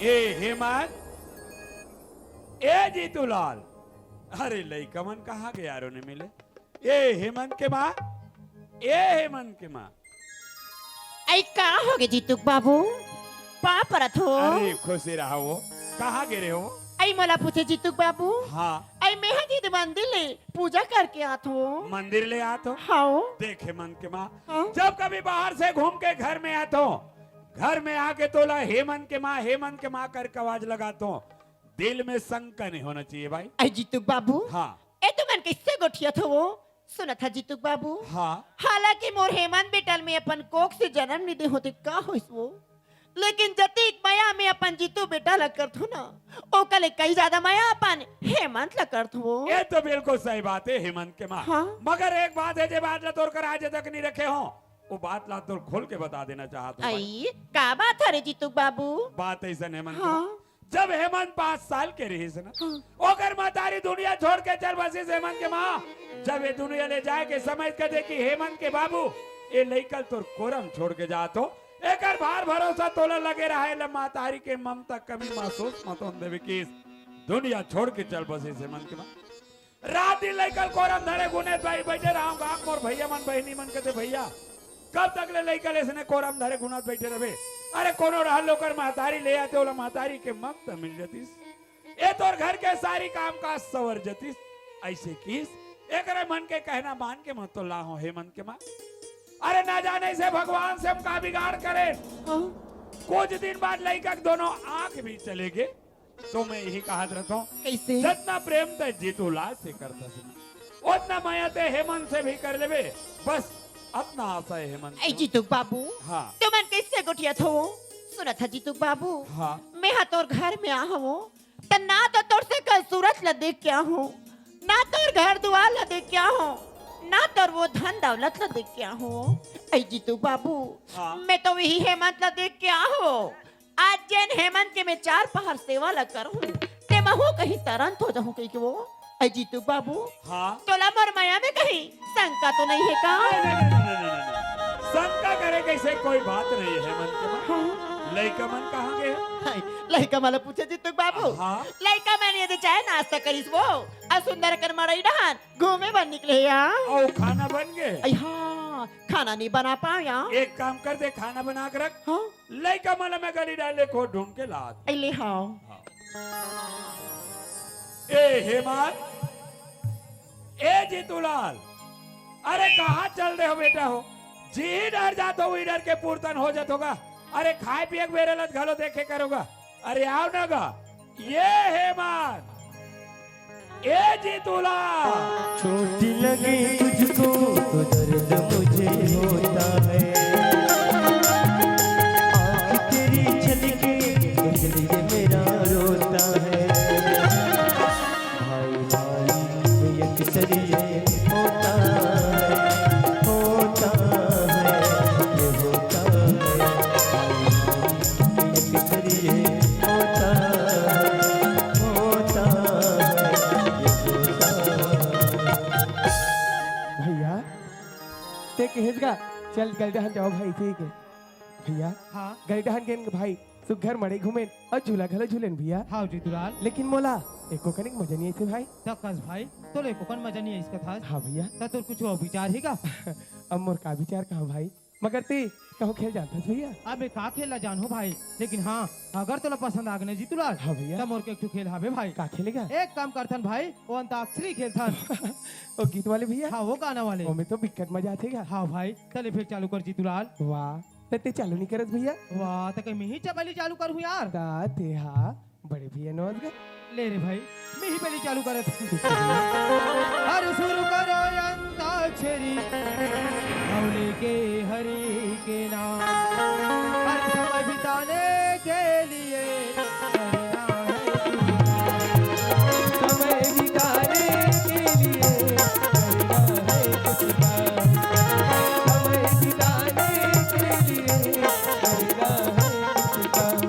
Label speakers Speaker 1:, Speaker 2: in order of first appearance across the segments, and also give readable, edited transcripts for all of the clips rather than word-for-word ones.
Speaker 1: ए हेमंत, ए जीतूलाल, अरे लइकमन कहाँ गए यारों ने मिले। ए हेमंत के माँ, ए हेमंत के माँ।
Speaker 2: आई कहाँ हो गए जीतू बाबू? पा परत हो?
Speaker 1: अरे खुशी रहा वो, कहाँ गिरे हो?
Speaker 2: आई मला पूछे जीतू बाबू।
Speaker 1: हाँ।
Speaker 2: आई मैं जी मंदिर ले पूजा करके आत हो।
Speaker 1: मंदिर ले आत हो?
Speaker 2: हाँ।
Speaker 1: देख हेमंत के माँ,
Speaker 2: हाँ?
Speaker 1: जब कभी बाहर से घूम के घर में आत हो, घर में आके तोला हेमंत के माँ करके आवाज लगाता हूँ, दिल में शंका नहीं होना चाहिए भाई।
Speaker 2: आई जीतू बाबू।
Speaker 1: हाँ।
Speaker 2: ए तो मन किससे गोठिया था वो? सुना था जीतू बाबू।
Speaker 1: हाँ।
Speaker 2: हालांकि मोर हेमंत बेटल में अपन कोख से जन्म नहीं दे होते का हो वो, लेकिन जतीक माया में अपन जीतू बेटा लग कर थो ना, ओ कले कई ज्यादा माया अपन हेमंत लग कर थो।
Speaker 1: ये तो बिल्कुल सही बात है हेमंत के माँ।
Speaker 2: हाँ?
Speaker 1: मगर एक बात है, जो बात ला तोड़ कर आज तक नहीं रखे हो, वो बात ला तोड़ खोल के बता देना चाहता हूँ।
Speaker 2: आई का बात है रे जीतू बाबू?
Speaker 1: बात ऐसा हेमंत।
Speaker 2: हाँ?
Speaker 1: जब हेमंत 5 साल के रही से ना, ओकर मातारी दुनिया छोड़ के चल बसी हेमंत के माँ। जब ये दुनिया ले जाए के समझ के देखी हेमंत के बाबू ये लइकल तोर कोरम छोड़ के जातो, एकर भार भरोसा तोला लगे रहा ल मातारी के ममता कमी महसूस मत होन देवे की दुनिया छोड़ के चल बसी हेमंत के माँ। रात दिन लइकल कोरम धरे गुने भाई बैठे रहा गाँव मोर भैया मन बहनी मन कहते भैया कब तक ले लइकल इसने कोरम धरे गुनात बैठे रहे। अरे कोनो रहल लोकर महतारी ले आते ओला महतारी के ममता मिल जतीस, ए तोर घर के सारी काम काज सवर जतीस। ऐसे किस एकरे मन के कहना मान के मत तो लाहो हेमंत के माँ। अरे ना जाने से भगवान से हम का बिगाड़ करे। कुछ दिन बाद लइका दोनों आंख भी चले गए, तो मैं यही कहा रहता हूँ
Speaker 2: कैसे?
Speaker 1: जितना प्रेम ते जीतूलाल से करता सुना, उतना माया ते हेमंत से भी कर लेवे, बस अपना आशा है हेमंत।
Speaker 2: आई जीतू बाबू।
Speaker 1: हाँ।
Speaker 2: तो मन कैसे गोठिया था वो? सुना था जीतू बाबू।
Speaker 1: हाँ।
Speaker 2: मैं हाँ तोर घर में आ हूँ, तो ना तो तोर से कल सूरत ला देख क्या हूँ, ना तोर घर दुआर ला देख क्या हूँ, ना तोर वो धन दौलत ला देख क्या हूँ। आई जीतू बाबू।
Speaker 1: हाँ।
Speaker 2: मैं तो वही हेमंत ला देख क्या हूँ। आज जैन हेमंत के मैं 4 पहर सेवा ला करूँ, ते महू कहीं तरंत हो जाऊँ कहीं वो। आई जीतू बाबू।
Speaker 1: हाँ।
Speaker 2: तोला मोर माया में कहीं शंका तो नहीं है का?
Speaker 1: शंका करे कैसे कोई बात नहीं है हेमंत के माँ। लइका मन कहाँ गए?
Speaker 2: लइका मला पूछे जीतू बाबू।
Speaker 1: हाँ?
Speaker 2: लइका मैंने यदि चाहे नाश्ता करिस वो आ सुंदर कर मरई डहान घूमे बन निकले यार।
Speaker 1: ओ खाना बन गए?
Speaker 2: आई हाँ, खाना नहीं बना पाओ यार।
Speaker 1: एक काम कर दे, खाना बना कर रख।
Speaker 2: हाँ?
Speaker 1: लइका मला में गली डाले को ढूंढ के ला दे।
Speaker 2: आई ले हाँ।
Speaker 1: ए हेमंत, ए जीतूलाल, अरे कहाँ चल रहे हो बेटा हो? जी डर जातो हुई डर के पूर्तन हो जात होगा। अरे खाए पिए बेरे लत घलो देखे करोगा। अरे आओ ना गा, ये हेमंत, ए जीतूलाल।
Speaker 3: छोटी लगे तुझको तो दर्द मुझे होता है, आँख तेरी छलके तो दिल ये मेरा रोता है। भाई भाई ये अक्सर ये होता है, होता है, ये होता है। भाई भाई ये अक्सर ये होता है, होता है, ये होता है। भैया ते कहेज का चल गलडहन जाओ भाई ठीक है भैया।
Speaker 4: हाँ
Speaker 3: गलडहन के भाई सुघर मड़े घूमेन और झूला घला झूलेन भैया।
Speaker 4: हाँ जीतूलाल।
Speaker 3: लेकिन मोला एको कनिक मजा नहीं ऐसे भाई।
Speaker 4: तकस भाई तो ले कोकन मजा नहीं है इसका था।
Speaker 3: हाँ भैया।
Speaker 4: ता तोर कुछ और विचार है का?
Speaker 3: अब मोर का विचार कहाँ भाई, मगर ती कहो खेल जानता भैया।
Speaker 4: अबे का खेला जानो भाई, लेकिन हाँ अगर तोला पसंद आ गए जीतूलाल
Speaker 3: हाँ भैया।
Speaker 4: तब मोर के एक खेल हावे भाई।
Speaker 3: का खेलेगा?
Speaker 4: एक काम करथन भाई, वो अंताक्षरी खेलथन।
Speaker 3: ओ गीत वाले भैया?
Speaker 4: हाँ वो गाना वाले।
Speaker 3: ओ में तो बिकट मजा आतेगा।
Speaker 4: हाँ भाई चले फिर चालू कर जीतूलाल।
Speaker 3: वाह ते चालू नहीं करत भैया?
Speaker 4: वाह तो कहीं मैं ही चपली चालू करूँ यार।
Speaker 3: ता ते हाँ बड़े भैया नौज का
Speaker 4: ले रे भाई मैं ही पहले चालू करत। हर सुर करो अंताक्षरी हौले के हरि के नाम, हर समय बिताने के लिए करना है
Speaker 3: समय बिताने के लिए करना है कुछ काम। समय बिताने के लिए करना है कुछ काम।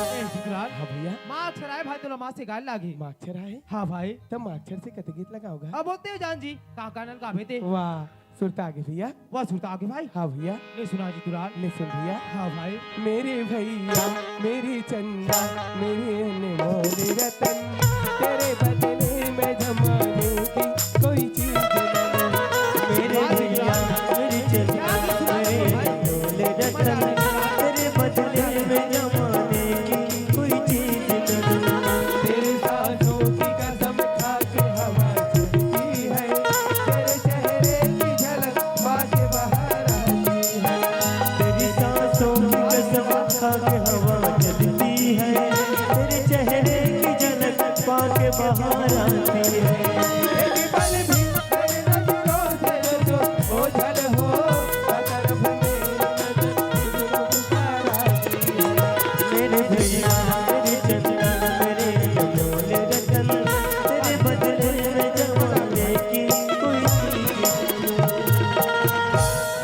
Speaker 4: ए जीतूलाल
Speaker 3: हाँ भैया।
Speaker 4: माँ अक्षर आए भाई तो माँ से गाल लागी।
Speaker 3: माक्षर है?
Speaker 4: हाँ भाई
Speaker 3: तब माक्षर से कते गीत लगाओगा?
Speaker 4: अब होते हो जान जी का गानल का भेते।
Speaker 3: वाह सुरता आगे भैया।
Speaker 4: वाह सुनता आगे भाई।
Speaker 3: हाँ भैया
Speaker 4: ले सुना जीतूलाल।
Speaker 3: ले सुन भैया।
Speaker 4: हाँ भाई
Speaker 3: मेरे भैया मेरी चंदा मेरे अनमोल रतन, तेरे बदले में जमाने की कोई चीज न।
Speaker 4: मेरे भैया
Speaker 3: मेरी चंदा मेरे अनमोल रतन, तेरे बदले में जमाने की कोई चीज न। तेरे सांसों की कसम खा के हवा चलती है, तेरे चेहरे की झलक बाके बाहर आती है। तेरी सांसों की कसम खा के हवा चलती है, तेरे चेहरे की झलक पाके बाहर आती है। एक पल भी तेरे नजरों से जो ओझल हो, हर तरफ मेरी नजर पुकार आती है। मेरे भैया मेरी चंदा मेरे अनमोल रतन, तेरे बदले में जमाने की कोई चीज नहीं।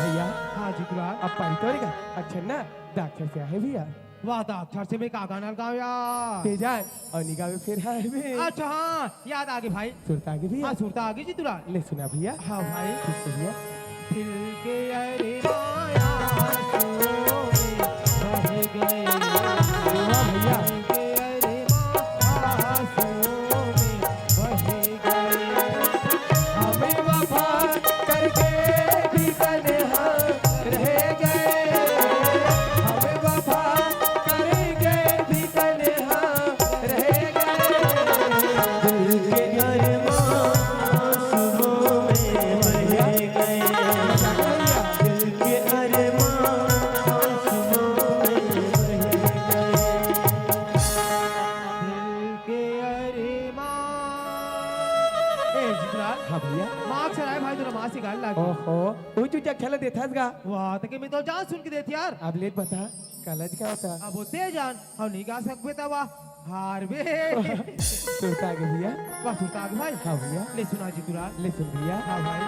Speaker 3: भैया
Speaker 4: हाँ जीतूलाल।
Speaker 3: अब पाई तोड़ेगा? अच्छा ना दाक्षर से आए भैया।
Speaker 4: वाह तो अक्षर से मैं का गानल गाँव यार।
Speaker 3: तेजान और निगाह में फिर हाय में
Speaker 4: अच्छा हाँ याद आगे भाई।
Speaker 3: सुरता आगे भैया।
Speaker 4: हाँ सुनता आगे जीतूलाल।
Speaker 3: ले सुना भैया।
Speaker 4: हाँ भाई
Speaker 3: किससे भैया?
Speaker 4: दिल के अरे माया आंसुओं में बह गए।
Speaker 3: वाह भैया।
Speaker 4: दिल के अरे माया आंसुओं में बह गए।
Speaker 3: हमें वफा करके भी तन्हा रह गए, हमें वफा करके भी तन्हा रह गए। दिल के अरमान आंसुओं में बह गए, दिल के अरमान आंसुओं में बह गए।
Speaker 4: दिल के अरे माँ। ए जीतूलाल
Speaker 3: हाँ भैया।
Speaker 4: माँ अक्षर आए भाई तो माँ से गाल लागी।
Speaker 3: ओहो तू जो खेल देथास गा।
Speaker 4: वाह तो कि मैं तो जान सुन के देती यार।
Speaker 3: अब लेट बता कलज क्या होता?
Speaker 4: अब होते जान हम नहीं गा सकते था वाह हार बे।
Speaker 3: सुरता आगे भैया।
Speaker 4: वाह सुनता आगे भाई।
Speaker 3: हाँ भैया।
Speaker 4: ले सुना जीतूलाल।
Speaker 3: ले सुन भैया।
Speaker 4: हाँ भाई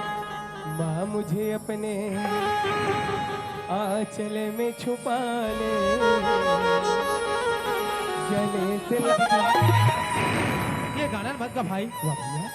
Speaker 3: माँ मुझे अपने आंचल में छुपा ले, गले से
Speaker 4: ये गाना मत गा भाई।
Speaker 3: वाह भैया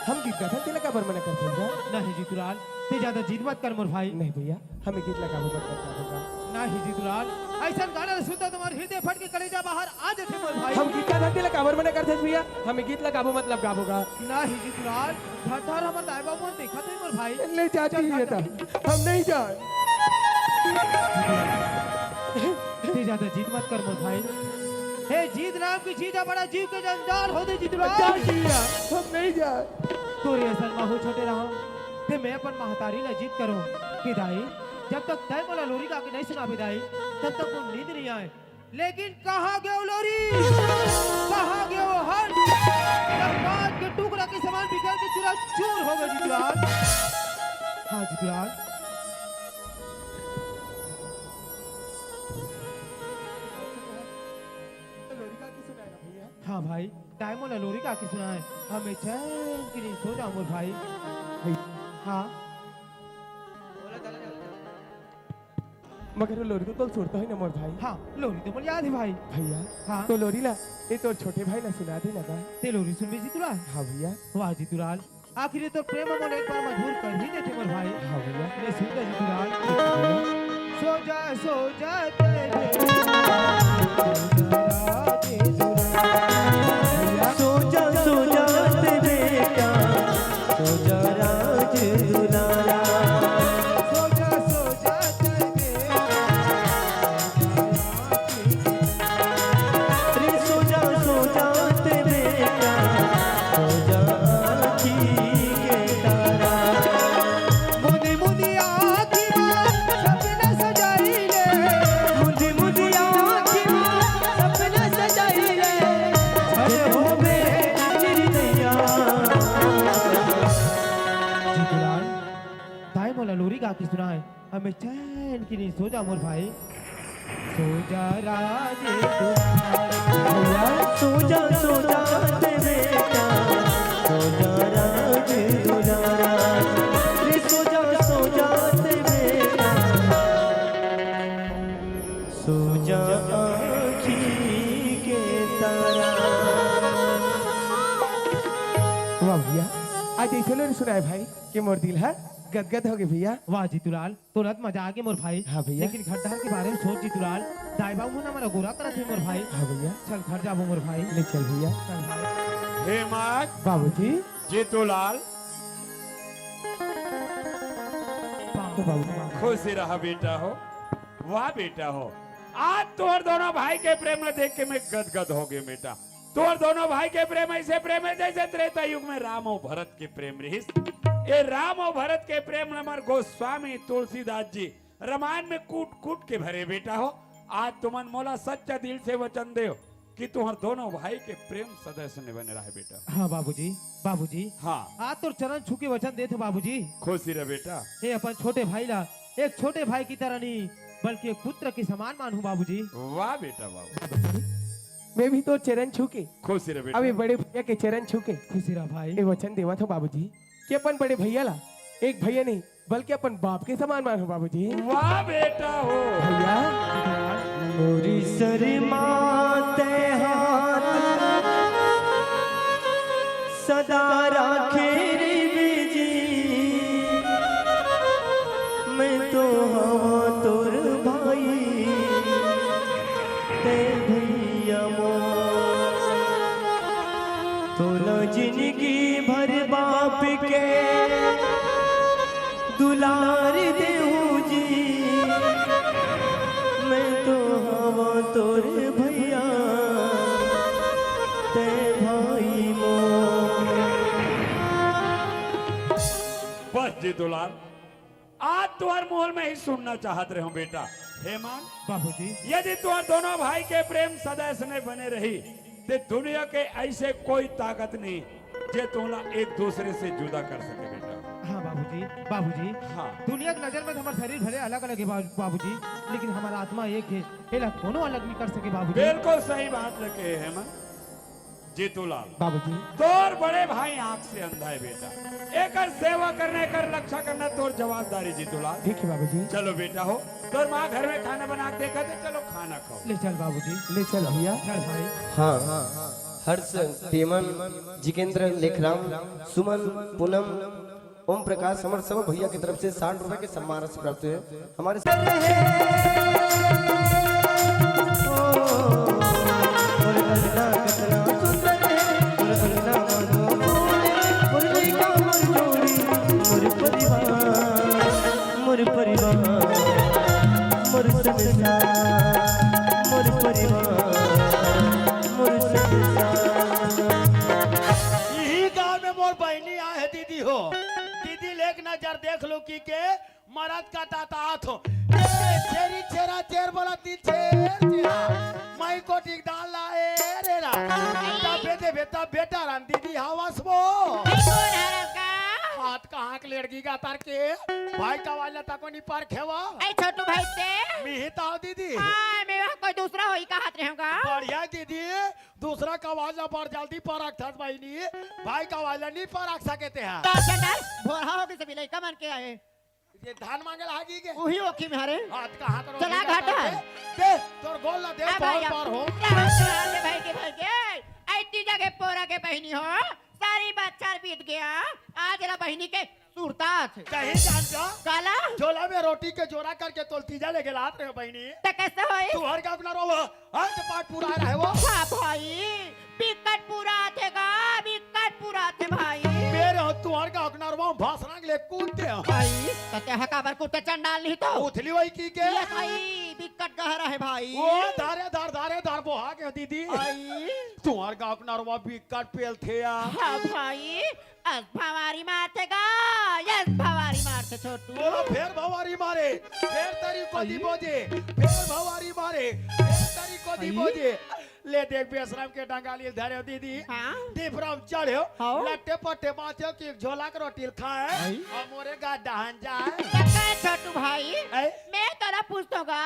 Speaker 3: हम गीत गाते तेला का बरमना करते हैं
Speaker 4: नहीं जीतूलाल ते ज्यादा जीत मत कर मोर भाई।
Speaker 3: नहीं भैया हमें गीत लगाबो मत होगा।
Speaker 4: नहीं जीतूलाल ऐसा गाना सुनता तुम्हारे हृदय फट के कलेजा बाहर आ जाते मोर भाई।
Speaker 3: हम गीत गाते तेला का बरमना करते हैं भैया, हमें गीत लगाबो मतलब गाबोगा।
Speaker 4: नहीं जीतूलाल धर धर हमर दाई बाबू ने देखा तो मोर भाई।
Speaker 3: ले जाती है था हम नहीं जाए।
Speaker 4: ते ज्यादा जीत मत कर मोर भाई। हे जीत नाम की चीज है बड़ा जीव के जंजाल हो दे जीतूलाल।
Speaker 3: हम नहीं जाए।
Speaker 4: तोरे असल महू छोटे रहो ते मैं अपन महतारी ला जीत करो विदाई। जब तक तय मोला लोरी गा के नहीं सुना विदाई तब तक वो नींद नहीं आए। लेकिन कहाँ गए लोरी, कहाँ गए वो हर जब काट के टुकड़ा के समान बिखर के चूरा चूर हो गए जीतूलाल। हाँ जीतूलाल हाँ भाई टाइम मोला लोरी गा के सुना है हमें चैन की नींद सो जाओ मोर भाई। हाँ
Speaker 3: मगर वो लोरी तो सुनता है ना मोर भाई।
Speaker 4: हाँ लोरी तो मुझे याद है भाई।
Speaker 3: भैया
Speaker 4: हाँ
Speaker 3: तो लोरी ला ये तो छोटे भाई ना सुना दे लगा।
Speaker 4: ते लोरी सुन भी जीतूलाल।
Speaker 3: हाँ भैया।
Speaker 4: वाह जीतूलाल आखिर तो प्रेम मन एक बार मधुर कर ही देते मोर भाई।
Speaker 3: हाँ भैया।
Speaker 4: ले सुन जा जीतूलाल। सो जा तेरे
Speaker 3: सो जा बेटा, सो जा राज दुलारा।
Speaker 4: सो जा हमें चैन की नींद सो जा मोर भाई, सो जा राजे दुलारा।
Speaker 3: सो जा ते बेटा, सो जा राज दुलारा। रे सो जा ते बेटा, सो जा आँखी के तारा।
Speaker 5: वाह भैया, आज ऐसे नहीं सुनाए भाई कि मोर दिल है गदगद हो गए भैया।
Speaker 4: वाह जीतूलाल, तुरंत मजा आ गया मोर भाई।
Speaker 5: हाँ भैया।
Speaker 4: लेकिन घरदार के बारे में सोच जीतूलाल, दाई बाबू ना हमारा गोरा करत है मोर भाई।
Speaker 5: हाँ भैया,
Speaker 4: चल घर जाबो मोर भाई।
Speaker 5: ले चल भैया।
Speaker 4: चल भाई।
Speaker 1: हेमंत,
Speaker 5: बाबूजी,
Speaker 1: जीतूलाल,
Speaker 5: तो बाबू
Speaker 1: खुश रहा बेटा हो, वाह बेटा हो। आज तोर दोनों भाई के प्रेम में देख के मैं गदगद हो गए बेटा। तोर दोनों भाई के प्रेम ऐसे प्रेम है जैसे त्रेता युग में राम और भरत के प्रेम रहिस। ये राम और भरत के प्रेम नंबर गोस्वामी तुलसीदास जी रामायण में कूट कूट के भरे बेटा हो। आज तुमन मोला सच्चा दिल से वचन दे कि तुम्हार दोनों भाई के प्रेम सदैव ने बने रहे बेटा।
Speaker 4: हाँ बाबूजी, बाबूजी
Speaker 1: हाँ,
Speaker 4: आज तो चरण छू के वचन देते बाबूजी।
Speaker 1: खुशी रहे बेटा।
Speaker 4: ये अपन छोटे भाई ला एक छोटे भाई की तरह नहीं बल्कि एक पुत्र के समान मानूं बाबूजी।
Speaker 1: वाह बेटा वाह,
Speaker 5: मैं भी तो चरण छू के
Speaker 1: खुशी रहे बेटा।
Speaker 5: अभी बड़े भैया के चरण छू के
Speaker 4: खुशी रहा भाई।
Speaker 5: ये वचन देवा था बाबूजी कि अपन बड़े भैया ला एक भैया नहीं बल्कि अपन बाप के समान मानो बाबूजी।
Speaker 1: वाह बेटा हो
Speaker 5: भैया,
Speaker 3: मोरी शर्माते हाथ सदा राखे रे बिजी। मैं तो हवा तोर भाई ते भैया मोर। तोला जिंदगी भर बाप के दुलार देहू जी। मैं तो हवा तोर भैया ते भाई मोर।
Speaker 1: बस जीतूलाल, आज तुम्हार मोहल में ही सुनना चाहत रहे हूँ बेटा। हेमंत,
Speaker 4: बाबूजी
Speaker 1: यदि तुम्हार दोनों भाई के प्रेम सदैव ने बने रही तो दुनिया के ऐसे कोई ताकत नहीं जे तुम्हारा एक दूसरे से जुदा कर सके बेटा।
Speaker 4: हाँ बाबूजी, बाबूजी
Speaker 1: हाँ,
Speaker 4: दुनिया की नजर में तो हमारे शरीर भले अलग अलग है बाबूजी, लेकिन हमारा आत्मा एक है। एला कोनो अलग नहीं कर सके बाबूजी।
Speaker 1: बिल्कुल सही बात लगे हेमंत। जीतूलाल,
Speaker 5: बाबूजी
Speaker 1: तोर बड़े भाई आंख से अंधा है बेटा। एकर सेवा करने कर रक्षा करना तोर जवाबदारी जीतूलाल।
Speaker 5: ठीक है बाबूजी।
Speaker 1: चलो बेटा हो, तोर माँ घर में खाना बना के देखा थे, चलो खाना खाओ।
Speaker 4: ले चल बाबूजी,
Speaker 5: ले चल भैया।
Speaker 4: चल भाई।
Speaker 3: हाँ, हर्ष, पेमन, जितेंद्र, लेखराम, सुमन, पूनम, ओम प्रकाश, हमारे सब भैया की तरफ से 60 रुपए के सम्मान राशि प्राप्त हुए हमारे। मोर परिवार, मोर संसार, मोर परिवार, मोर संसार।
Speaker 6: यही गांव में मोर बहनी आए है दीदी हो। दीदी लेक नजर देख लो की के मरद का ताता हाथ हो। चेरी चेरा चेर बोला ती चेर चेरा माई को ठीक डाल लाए रे रा। बेटे बेटा बेटा राम दीदी हवस वो हाथ कहाँ के लड़की का तार के भाई का वाला ताको नहीं पार खेवा।
Speaker 2: ऐ छोटू भाई से
Speaker 6: मिही ताओ दीदी
Speaker 2: हाँ मैं वहाँ कोई दूसरा होई का हाथ रहेगा।
Speaker 6: बढ़िया दीदी, दूसरा का वाला पर जल्दी पर रखता भाई नहीं भाई का वाला नहीं पर रख सकते हैं।
Speaker 2: तो चंडाल भोरा हो के सभी लड़का मन के आए
Speaker 6: ये धान मांगल हागी के
Speaker 2: वही ओखी में हरे
Speaker 6: हाथ का हाथ रो
Speaker 2: चला घाटा।
Speaker 6: दे तोर गोल ना दे
Speaker 2: आ भाई
Speaker 6: पर हो।
Speaker 2: भाई के ऐ तीजा के पोरा के बहनी हो सारी बात चार बीत गया। आज ला बहनी के सुरतात
Speaker 6: कहीं जान जा
Speaker 2: काला
Speaker 6: झोला में रोटी के जोड़ा करके तोल तीजा लेके लात रहे हो बहनी।
Speaker 2: तो कैसे होई
Speaker 6: तू हर का अपना रो आज पाठ पूरा रहे वो।
Speaker 2: हाँ भाई बिकट पूरा आतेगा बिकट पूरा आते भाई
Speaker 6: मेरे हो तू हर का अपना रो भाषण के लिए कूदते हो
Speaker 2: भाई कते हकाबर कुटे चंडाल नहीं तो
Speaker 6: उथली वही की के
Speaker 2: ये भाई बिकट गहरा है भाई
Speaker 6: वो धारे धार बोहा के दीदी
Speaker 2: भाई
Speaker 6: तू हर का अपना रो बिकट पेल थे या।
Speaker 2: हाँ भाई आज भवारी मारतेगा यस भवारी मारते छोटू
Speaker 6: बोलो फिर भवारी मारे फिर तारी को दी बोझे फिर भवारी मारे फिर तारी को दी बोझे ले देख बेशरम के डंगाली धरे दीदी
Speaker 2: हाँ?
Speaker 6: दीपरम चढ़ो
Speaker 2: हाँ?
Speaker 6: लट्टे पट्टे बाँचो कि झोला के रोटी खाए
Speaker 5: आई?
Speaker 6: और मोरे गा दहन जाए
Speaker 2: कक्का छोटू भाई
Speaker 6: ऐ?
Speaker 2: मैं तोरा पूछतोगा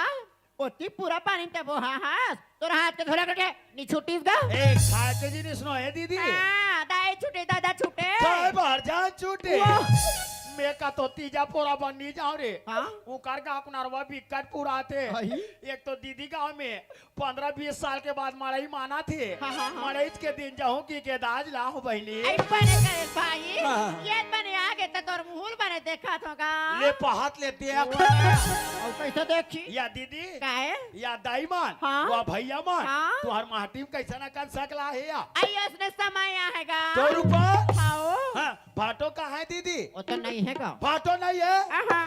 Speaker 2: ओती पूरा पानी तब हाँ हाँ तोरा हाथ के धोला करके नी छुटीस गा
Speaker 6: एक खाए के जिनिस नो है दीदी
Speaker 2: हाँ दाई छुटे दादा छुटे
Speaker 6: चाहे बाहर जान छूटे
Speaker 2: वाह।
Speaker 6: मैं का तो तीजा पोरा बन्नी जाओ रे
Speaker 2: हाँ?
Speaker 6: वो कर गाँव कुनारवा बिकट पूरा आते
Speaker 5: आई?
Speaker 6: एक तो दीदी गांव में 15-20 साल के बाद मड़ई माना थे
Speaker 2: हाँ, हाँ, हाँ।
Speaker 6: मड़ई के दिन जाऊं की दाज लाऊं बहनी
Speaker 2: आई बने करे भाई
Speaker 6: हाँ।
Speaker 2: ये बने आगे तो तोर मुंह बने देखा होगा
Speaker 6: ले पहात ले देख
Speaker 2: और कैसे देखी
Speaker 6: या दीदी
Speaker 2: काहे
Speaker 6: या दाई मान
Speaker 2: हाँ।
Speaker 6: या भैया मान
Speaker 2: हाँ।
Speaker 6: तुहार माटी में कैसा ना कर सकला है या
Speaker 2: आई उसने समय आएगा
Speaker 6: 2 रुपया
Speaker 2: आओ
Speaker 6: हाँ भाटो कहाँ है दीदी
Speaker 2: वो तो नहीं है का
Speaker 6: भाटो नहीं है
Speaker 2: आहा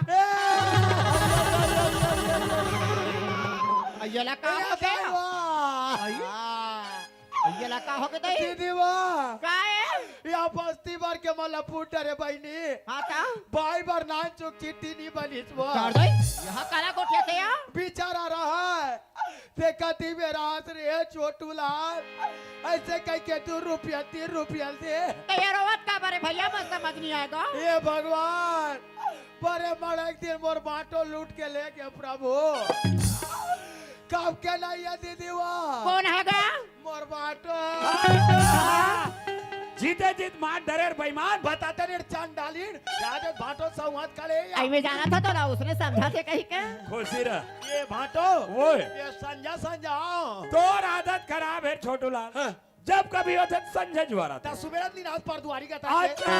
Speaker 6: ए,
Speaker 2: ये लका हो
Speaker 6: दाई
Speaker 2: गया
Speaker 6: वाह।
Speaker 2: ये लका हो गया
Speaker 6: दीदी वाह
Speaker 2: काहे
Speaker 6: या बस्ती भर के मला फूटर है बहनी
Speaker 2: हाँ था
Speaker 6: बाई बार नान चुक चिट्ठी नहीं बनिस वो
Speaker 2: कर दे यहाँ काला कोठिया थे या
Speaker 6: बेचारा रहा है देखती मेरा हाथ रे छोटू लाल ऐसे कह के 2 रुपया 3 रुपया दे
Speaker 2: तैयार होवत का बारे भैया मत समझ नहीं आएगा
Speaker 6: ये भगवान बड़े बड़े एक दिन मोर बाटो लूट के ले गए प्रभु कब के नहीं है दीदी वाह
Speaker 2: कौन है गा
Speaker 6: मोर बाटो
Speaker 1: जीते जीत मार डरेर बेईमान
Speaker 6: बताते रे चांद डालीन आज भाटो संवाद करे
Speaker 2: आई में जाना था तो ना उसने समझा थे कहीं के
Speaker 1: खुशी रह
Speaker 6: ये भाटो
Speaker 1: ओए
Speaker 6: ये संजा संजाओ
Speaker 1: तोर आदत खराब है छोटू लाल जब कभी होते संजय जुआरा था
Speaker 6: ता सुबेरा दिन आज पर दुआरी का
Speaker 1: अच्छा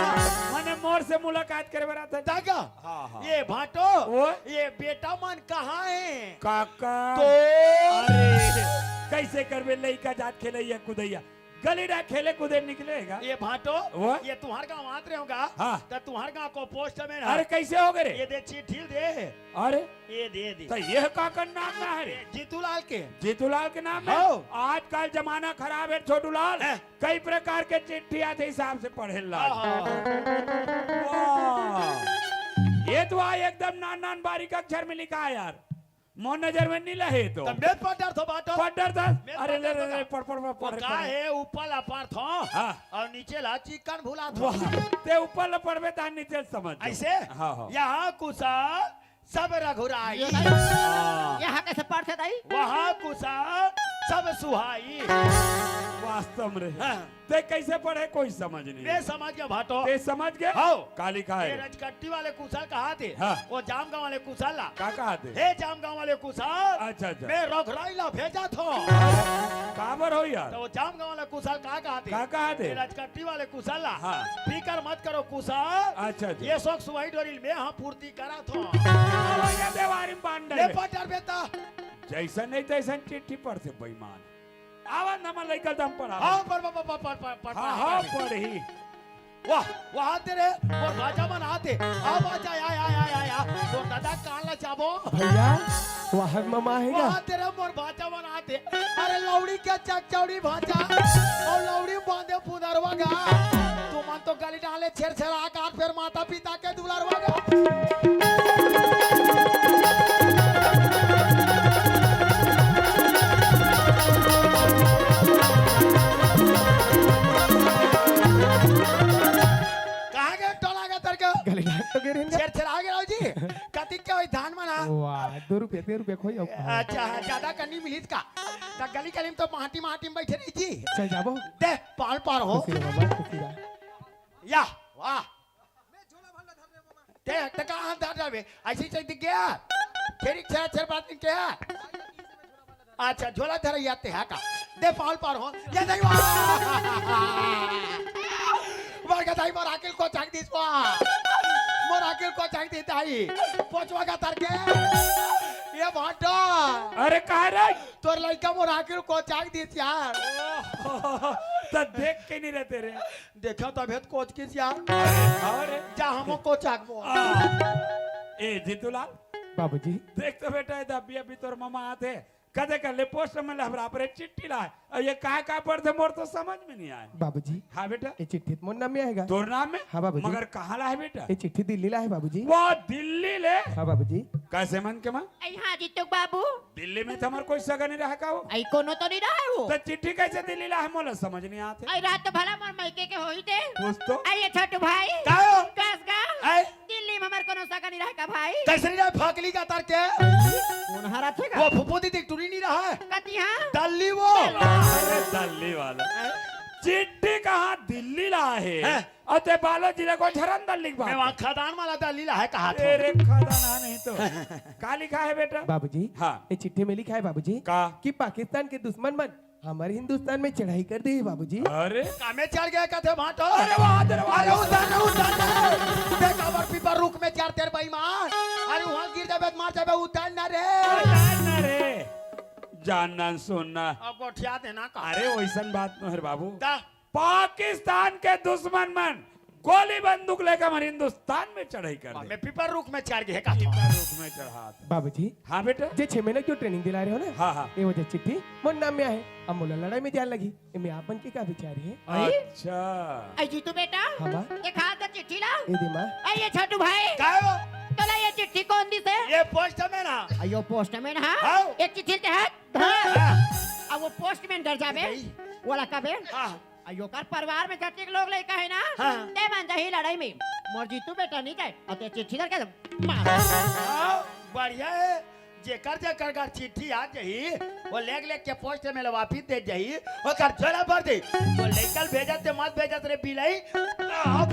Speaker 1: मैंने मोर से मुलाकात करे बरा था
Speaker 6: दागा
Speaker 1: हाँ, हाँ।
Speaker 6: ये भाटो
Speaker 1: ओए।
Speaker 6: ये बेटा मन कहाँ है
Speaker 1: काका
Speaker 6: तो
Speaker 1: अरे कैसे करबे लइका जात खेलैया कुदैया गली डा खेले कूदे निकलेगा
Speaker 6: ये भाटो
Speaker 1: वो?
Speaker 6: ये तुम्हारे गाँव आते होगा
Speaker 1: हाँ।
Speaker 6: तो तुम्हारे गाँव को पोस्ट में ना
Speaker 1: अरे कैसे हो गए
Speaker 6: ये
Speaker 1: रे
Speaker 6: दे चिट्ठी दे
Speaker 1: अरे
Speaker 6: ये दे
Speaker 1: तो यह काका नाम ना है रे
Speaker 6: जीतूलाल के
Speaker 1: जीतूलाल के नाम है
Speaker 6: हाँ।
Speaker 1: आजकल जमाना खराब है छोटू लाल
Speaker 6: हैं।
Speaker 1: कई प्रकार के चिट्ठी आते हिसाब से पढ़े लाल
Speaker 6: आहा।
Speaker 1: वाह। ये तो आ एकदम नान नान बारीक अक्षर में लिखा है यार मोन नजर में नहीं लहे तो
Speaker 6: तब मेरे पटर तो बाटो
Speaker 1: पढ़ डर था
Speaker 6: मैं
Speaker 1: अरे ले
Speaker 6: पढ़
Speaker 1: ले ले पढ़ पढ़ पढ़
Speaker 6: वो
Speaker 1: पढ़
Speaker 6: का है ऊपर अपार था
Speaker 1: हाँ।
Speaker 6: और नीचे ला चिकन भुला था
Speaker 1: वाह ते ऊपर ल पढ़बे ता नीचे समझ जाओ।
Speaker 6: ऐसे
Speaker 1: हाँ हाँ
Speaker 6: यहाँ कुशल सब रघुराई
Speaker 2: ये नहीं यहाँ कैसे पढ़ते दाई
Speaker 6: वहाँ कुशल सब सुहाई
Speaker 1: वास्तव में
Speaker 6: हाँ।
Speaker 1: ते कैसे पढ़े कोई समझ नहीं
Speaker 6: मैं समझ गया भाटो
Speaker 1: ते समझ गए
Speaker 6: हाँ।
Speaker 1: का लिखा
Speaker 6: ये
Speaker 1: है
Speaker 6: रजकट्टी वाले कुशल कहा थे
Speaker 1: हाँ।
Speaker 6: वो जाम गाँव वाले कुशल ला
Speaker 1: का कहा थे
Speaker 6: हे जाम गाँव वाले कुशल
Speaker 1: अच्छा अच्छा
Speaker 6: मैं रघुराई ला भेजा था
Speaker 1: काबर हो यार
Speaker 6: तो वो जाम गाँव वाले कुशल कहा थे
Speaker 1: का कहा थे
Speaker 6: ये रजकट्टी वाले कुशल ला
Speaker 1: हाँ।
Speaker 6: फिकर मत करो कुशल
Speaker 1: अच्छा अच्छा
Speaker 6: ये शौक सुहाई डोरिल में हाँ पूर्ति करा था
Speaker 1: आवाज़ देवारी बांध
Speaker 6: ले
Speaker 1: दे
Speaker 6: पटर बेटा
Speaker 1: जैसा नहीं तैसा चिट्ठी पढ़ते बेईमान आवाज नामा लेकर दम पढ़ा
Speaker 6: हाँ पर
Speaker 1: हाँ हाँ पढ़ी
Speaker 6: वाह वहाँ तेरे और बाजा मन आते आ बाजा या तो दादा कान ला चाबो
Speaker 5: भैया वहाँ मामा है क्या
Speaker 6: वहाँ तेरे मोर बाजा मन आते अरे लौड़ी क्या चक चौड़ी भाजा और लौड़ी बांधे पुनरवा गा तू मन तो गली डाले छेड़ छेड़ आकार फिर माता पिता के दुलारवा गा कहाँ गए टोला गए तेरे को
Speaker 5: गली डाल तो गिर
Speaker 6: छेड़ छेड़ आ गया जी कति क्या हुई धान मना
Speaker 5: वाह 2 रुपये 3 रुपये खोई जाओ
Speaker 6: अच्छा ज्यादा करनी मिली का तो गली गली में तो माटी माटी में बैठे रही जी
Speaker 5: चल जाबो
Speaker 6: दे पाल पार हो
Speaker 5: खुशी रहो बात खुशी रहो
Speaker 6: या वाह ते टका हाथ धर जावे ऐसी चल दिख गया फिर छह छह बात नहीं क्या अच्छा झोला धर जाते हैं का दे पाल पार हो ये नहीं वाह का दाई मोर आकिल को चाक दिस वाह मोर आकिल को चाक दी दाई पोचवा का तर के ये भाटो
Speaker 1: अरे कहा रे
Speaker 6: तोर लड़का मोर आकिल को चाक दिस यार
Speaker 1: तो देख के नहीं रहते रे
Speaker 6: देखो तो भेद कोच किस यार
Speaker 1: अरे
Speaker 6: जा हम को चाक बो
Speaker 1: ए जीतूलाल
Speaker 5: बाबूजी
Speaker 1: देख तो बेटा है अभी अभी तोर मामा आते कदे कर ले पोस्ट में हमरा पर एक चिट्ठी लाए और ये का पढ़ते मोर तो समझ में नहीं आए।
Speaker 5: बाबूजी
Speaker 1: हाँ बेटा,
Speaker 5: ये चिट्ठी मोर नाम में आएगा।
Speaker 1: तोर नाम में?
Speaker 5: हाँ बाबूजी।
Speaker 1: मगर कहाँ ला है बेटा?
Speaker 5: ये चिट्ठी दिल्ली ला है बाबूजी।
Speaker 1: वो दिल्ली ले?
Speaker 5: हाँ बाबूजी।
Speaker 1: कैसे मन के माँ?
Speaker 2: आई हाँ जीतू बाबू,
Speaker 1: दिल्ली में तो हमार कोई सगा नहीं रहा का वो?
Speaker 2: आई कोनो तो नहीं रहा है वो।
Speaker 1: तो चिट्ठी कैसे दिल्ली ला है मोला समझ नहीं आते।
Speaker 2: आई रात तो भला मोर मायके के होई थे।
Speaker 1: पूछ तो।
Speaker 2: आई ये छोटू भाई,
Speaker 6: का हो?
Speaker 2: कस गा
Speaker 6: आए
Speaker 2: दिल्ली में हमार कोनो सगा नहीं रहा का भाई।
Speaker 6: कैसे नहीं रहा फाकली का तार के
Speaker 2: कौन हरा थे का?
Speaker 6: वो फुफो दीदी टूरी नहीं रहा है
Speaker 2: कती हाँ?
Speaker 6: दल्ली वो
Speaker 1: अरे दिल्ली वाला चिट्ठी कहाँ दिल्ली ला है?
Speaker 6: हैं?
Speaker 1: और ते बालो जिले को झरंदर लिख
Speaker 6: मैं
Speaker 1: बा।
Speaker 6: वहाँ खदान वाला दल्ली ला है कहा था
Speaker 1: तेरे खजाना नहीं तो का लिखा है बेटा?
Speaker 5: बाबूजी
Speaker 1: हाँ।
Speaker 5: ये चिट्ठी में लिखा है बाबूजी
Speaker 1: का?
Speaker 5: कि पाकिस्तान के दुश्मन मन हमारे हिंदुस्तान में चढ़ाई कर दी है बाबूजी।
Speaker 1: अरे
Speaker 6: कामे चढ़ गया कहते भाटो
Speaker 1: अरे वाह दरवाजा
Speaker 6: अरे उतार देख अबर पीपर रुक में चार तेर बेईमान अरे वहाँ गिर जाबे मार जाबे उतार ना रे
Speaker 1: जानना रे, जानना सुनना।
Speaker 6: अब गोठिया देना का
Speaker 1: अरे वैसन बात न है बाबू।
Speaker 6: दा
Speaker 1: पाकिस्तान के दुश्मन मन गोली बंदूक लेकर हमारे हिंदुस्तान में चढ़ाई कर दे।
Speaker 6: मैं पीपर रुक में चढ़ गया का
Speaker 1: रूप में चढ़ा दे।
Speaker 5: बाबूजी
Speaker 1: हाँ बेटा।
Speaker 5: जे 6 महीने क्यों ट्रेनिंग दिला रहे हो ना,
Speaker 1: हाँ हाँ।
Speaker 5: ये वजह चिट्ठी मोर नाम में है। अब मोला लड़ाई में जान लगी मैं आपन के का विचार है।
Speaker 1: अच्छा
Speaker 2: आई जीतू बेटा,
Speaker 5: हाँ माँ
Speaker 2: एक हाथ से चिट्ठी ला।
Speaker 5: ये दे माँ।
Speaker 2: आई ये छोटू भाई,
Speaker 6: काय हो
Speaker 2: तोला ये चिट्ठी कौन दी से?
Speaker 6: ये पोस्ट में ना
Speaker 2: आयो पोस्टमैन हाँ?
Speaker 6: हाँ।
Speaker 2: एक चिट्ठी के हाथ हाँ। अब वो पोस्टमैन डर जाबे वाला कबे
Speaker 6: हाँ
Speaker 2: आयो कर परिवार में जतिक लोग ले कहे ना
Speaker 6: हाँ।
Speaker 2: ते मान जाही लड़ाई में मोर जीतू बेटा नहीं जाए और ते चिट्ठी दर के मार।
Speaker 6: हाँ, बढ़िया है जेकर का चिट्ठी आ जाही वो लेग के पोस्ट में वापिस दे जाही और कर जोड़ा भर दे वो लेकल भेजत ते मत भेजत रे बिलाई हाँ,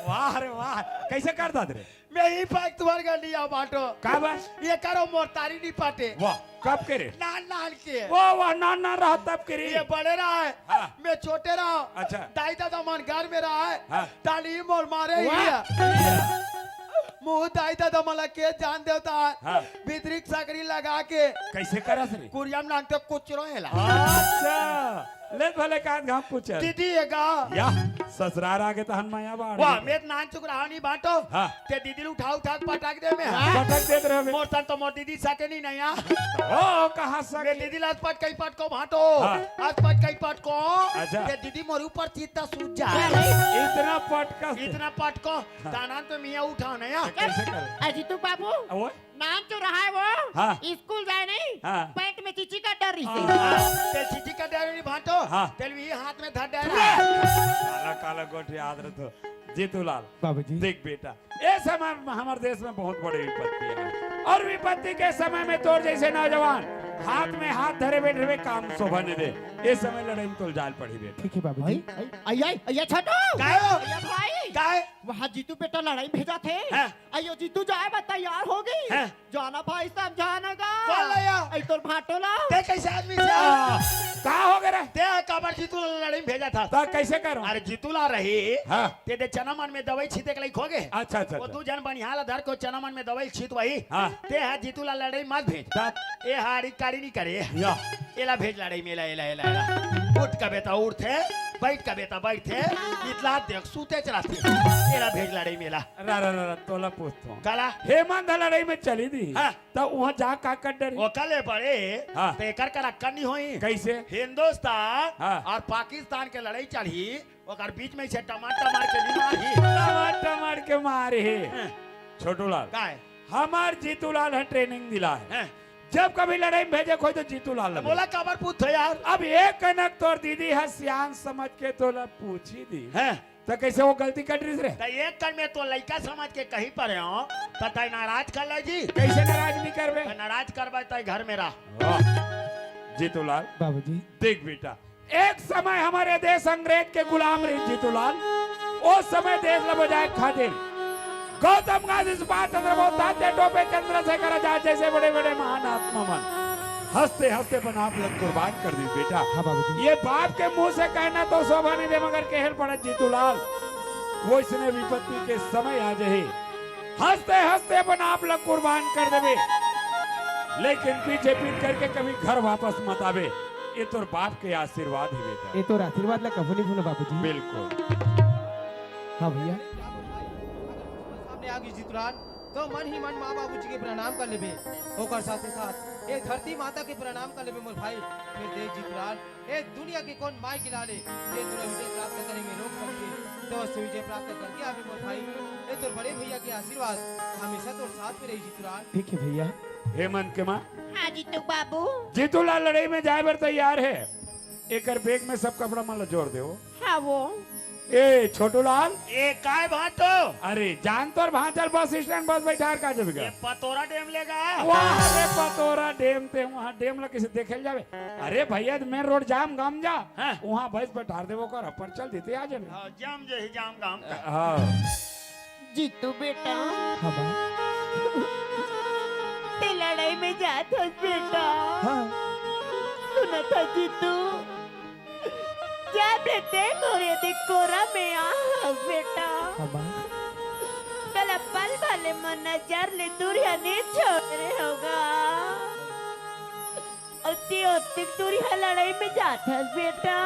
Speaker 1: वाह रे वाह, कैसे करता रे?
Speaker 6: मैं ही पैक तुम्हारे कर लिया बाटो
Speaker 1: का बस?
Speaker 6: ये करो मोरतारी नहीं पाटे
Speaker 1: वाह, कब करे?
Speaker 6: नान के
Speaker 1: वाह वाह, ना रहा तब करे।
Speaker 6: ये बड़े रहा है
Speaker 1: हाँ।
Speaker 6: मैं छोटे रहा
Speaker 1: अच्छा।
Speaker 6: दाई दादा मन घर में रहा है
Speaker 1: हाँ।
Speaker 6: ताली मोर मारे ही
Speaker 1: वाह।
Speaker 6: है। मुंह दाई दादा मला के जान देता है
Speaker 1: हाँ।
Speaker 6: बिदरिक सकरी लगा के
Speaker 1: कैसे करस रे?
Speaker 6: कुरियम नाम तो कुछ रोहेला
Speaker 1: अच्छा, ले भले का घाम पूछ।
Speaker 6: दीदी है का
Speaker 1: या ससुराल आगे तो हन माया बाड़।
Speaker 6: वाह मैं नान चुक रहा नहीं बाटो
Speaker 1: हाँ।
Speaker 6: ते दीदी उठा उठा के पटाक दे में
Speaker 1: पटक देत रहे।
Speaker 6: मोर सन तो मोर दीदी सके नहीं नया
Speaker 1: ओ कहां
Speaker 6: मैं
Speaker 1: सके?
Speaker 6: दीदी लाज पट कई पट को भाटो
Speaker 1: हाँ।
Speaker 6: आज पट कई पट को
Speaker 1: अच्छा।
Speaker 6: ते दीदी मोर ऊपर चित्ता सूझ जा
Speaker 1: इतना पटकस।
Speaker 6: इतना पट को ताना तो मियां उठाओ नया
Speaker 1: कैसे करे?
Speaker 2: आई जीतू बाबू
Speaker 1: ओए
Speaker 2: नाम तो रहा है वो
Speaker 1: हाँ।
Speaker 2: स्कूल जाए नहीं
Speaker 1: हाँ।
Speaker 2: पैंट में चीची का डर रही
Speaker 1: हाँ।
Speaker 2: से
Speaker 6: ते चिट्ठी का डायरी भाटो
Speaker 1: हाँ।
Speaker 6: तेलवी हाथ में धर डायरा
Speaker 1: काला काला गोठी आदत हो। जीतूलाल
Speaker 5: बाबूजी
Speaker 1: देख बेटा, ये समय में हमारे देश में बहुत बड़ी विपत्ति है और विपत्ति के समय में तोर जैसे नौजवान हाथ में हाथ धरे बैठे हुए काम शोभा ने दे। ये समय लड़ाई में तो जाल पड़ी बेटा।
Speaker 5: ठीक है बाबूजी।
Speaker 2: आई आई आई छोटू
Speaker 6: काय हो
Speaker 2: आया भाई
Speaker 6: काय
Speaker 2: वहाँ जीतू बेटा लड़ाई भेजा थे
Speaker 6: हाँ।
Speaker 2: आयो जीतू जाए बा तैयार हो गई
Speaker 6: हाँ।
Speaker 2: जाना भाई साहब जाना का
Speaker 6: कौन लाया?
Speaker 2: आई तोर भाटो ला
Speaker 6: ते कैसे आदमी से
Speaker 1: कहा हो गया?
Speaker 6: ते कबर जीतू लड़ाई में भेजा था
Speaker 1: तो कैसे करो?
Speaker 6: अरे जीतू ला रही
Speaker 1: हाँ।
Speaker 6: ते दे चना मन में दवाई छीते के लिए खोगे
Speaker 1: अच्छा अच्छा
Speaker 6: वो
Speaker 1: अच्छा।
Speaker 6: तू जन बनिहाल धर को चना मन में दवाई छीत वही
Speaker 1: हाँ।
Speaker 6: ते है जीतू ला लड़ाई मत भेज
Speaker 1: तब
Speaker 6: ए हारी कारी नहीं करे
Speaker 1: या
Speaker 6: एला भेज लड़ाई में एला उठ का बेटा उठ थे बैठ का बेटा बैठ थे इतला देख सूते चलाती एला भेज लड़ाई में एला
Speaker 1: रा तोला पूछता हूँ।
Speaker 6: काला
Speaker 1: हेमंत लड़ाई में चली थी
Speaker 6: हाँ।
Speaker 1: तो वहाँ जा का कर डरी?
Speaker 6: वो कले बड़े
Speaker 1: हाँ।
Speaker 6: ते कर कर करनी होई
Speaker 1: कैसे?
Speaker 6: हिंदुस्तान
Speaker 1: हाँ।
Speaker 6: और पाकिस्तान के लड़ाई चली ओकर बीच में से टमाटर मार के नहीं मारी
Speaker 1: टमाटर मार के मारे
Speaker 6: हाँ।
Speaker 1: छोटूलाल
Speaker 6: काय
Speaker 1: हमार जीतूलाल है ट्रेनिंग दिला है।
Speaker 6: हैं?
Speaker 1: जब कभी लड़ाई में भेजे कोई तो जीतूलाल लगे।
Speaker 6: बोला कबर पूछ यार
Speaker 1: अब एक कनक तोर दीदी है सियान समझ के तोला पूछी दी
Speaker 6: हैं
Speaker 1: तो कैसे वो गलती कर रही रे?
Speaker 6: तो एक कन में तो लड़का समझ के कहीं पर हो तो तय नाराज कर ले जी
Speaker 1: कैसे नाराज नहीं करवे?
Speaker 6: तो नाराज करबे तय घर में रह
Speaker 1: वाह जीतूलाल
Speaker 5: बाबूजी
Speaker 1: देख बेटा, एक समय हमारे देश अंग्रेज के गुलाम रही जीतूलाल। उस समय देश ला बजाय खातिर गौतम गांधी सुभाष चंद्र बोस तात्या टोपे चंद्रशेखर आजाद जैसे बड़े बड़े महान आत्मा मन हंसते हंसते बन आप लोग कुर्बान कर दी बेटा।
Speaker 5: हाँ बाबूजी।
Speaker 1: ये बाप के मुंह से कहना तो शोभा नहीं दे मगर कहल पड़ा जीतूलाल वो इसने विपत्ति के समय आ जाए हंसते हंसते बन आप लोग कुर्बान कर देवे लेकिन पीछे पीट करके कभी घर वापस मत आवे। ये तो बाप के आशीर्वाद ही बेटा।
Speaker 5: ये तो आशीर्वाद ला कभी नहीं भूलो बाबूजी।
Speaker 1: बिल्कुल।
Speaker 5: हाँ भैया
Speaker 4: सामने आ गई जीतूलाल तो मन ही मन माँ बाबूजी के प्रणाम कर लेबे ओकर साथे साथ ए धरती माता के प्रणाम कर लेबे मोर भाई फिर देख जीतलाल ए दुनिया के कौन माई के लाले जे तोरा विजय प्राप्त करे में रोक सकते तो अवश्य विजय प्राप्त करके आवे मोर भाई ए तोर बड़े भैया के आशीर्वाद हमेशा तोर साथ में रही जीतलाल।
Speaker 5: ठीक है भैया।
Speaker 1: हेमंत के माँ
Speaker 2: हाँ जीतू बाबू
Speaker 1: जीतूलाल लड़ाई में जाए बर तैयार है। एकर बैग में सब कपड़ा माला जोड़ दे।
Speaker 2: हाँ वो
Speaker 1: ए छोटूलाल
Speaker 6: ए काय भाटो
Speaker 1: अरे जान तोर भांचल बस स्टैंड बस बैठार का जब
Speaker 6: ये पतोरा डेम लेगा
Speaker 1: वहाँ रे पतोरा डेम ते वहाँ डेम ला किसे देखे जावे। अरे भैया मेन रोड जाम गम जा
Speaker 6: हाँ।
Speaker 1: वहाँ बस बैठार देवो कर पर चल देते आ जाने।
Speaker 6: हाँ, जाम जे ही जाम गाम का
Speaker 1: हाँ
Speaker 2: जीतू बेटा
Speaker 5: हाँ बा।
Speaker 2: ते लड़ाई में जात हस बेटा
Speaker 5: हाँ
Speaker 2: सुना था जीतू जब लेते गोरे दी कोरा में आ बेटा
Speaker 5: हाँ बा।
Speaker 2: कल पल भले मन नजर ले दूरिया नहीं छोड़ रहे होगा अति दूरिया लड़ाई में जात हस बेटा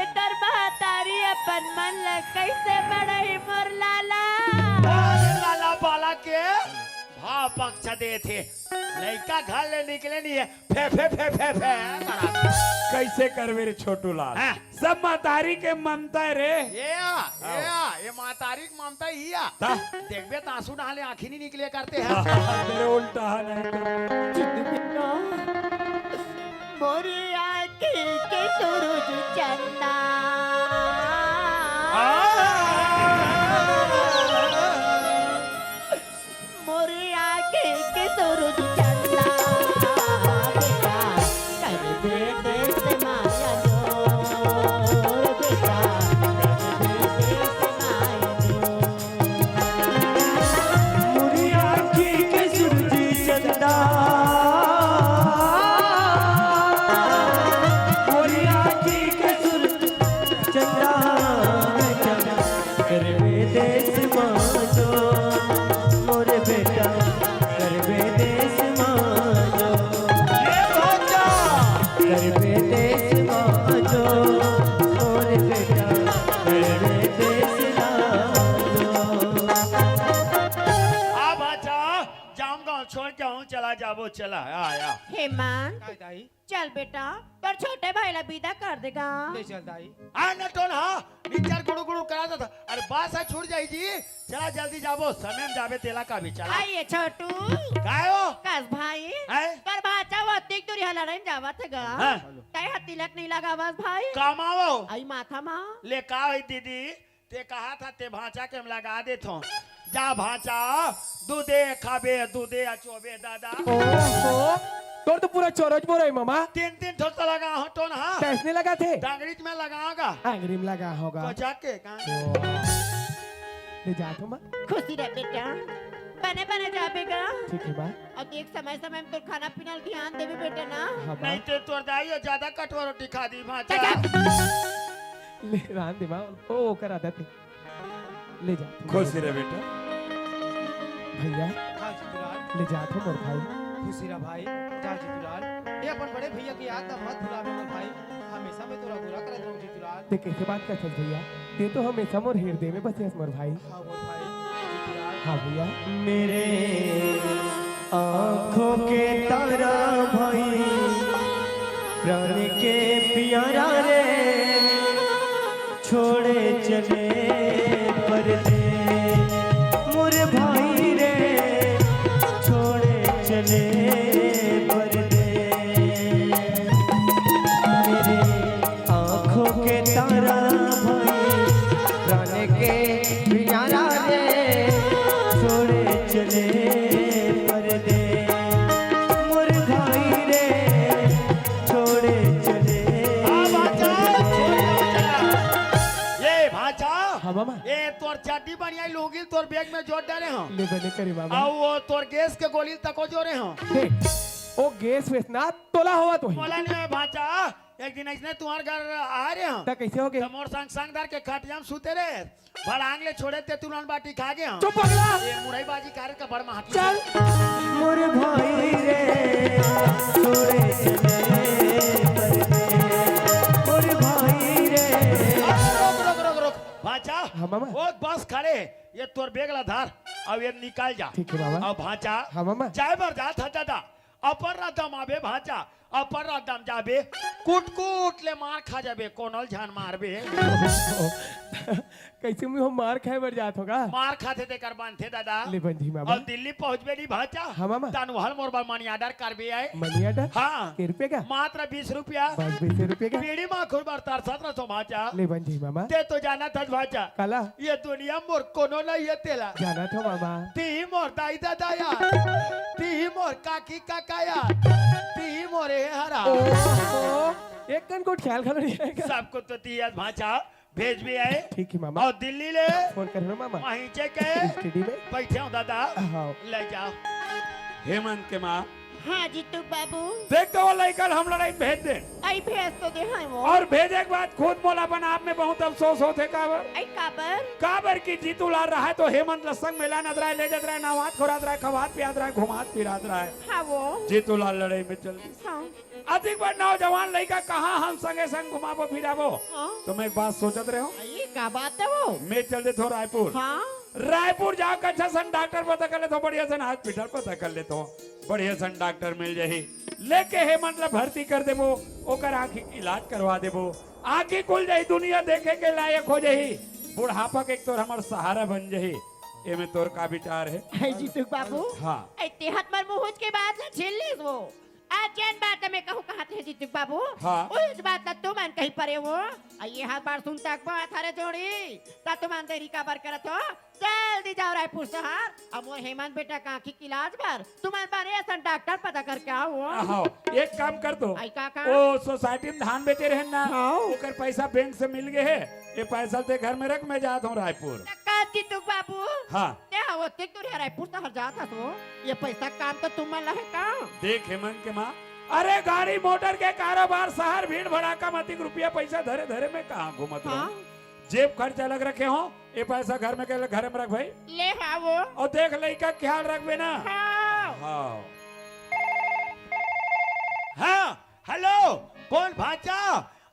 Speaker 2: एतर महतारी अपन मन ल कैसे बढ़ाई मोर लाला
Speaker 6: लाला बाला के भाव पक्ष दे थे लड़का घर ले निकले नहीं है फे फे फे फे फे करा।
Speaker 1: कैसे करवे रे छोटूलाल
Speaker 6: हाँ।
Speaker 1: सब मतारी के ममता है रे।
Speaker 6: ये मातारी ममता ही आ
Speaker 1: ता?
Speaker 6: देखबे तो आंसू डाले आंखी नहीं निकले करते हैं
Speaker 1: तेरे उल्टा हाल है तो।
Speaker 2: जीतू बेटा मोरी आँखें के सूरज चंदा मोरी आँखें के सूरज चंदा बेटा कर दे देश माया जोर बेटा कर दे देश माया जोर
Speaker 3: मुरी आँखी के सूरज चंदा मुरी आँखी के सूरज चंदा करवे देश मांझो मोरे बेटा करवे देश मांझो करवे देश मांझो मोरे बेटा करवे देश मांझो।
Speaker 6: अब अच्छा जाम गाँव छोड़ के हूँ चला जाबो चला आया
Speaker 2: हेमंत
Speaker 4: काय दाई
Speaker 2: चल बेटा पर छोटे भाई ला विदा कर देगा
Speaker 4: ले चल दाई
Speaker 6: आ नटोन हाँ नीचर गुड़ू गुड़ू करा था अरे बास है छूट जाई जी चला जल्दी जाबो समय में जाबे तेला का भी चला
Speaker 2: आइए छोटू
Speaker 6: काय हो
Speaker 2: कस भाई
Speaker 6: हैं?
Speaker 2: कर भाचा वो तिक दूरी हला नहीं जावा थगा
Speaker 6: हाँ।
Speaker 2: काय हाथ तिलक नहीं लगा बस भाई
Speaker 6: कमाओ
Speaker 2: आई माथा माँ
Speaker 6: ले का है दीदी ते कहा था ते भांचा के हम लगा देतो जा भांचा दूधे खाबे दूधे अचोबे दादा
Speaker 5: ओहो तोर तो पूरा चौरज बोरा है मामा।
Speaker 6: तीन तीन ठोक तो लगा हूँ टोन हाँ
Speaker 5: कैसने लगा थे
Speaker 6: डांगरीच में लगाओगा
Speaker 5: अंग्रेम लगा होगा।
Speaker 6: तो जाके कहाँ
Speaker 5: ले जातो माँ।
Speaker 2: खुशी रह बेटा बने बने जाबेगा
Speaker 5: ठीक है माँ।
Speaker 2: और देख समय समय में तो खाना पीना ध्यान देवे बेटा ना
Speaker 5: हाँ माँ।
Speaker 6: नहीं तो तोर दाई ज्यादा कटवा रोटी खा दी भांचा
Speaker 5: ले रान दे माँ। ओ करा देते ले जा
Speaker 1: खुश रहे बेटा।
Speaker 5: भैया
Speaker 4: हाँ जीतूलाल
Speaker 5: ले जातो मोर भाई।
Speaker 4: खुशी रहा भाई जा जीतूलाल ये अपन बड़े भैया की याद ना मत भुलावे मोर भाई हमेशा मैं तोरा बुरा करत रहूं जीतूलाल।
Speaker 5: ते कैसे बात कर सकते भैया ते तो हमेशा मोर हृदय में बसे मोर भाई।
Speaker 4: हाँ मोर भाई जीतूलाल
Speaker 5: हाँ भैया
Speaker 3: मेरे आँखों के तारा भाई प्राण के प्यारा रे छोड़े चले परदे मोरे भाई रे छोड़े चले परदे मेरे आँखों के तारा भाई प्राण के प्यारा रे छोड़े चले परदे मोरे भाई रे छोड़े चले
Speaker 6: ये भांचा
Speaker 5: हाँ मामा
Speaker 6: ये तोर चड्डी बढ़िया लोगी तोर बैग में जोड़ डाले हो
Speaker 5: ले बने करी मामा।
Speaker 6: और वो तोर गैस के गोली तको जोड़े हो
Speaker 5: देख ओ गैस वेस ना तोला हुआ तो
Speaker 6: बोला नहीं है भांचा एक दिन ऐसने तुम्हारे घर आ रहे हो
Speaker 5: ता कैसे हो गए
Speaker 6: तो मोर संग संगदार के खटिया में सूते रे भड़ांग ले छोड़े ते तुरंत बाटी खा गए हो
Speaker 5: चुप पगला
Speaker 6: ये मुरई बाजी कार का बड़ महत्व
Speaker 5: चल
Speaker 3: मोरे भाई रे छोड़े चले परदे मोरे भाई रे
Speaker 6: रोक रोक रोक रोक भांचा
Speaker 5: हाँ मामा
Speaker 6: वो बस खड़े ये तोर बेग ला धार अब ये निकाल जा
Speaker 5: ठीक है मामा।
Speaker 6: अब भांचा
Speaker 5: हाँ मामा।
Speaker 6: जाए बर जा था दादा अपर रादम आबे भांचा अपर रादम जाबे कुट कुट ले मार खा जाबे कोनल झान मारबे
Speaker 5: कैसे मुझे मार खाए बर जात होगा।
Speaker 6: मार खाते ते कर बांधे दादा
Speaker 5: ले बंधी मामा।
Speaker 6: और दिल्ली पहुंचबे नहीं भांचा
Speaker 5: हाँ मामा।
Speaker 6: तानुहल मोर बार मनी ऑर्डर करबे आए
Speaker 5: मनी ऑर्डर
Speaker 6: हाँ
Speaker 5: के रुपए का
Speaker 6: मात्र 20 रुपया
Speaker 5: बस 20 रुपए का
Speaker 6: पीढ़ी माँ खुद बार तार 1700 भांचा
Speaker 5: ले बंधी मामा।
Speaker 6: ते तो जाना था भांचा
Speaker 5: काला
Speaker 6: ये दुनिया मोर कोनो नहीं है तेला
Speaker 5: जाना था मामा।
Speaker 6: ती मोर दाई दादाया ती मोर काकी काकाया ती मोरे हरा
Speaker 5: एक कन को ख्याल खाना नहीं आएगा।
Speaker 6: सबको तो ती आज भांचा भेज भी आए
Speaker 5: ठीक है मामा।
Speaker 6: और दिल्ली ले
Speaker 5: फोन करो मामा।
Speaker 6: वहीं के
Speaker 5: स्टडी में
Speaker 6: बैठे हो दादा
Speaker 5: हाँ।
Speaker 6: ले जाओ
Speaker 1: हेमंत के माँ
Speaker 2: हाँ जीतू बाबू
Speaker 1: देख तो वो लड़का हम लड़ाई भेज दे
Speaker 2: आई भेज तो दे हैं वो
Speaker 1: और भेजे के बाद खुद मोला बना आप में बहुत अफसोस होते काबर
Speaker 2: आई काबर
Speaker 1: काबर की जीतू ला रहा है तो हेमंत लसंग मिला नद रहा है ले जत रहा है नवात खुरात रहा है खवात पियात रहा है घुमात फिरात रहा है
Speaker 2: हाँ वो
Speaker 1: जीतू लाल लड़ाई में चल गई
Speaker 2: हाँ
Speaker 1: अधिक बार नौजवान लड़का कहाँ हम संगे संग घुमाबो फिराबो
Speaker 2: हाँ
Speaker 1: तुम एक बात सोचत रहे हो
Speaker 2: ये क्या बात है वो
Speaker 1: मैं चल दे थो रायपुर
Speaker 2: हाँ
Speaker 1: रायपुर जाकर अच्छा सन डॉक्टर पता कर ले तो बढ़िया सन हॉस्पिटल पता कर ले तो बढ़िया सन डॉक्टर मिल जाही लेके हेमंत ला भर्ती कर देबो ओकर आंखी के इलाज करवा देबो आंखी खुल जाही दुनिया देखे के लायक हो जाही बुढ़ापा के एक तोर हमार सहारा बन जाही एमे तोर का विचार है
Speaker 2: आई जीतू बाबू
Speaker 1: हाँ
Speaker 2: आई तेहत मर मुहुज के बाद ना झेल ली वो आज जैन बात मैं कहूँ कहाँ थे जीतू बाबू
Speaker 1: हाँ।
Speaker 2: उस बात ना तुम मन कहीं परे हो ये हाथ बार सुनता बात हरे जोड़ी ता तुम देरी का बार करत हो जल्दी जाओ रायपुर शहर अब वो हेमंत बेटा का आँखी की इलाज कर तुम्हारे बारे ऐसा डॉक्टर पता करके आओ
Speaker 1: हाँ एक काम कर दो
Speaker 2: आई का
Speaker 1: ओ सोसाइटी में धान बेचे रहे ना
Speaker 2: हाँ।
Speaker 1: ओकर पैसा बैंक से मिल गए है ये पैसा ते घर में रख मैं जाता हूँ रायपुर
Speaker 2: जीतू बाबू
Speaker 1: हाँ
Speaker 2: ते वो तिक तो रायपुर शहर जाता तो ये पैसा काम तो तुम है का
Speaker 1: देख हेमंत के माँ अरे गाड़ी मोटर के कारोबार शहर भीड़ भड़ाका मतिक रुपया पैसा धरे धरे में कहाँ घूमत
Speaker 2: हाँ।
Speaker 1: रहो जेब खर्च अलग रखे हो ये पैसा घर में के घर में रख भाई
Speaker 2: ले हाँ वो
Speaker 1: और देख लड़का ख्याल रखबे ना
Speaker 2: हाँ
Speaker 1: हाँ
Speaker 6: हाँ हेलो कौन भांचा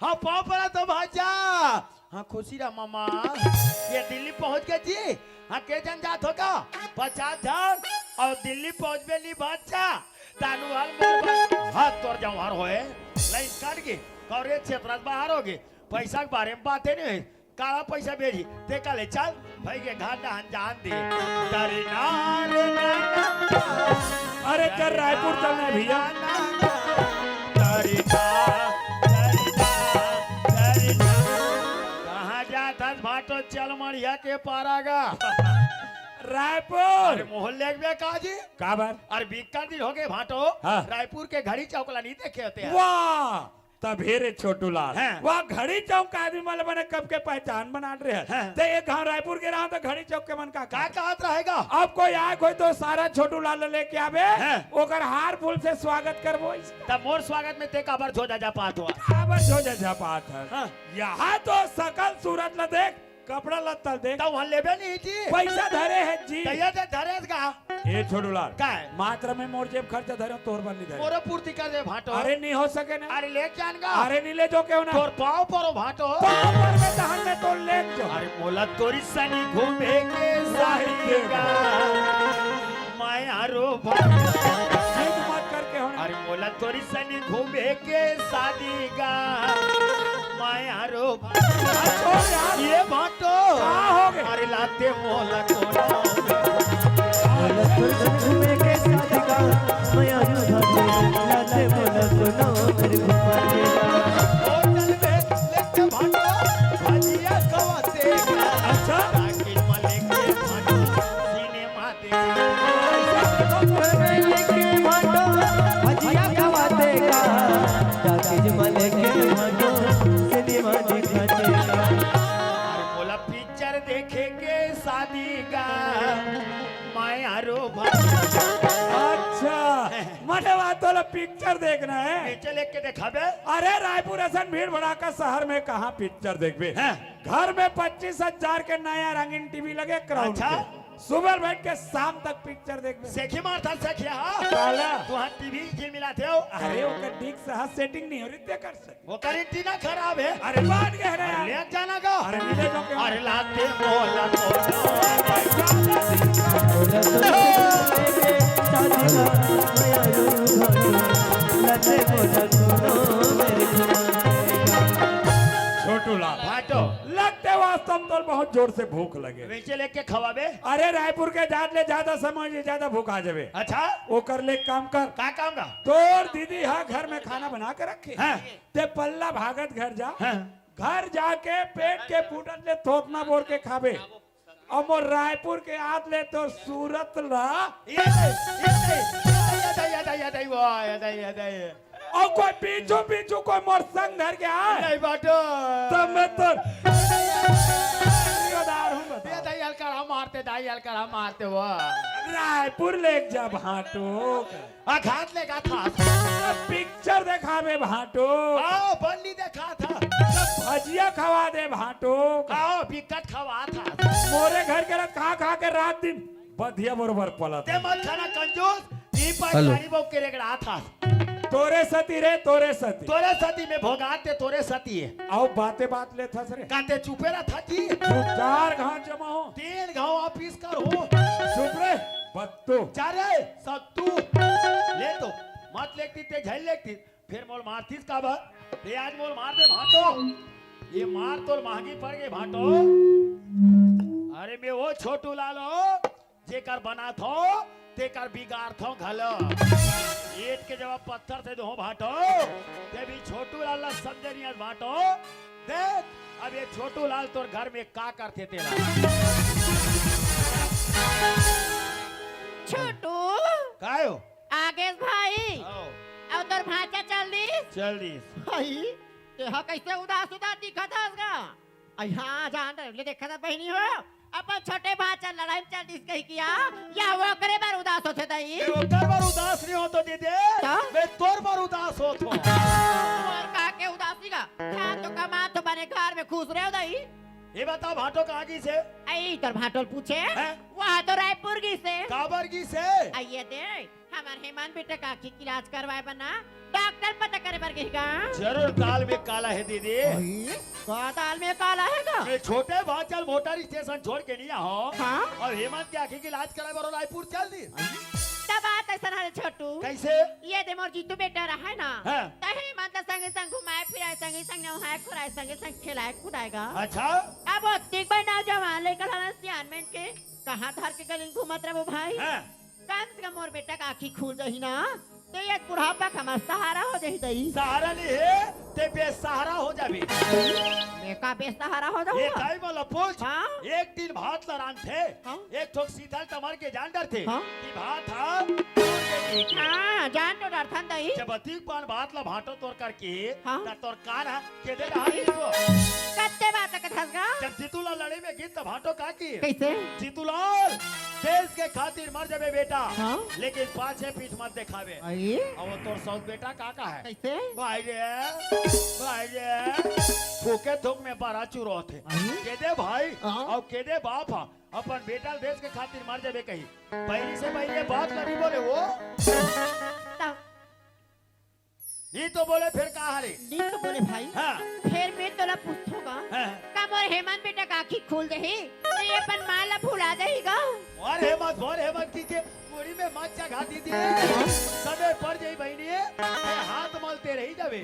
Speaker 6: हाँ पाँव पड़ा तो भांचा हाँ खुशी रहा मामा ये दिल्ली पहुंच गए जी हाँ के जन जात होगा 50 जन और दिल्ली पहुंच गए नहीं भांचा तानु हाल हाथ तोड़ जाऊं हर होए लाइन काट के कौरे क्षेत्र बाहर होगे पैसा के बारे में बातें नहीं काला पैसा भेजी ते काले चल भाई के घाटा जान दे तारे नार
Speaker 1: अरे चल रायपुर चलना है भैया
Speaker 6: कहाँ जाता भाटो चल मरिया के पारागा
Speaker 1: रायपुर
Speaker 6: मोहल्ले में काजी
Speaker 1: काबर
Speaker 6: अरे बीकर दिन हो गए भाटो
Speaker 1: हाँ।
Speaker 6: रायपुर के घड़ी चौकला नहीं देखे होते हैं
Speaker 1: वाह तबे रे छोटू लाल
Speaker 6: हाँ।
Speaker 1: वाह घड़ी चौक का आदमी वाले बने कब के पहचान बना रहे हैं
Speaker 6: हाँ।
Speaker 1: ते एक गांव रायपुर के रहा तो घड़ी चौक के मन का
Speaker 6: क्या कहत रहेगा
Speaker 1: अब कोई आए कोई तो सारा छोटू लाल लेके आवे
Speaker 6: हाँ।
Speaker 1: ओकर हार फूल से स्वागत करबो
Speaker 6: तब मोर स्वागत में ते काबर झोजा जा पात हुआ
Speaker 1: काबर जो जपात है
Speaker 6: हाँ।
Speaker 1: यहाँ तो सकल सूरत ल देख कपड़ा लत्ता देख
Speaker 6: तब वहाँ लेबे नहीं जी
Speaker 1: पैसा धरे है जी
Speaker 6: तैया दे धरेस का
Speaker 1: ए छोटू लाल
Speaker 6: का है?
Speaker 1: मात्र में मोर जेब खर्चा धरे तोर बन नहीं धरे
Speaker 6: मोरो पूर्ति कर दे भाटो
Speaker 1: अरे नहीं हो सके ना
Speaker 6: अरे ले जान का
Speaker 1: अरे नहीं ले जो क्यों ना
Speaker 6: तोर पाँव परो भाटो
Speaker 1: पावर में दहन में तो ले जो
Speaker 6: अरे मोला तोरी सनी घूमे के साहिगा माया रो
Speaker 1: जिद मत करके होना
Speaker 6: अरे मोला तोरी सनी घूमे के शादी का माया रो
Speaker 1: छोड़ यार
Speaker 6: ये भाटो
Speaker 1: कहाँ हो गए
Speaker 6: अरे लाते मोला कोनो
Speaker 3: घूमे के साथ का माया रो भागे लाते मोला कोनो मेरे घुमाएगा
Speaker 6: होटल में लेके भाटो भजिया खवाते
Speaker 1: अच्छा
Speaker 6: राकिल मलिक के भाटो सिनेमा
Speaker 3: लेके भाटो भजिया खवातेगा जाके जमाले के भाटो सिनेमा दिखातेगा
Speaker 6: अरे बोला पिक्चर देखेंगे शादी का माया रो
Speaker 1: अच्छा मने बात तो पिक्चर देखना है
Speaker 6: नीचे लेके देखाबे
Speaker 1: अरे रायपुर ऐसा भीड़ भड़ाका शहर में कहाँ पिक्चर देखबे
Speaker 6: हैं?
Speaker 1: घर में 25,000 के नया रंगीन टीवी लगे क्राउन
Speaker 6: अच्छा।
Speaker 1: के सुबह बैठ के शाम तक पिक्चर देखबे
Speaker 6: सेखी मार था सेखिया
Speaker 1: काला
Speaker 6: तू हां टीवी की मिला थे
Speaker 1: अरे ओकर ठीक से हाथ सेटिंग नहीं हो रही ते कर सक
Speaker 6: वो करेंटी ना खराब है
Speaker 1: अरे बात कह रहे
Speaker 6: अरे
Speaker 1: यार
Speaker 6: ले जाना का
Speaker 1: अरे मिले जो के
Speaker 6: अरे लाते मोला छोटू लाल भाटो
Speaker 1: लगते वास्तव में तो बहुत जोर से भूख लगे
Speaker 6: वेचे लेके खवाबे
Speaker 1: अरे रायपुर के जात ले ज्यादा समय ज्यादा भूख आ जावे
Speaker 6: अच्छा
Speaker 1: वो कर ले काम कर
Speaker 6: का काम का
Speaker 1: तोर दीदी हाँ घर में खाना बना के रखे
Speaker 6: हाँ।
Speaker 1: ते पल्ला भागत घर जा
Speaker 6: हाँ।
Speaker 1: घर जाके पेट के फूटत ले थोतना बोर के खाबे और मोर रायपुर के आत ले तो सूरत ला
Speaker 6: याद
Speaker 1: और कोई पीछू पीछू कोई मोर संग धर के आए
Speaker 6: नहीं बाटो
Speaker 1: तब मैं तो ठेकेदार हूँ बता।
Speaker 6: दाई अलकरा मारते वो
Speaker 1: रायपुर ले जा भाटो
Speaker 6: घात लेगा था
Speaker 1: पिक्चर दिखावे भाटो
Speaker 6: आओ बंडी देखा था
Speaker 1: भजिया खवा दे भाटो
Speaker 6: आओ बिकट खवा था
Speaker 1: मोरे घर के खा के रात दिन बधिया बरोबर पलत
Speaker 6: ते मत खाना कंजूस ई पर
Speaker 3: हेलो।
Speaker 6: गाड़ी बो के रेगड़ा था
Speaker 1: तोरे सती रे तोरे सती
Speaker 6: तोरे सती में भोगाते तोरे सती है
Speaker 1: आओ बातें बात ले थस रे
Speaker 6: काते चुपे रहा था जी
Speaker 1: तू चार घाट जमा हो
Speaker 6: 3 गांव ऑफिस कर हो
Speaker 1: चुप रे बत्तू
Speaker 6: चारे सत्तू ले तो मत लेती ते झल लेती फिर मोल मारतीस का बा ते आज मोल मार दे भाटो ये मार तो महंगी पड़ गई भाटो अरे मैं वो छोटू लालो जेकर बना थो तेकर बिगाड़ थो घलो ईट के जवाब पत्थर से दो भाटो ते भी छोटू लाल समझे नहीं आज भाटो देख अब ये छोटू लाल तोर घर में का करते तेरा
Speaker 2: छोटू
Speaker 6: कायो
Speaker 2: आगे भाई
Speaker 6: आओ
Speaker 2: और तोर भाचा चल दी
Speaker 6: चल दी
Speaker 2: भाई तेहा कैसे उदास उदास दिखत हसगा आई हां जान ले देखा था बहनी हो अपन छोटे भाचा लड़ाई में चल दिस कही किया या वो करे बार उदास होते दई
Speaker 6: तोर पर उदास नहीं हो तो दीदी
Speaker 2: क्या?
Speaker 6: मैं तोर पर उदास हो तो
Speaker 2: और का के उदासी का खा तो कमा तो बने घर में खुश रहो दई
Speaker 6: ये बताओ भाटो कहाँ की से
Speaker 2: आई तोर भाटोल पूछे
Speaker 6: हैं?
Speaker 2: वहां तो रायपुर की से
Speaker 6: काबर की से
Speaker 2: आइए दे हमार हेमान बेटा का की इलाज करवाए बना डॉक्टर पता करे बर गई का
Speaker 6: जरूर दाल में काला है दीदी
Speaker 2: का दाल में काला है का
Speaker 6: मैं छोटे भाचल मोटर स्टेशन छोड़ के नहीं आओ
Speaker 2: हाँ
Speaker 6: और हेमंत की आंखी की इलाज कराए बरो रायपुर चल दी
Speaker 2: तब बात ऐसा है छोटू
Speaker 6: कैसे
Speaker 2: ये दे मोर जीतू बेटा रहा है ना
Speaker 6: हाँ।
Speaker 2: तहे मतलब संगे संग घुमाए फिराए संगे संग नहाए खुराए संगे संग खिलाए खुदाएगा
Speaker 6: अच्छा
Speaker 2: अब ओतिक बना जवान लेकर हला सियान में के कहां धर के गली घुमत रहो भाई
Speaker 6: हैं?
Speaker 2: कम से कम मोर बेटा का आंखी खुल जही ना तो ये बुढ़ापा का हमार सहारा हो जही दई
Speaker 6: सहारा नहीं है ते बेसहारा हो जाबी
Speaker 2: मैं का बेसहारा हो
Speaker 6: ये
Speaker 2: जाऊंगा
Speaker 6: टाइम वाला पूछ
Speaker 2: हाँ?
Speaker 6: एक दिन भात लरान थे
Speaker 2: हाँ?
Speaker 6: एक ठोक सीधल तमर के जानडर थे
Speaker 2: हाँ?
Speaker 6: कि भात था
Speaker 2: हां जान तो डर था दई
Speaker 6: जब अतीक पान भात ला भाटो तोर करके
Speaker 2: हाँ?
Speaker 6: ता तोर कान है के दे रहा है वो
Speaker 2: कत्ते बात का थसगा
Speaker 6: जब जीतूला लड़े में गीत ता भाटो का की
Speaker 2: कैसे
Speaker 6: जीतूलाल देश के खातिर मर जाबे बेटा
Speaker 2: हाँ?
Speaker 6: लेकिन पाछे पीठ मत दिखावे
Speaker 2: आई
Speaker 6: और वो तोर सौत बेटा काका है
Speaker 2: कैसे
Speaker 6: भाई रे फूके धुक में बारा चूरो थे केदे भाई
Speaker 2: हाँ?
Speaker 6: और केदे बाप हा अपन बेटा देश के खातिर मर जाबे कही पहली से पहले बात नहीं बोले वो
Speaker 2: तब
Speaker 6: ये तो बोले फिर कहा रे
Speaker 2: दी तो बोले भाई
Speaker 6: हाँ
Speaker 2: फिर मैं तोला पूछूंगा
Speaker 6: हाँ
Speaker 2: कब और हेमंत बेटा का आंखी खुल दही तो ये अपन माला भुला देगा
Speaker 6: और हेमंत की के पूरी में मत जगा दी दी सबे पड़ जाई बहनी हाथ मलते रही जाबे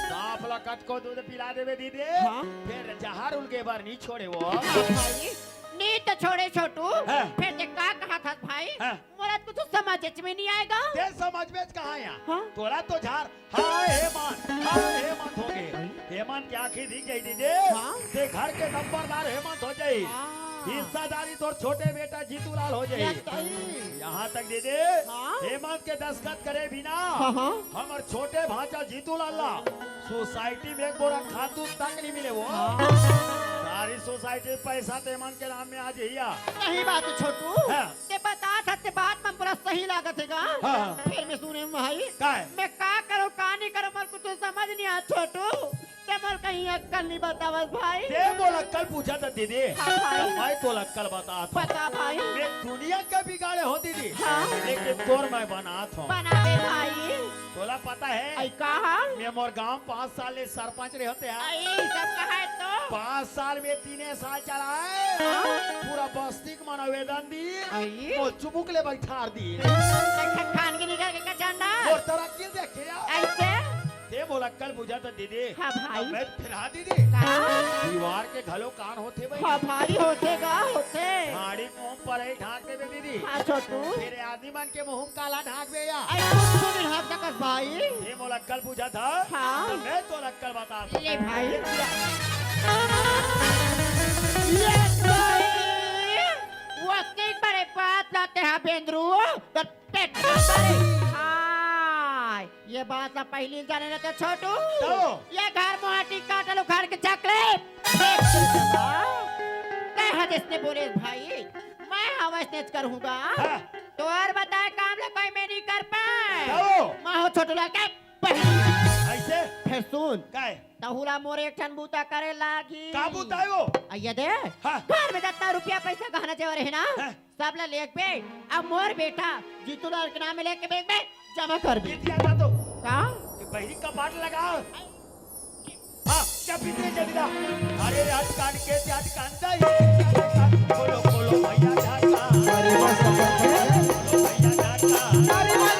Speaker 6: साफला कट को दूध पिला देवे दीदी
Speaker 2: हाँ?
Speaker 6: फिर जहार उनके बार नहीं छोड़े वो
Speaker 2: भाई नी तो छोड़े छोटू
Speaker 6: हाँ?
Speaker 2: फिर ते का कहा था भाई
Speaker 6: हाँ?
Speaker 2: मोरा को तो समझ में नहीं आएगा
Speaker 6: ते समझ में कहाँ यहाँ
Speaker 2: हाँ?
Speaker 6: तोरा तो झार हाय हेमंत हो गए हेमंत की आंखें दिख गई दीदी
Speaker 2: हाँ?
Speaker 6: ते घर के नंबरदार हेमंत हो जाई
Speaker 2: हाँ।
Speaker 6: हिस्सादारी तोर छोटे बेटा जीतूलाल हो जाई
Speaker 2: यस सही।
Speaker 6: यहाँ तक दीदी
Speaker 2: हाँ?
Speaker 6: हेमंत के दस्तखत करे बिना
Speaker 2: हाँ, हाँ।
Speaker 6: हमार छोटे भाचा जीतूलाल सोसाइटी में एक बोरा खातू तक नहीं मिले वो सारी सोसाइटी पैसा तो हेमंत के नाम में आ जाइया
Speaker 2: सही बात है छोटू
Speaker 6: हाँ।
Speaker 2: ते बता था ते बात में पूरा सही लागत हैगा
Speaker 6: हाँ।
Speaker 2: फिर मैं सुने भाई
Speaker 6: का है?
Speaker 2: मैं का करूं का नहीं करूं मर को तो समझ नहीं आ छोटू ते मोर कहीं अक्कल नहीं बतावस भाई
Speaker 6: ते बोला कल पूछा था दीदी
Speaker 2: हाँ भाई।
Speaker 6: मैं तोला कल बता था
Speaker 2: बता भाई
Speaker 6: मैं दुनिया के बिगाड़े हो दीदी
Speaker 2: हाँ।
Speaker 6: लेकिन तोर मैं बनात हूँ
Speaker 2: बना दे भाई
Speaker 6: तोला पता है
Speaker 2: आई कहा
Speaker 6: मैं मोर गांव 5 साल ले सरपंच रहे होते हैं
Speaker 2: आई सब कहा है तो
Speaker 6: 5 साल में 3 साल चलाए
Speaker 2: हाँ?
Speaker 6: पूरा बस्ती को मन आवेदन दी
Speaker 2: आई
Speaker 6: वो चुमुक ले बैठार दी
Speaker 2: खान के निकल के कचंडा
Speaker 6: और तरक्की देखे यार
Speaker 2: ऐसे
Speaker 6: ते बोला कल बुझा था दीदी
Speaker 2: हाँ भाई
Speaker 6: मैं फिरा दीदी
Speaker 2: कहा
Speaker 6: दीवार के घलो कान होते भाई
Speaker 2: हाँ भाई होतेगा होते
Speaker 6: हाड़ी मुंह पर ही ढाक दे बे दीदी
Speaker 2: हाँ छोटू
Speaker 6: मेरे आदमी मन के मुंह काला ढाक दे या
Speaker 2: आई तू भी हाथ सकस भाई
Speaker 6: ये बोला कल पूछा था
Speaker 2: हाँ।
Speaker 6: तो मैं तो कल बता
Speaker 2: ले भाई ये भाई वो किक बड़े बात लाते हैं बेंद्रू तो पेट बड़े हाँ ये बात ना पहली जाने रहते छोटू
Speaker 6: तो?
Speaker 2: ये घर मोहाटी काटल उखाड़ के चकले कह हदस ने बोले भाई मैं हवस नेच करूँगा
Speaker 6: हाँ।
Speaker 2: तो और बताए काम ले कोई मैं नहीं कर पाए
Speaker 6: तो?
Speaker 2: माहो छोटू लगे पहली
Speaker 6: ऐसे
Speaker 2: फिर सुन
Speaker 6: काय
Speaker 2: तहुला मोरे एक ठन बूता करे लागी
Speaker 6: काबू ताई वो
Speaker 2: आइए दे
Speaker 6: हाँ।
Speaker 2: घर में जितना रुपया पैसा गहना जेवर है ना
Speaker 6: हाँ।
Speaker 2: सब ला लेक पे अब मोर बेटा जीतू लाल के नाम में लेके बैंक में जमा कर भी
Speaker 6: ये दिया था तो
Speaker 2: का
Speaker 6: कि बहरी का बाट लगा हाँ क्या पीते जल्दी अरे आज कान के आज कांदा ये खोलो खोलो भैया ढाका
Speaker 3: अरे वाह सरपंच
Speaker 6: भैया ढाका
Speaker 3: अरे वाह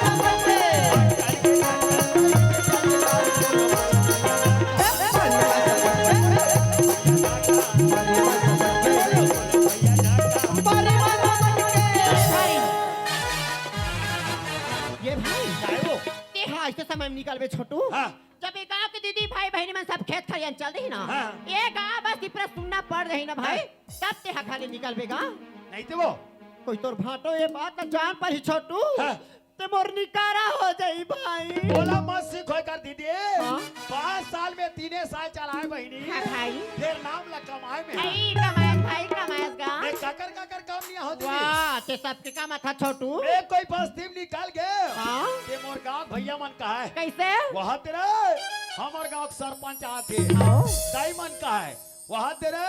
Speaker 2: ये भाई
Speaker 6: काय वो
Speaker 2: ते हाँ ऐसे समय में निकल बे छोटू
Speaker 6: हाँ।
Speaker 2: जब ये गाँव की दीदी भाई बहनी में सब खेत खलियान चल रही ना
Speaker 6: हाँ।
Speaker 2: ये गाँव बस इतना सुनना पड़ रही ना भाई तब ते हाँ खाली निकल बेगा
Speaker 6: नहीं थे वो
Speaker 2: कोई तोर भाटो ये बात न जान पर ही छोटू
Speaker 6: हाँ।
Speaker 2: ते मोर निकारा हो जाई भाई
Speaker 6: बोला मत सीखो कर दीदी
Speaker 2: हाँ।
Speaker 6: 5 साल में 3 साल चलाए बहनी
Speaker 2: हाँ भाई
Speaker 6: फिर नाम ला कमाए में
Speaker 2: आई कमायस भाई कमायस गा
Speaker 6: मैं काकर काम नहीं होती
Speaker 2: वाह ते सबके काम था छोटू
Speaker 6: मैं कोई बस्ती में निकाल गए
Speaker 2: हाँ
Speaker 6: ते मोर गांव भैया मन कहा है
Speaker 2: कैसे
Speaker 6: वहाँ तेरे हमार गांव के सरपंच आते
Speaker 2: हाँ
Speaker 6: दाई मन का है वहाँ तेरे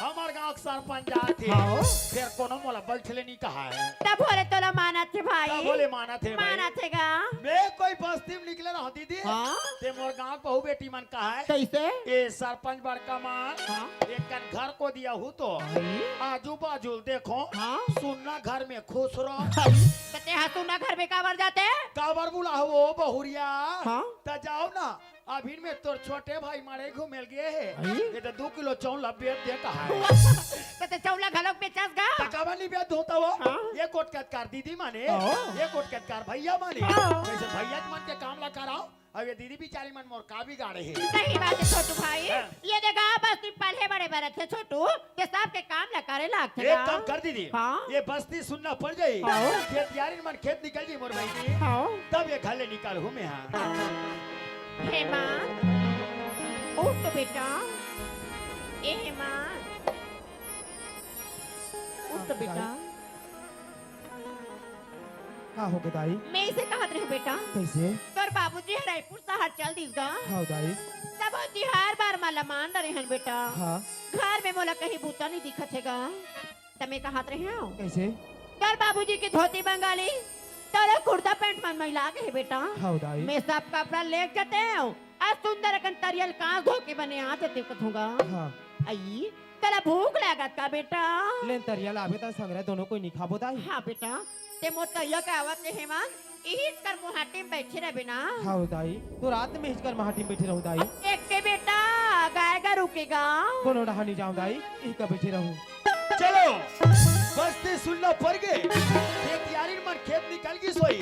Speaker 6: हमार गांव के सरपंच आते
Speaker 2: हाँ।
Speaker 6: फिर कोनो मोला बल छले नहीं कहा है
Speaker 2: तब बोले तोला माना थे भाई
Speaker 6: तब बोले माना थे भाई
Speaker 2: माना थे गा
Speaker 6: मैं कोई बस्ती में निकले रहा दीदी
Speaker 2: हाँ
Speaker 6: ते मोर गांव के बहू बेटी मन कहा है
Speaker 2: कैसे
Speaker 6: ये सरपंच बड़का मान
Speaker 2: हाँ
Speaker 6: एक कन घर को दिया हूँ तो आजू बाजू देखो
Speaker 2: हाँ
Speaker 6: सुनना घर में खुश रहो
Speaker 2: बते हाँ सुना घर में काबर जाते
Speaker 6: काबर बुला हो बहुरिया
Speaker 2: हाँ
Speaker 6: त जाओ ना अभी में तोर छोटे भाई मारे घूमेल गए है
Speaker 2: आई?
Speaker 6: ये तो 2 किलो चौल बेच दे कहा है
Speaker 2: बते चौला घलोक बेचस गा
Speaker 6: तकावा नहीं बेच होता वो
Speaker 2: हाँ?
Speaker 6: ये कोट कटकार दीदी माने
Speaker 2: हाँ।
Speaker 6: ये कोट कटकार भैया माने
Speaker 2: हाँ।
Speaker 6: जैसे भैया के मन के काम ला कराओ अब ये दीदी बेचारी मन मोर का बिगाड़े है
Speaker 2: सही बात है छोटू भाई
Speaker 6: हाँ।
Speaker 2: ये देखा बस पहले बड़े बड़े थे छोटू के सब के काम ला करे लागते
Speaker 6: एक काम कर दीदी
Speaker 2: हाँ।
Speaker 6: ये बस्ती सुनना पड़ जाई
Speaker 2: हाँ।
Speaker 6: खेत यारी मन खेत निकल जी मोर भाई
Speaker 2: हाँ
Speaker 6: तब ये घले निकाल हूँ मैं हाँ
Speaker 2: हेमा उठ बेटा ए हेमा उठ बेटा
Speaker 5: का हो गए दाई
Speaker 2: मैं इसे कहा रहे बेटा
Speaker 5: कैसे
Speaker 2: तोर बाबूजी रायपुर शहर चल दिस गा
Speaker 5: हाँ दाई
Speaker 2: सब तिहार बार माला मान रहे हैं बेटा
Speaker 5: हाँ
Speaker 2: घर में मोला कहीं बूता नहीं दिखत है गा तमे कहा रहे हो
Speaker 5: कैसे
Speaker 2: तोर बाबूजी की धोती बंगाली तोरे कुर्ता पैंट मन में लागे है बेटा
Speaker 5: हाँ दाई
Speaker 2: मैं सब कपड़ा ले जाते हैं आज सुंदर अकन तरियल कांस धो के बने आ जाते कथूंगा
Speaker 5: हाँ
Speaker 2: आई तेरा भूख लागत का बेटा
Speaker 5: लेन तरिया लावे ता संगरा दोनों कोई नहीं खाबो दाई
Speaker 2: हाँ बेटा ते मोर तरिया का आवत है हेमा इहित कर मुहाटी में बैठे रहे बिना
Speaker 5: हाँ दाई तो रात में हिचकर महाटी में बैठे रहूं दाई
Speaker 2: एक के बेटा गायगा रुकेगा
Speaker 5: कोनो रहा नहीं जाऊं दाई यही का बैठे रहूं
Speaker 6: चलो बस्ती सुनना पड़ गए खेत यारी मन खेत निकल गई सोई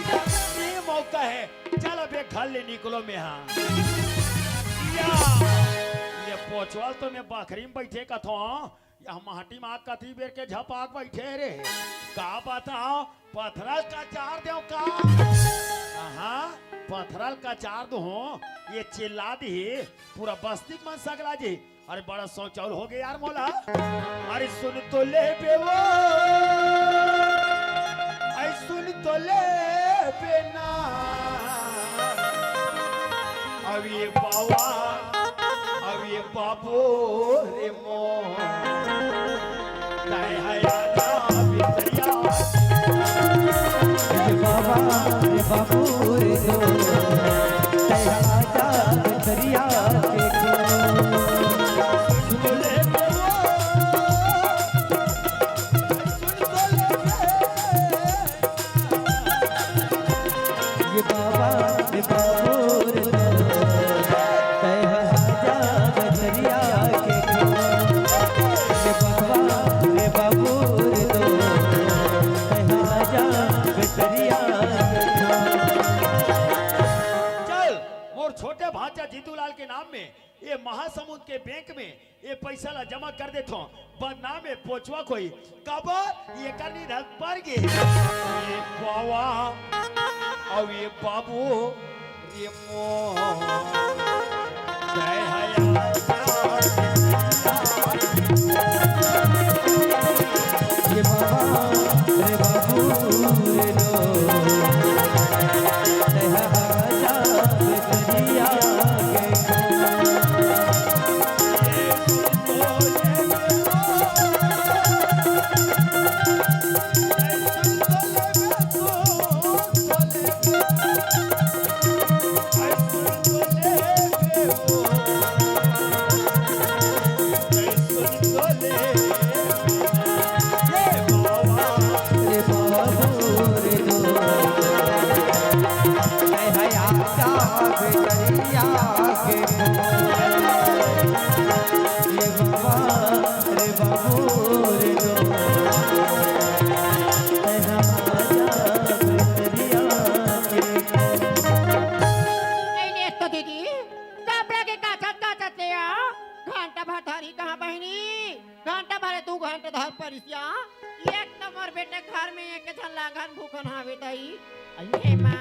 Speaker 6: ये मौका है चल अब एक घर ले निकलो में हाँ ये पोचवाल तो मैं बकरी में बैठे कथो यहाँ माटी में कथी बेर के झपाक बैठे रे का बताओ पथरल का चार दो का हाँ पथरल का चार दो ये चिल्ला दी पूरा बस्ती मन सगला जी अरे बड़ा शौचाल हो गया यार मोला अरे सुन तो ले बेवो अरे सुन तो ले बेना अब ये बावा अब ये बाबू रे मोर तय है आजा भितरिया
Speaker 3: ये बाबा रे बाबू रे दो तय आजा दरिया के
Speaker 6: सुन ले
Speaker 3: ये बाबा रे बाबू रे दो तय आजा दरिया के ये बाबा रे बाबू रे दो तय आजा दरिया
Speaker 6: चल मोर छोटे भांजा जीतूलाल के नाम में ये महासमुंद के बैंक में ये पैसा ला जमा कर देता बदनाम में पोचवा कोई कब ये करनी रख पर गे ये बाबा और ये बाबू ये मोर जय हया
Speaker 3: ये बाबा रे बाबू रे दो तय आजा दरिया के रे बाबू रे दो तय आजा दरिया के ये बाबा रे बाबू रे दो तय आजा दरिया के
Speaker 2: नहीं ले तो दीदी कपड़ा के काचत ले आ घंटा भर धारी कहाँ बहनी घंटा भरे तू घंटा धर परिसिया एक नंबर बेटे घर में एक झल्ला घन भूखन हावे दई अये माँ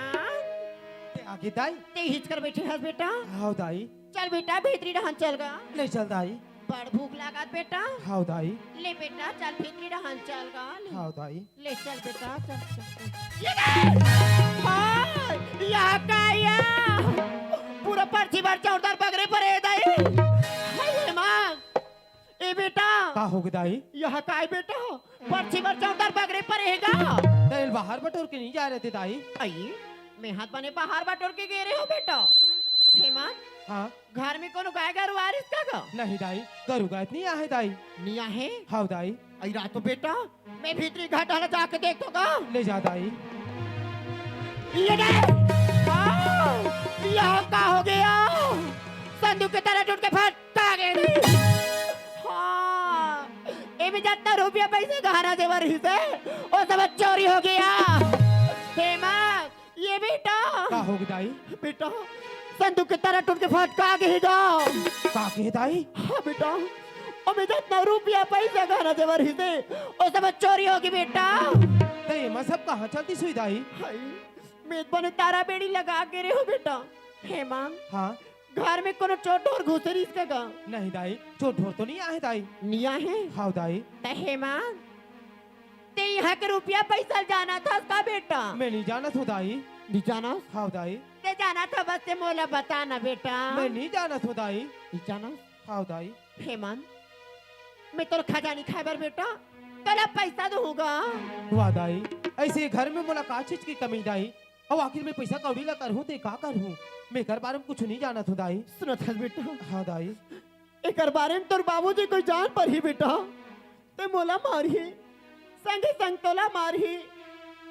Speaker 4: आगे दाई
Speaker 2: ते हिच कर बैठे हस बेटा
Speaker 4: हाउ दाई
Speaker 2: चल बेटा भीतरी रहन चल गा
Speaker 4: नहीं चल दाई
Speaker 2: बड़ भूख लागत बेटा
Speaker 4: हाउ दाई
Speaker 2: ले बेटा चल भीतरी रहन चल गा ले,
Speaker 4: हाउ दाई
Speaker 2: ले चल बेटा चल ये हाय या काया पूरा पर्ची भर चौधर बगरे पर है दाई हाय माँ ए बेटा
Speaker 4: का हो गई दाई
Speaker 2: यह काय बेटा पर्ची भर चौधर बगरे पर रहेगा
Speaker 4: तेल बाहर बटोर के नहीं जा रहे थे दाई
Speaker 2: आई मैं हाथ बने बाहर बटोर के गे रहे हो बेटा हेमंत
Speaker 4: हाँ
Speaker 2: घर में कोनो गाय गरु वारिस का गा
Speaker 4: नहीं दाई गरु गाय नहीं आहे दाई
Speaker 2: निया है
Speaker 4: हाउ दाई
Speaker 2: आई रात तो बेटा मैं भीतरी घाटा जाके देख तो गा
Speaker 4: ले जा दाई
Speaker 2: ये दे यह का हो गया संदूक की तरह टूट के फटा गए हाँ ए में जितना रुपया पैसे गहना जेवर ही से वो सब चोरी हो गया हेमंत ये बेटा
Speaker 4: का हो गई दाई
Speaker 2: बेटा संदूक की तरह टूट के फटका गएगा
Speaker 4: का के दाई
Speaker 2: हाँ बेटा और मैं जितना रुपया पैसा गहना जेवर ही से वो सब चोरी होगी बेटा
Speaker 4: ते मैं सब कहाँ चलती सुई दाई
Speaker 2: हाय मैं बने तारा बेड़ी लगा के रे हो बेटा हेमंत
Speaker 4: हाँ
Speaker 2: घर में कोनो चोट और घुसरी इसका गा
Speaker 4: नहीं दाई चोट ढोर तो नहीं आहे दाई
Speaker 2: निया है
Speaker 4: हाउ दाई
Speaker 2: ते हेमंत ते यहाँ के रुपया पैसा जाना था उसका बेटा
Speaker 4: मैं नहीं जाना था दाई
Speaker 2: नहीं जाना
Speaker 4: हाउ दाई
Speaker 2: ते जाना था बस ते मोला बताना बेटा
Speaker 4: मैं नहीं जाना था दाई
Speaker 2: नहीं जाना
Speaker 4: हाउ दाई
Speaker 2: हेमंत मैं तो खजानी खाबर बेटा कल पैसा दूंगा
Speaker 4: वाह दाई ऐसे घर में मुलाकात चीज की कमी दाई और आखिर में पैसा कौड़ी ला कर हूँ ते का कर हूँ मैं घर बारे में कुछ नहीं जाना था दाई
Speaker 2: सुनो था बेटा
Speaker 4: हाँ दाई
Speaker 2: एक बारे में तोर बाबूजी कोई जान पर ही बेटा ते मोला मारी संगे संग तोला मारी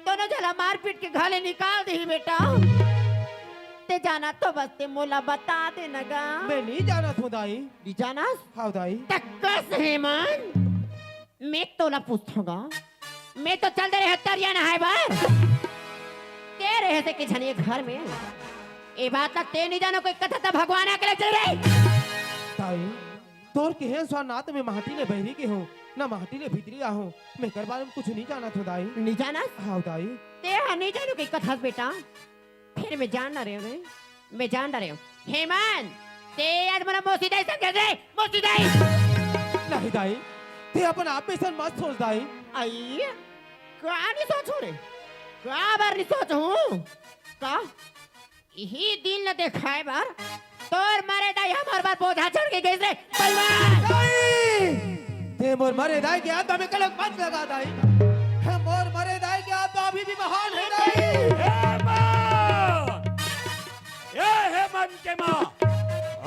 Speaker 2: दोनों जला मार पीट के घाले निकाल दे बेटा ते जाना तो बस ते मोला बता दे नगा
Speaker 4: मैं नहीं जाना था दाई
Speaker 2: नहीं जाना
Speaker 4: हाउ दाई
Speaker 2: तक्कस हेमंत मैं तोला पूछूंगा मैं तो चल दे रहे तरिया ना है बार ते रहे से कि झनिए घर में ए बात तक ते नहीं जानो कोई कथा था भगवान के लिए चल रही
Speaker 4: दाई तोर के हैं सो ना तो मैं माटी ले बहरी के हूँ ना माटी ले भीतरी आ हूँ मैं घर बारे में कुछ नहीं जाना था दाई
Speaker 2: नहीं जाना
Speaker 4: हाउ दाई
Speaker 2: ते नहीं जानो कोई कथा बेटा फिर मैं जान ना रहे हूँ मैं जान ना रहे हूँ हेमंत ते आज मेरा मोसी दाई संग दे मोसी दाई
Speaker 4: नहीं दाई ते अपन आप में सन मत सोच दाई
Speaker 2: आई का नहीं सोचो रे का बार नहीं सोचो का यही दिन न देखाए बार तोर मारे दाई हमार बार बोझा चढ़ के गई रे पहलवान।
Speaker 4: ते मोर मरे दाई के हाथ में कलंक मत लगा दाई। है मोर मरे दाई के हाथ अभी भी महान है दाई।
Speaker 1: हेमंत के माँ,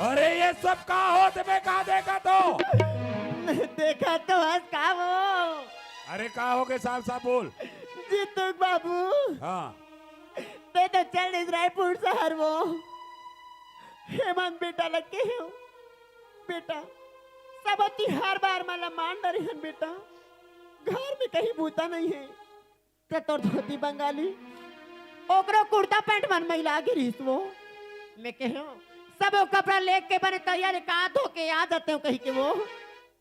Speaker 1: अरे ये सब का हो तुम्हें कहा देखा तो?
Speaker 2: देखा तो हंस का वो
Speaker 1: अरे का हो के साफ साफ बोल।
Speaker 2: जीतू बाबू
Speaker 1: हाँ
Speaker 2: ते तो चल रायपुर शहर वो हेमंत बेटा लग के हो बेटा सब हर बार मला मान डरे हन बेटा घर में कहीं भूता नहीं है ते तोर धोती बंगाली ओकरो कुर्ता पैंट मन महिला गिरीस वो मैं कहो सब वो कपड़ा लेके के बने तैयार कहा धो के आ जाते हो कहीं के वो।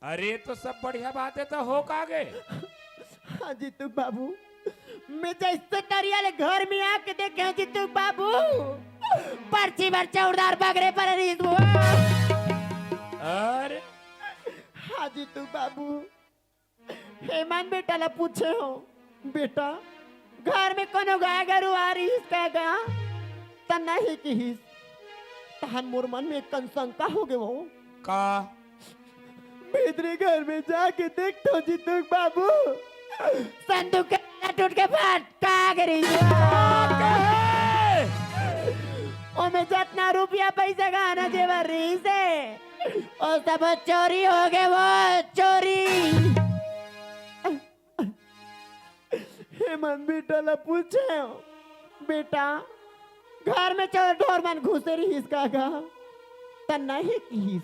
Speaker 1: अरे तो सब बढ़िया बात है तो हो का गए।
Speaker 2: हाँ जीतू बाबू मैं जैसे तरियाले घर में आके देखे जीतू बाबू पर्ची भर चौड़दार बगरे पर रीत वो।
Speaker 1: अरे
Speaker 2: हाँ जीतू बाबू हेमंत बेटा ला पूछे हो बेटा घर में कोनो गाय गरु आ रही इसका गा त नहीं की हिस तहन मोर मन में कंशंका हो गए वो
Speaker 1: का
Speaker 2: भीतरे घर में जाके देखतो जीतू बाबू संदूक के ताला टूट के फट का गरी ओमे जितना रुपया पैसा गाना जेवर रही से और सब चोरी हो गए वो चोरी। हेमंत बेटा ला पूछे बेटा घर में चोर ढोर मन घुसे रही इसका गा त नहीं की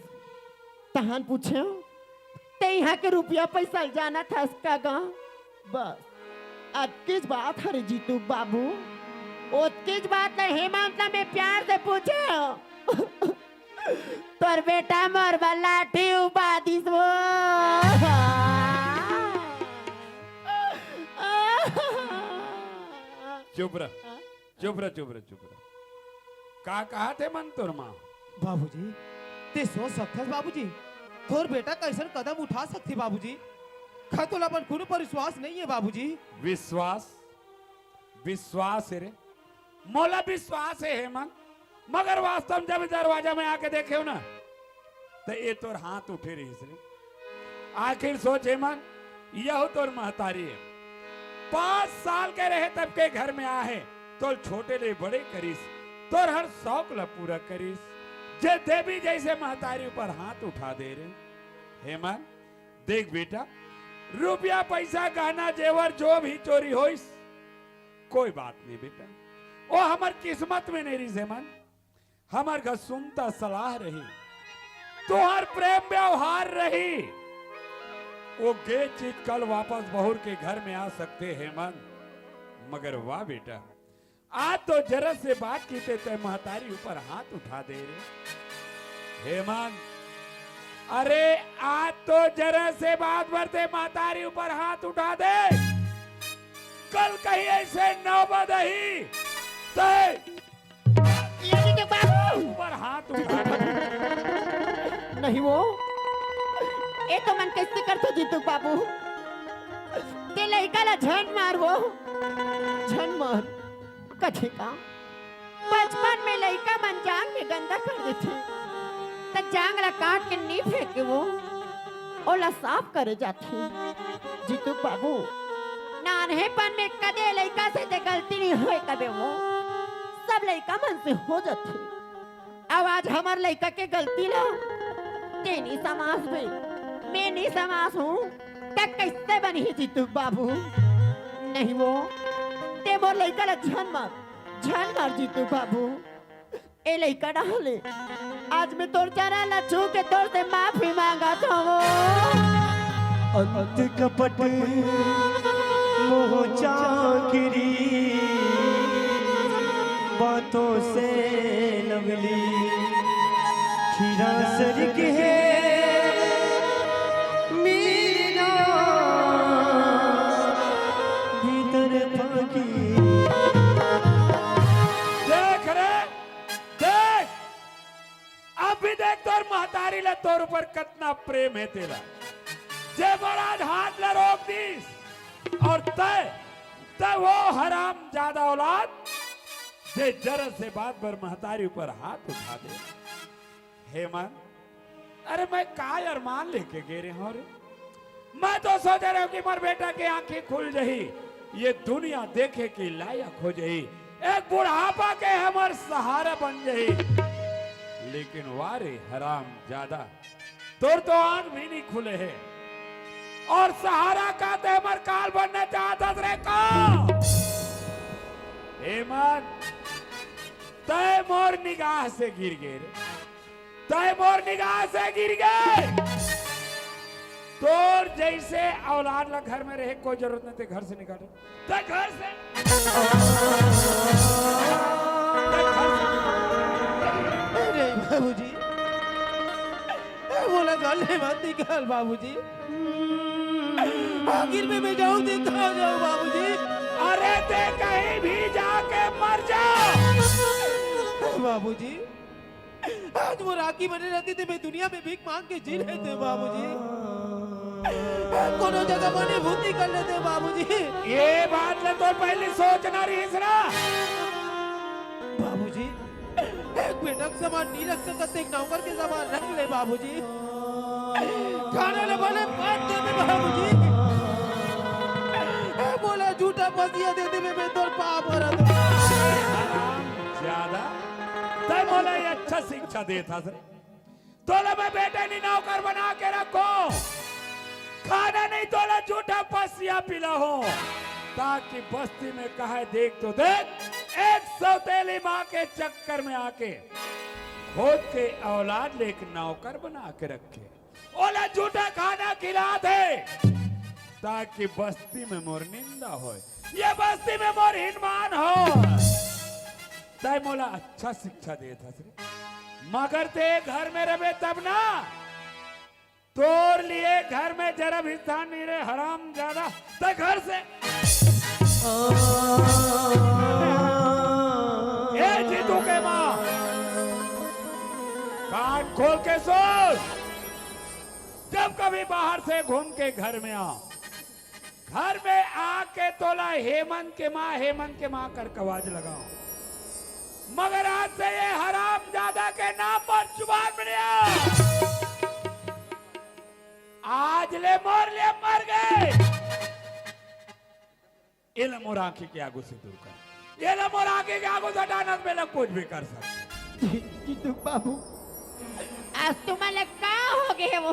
Speaker 2: तहन पूछे ते यहाँ के रुपया पैसा जाना था इसका गा बस आज किस बात है जीतू बाबू और किस बात है हेमंत मैं प्यार से पूछे तोर बेटा मोर लाठी उपाधिस वो
Speaker 1: चुप रह चुप रह चुप रह चुप रह। का कहा थे मन तोर माँ?
Speaker 4: बाबूजी ते सोच सकते बाबूजी तोर बेटा कैसन कदम उठा सकती बाबूजी खतुल अपन कोनो पर विश्वास नहीं है बाबूजी।
Speaker 1: विश्वास विश्वास है रे मोला विश्वास है हेमंत मगर वास्तव में जब दरवाजा में आके देखे हो ना तो ये तोर हाथ उठे रही रे। आखिर सोच हेमंत यह तोर महतारी है 5 साल के रहे तब के घर में आहे तो छोटे ले बड़े करीस तोर हर शौक ला पूरा करीस जे देवी जैसे महतारी ऊपर हाथ उठा दे रहे। हेमंत देख बेटा रुपया पैसा गहना जेवर जो भी चोरी होइस कोई बात नहीं बेटा वो हमार किस्मत में नहीं रही हेमंत हमार का सुनता सलाह रही तुहार प्रेम व्यवहार रही वो गे चीज कल वापस बहुर के घर में आ सकते हेमंत मगर वाह बेटा आज तो जरा से बात की ते महतारी ऊपर हाथ उठा दे रहे हेमंत। अरे आज तो जरा से बात भरते महतारी ऊपर हाथ उठा दे कल कहीं ऐसे नौबत ही ऊपर हाथ उठा दे।
Speaker 2: नहीं वो ये तो मन कैसे करते जीतू बाबू ते लड़का ला झंड मार वो झंड मार कथे का बचपन में लड़का मन जांग में गंदा कर देते त जांग ला काट के नी फेंके वो ओला साफ करे जाते जीतू बाबू नानहेपन में कदे लड़का से ते गलती नहीं होए कबे वो सब लड़का मन से हो जाते अब आज हमार लड़का के गलती ला ते नहीं समास में मैं नहीं समास हूँ तक कैसे बनी है जीतू बाबू नहीं वो ते मोर लड़का ला झन मार जीतू बाबू ए लड़का डाले आज मैं तोर चरा ला छू के तोर से माफी मांगा था वो
Speaker 3: अंत कपट मोह चाकरी बातों से लवली खीरा सरक है मीरा भीतर फाकी
Speaker 1: देख रे देख अब भी देख तोर महतारी ला तोर ऊपर कितना प्रेम है तेरा जे बड़ा हाथ ला रोक दीस और तय वो हराम ज्यादा औलाद जे जरा से बात पर महतारी ऊपर हाथ उठा दे हेमंत, अरे मैं काय अरमान लेके गे रहे हो रे? मैं तो सोच रहा हूँ कि मोर बेटा की आंखें खुल जही, ये दुनिया देखे की लायक हो जही, एक बुढ़ापा के हमार सहारा बन जही। लेकिन वारे हराम ज्यादा, तोर तो आंख भी नहीं खुले है और सहारा का ते हमार काल बनना चाहता रे का। हेमंत, तय मोर निगाह से गिर गए रे, तय मोर निगाह से गिर गए। तोर जैसे औलाद ला घर में रहे कोई जरूरत नहीं थे घर से निकाले, तय घर से
Speaker 4: अरे बाबूजी, बोला गल है मत निकाल बाबूजी। आखिर में मैं जाऊं तो कहाँ जाऊं बाबूजी?
Speaker 1: अरे ते कहीं भी जाके मर जा।
Speaker 4: बाबूजी, आज वो राखी बने रहती थी, मैं दुनिया में भीख मांग के जी लेते बाबूजी। कोनो जगह बने भूती कर लेते बाबूजी।
Speaker 1: ये बात ले तो पहले सोचना रही ना।
Speaker 4: बाबूजी, एक बेटा के समान नहीं रख सकते, एक नौकर के समान रख ले बाबूजी। खाने ले बने बात दे में बाबूजी। बोला झूठा पसिया दे दे मैं तोर पाप हो रहा।
Speaker 1: ज्यादा तय बोला ये अच्छा शिक्षा देता सर, तोला मैं बेटे नहीं नौकर बना के रखो, खाना नहीं तोला झूठा पसिया पिला हो, ताकि बस्ती में कहे देख तो देख, एक सौतेली माँ के चक्कर में आके खुद के औलाद लेकर नौकर बना के रखे, ओला झूठा खाना खिला दे ताकि बस्ती में मोर निंदा हो, ये बस्ती में मोर हिनमान हो। तय मोला अच्छा शिक्षा देता थे, मगर ते घर में रहे तब ना, तोर लिए घर में जरा भी स्थान नहीं रहे हराम ज्यादा। तय घर से ए जीतू के माँ, कान खोल के सोच, जब कभी बाहर से घूम के घर में आ, घर में आके तोला हेमंत के माँ कर आवाज लगाओ, मगर आज से ये हराम ज्यादा के नाम पर जुबान में नहीं आ। आज ले मोर ले मर गए, ये मोर आंखी के आगू से दूर कर, ये मोर आंखी के आगू से हटाना में लोग कुछ भी कर सकते।
Speaker 2: जीतू बाबू, आज तुम्हारे क्या हो गए वो?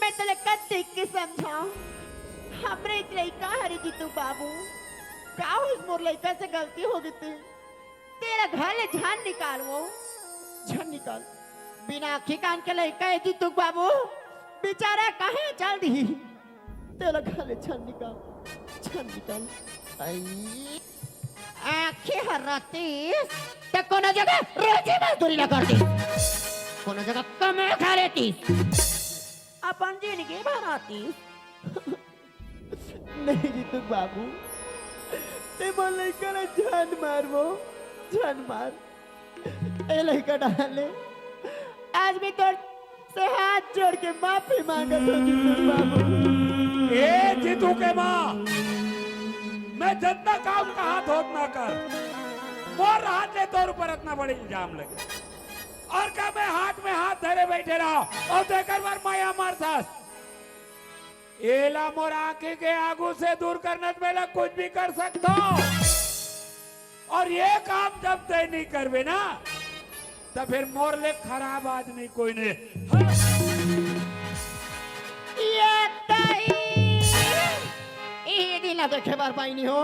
Speaker 2: मैं तुझे कद देख के समझाऊं, हमरे एक लड़का हरे जीतू बाबू, क्या उस मोर लड़का से गलती हो गई थी, तेरा घर ले जान निकाल, वो जान निकाल, बिना आँखी कान के लड़का है जीतू बाबू, बेचारा कहाँ चल दी, तेरा घर ले जान निकाल, जान निकाल। आँखें हराती तो कोनो जगह रोजी मजदूरी लगा दी, कोनो जगह कमे खा लेती, अपन जिंदगी भराती। नहीं जीतू बाबू, ते बोल लड़का ना जान मार, वो जान मार, ए लड़का डाले, आज भी तो से हाथ जोड़ के माफी मांगा तो जीतू बाबू।
Speaker 1: ए जीतू के माँ, मैं जितना काम कहा तो उतना कर, मोर हाथ ले तोर ऊपर इतना बड़े इल्जाम लगे, और क्या मैं हाथ में हाथ धरे बैठे रहा और देखकर बार माया मारता, एला मोर आंखें के आगू से दूर करने में कुछ भी कर सकता, और ये काम जब तय नहीं करवे ना, तो फिर मोर ले खराब आदमी कोई नहीं।
Speaker 2: ये दिन देखे बार पाई नहीं हो,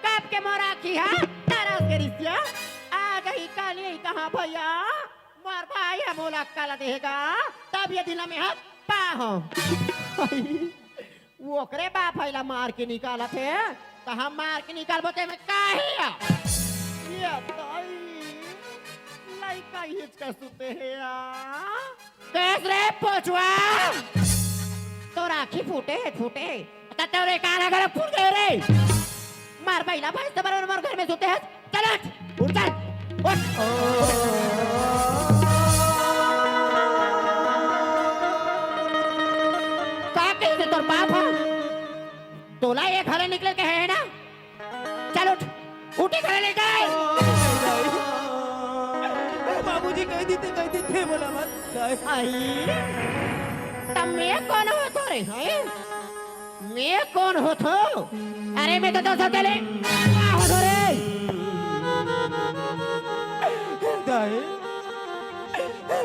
Speaker 2: कब के मोर आँखी है नाराज के रिश्तिया, आ गई काली ही कहाँ भैया, मोर भाई है मोला काला देगा, तब ये दिन में हाथ पा हो। वो करे बाप भैला मार के निकाला थे, तो हम मार के निकाल बोते में काहे ये ताई लड़का हिचका सुते है यार, कैस रे पोचवा, तो राखी फूटे है, तोरे कान अगर फूट गए रे, मार भैला भाई से बराबर मार घर में सोते हैं, चल उठ चल उठ। का कहते तोर बाप है, तोला ये घरे निकले के है ना, चल उठ, उठी घरे निकल।
Speaker 4: बाबूजी कह दी थे बोला मत दाई
Speaker 2: आई तब मैं कौन हो तो रे हैं मैं कौन हो तो अरे मैं तो दोस्त तेरे क्या हो तो रे
Speaker 4: दाई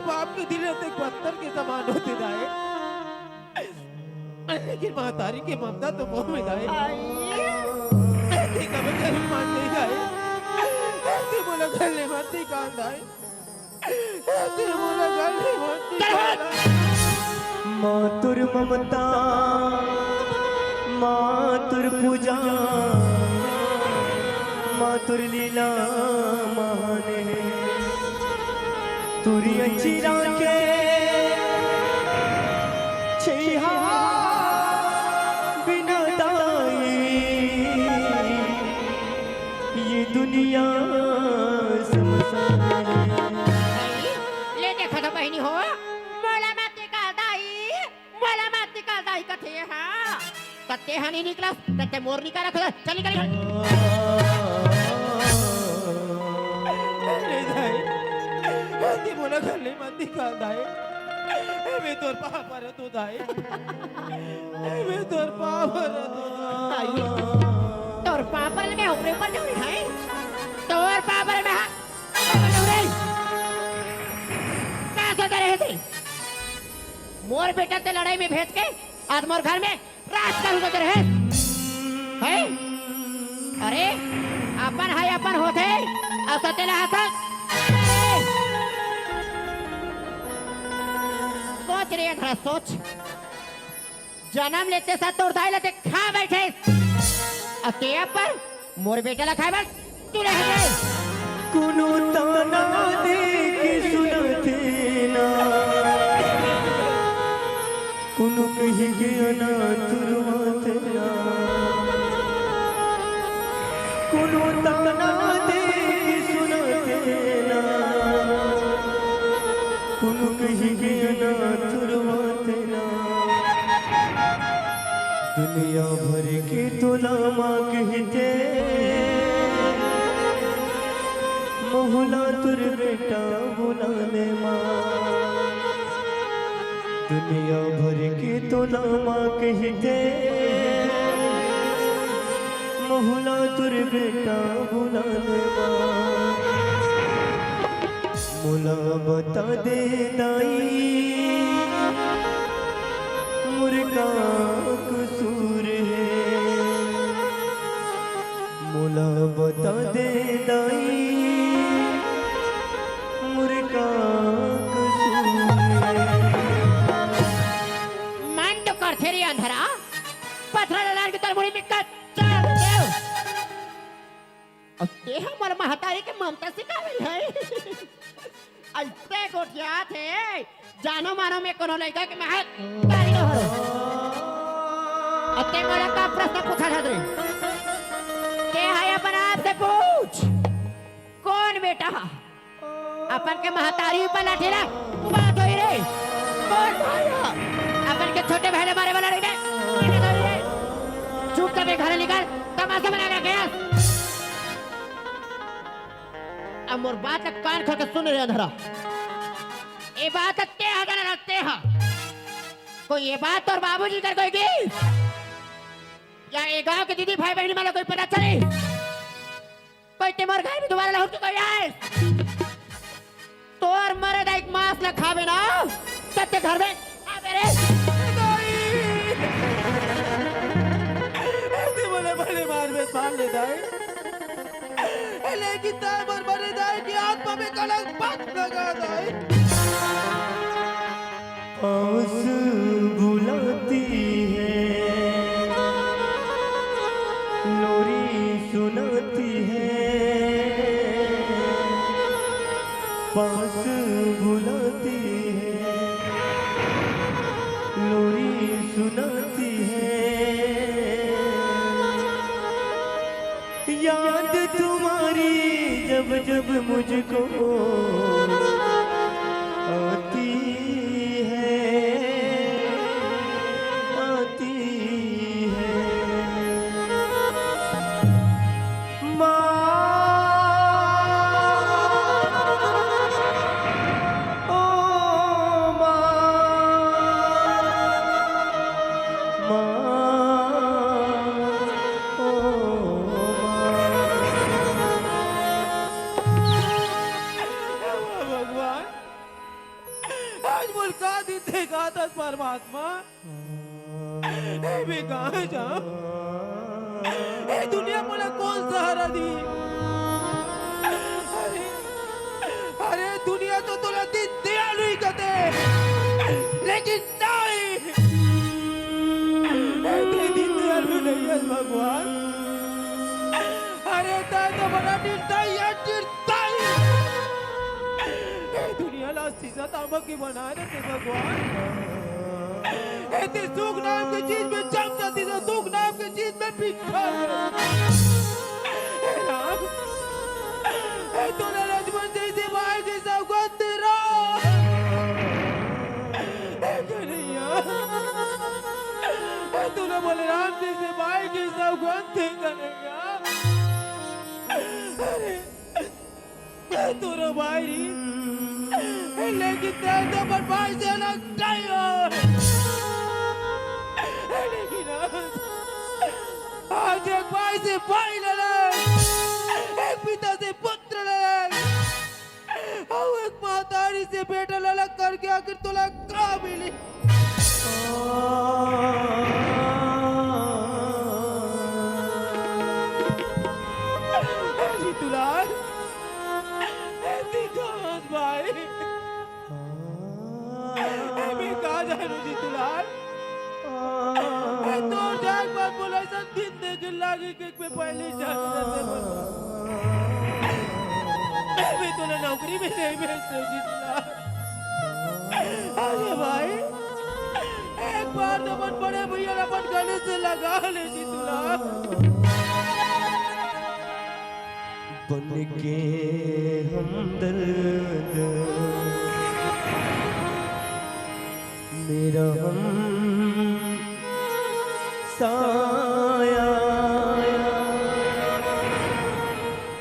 Speaker 4: बाप के दिल रहते पत्थर के समान होते दाई लेकिन महतारी की ममता तो मोह में दाई देखा मैं गले मान नहीं दाई तू बोला गले मारती कान दाई तू बोला गले मारती कान
Speaker 3: मातुर ममता मातुर पूजा मातुर लीला माने तुरी अच्छी राखे छैहा बिना दाई ये दुनिया समसान
Speaker 2: ले देखो तो बहनी हो मोला माती का दाई कथे हां कते हनी निकला कते मोर निकाला खुदा चल निकल
Speaker 4: ले दाई ती बोला गले मारती कान दाई मैं तोर पापा रे तू दाई मैं तोर पापा रे तू दाई
Speaker 2: तोर पापल में ऊपर ऊपर जाऊ है तोर पापल में रे क्या सोच रहे थे मोर बेटा ते लड़ाई में भेज के आज मोर घर में राज करू तो रहे है अरे अपन है अपन होते अब सतेला हसन सोच रही है थोड़ा सोच जन्म लेते साथ तोड़ दाई लेते खा बैठे अकेया पर मोर बेटा ला खाए बस तू रह गए
Speaker 3: कुनो ताना दे के सुनते ना कुनो कही गया ना तुरवाते ना कुनो ताना दे के सुनते ना कुनो कही गया ना तुरवाते ना दुनिया भर के तोला माँ कहते मोहला तुर बेटा बुलाने माँ दुनिया भर के तोला माँ कहते मोहला तुर बेटा बुलाने माँ मोला बता दे दाई मुर्गा कसूर है मोला बता दे दाई मुर्गा कसूर है
Speaker 2: मन तो कर थे रे अंधरा पत्थर लाल की तरह मुड़ी में चल देव अब ते हमर महतारी के ममता से काबिल है ऐसे गोटिया थे जानो मानो में कोनो लड़का के मैं गाड़ी न हो अते मेरा का प्रश्न पूछा था रे के है अपन आप से पूछ कौन बेटा अपन के महतारी ऊपर लाठीला बात होई रे कौन भाई अपन के छोटे भाई मारे वाला रे चुप कर घर निकल तमाशा बना के गया अब मोर बात का कान खोल के सुन रे अंधरा ये बात ते अगर रखते हैं कोई ये बात और बाबूजी कर कोई की या ये गांव के दीदी भाई बहन वाला कोई पता चले कोई तिमर घर में दोबारा लौट के कोई आए तोर मरे एक मांस न खावे ना सत्य घर में आवे रे
Speaker 4: ऐसे बोले बड़े मार ले दाई लेकिन तार बरबरे दाई की आत्मा में कलंक पक लगा दाई
Speaker 3: पास बुलाती है लोरी सुनाती है पास बुलाती है लोरी सुनाती है याद तुम्हारी जब जब मुझको आती
Speaker 4: परमात्मा मैं कहाँ जाऊं? ये दुनिया मुझे कौन सहारा दी? अरे दुनिया तो तुला दिन दयालु ही कहते, लेकिन नहीं, ये दिन दयालु नहीं है भगवान। अरे ताई तो बड़ा निर्दयी है, निर्दयी। ये दुनिया ला सीसा तांबा की बना देते भगवान। ऐसे सुख नाम की चीज में जम जाती है, दुख नाम की चीज में पिछड़ राम, तूने लक्ष्मण जी से भाई की सौगंध तूने बलराम जी से भाई की सौगंध करेगा। अरे तोरा भाई लेकिन तेरे तो पर भाई से अलग नहीं हो। लेकिन आज एक भाई से भाई लड़ाई, एक पिता से पुत्र लड़ाई, और एक महतारी से बेटा लड़ाई करके आखिर तुला क्या मिली? जीतूलाल, भाई मैं कहाँ जा रहा हूँ जीतूलाल? तो जाग बात बोला ऐसा दिन देख लागे कि मैं पहले जाने रहते मैं तूने नौकरी में नहीं भेजते जीतूलाल। अरे भाई एक बार तो मन बड़े भैया अपन गले से लगा ले जीतूलाल।
Speaker 3: बन के हमदर्द मेरा हम साया,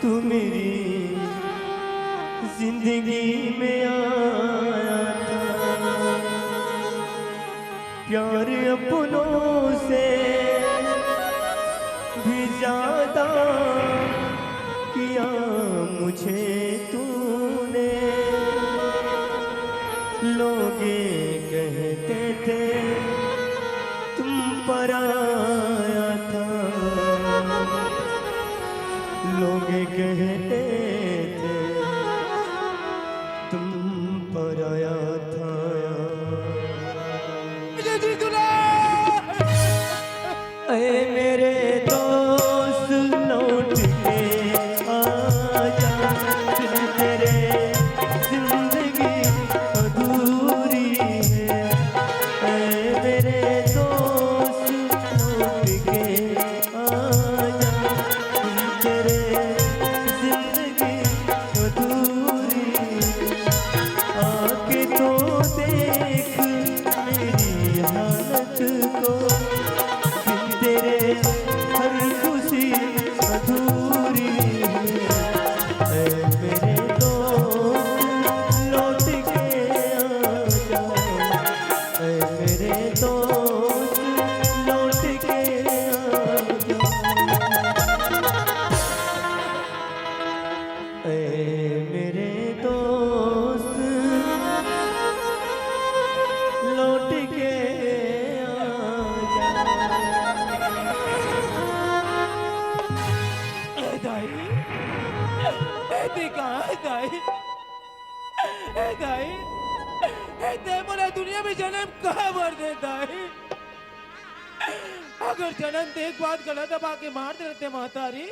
Speaker 3: तू मेरी जिंदगी में आया था। प्यार अपनों से भी ज्यादा किया मुझे तूने। लोग कहते थे तुम पर आया था, लोग कहते थे तुम पर आया था। ऐ मेरे दोस्त लौट के आजा, तेरे जिंदगी अधूरी है। ऐ मेरे दोस्त लौट के आजा, तेरे जिंदगी अधूरी है। आके तो देख मेरी हालत को, तेरे हर खुशी अधूरी है। मेरे दोस्त लौट के आजा, मेरे दोस्त लौट के आजा। मेरे दोस्त लौट के आजा।
Speaker 4: दाई कहाँ दाई? दाई ते मोला दुनिया में जन्म कहाँ भर दे दाई? अगर जन्म देख बात गलत अब आके मार देते महतारी,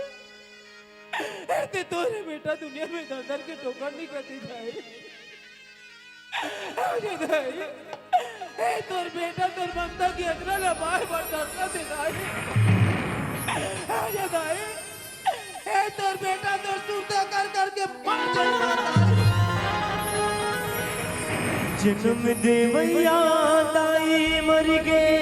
Speaker 4: ते तोरे बेटा दुनिया में दर दर के ठोकर नहीं करती दाई। अरे दाई तोर बेटा तोर ममता की इतना लबार बर्दाश्त दे दाई। अरे दाई तोर बेटा तोर सूरता कर करके मर जाता।
Speaker 3: जन्म देवैया दाई मर गए,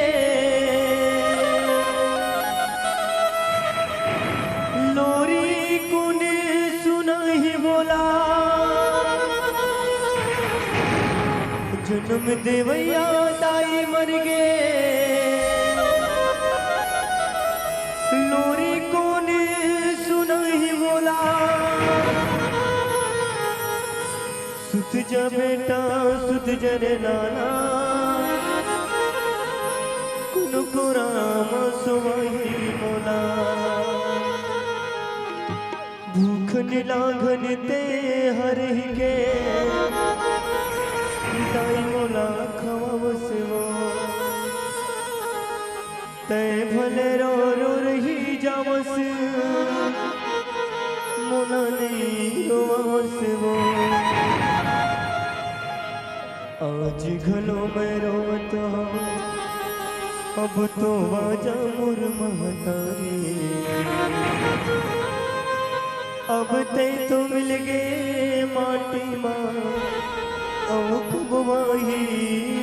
Speaker 3: लोरी कुने सुना ही बोला। जन्म देवैया दाई मर गए, लोरी कोने सुना ही बोला। सुत जा बेटा सुत जरे नाना, नुकुराम सुवही मोला भूख निलाघन ते हरि के दाई मोला खवाव सेवो तय भले रो रो रही जावस मोला नहीं रोवस वो आज घलो मैं रोवत हूँ अब तो वाजा मुर महतारी अब ते तो मिल गए माटी माँ अब कुबवाही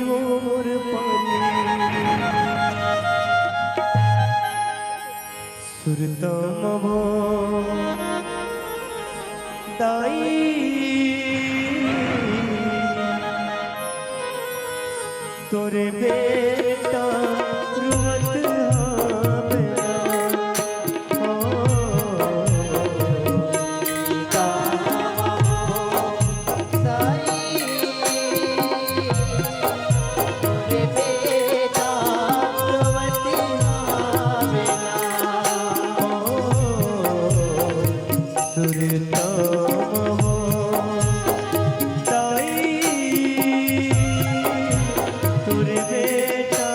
Speaker 3: वो मुर पानी सुरता मवो दाई तोरे बेटा रुवत हावेला सुरता मवो दाई तोरे बेटा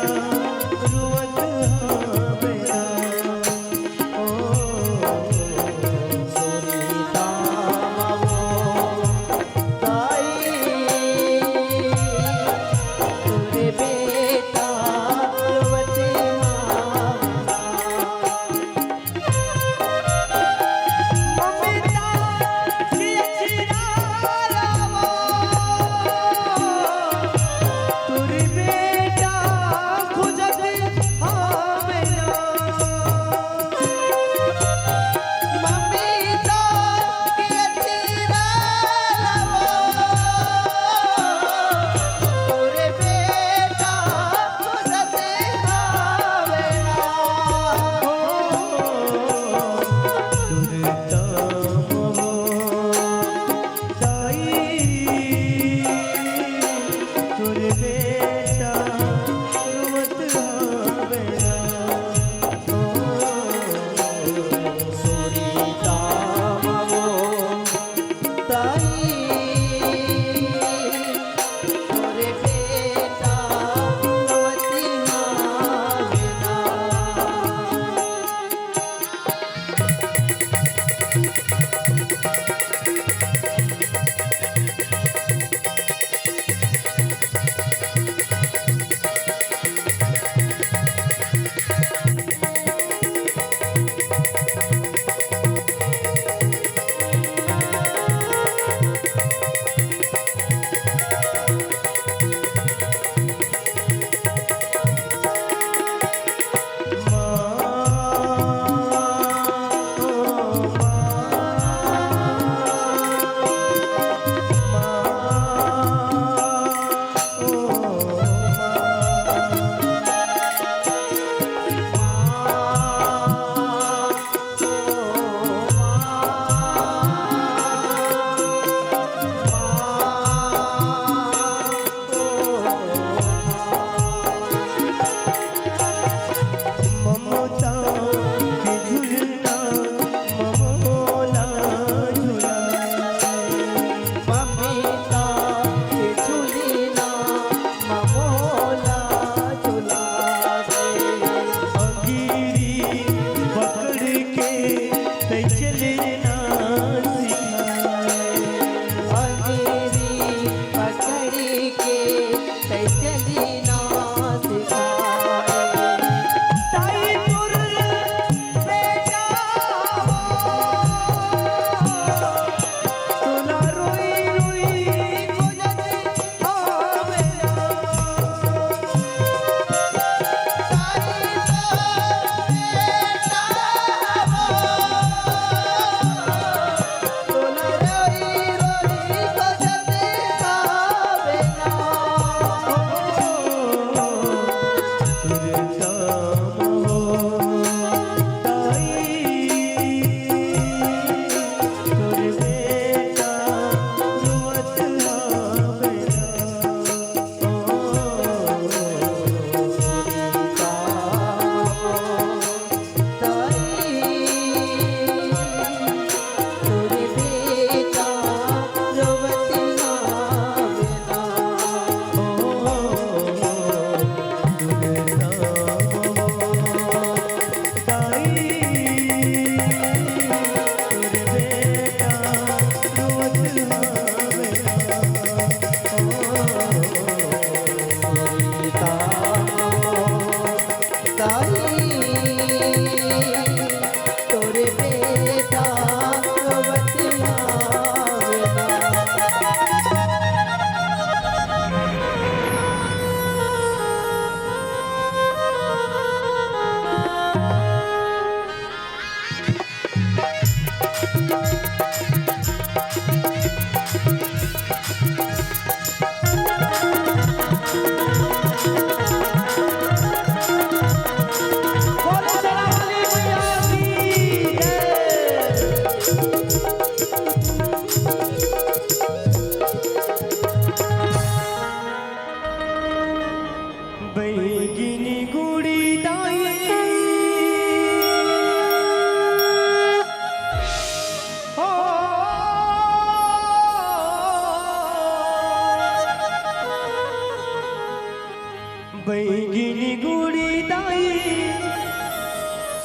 Speaker 3: बैगिनी गुड़ी दाई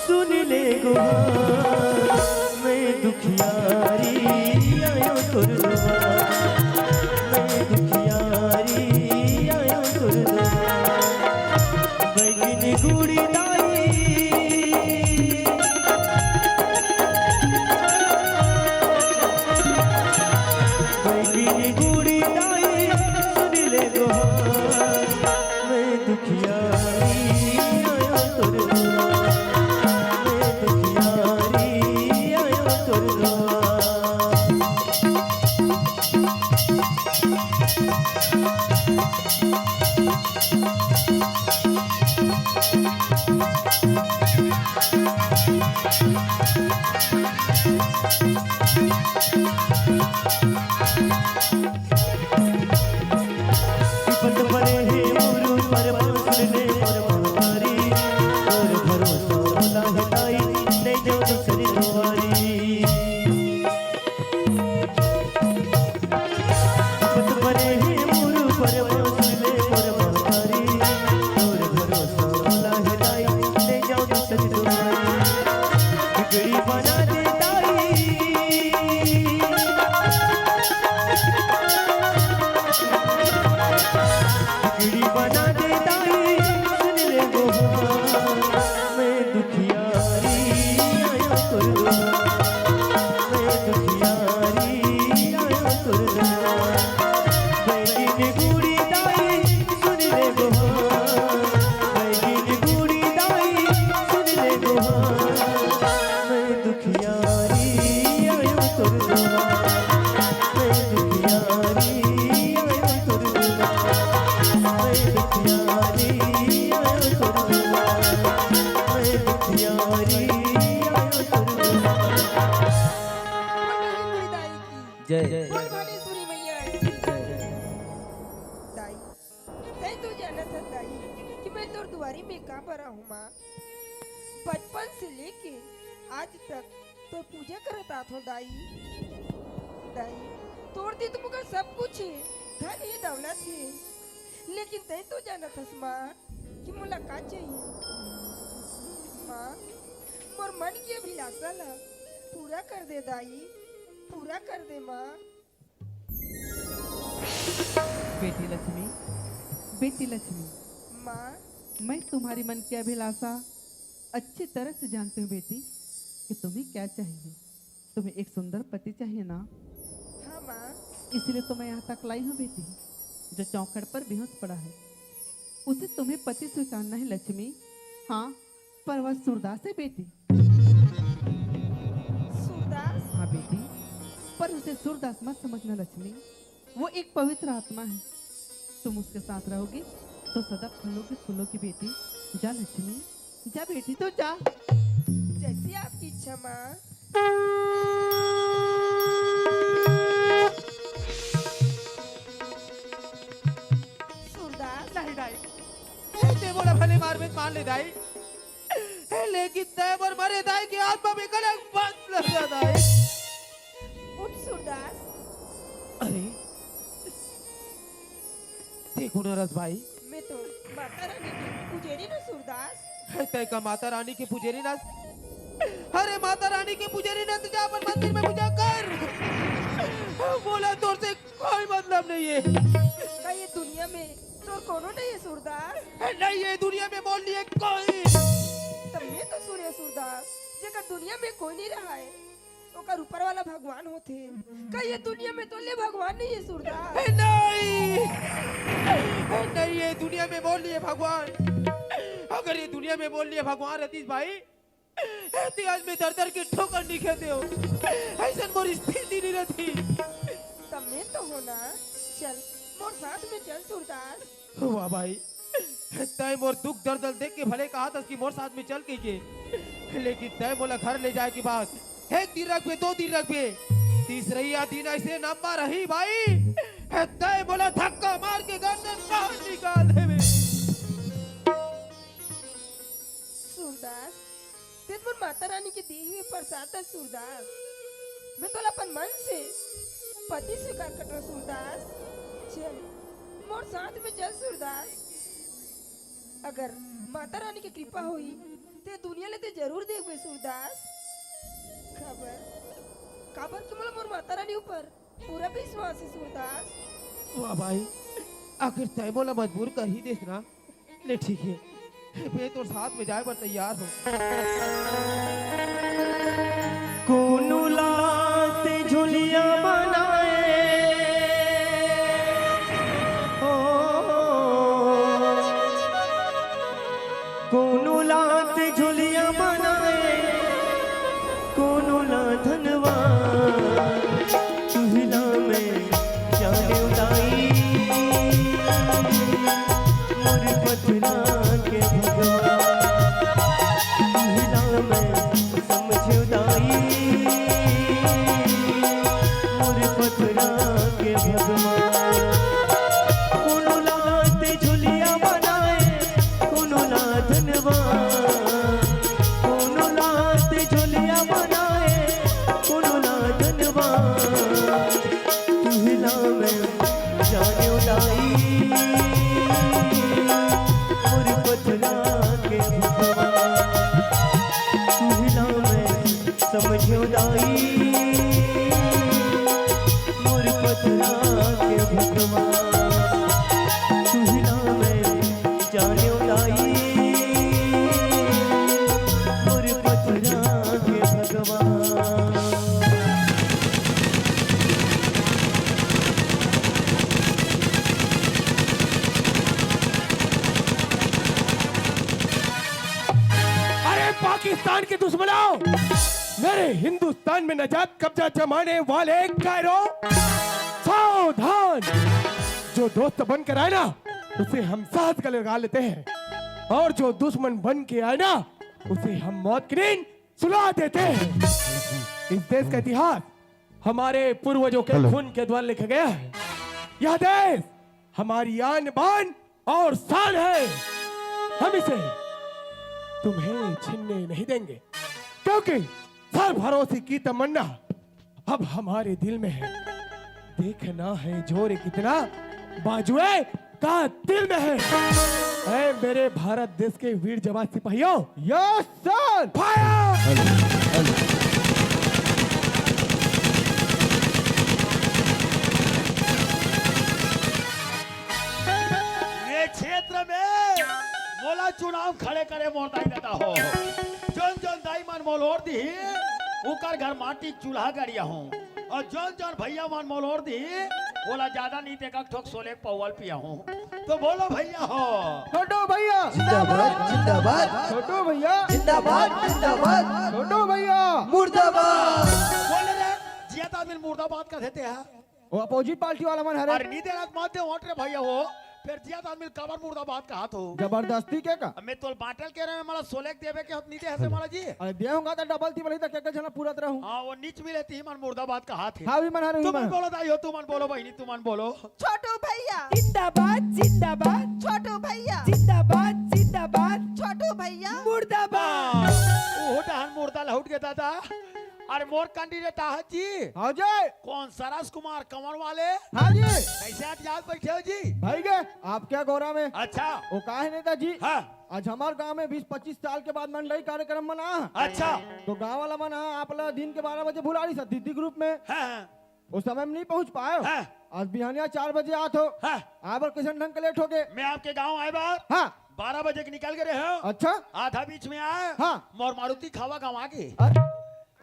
Speaker 3: सुन ले गुहार मैं दुखियारी आयो तुर दुआर मैं दुखियारी आयो तुर दुआर बैगिनी गुड़ी दाई बैगिनी गुड़ी दाई सुन ले गुहार मैं दुखियारी आयो तुर दुआर मैं दुखियारी आयो तुर दुआर विपद परे है गुरु पर बांसुरने और महतारी और भरोसा होला है ताई नहीं जाओ दूसरी दुआरी विपद परे है गुरु पर बांसुरने और महतारी और भरोसा होला है ताई नहीं जाओ दूसरी दुआरी बिगड़ी बना दे ताई बिगड़ी बना दे ताई सुन ले गुहार मैं दुखियारी आयो तुर दुआर मैं दुखियारी आयो तुर दुआर बैगिनी गुड़ी दाई सुन ले गुहार बैगिनी गुड़ी दाई सुन ले गुहार मैं दुखियारी आयो तुर दुआर मैं दुखियारी आयो तुर दुआर मैं दुखियारी आयो तुर दुआर मैं दुखियारी आयो तुर दुआर जय जय
Speaker 7: भवानीश्वरी मैया दाई तै तो जानत है दाई कि मैं तोर दुआरी में का बरा हूँ माँ बचपन से लेके आज तक तो पूजा करत आत हूँ दाई दाई तोड़ दी तो मुकर सब कुछ है धन है दौलत है लेकिन तै तो जानत हस माँ कि मुलाकात चाहिए माँ मोर मन की अभिलाषा ला पूरा कर दे दाई पूरा कर दे माँ
Speaker 8: बेटी लक्ष्मी
Speaker 7: माँ
Speaker 8: मैं तुम्हारी मन की अभिलाषा अच्छी तरह से जानती हूँ बेटी कि तुम्हें क्या चाहिए। तुम्हें एक सुंदर पति चाहिए ना,
Speaker 7: हाँ माँ
Speaker 8: इसलिए तो मैं यहाँ तक लाई हूँ बेटी। जो चौखट पर बेहोश पड़ा है उसे तुम्हें पति स्वीकारना है लक्ष्मी। हाँ, पर वह सूरदास है बेटी।
Speaker 7: सूरदास
Speaker 8: हाँ बेटी, पर उसे सूरदास मत समझना लक्ष्मी। वो एक पवित्र आत्मा है। तुम उसके साथ रहोगी तो सदा फूलोगी फूलोगी बेटी। जा लक्ष्मी, जा बेटी, तो जा।
Speaker 7: जैसी आपकी इच्छा माँ। सूरदास
Speaker 4: नहीं दाई ते बोला भले मार में मान ले दाई लेकिन तय पर मरे दाई की आत्मा में कलंक बस लगा दाई।
Speaker 7: उठ सूरदास।
Speaker 4: अरे देखो नरस भाई,
Speaker 7: मैं तो माता रानी की पुजेरी न सूरदास।
Speaker 4: तय का माता रानी की पुजारी ना। अरे माता रानी की पुजारी ना तो जा अपन मंदिर में पूजा कर। बोला तोर से कोई मतलब नहीं है।
Speaker 7: का ये दुनिया में तो कोनो नहीं है सूरदास।
Speaker 4: नहीं ये दुनिया में बोल लिए कोई।
Speaker 7: तब मैं तो सुने सूरदास जेकर दुनिया में कोई नहीं रहा है ओकर ऊपर वाला भगवान होते। का ये दुनिया में तो ले भगवान नहीं है सूरदास।
Speaker 4: नहीं नहीं ये दुनिया में बोल लिए भगवान। अगर ये दुनिया में बोल लिए भगवान रतीश भाई ऐसे आज में दर दर की ठोकर नहीं खेते हो। ऐसा मोरी स्थिति नहीं रहती।
Speaker 7: तब मैं तो होना। चल मोर साथ में चल सूरदास।
Speaker 4: वाह भाई, तय मोर दुख दर्द देख के भले कहा था कि मोर साथ में चल के लेकिन तय बोला घर ले जाए की बात। एक दिन रख पे, 2 दिन रख पे, तीसरा दिन ऐसे नंबर रही भाई। तय बोला धक्का मार के गर्दन बाहर निकाल दे।
Speaker 7: सूरदास तेरे पर माता रानी की दी हुई प्रसाद है सूरदास। मैं तो अपन मन से पति स्वीकार करता सूरदास। चल मोर साथ में चल सूरदास। अगर माता रानी की कृपा हुई ते दुनिया लेते जरूर देखबे सूरदास। खबर कि मला मोर माता रानी ऊपर पूरा विश्वास है सूरदास।
Speaker 4: वाह भाई, आखिर तय बोला मजबूर कर ही देस ना। ले ठीक है, मैं तो साथ में जाए पर तैयार हूँ।
Speaker 3: कोनो लाते झुलिया बनाए हो, कोनो लाते झुलिया बनाए, कोनो ला धनवा चूल्हा में जाने उदाई मोर पथरा के भगवान चूल्हा में समझ उदाई मोर पथरा के भगवान। कोनो लाते झुलिया बनाए, कोनो ला धनवा, कोनो लाते झुलिया बनाए, कोनो ला धनवा चूल्हा में जाने उदाई मोर पथरा के भगवान चूल्हा में समझ उदाई मोर पथरा के भगवान चूल्हा में जाने उदाई मोर पथरा के भगवान।
Speaker 5: अरे पाकिस्तान के दुश्मनों, मेरे हिंदुस्तान में नजात कब्जा जमाने वाले कायरो, सावधान। जो दोस्त बन कर आए ना उसे हम साथ गले लगा लेते हैं, और जो दुश्मन बन के आए ना उसे हम मौत की नींद सुला देते हैं। इस देश का इतिहास हमारे पूर्वजों के खून के द्वारा लिखा गया है। यह देश हमारी आन बान और शान है। हम इसे तुम्हें छीनने नहीं देंगे, क्योंकि सर भरोसे की तमन्ना अब हमारे दिल में है। देखना है जोर कितना बाजुए का दिल में है। ऐ मेरे भारत देश के वीर जवान सिपाहियों, यस सर, फायर।
Speaker 6: ये क्षेत्र में मोला चुनाव खड़े करे मोर दाई देता हो। जोन जोन दाई मन मोल और दी उकर घर माटी चूल्हा गड़िया हूँ, और जोन जोन भैया मन मोल और दी बोला ज्यादा नहीं देखा ठोक सोले पौवल पिया हूँ। तो बोलो भैया हो।
Speaker 4: छोटो भैया
Speaker 3: जिंदाबाद जिंदाबाद
Speaker 4: छोटो भैया
Speaker 3: जिंदाबाद जिंदाबाद
Speaker 4: छोटो भैया
Speaker 3: मुर्दाबाद।
Speaker 6: बोले रे जिया आदमी मुर्दाबाद का देते हैं।
Speaker 4: वो अपोजिट पार्टी वाला मन हरे
Speaker 6: अरे नहीं देना मत दे वोट रे भैया हो। फिर जिया आदमी कबर मुर्दाबाद का हाथ हो।
Speaker 4: जबरदस्ती के का
Speaker 6: मैं तो बाटल कह रहे हैं मला सोले के देवे के हाथ नहीं दे ऐसे मला जी।
Speaker 4: अरे दे होगा तो डबल थी भले तक के जना पूरा तरह हूं।
Speaker 6: हाँ वो नीच मिले थी मन मुर्दाबाद का हाथ है।
Speaker 4: हाँ भी मन हरे
Speaker 6: तुम बोलो दाई हो, तुम बोलो बहनी, तुम बोलो।
Speaker 7: छोटू भैया
Speaker 2: जिंदाबाद जिंदाबाद
Speaker 7: छोटू भैया
Speaker 2: जिंदाबाद जिंदाबाद
Speaker 7: छोटू भैया
Speaker 2: मुर्दाबाद।
Speaker 6: वो हन मुर्दा लहुट गया था। अरे मोर कैंडिडेट आहत जी।
Speaker 4: हाँ जी
Speaker 6: कौन सरस कुमार कंवर वाले?
Speaker 4: हाँ जी
Speaker 6: कैसे आज याद बैठे हो जी?
Speaker 4: भाई के आप क्या गौरा में
Speaker 6: अच्छा
Speaker 4: वो काहे नेता जी
Speaker 6: हाँ
Speaker 4: आज हमारे गांव में 20-25 साल के बाद मंडई कार्यक्रम मना है।
Speaker 6: अच्छा
Speaker 4: तो गांव वाला मना आप लोग दिन के 12 बजे बुला रही सर दीदी ग्रुप में।
Speaker 6: हाँ
Speaker 4: उस समय में नहीं पहुंच पाए।
Speaker 6: हाँ
Speaker 4: आज बिहानिया 4 बजे आत हो।
Speaker 6: हाँ
Speaker 4: आप और किशन ढंग के लेट हो गए।
Speaker 6: मैं आपके गांव आए बार
Speaker 4: हाँ
Speaker 6: 12 बजे के निकल गए हो।
Speaker 4: अच्छा
Speaker 6: आधा बीच में आए
Speaker 4: हाँ।
Speaker 6: मोर मारुति खावा गाँव आगे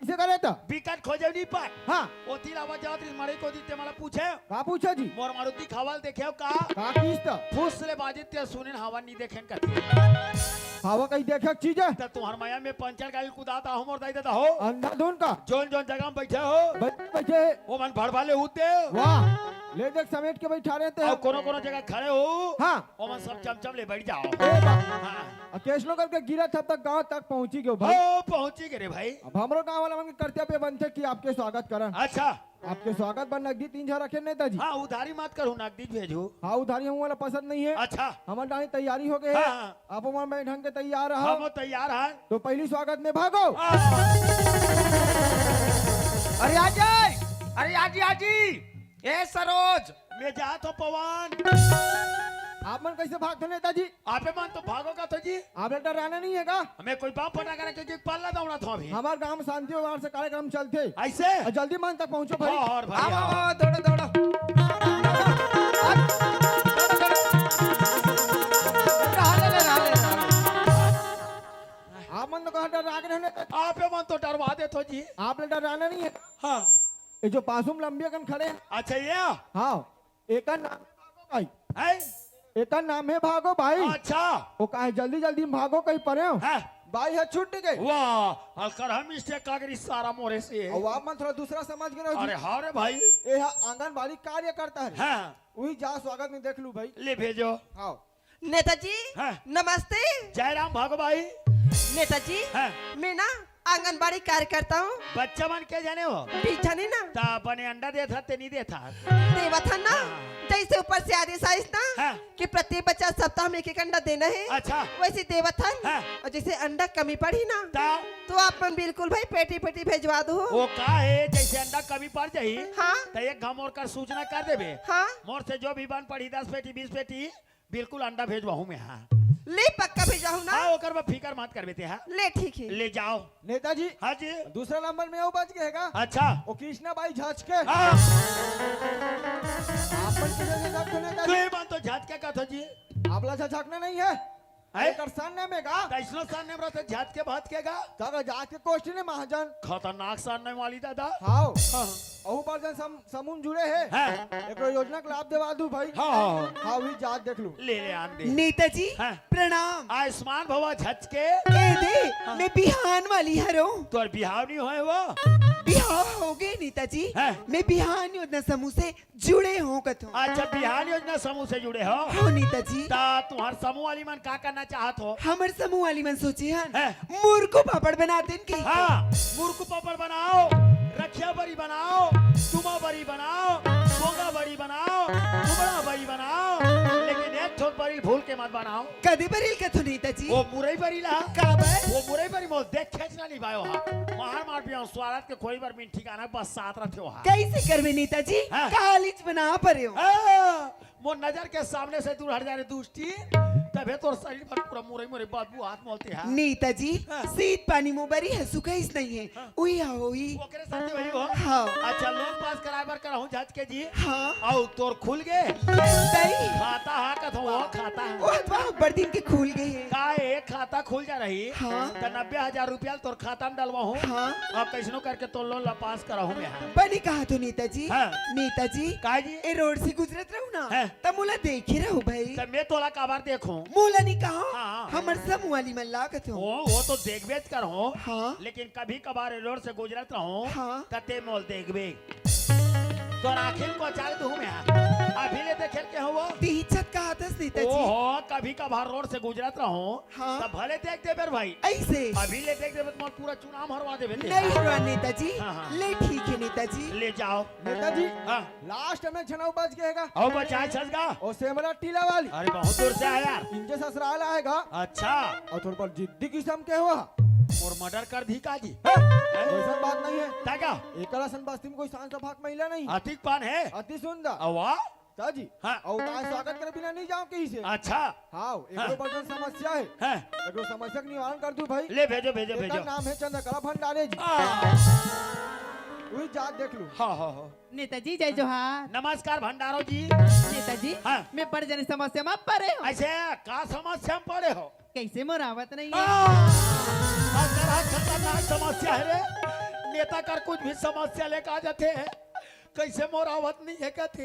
Speaker 4: इसे करे था
Speaker 6: विकट खोजे नहीं पाए।
Speaker 4: हाँ
Speaker 6: वो तीन आवाज जात मरे को दीते मला पूछे
Speaker 4: का पूछा जी
Speaker 6: मोर मारुति खावाल देखे का
Speaker 4: का किस्त
Speaker 6: फूस ले बाजित ते सुने हवा नहीं देखे का
Speaker 4: हवा कहीं देखा चीज है
Speaker 6: तब तुम्हार माया में पंचर गाड़ी कुदाता हो मोर दाई देता हो।
Speaker 4: अंधाधुन का
Speaker 6: जोन जोन जगह में बैठे हो
Speaker 4: बच्चे
Speaker 6: वो मन भर भाले होते
Speaker 4: वाह ले देख समेट के बैठा रहते
Speaker 6: और
Speaker 4: हैं।
Speaker 6: कोनो कोनो जगह खड़े हो
Speaker 4: हाँ
Speaker 6: वो मन सब चमचम ले बैठ जाओ।
Speaker 4: ए बा
Speaker 6: हाँ
Speaker 4: केस लो करके गिरा था तक गांव तक पहुंची गयो भाई।
Speaker 6: ओ पहुंची गए रे भाई।
Speaker 4: अब हमरो गांव वाला मन के कर्तव्य बनते कि आपके स्वागत करन।
Speaker 6: अच्छा
Speaker 4: आपके स्वागत बन नगदी 3 रखे नेताजी।
Speaker 6: हाँ उधारी मत करो नकदी भेजो।
Speaker 4: हाँ उधारी हम वाला पसंद नहीं है।
Speaker 6: अच्छा
Speaker 4: हमारे डाली तैयारी हो गई है।
Speaker 6: हाँ।
Speaker 4: आप हमारे मैं ढंग के तैयार रहो
Speaker 6: हम तैयार हैं।
Speaker 4: तो पहली स्वागत में भागो।
Speaker 1: अरे आजी ए सरोज
Speaker 6: मैं जात हो पवन
Speaker 4: आप मन कैसे भागते नेताजी?
Speaker 6: आपे मन तो भागोगा तो जी,
Speaker 4: आप डराना नहीं है का?
Speaker 6: हमें कोई बाप फटा कर क्योंकि पल्ला दौड़ा था अभी
Speaker 4: हमारे गांव में शांति व्यवहार से कार्यक्रम चलते।
Speaker 6: ऐसे
Speaker 4: और जल्दी मन तक पहुंचो भाई।
Speaker 6: और भाई हाँ।
Speaker 8: दौड़ो दौड़ो
Speaker 4: आप मन तो कहा डरा के रहने।
Speaker 6: आपे मन तो डरवा दे तो जी।
Speaker 4: आपने डराना नहीं है।
Speaker 6: हाँ
Speaker 4: ये जो पासुम लंबी कन खड़े हैं,
Speaker 6: अच्छा ये
Speaker 4: हाँ, एक का नाम है भागो भाई,
Speaker 6: है
Speaker 4: एक का नाम है भागो भाई।
Speaker 6: अच्छा
Speaker 4: वो कहा जल्दी जल्दी भागो कहीं परे हो।
Speaker 6: है
Speaker 4: भाई है छूट गए।
Speaker 6: वाह अलकर हम मिस्टेक का करी सारा मोरे से
Speaker 4: और आप मन थोड़ा दूसरा समझ के रहो जी।
Speaker 6: अरे हाँ रे भाई
Speaker 4: ये आंगनबाड़ी कार्य करता है।
Speaker 6: हाँ
Speaker 4: वही जा स्वागत में देख लू भाई।
Speaker 6: ले भेजो
Speaker 4: हाँ
Speaker 7: नेताजी
Speaker 6: हाँ।
Speaker 7: नमस्ते।
Speaker 6: जय राम भागो भाई
Speaker 7: नेताजी
Speaker 6: हाँ।
Speaker 7: मैं ना आंगनबाड़ी कार्यकर्ता हूँ।
Speaker 6: बच्चा बन के जाने हो
Speaker 7: पीछा नहीं ना
Speaker 6: ता अपने अंडा देता ते नहीं देता
Speaker 7: देवा था ना, जैसे ऊपर से आदेश आइस ना
Speaker 6: हाँ।
Speaker 7: कि प्रति बच्चा सप्ताह में एक अंडा देना है,
Speaker 6: अच्छा
Speaker 7: वैसे देवा था।
Speaker 6: हाँ।
Speaker 7: और जैसे अंडा कमी पड़ी ना
Speaker 6: ता
Speaker 7: तो आप मन बिल्कुल भाई पेटी पेटी भेजवा दो।
Speaker 6: वो का है जैसे अंडा कमी पड़ जाही
Speaker 7: हाँ
Speaker 6: तो एक घम और कर सूचना कर देबे
Speaker 7: हाँ
Speaker 6: मोर से जो भी बन पड़ी 10 पेटी 20 पेटी बिल्कुल अंडा भेजवाहू मैं हाँ
Speaker 7: ले पक्का भेजाऊ ना।
Speaker 6: हाँ ओकर बा फिकर मत कर बेते हाँ
Speaker 7: ले ठीक है।
Speaker 6: ले जाओ
Speaker 4: नेताजी
Speaker 6: हाँ जी
Speaker 4: दूसरा नंबर में वो बच गएगा।
Speaker 6: अच्छा
Speaker 4: वो कृष्णा बाई झाँच के।
Speaker 6: हाँ
Speaker 4: आप मन किधर से झाँकते
Speaker 6: तू
Speaker 4: नेताजी?
Speaker 6: ही मन तो झटके का था जी
Speaker 4: आप ला झाँकना नहीं है।
Speaker 6: है?
Speaker 4: एक सन ने में का
Speaker 6: कैसनो सान ने बरते झटके भात के गा
Speaker 4: तब जाके क्वेश्चन है महाजन।
Speaker 6: खतरनाक सान ने वाली दादा
Speaker 4: हाँ
Speaker 6: हाँ
Speaker 4: अहू पर जन समूह जुड़े हैं।
Speaker 6: हाँ
Speaker 4: एक योजना का लाभ दिवा दूं भाई।
Speaker 6: हाँ, हाँ।
Speaker 4: हाँ वही जात देख लूं।
Speaker 6: ले ले आन दे
Speaker 7: नेताजी
Speaker 6: हाँ।
Speaker 7: प्रणाम।
Speaker 6: आयुष्मान भवा झटके
Speaker 7: ए दे मैं बिहान वाली हरो।
Speaker 6: तोर बिहाव नहीं होए वो
Speaker 7: बिहाव हो गए नेताजी।
Speaker 6: हाँ।
Speaker 7: मैं बिहान योजना समूह से जुड़े हूँ कथो।
Speaker 6: अच्छा बिहार योजना समूह से जुड़े हो
Speaker 7: हो नेताजी।
Speaker 6: ता तुम्हार समूह वाली मन का करना चाहत हो
Speaker 7: हमर समूह वाली मन सोचे हन
Speaker 6: हाँ।
Speaker 7: मुर्गो पापड़ बना देन की।
Speaker 6: हाँ मुर्ग पापड़ बनाओ रखिया बड़ी बनाओ तुमा बड़ी बनाओ बोंगा बड़ी बनाओ कुबड़ा बड़ी बनाओ लेकिन एक ठोक बड़ी भूल के मत बनाओ
Speaker 7: कदे बरिल कथो नेताजी।
Speaker 6: वो मुरई बड़ी ला
Speaker 7: काबर
Speaker 6: वो मुरई बड़ी मोल देख खींचना नहीं भाई वहाँ मार मार पिया स्वागत के कोई बार मिन ठिकाना बस साथ रखे वहाँ
Speaker 7: कैसे करवे नेताजी।
Speaker 6: हाँ।
Speaker 7: कालिज बना परे हो।
Speaker 6: वो नजर के सामने से दूर हट जाने दूसरी तबे तो शरीर पर पूरा मुरई मुरई बदबू हाथ मोलते हैं
Speaker 7: नेताजी
Speaker 6: हाँ।
Speaker 7: शीत पानी में बरी है सुखाइस नहीं है उही होई।
Speaker 6: ओकरे साथे वही हो
Speaker 7: हाँ।
Speaker 6: अच्छा लोन पास कराबर करहूं जज के जी
Speaker 7: हाँ।
Speaker 6: औ तोर खुल गए
Speaker 7: सही।
Speaker 6: खाता हा कथो वो खाता है
Speaker 7: वो वाह बड़ दिन के खुल गए हैं।
Speaker 6: का एक खाता खुल जा रही
Speaker 7: हाँ।
Speaker 6: तो 90,000 रुपया तोर खाता में डलवा हूँ
Speaker 7: हाँ।
Speaker 6: अब कैसनो करके तो लोन ला पास कराहूं मैं हाँ।
Speaker 7: बनी कहा तो नेताजी।
Speaker 6: हाँ।
Speaker 7: नेताजी
Speaker 6: का जी
Speaker 7: ए रोड से गुजरत रहू ना
Speaker 6: हाँ।
Speaker 7: तब मोला देखे रहू भाई।
Speaker 6: तब मैं तोला काबार देखूं
Speaker 7: मोला नहीं कहा
Speaker 6: हाँ।
Speaker 7: हमर समूह वाली मन लागत हो।
Speaker 6: वो तो देख बेच कर हो
Speaker 7: हाँ।
Speaker 6: लेकिन कभी कभार रोड से गुजरत रहूं
Speaker 7: हाँ।
Speaker 6: तते मोल देख बे तो आखिर को चाल दूं मैं अभी ले देखे के हो वो
Speaker 7: तीचत कहा था नेताजी।
Speaker 6: ओहो कभी कभार रोड से गुजरत रहूं
Speaker 7: हाँ।
Speaker 6: तब भले देख दे बेर भाई
Speaker 7: ऐसे
Speaker 6: अभी ले देख दे तो पूरा चुनाव हरवा दे
Speaker 7: नहीं हुआ नेताजी।
Speaker 6: हाँ, हाँ।
Speaker 7: ले ठीक है नेताजी।
Speaker 6: ले जाओ
Speaker 4: नेताजी
Speaker 6: हाँ
Speaker 4: लास्ट में छनाऊ बच गएगा।
Speaker 6: आओ बचाए छसगा
Speaker 4: और सेमरा टीला वाली
Speaker 6: अरे बहुत दूर से आया
Speaker 4: इनके ससुराल आएगा।
Speaker 6: अच्छा
Speaker 4: और थोड़ा पर जिद्दी किस्म के हुआ।
Speaker 6: और मर्डर कर दी का जी
Speaker 4: वैसा बात नहीं है।
Speaker 6: ताका
Speaker 4: एकला सन बस्ती में कोई सांस भाग महिला नहीं।
Speaker 6: अतिक पान है
Speaker 4: अति सुंदर।
Speaker 6: अवा
Speaker 4: ताजी
Speaker 6: हाँ।
Speaker 4: और का स्वागत करे बिना नहीं जाओ कहीं से।
Speaker 6: अच्छा
Speaker 4: हाँ एक बर्तन समस्या है।
Speaker 6: है
Speaker 4: एक समस्या का निवारण कर दूं भाई।
Speaker 6: ले भेजो भेजो
Speaker 4: इसका
Speaker 6: भेजो
Speaker 4: नाम है चंद्रकला भंडारे जी। वही जात देख लूं।
Speaker 6: हाँ हाँ हाँ
Speaker 8: नेताजी जय जोहार।
Speaker 6: नमस्कार भंडारो जी
Speaker 8: नेताजी
Speaker 6: हाँ।
Speaker 8: मैं बड़ जन समस्या में परे हूँ।
Speaker 6: ऐसे का समस्या में पड़े हो
Speaker 8: कैसे मोरावत नहीं है।
Speaker 6: खतरनाक समस्या है रे नेता कर कुछ भी समस्या लेकर आ जाते हैं कैसे मोरावत नहीं है कहते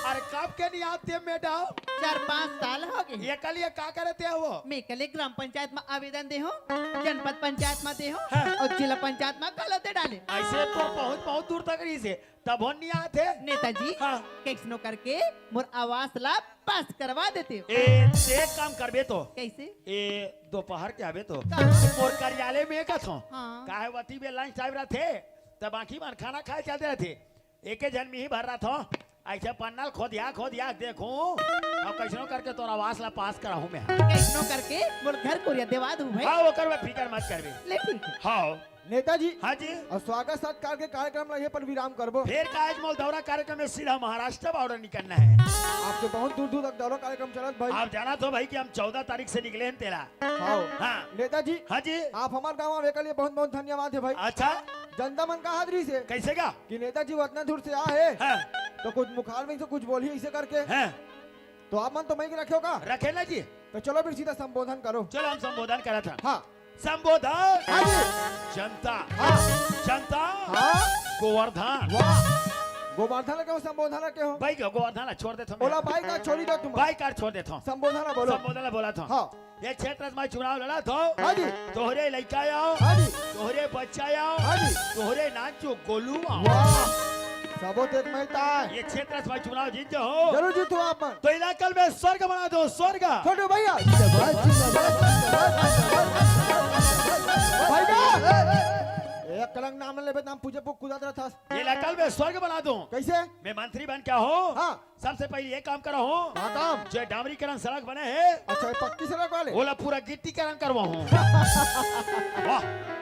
Speaker 6: अरे कब के नहीं आते मैडम
Speaker 8: 4-5 साल हो गए।
Speaker 6: ये कल ये का करते हैं वो
Speaker 8: मैं कल ग्राम पंचायत में आवेदन दे हो, जनपद पंचायत में दे हो
Speaker 6: हाँ।
Speaker 8: और जिला पंचायत में गलत डाले।
Speaker 6: ऐसे तो बहुत दूर तक रही से तब हो नहीं आते
Speaker 8: नेताजी
Speaker 6: हाँ।
Speaker 8: कैसनो करके मोर आवास लाभ पास करवा देते हो।
Speaker 6: एक काम करबे तो
Speaker 8: कैसे
Speaker 6: ए दोपहर के आवे तो
Speaker 8: कहाँ?
Speaker 6: मोर कार्यालय में का थो
Speaker 8: हाँ।
Speaker 6: काहे वती में लंच टाइम रहते तब बाकी मन खाना खाए चलते रहते एक जन में ही भर रहा था ऐसे पन्नल खोदिया देखो अब कैसनो करके तोरा आवास ला पास कराहूं मैं
Speaker 8: कैसनो करके मोर घर कोरिया देवा दूं भाई।
Speaker 6: हाँ वो करवा फिकर मत करबे
Speaker 8: ले ठीक है।
Speaker 6: हाँ
Speaker 3: नेताजी
Speaker 6: हाँ जी
Speaker 3: और स्वागत सत्कार के कार्यक्रम लगे पर विराम करबो।
Speaker 6: फिर का आज मोल दौरा कार्यक्रम में सीधा महाराष्ट्र बॉर्डर निकलना है।
Speaker 3: आपके बहुत दूर दूर तक दौरा कार्यक्रम चलत भाई।
Speaker 6: आप जाना तो भाई कि हम 14 तारीख से निकले हैं तेरा।
Speaker 3: हाँ
Speaker 6: हाँ
Speaker 3: नेताजी
Speaker 6: हाँ जी
Speaker 3: आप हमारे गाँव आने के लिए बहुत बहुत धन्यवाद है भाई।
Speaker 6: अच्छा
Speaker 3: जनता मन का हाजिरी से
Speaker 6: कैसे का
Speaker 3: कि नेताजी वो इतना दूर से आए
Speaker 6: हाँ
Speaker 3: तो कुछ मुखार में से कुछ बोली ऐसे करके
Speaker 6: हाँ
Speaker 3: तो आप मन तो मैं रखे होगा।
Speaker 6: रखे ना जी
Speaker 3: तो चलो फिर सीधा संबोधन करो।
Speaker 6: चलो हम संबोधन करा था।
Speaker 3: हाँ
Speaker 6: संबोधन
Speaker 3: हाँ जी
Speaker 6: जनता
Speaker 3: हाँ
Speaker 6: जनता
Speaker 3: हाँ
Speaker 6: गोवर्धन
Speaker 3: वाह गोवर्धन के हो संबोधन के हो
Speaker 6: भाई गोवर्धन छोड़ देता
Speaker 3: बोला भाई का छोड़ी दो तुम
Speaker 6: भाई कार छोड़ देता हूँ
Speaker 3: संबोधन बोलो।
Speaker 6: संबोधन बोला था
Speaker 3: हाँ
Speaker 6: ये क्षेत्र में चुनाव लड़ा तो
Speaker 3: हाँ जी
Speaker 6: तोहरे लड़का आओ
Speaker 3: हाँ जी
Speaker 6: तोहरे बच्चा आओ
Speaker 3: हाँ जी
Speaker 6: तोहरे नाचो गोलू आओ
Speaker 3: वाह सबो तेज महता है।
Speaker 6: ये क्षेत्र में चुनाव जीत जाओ
Speaker 3: जरूर जीतो आप मन।
Speaker 6: तो इलाके में स्वर्ग बना दो स्वर्ग
Speaker 3: छोटू भैया भैया एक कलंग नाम ले नाम पूजे पुक कुदात रहा था।
Speaker 6: ये इलाके में स्वर्ग बना दूं
Speaker 3: कैसे
Speaker 6: मैं मंत्री बन क्या हो
Speaker 3: हाँ
Speaker 6: सबसे पहले ये काम करा हूँ
Speaker 3: हाँ काम
Speaker 6: जो डामरीकरण सड़क बने है
Speaker 3: अच्छा ये पक्की सड़क वाले
Speaker 6: बोला पूरा गिट्टीकरण करवा हूँ वाह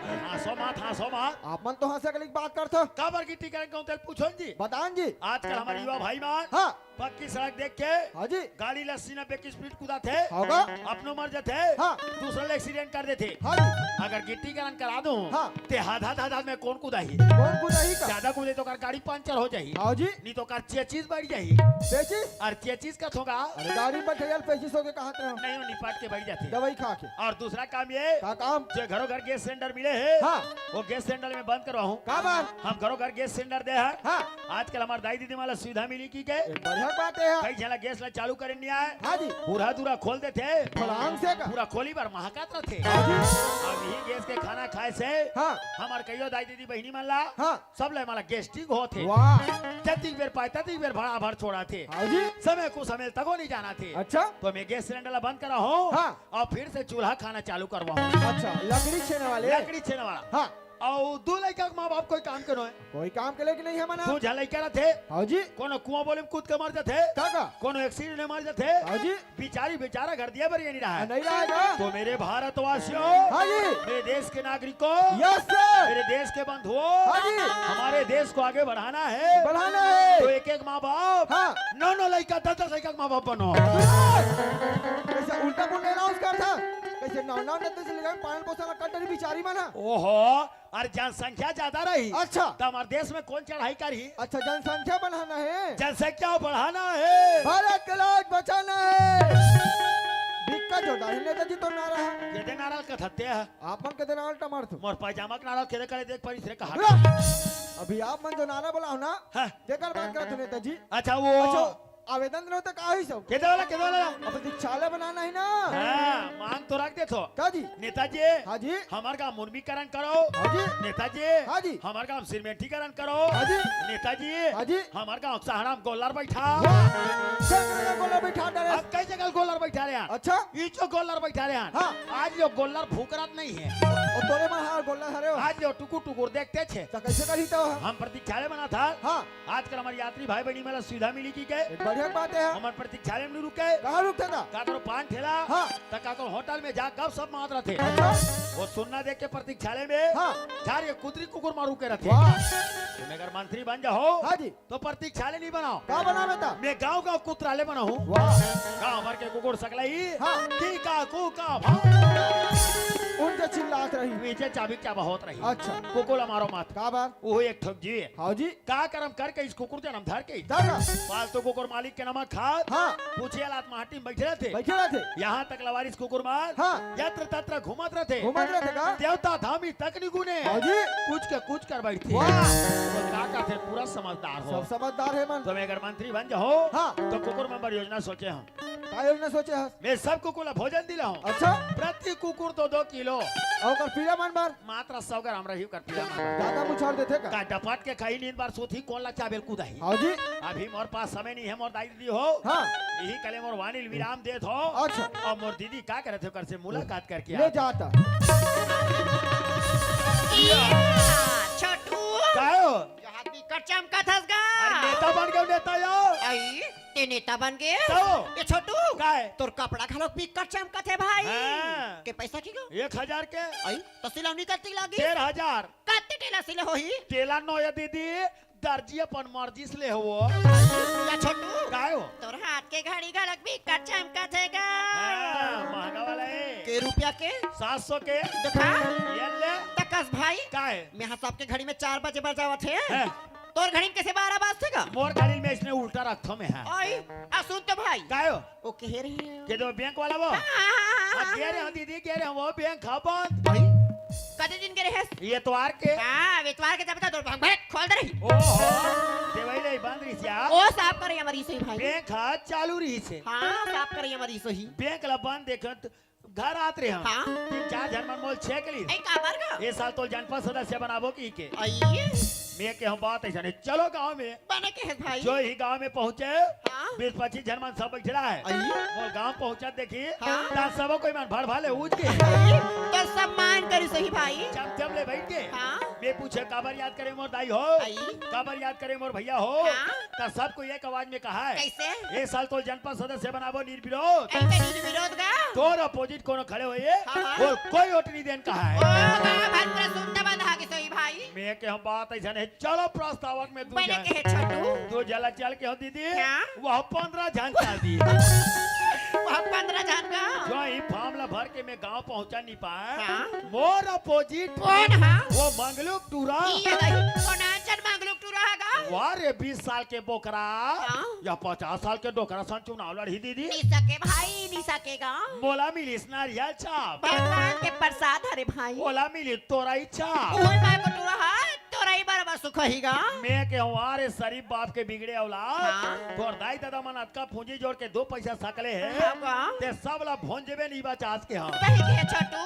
Speaker 6: हाँसो मात
Speaker 3: आप मन तो हंसे के लिए बात करते
Speaker 6: काबर गिट्टीकरण कहूँ तेल पूछो जी
Speaker 3: बतान जी
Speaker 6: आजकल हमारे युवा भाई मान
Speaker 3: हाँ
Speaker 6: पक्की सड़क देख के
Speaker 3: हाँ जी
Speaker 6: गाड़ी 80-90 की स्पीड कूदा थे
Speaker 3: होगा
Speaker 6: अपनो मर जाते
Speaker 3: हाँ
Speaker 6: दूसरा एक्सीडेंट कर देते
Speaker 3: हाँ जी
Speaker 6: अगर गिट्टीकरण करा दूं
Speaker 3: हाँ
Speaker 6: ते हाथ में कौन कूदा ही
Speaker 3: कौन कुदाई का
Speaker 6: ज्यादा कूदे तो कर गाड़ी पंचर हो जाही
Speaker 3: हाँ जी
Speaker 6: नहीं तो कर चेचीज बढ़ जाही
Speaker 3: पेचिस
Speaker 6: और चेचीज का थोगा
Speaker 3: अरे गाड़ी पर ठेल पेचिस हो के कहाँ रहो
Speaker 6: नहीं वो निपट के बढ़ जाती
Speaker 3: दवाई खा के
Speaker 6: और दूसरा काम ये
Speaker 3: का काम
Speaker 6: जो घरों घर गैस सिलेंडर मिले है
Speaker 3: हाँ
Speaker 6: वो गैस सिलेंडर में बंद करवाऊं
Speaker 3: का बात
Speaker 6: हम घरों घर गैस सिलेंडर दे है
Speaker 3: हाँ
Speaker 6: आजकल हमारे दाई दीदी वाला सुविधा मिली की के
Speaker 3: एक बढ़िया बात है
Speaker 6: कई जला गैस ला चालू करे नहीं आए
Speaker 3: हाँ जी
Speaker 6: पूरा दूरा खोल देते
Speaker 3: फलांग से का
Speaker 6: पूरा खोली बार महाकात रखे
Speaker 3: हाँ जी
Speaker 6: अब यही गैस के खाना खाए से
Speaker 3: हाँ
Speaker 6: हमार कईयो दाई दीदी बहनी मन ला
Speaker 3: हाँ
Speaker 6: सब ले हमारा गेस्टिंग होते
Speaker 3: वाह
Speaker 6: जतिक बेर पाए ततिक बेर भरा भर छोड़ा थे
Speaker 3: हाँ जी
Speaker 6: समय को समय तक नहीं जाना थे
Speaker 3: अच्छा
Speaker 6: तो मैं गैस सिलेंडर ला बंद करा हूँ
Speaker 3: हाँ
Speaker 6: और फिर से चूल्हा खाना चालू करवाऊँ
Speaker 3: अच्छा लकड़ी छेने वाले
Speaker 6: लकड़ी छेने वाला
Speaker 3: हाँ
Speaker 6: और दो लड़का के माँ बाप कोई काम करो है
Speaker 3: कोई काम के लिए कि नहीं है मना
Speaker 6: दो झलाई करा थे
Speaker 3: हाँ जी
Speaker 6: कोनो कुआं बोले में कूद के मर जाते
Speaker 3: काका
Speaker 6: कोनो एक्सीडेंट में मर जाते
Speaker 3: हाँ जी
Speaker 6: बिचारी बेचारा घर दिया पर ये नहीं रहा है
Speaker 3: नहीं रहेगा
Speaker 6: तो मेरे भारतवासियों
Speaker 3: हाँ जी
Speaker 6: मेरे देश के नागरिकों
Speaker 3: यस सर
Speaker 6: मेरे देश के बंधुओं
Speaker 3: हाँ जी
Speaker 6: हमारे देश को आगे बढ़ाना है
Speaker 3: बढ़ाना है
Speaker 6: तो एक एक माँ बाप
Speaker 3: हाँ
Speaker 6: 9 लड़का 10 लड़का माँ बाप बनो
Speaker 3: कैसे उल्टा पुल्टा अनाउंस कर था कैसे नौ से लेकर पालन पोषण कटरी बिचारी मना
Speaker 6: ओहो और जनसंख्या ज्यादा रही
Speaker 3: अच्छा
Speaker 6: तो हमारे देश में कौन चढ़ाई करी
Speaker 3: अच्छा जनसंख्या बढ़ाना है
Speaker 6: जनसंख्या बढ़ाना है
Speaker 3: भारत का लाज बचाना है दिक्कत जो दाही नेताजी तो ना रहा
Speaker 6: केदे नाराज का थत्ते है
Speaker 3: आप मन के नाल टमार थो
Speaker 6: मोर पायजामा का नाराज केदे करे देख परी से कहा
Speaker 3: अभी आप मन जो नारा बोला हो ना
Speaker 6: हाँ।
Speaker 3: देकर बात करत हो नेताजी
Speaker 6: अच्छा वो
Speaker 3: अच्छा आवेदन दे तो का ही सब
Speaker 6: केदे वाला
Speaker 3: अब दीक्षालय बनाना है ना
Speaker 6: हाँ मांग तो रख दे तो
Speaker 3: का जी
Speaker 6: नेताजी
Speaker 3: हाँ जी
Speaker 6: हमार काम मुर्मीकरण करो
Speaker 3: हाँ जी
Speaker 6: नेताजी
Speaker 3: हाँ जी
Speaker 6: हमार काम सिरमेंटीकरण करो
Speaker 3: हाँ जी
Speaker 6: नेताजी
Speaker 3: हाँ जी
Speaker 6: हमार काम सहारा में गोलर बैठा
Speaker 3: चल बोला बैठा डरे
Speaker 6: अब कई जगह गोलर बैठा रहे हैं
Speaker 3: अच्छा
Speaker 6: ये जो गोलर बैठा रहे हैं
Speaker 3: हाँ।
Speaker 6: आज यो गोलर भूकरत नहीं है
Speaker 3: और तोरे में हार गोलना हरे हो
Speaker 6: आज यो टुकुर टुकुर देखते थे
Speaker 3: तो कैसे करी तो
Speaker 6: हम प्रतीक्षालय बना था
Speaker 3: हाँ
Speaker 6: आजकल हमारे यात्री भाई बहनी में सुविधा मिली की के
Speaker 3: एक बढ़िया बात है
Speaker 6: हमारे प्रतीक्षालय में नहीं रुके
Speaker 3: कहाँ रुकते था
Speaker 6: का करो पान ठेला
Speaker 3: हाँ।
Speaker 6: तो का करो होटल में जा कब सब मात रहे थे
Speaker 3: अच्छा
Speaker 6: वो सुनना देख के प्रतीक्षालय में
Speaker 3: हाँ
Speaker 6: चार ये कुतरी कुकुर मारू के रखे
Speaker 3: वाह
Speaker 6: तुम अगर मंत्री बन जाओ
Speaker 3: हाँ जी
Speaker 6: तो प्रतीक्षालय नहीं बनाओ
Speaker 3: का बना बेटा
Speaker 6: मैं गांव गांव कुतरालय बना हूँ
Speaker 3: वाह
Speaker 6: गांव भर के कुकुर सकलाई
Speaker 3: हाँ।
Speaker 6: की का कू का भाव
Speaker 3: उनसे चिल्लात रही
Speaker 6: नीचे चाबी क्या बहुत रही
Speaker 3: अच्छा
Speaker 6: कुकुर मारो मत
Speaker 3: का बात
Speaker 6: वो एक ठग जी है
Speaker 3: हाँ जी
Speaker 6: का करम करके इस कुकुर जन्म धर के
Speaker 3: दादा
Speaker 6: पालतू कुकुर मालिक के नमक खा
Speaker 3: हाँ
Speaker 6: पूछे लात माटी में बैठे रहते
Speaker 3: बैठे रहे थे
Speaker 6: यहाँ तक लवारिस कुकुर मार
Speaker 3: हाँ
Speaker 6: यत्र तत्र घूमत रहते
Speaker 3: घूमत रहे थे का
Speaker 6: देवता धामी तक नहीं गुने
Speaker 3: हाँ जी
Speaker 6: कुछ कर बैठते
Speaker 3: वाह
Speaker 6: तो का कहते पूरा समझदार हो
Speaker 3: सब समझदार है मन
Speaker 6: तो मैं अगर मंत्री बन जाओ
Speaker 3: हाँ
Speaker 6: तो कुकुर मेंबर योजना सोचे हम
Speaker 3: का योजना सोचे हस
Speaker 6: मैं सब कुकुर ला भोजन दिला हूँ
Speaker 3: अच्छा
Speaker 6: प्रति कुकुर तो 2 किलो
Speaker 3: और कर पीला मन बार
Speaker 6: मात्र 100 ग्राम रही कर पिला मार।
Speaker 3: ज्यादा मुछाड़ देते का
Speaker 6: का डपट के खाई नींद बार सोथी कौन ला चाबेल कुदाही
Speaker 3: हाँ जी
Speaker 6: अभी मोर पास समय नहीं है मोर दाई दीदी हो
Speaker 3: हाँ
Speaker 6: यही कले मोर वानिल विराम देत हो
Speaker 3: अच्छा
Speaker 6: और मोर दीदी का करे थे कर से मुलाकात करके
Speaker 3: ले
Speaker 6: आ
Speaker 3: जाता
Speaker 2: छोटू
Speaker 6: का हो
Speaker 2: यहाँ दिक्कत चमका थस गा
Speaker 6: अरे नेता बन गए नेता यो
Speaker 2: आई ते नेता बन गए
Speaker 6: तो
Speaker 2: ये छोटू
Speaker 6: काय
Speaker 2: तोर कपड़ा घालो बिकट चमकत है भाई
Speaker 6: हाँ।
Speaker 2: के पैसा की गो
Speaker 6: 1000 के
Speaker 2: आई तो सिलौनी करती लागी
Speaker 6: 13000
Speaker 2: कत्ते टेला सिले होही
Speaker 6: तेला नो ये दीदी दर्जी अपन मर्जी से ले हो
Speaker 2: या छोटू
Speaker 6: काय हो
Speaker 2: तोर हाथ के घड़ी घड़क बिकट चमकत है गा
Speaker 6: हाँ, महंगा वाला है
Speaker 2: के रुपया के
Speaker 6: 700 के
Speaker 2: देखा
Speaker 6: ये ले
Speaker 2: तकस भाई
Speaker 6: काय
Speaker 2: मैं साहब के घड़ी में 4 बजे बजावत है
Speaker 6: है
Speaker 2: तोर घड़ी में कैसे 12 बजते गा
Speaker 6: मोर गाड़ी में इसने उल्टा रखो में है
Speaker 2: ओए आ सुन तो भाई
Speaker 6: काय हो
Speaker 2: ओ कह रही है
Speaker 6: के दो बैंक वाला वो कह रहे हैं दीदी कह रहे हैं वो बैंक खा बंद
Speaker 2: भाई कते दिन के रहे
Speaker 6: ये तो आर के
Speaker 2: हां वेतवार के जब तक भाग खोल दे रही
Speaker 6: ओहो देवई ले बंद रही क्या
Speaker 2: ओ साफ करे हमारी सही भाई
Speaker 6: बैंक खा चालू रही से
Speaker 2: हां साफ करे हमारी सही
Speaker 6: बैंक ला बंद देखत घर आत रहे हम
Speaker 2: हाँ।
Speaker 6: 3-4 जन मन मोल 6 के लिए
Speaker 2: ए काबर का
Speaker 6: ये साल तो जनपद सदस्य बनाबो की के
Speaker 2: आइए
Speaker 6: मैं के हम बात ऐसा नहीं चलो गांव में
Speaker 2: बने के है भाई
Speaker 6: जो ही गांव में पहुंचे
Speaker 2: हाँ।
Speaker 6: 20-25 जन मन सब बैठा है
Speaker 2: आइए
Speaker 6: मोर गांव पहुंचा देखी
Speaker 2: हाँ।
Speaker 6: ता सब कोई मन भर भाले उठ के
Speaker 2: तो सम्मान करी सही भाई
Speaker 6: चमचम ले बैठ के
Speaker 2: हाँ।
Speaker 6: मैं पूछे काबर याद करे मोर दाई हो
Speaker 2: आइए
Speaker 6: काबर याद करे मोर भैया हो
Speaker 2: हाँ।
Speaker 6: ता सबको एक आवाज में कहा है
Speaker 2: कैसे
Speaker 6: ये साल तो जनपद सदस्य बनाबो निर्विरोध
Speaker 2: ऐसे नहीं विरोध का
Speaker 6: तोर अपोजिट कोनो खड़े हुए
Speaker 2: हाँ, हाँ।
Speaker 6: और कोई वोट नहीं देन कहा
Speaker 2: ओ
Speaker 6: है
Speaker 2: गा भर पूरा सुनता बंधा के सही भाई
Speaker 6: मैं के हम बात ऐसा नहीं चलो प्रस्तावक में
Speaker 2: बने के है छोटू
Speaker 6: दो जला चल के हो दीदी
Speaker 2: क्या?
Speaker 6: वह 15 जन कर दी
Speaker 2: वहाँ 15 जन का
Speaker 6: जो ही फार्मला भर के मैं गांव पहुंचा नहीं पाया
Speaker 2: हाँ।
Speaker 6: मोर अपोजिट
Speaker 2: कौन हाँ
Speaker 6: वो मंगलुक टूरा
Speaker 2: ये गई कोनाचन मांगलुक टू रहेगा
Speaker 6: वारे 20 साल के बोकरा
Speaker 2: हाँ।
Speaker 6: या 50 साल के डोकरा सन चुनाव लड़ी दीदी
Speaker 2: नहीं सके भाई नहीं सकेगा
Speaker 6: मोला मिली नारियल छाप
Speaker 2: भगवान के प्रसाद हरे भाई
Speaker 6: मोला मिली तोराई छाप
Speaker 2: ओए माय को टूरा है तोरा ही बराबर सुख होईगा
Speaker 6: मैं के हमारे शरीफ बाप के बिगड़े औलाद
Speaker 2: हाँ।
Speaker 6: तोर दाई दादा मन अटका पूंजी जोड़ के 2 पैसा सकले है
Speaker 2: हाँ।
Speaker 6: ते सब ला भोंजेबे नहीं बचास के हम
Speaker 2: कहीं के छोटू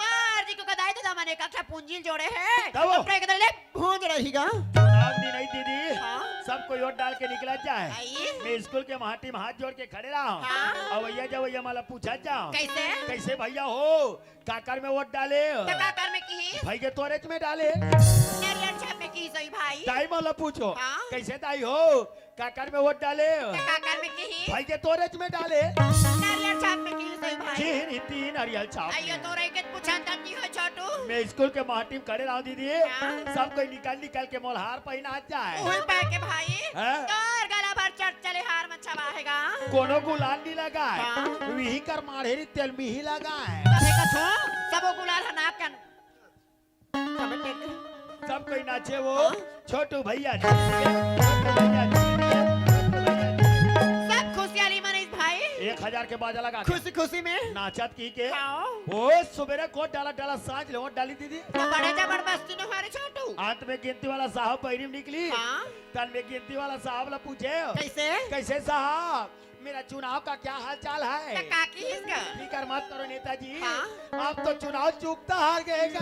Speaker 2: मार जी को कदाई तो मैंने कक्षा पूंजी जोड़े हैं
Speaker 6: तब वो?
Speaker 2: अपने के ले भूंज रहेगा
Speaker 6: चुनाव दिन नहीं दीदी
Speaker 2: हाँ।
Speaker 6: सबको वोट डाल के निकला जाए
Speaker 2: आइए
Speaker 6: मैं स्कूल के माटी में हाथ जोड़ के खड़े रहा हूँ
Speaker 2: हाँ।
Speaker 6: अब भैया जब भैया माला पूछा जाओ
Speaker 2: कैसे
Speaker 6: कैसे भैया हो काकर में वोट डाले
Speaker 2: टकाकर में की
Speaker 6: भाई के तोरेच में डाले
Speaker 2: नारियल छाप में की सही भाई
Speaker 6: दाई माला पूछो
Speaker 2: हाँ।
Speaker 6: कैसे दाई हो काकर में वोट डाले
Speaker 2: टकाकर में की
Speaker 6: भाई के तोरेच में डाले
Speaker 2: नारियल छाप में की सही भाई
Speaker 6: तीन तीन नारियल छाप
Speaker 2: आइयो तोरे के पूछा तब नहीं हो छोटू
Speaker 6: मैं स्कूल के माटी में खड़े रहा दीदी
Speaker 2: हाँ।
Speaker 6: सब कोई निकाल के मोलहार पहना जाए
Speaker 2: ओए पा के भाई
Speaker 6: हाँ।
Speaker 2: तोर गला भर चढ़ चले हार में छबाहेगा
Speaker 6: कोनो गुलाल नहीं लगा
Speaker 2: हाँ।
Speaker 6: है वही कर माढ़ेरी तेल में ही लगा है
Speaker 2: कहे का छो सबो गुलाल हना कन सब टेक
Speaker 6: सब कोई नाचे वो छोटू भैया जी छोटू भैया जी, छोटू भैया जी।
Speaker 2: सब खुशहाली मनीष भाई
Speaker 6: 1000 के बाजा लगा के
Speaker 2: खुशी खुशी में
Speaker 6: नाचत की के
Speaker 2: आओ
Speaker 6: ओ सुबेरे कोट डाला डाला सांझ ले वोट डाली दीदी
Speaker 2: तो बड़े जबरदस्ती ने हमारे छोटू
Speaker 6: अंत में गिनती वाला साहब पैरी में निकली
Speaker 2: हाँ
Speaker 6: तन में गिनती वाला साहब ला पूछे
Speaker 2: कैसे
Speaker 6: कैसे साहब मेरा चुनाव का क्या हाल चाल है
Speaker 2: टका की इसका
Speaker 6: फिकर मत करो नेताजी
Speaker 2: हाँ।
Speaker 6: आप तो चुनाव चूकता हार गए
Speaker 2: तो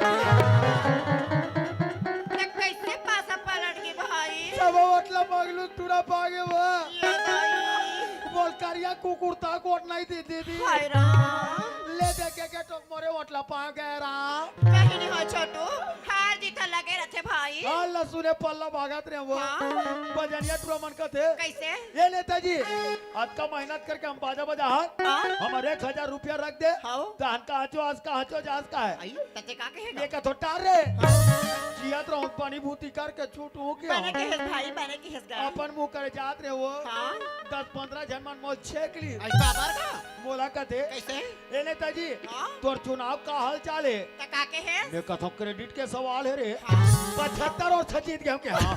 Speaker 2: कैसे पासा पलट गई भाई
Speaker 6: सब वोटला मांगलू टूरा पागे वो
Speaker 2: ये दाई
Speaker 6: बोल करिया कुकुरता कोट नहीं दी दीदी
Speaker 2: हाय राम
Speaker 6: ले देखे के टोक मोरे वोटला पा गए राम
Speaker 2: कहीं नहीं हो छोटू हार जीत लगे रहते भाई
Speaker 6: अल्लाह सुने पल्ला भागत रे वो
Speaker 2: हाँ।
Speaker 6: बजनिया टूरा मन का थे
Speaker 2: कैसे
Speaker 6: ये नेताजी आज का मेहनत करके हम बाजा बजा
Speaker 2: हाँ
Speaker 6: हमारे 1000 रुपया रख दे
Speaker 2: हाँ
Speaker 6: धान का हचो आज का हचो जाज का है
Speaker 2: आई तते का कहेगा
Speaker 6: ये का तो टार रे जियत रहूं पानी भूती करके छूट हो के
Speaker 2: बने के हिस भाई बने के हिस गा
Speaker 6: अपन मुंह करे जात रे वो
Speaker 2: हाँ
Speaker 6: 10-15 जन मन मोल छेक ली
Speaker 2: आई बाबर का
Speaker 6: बोला का थे
Speaker 2: कैसे
Speaker 6: ए नेताजी
Speaker 2: हाँ
Speaker 6: तोर चुनाव का हाल चाल है
Speaker 2: टका के है
Speaker 6: मैं कथो क्रेडिट के सवाल है रे
Speaker 2: हाँ
Speaker 6: 75 और 6 जीत गए हम के हाँ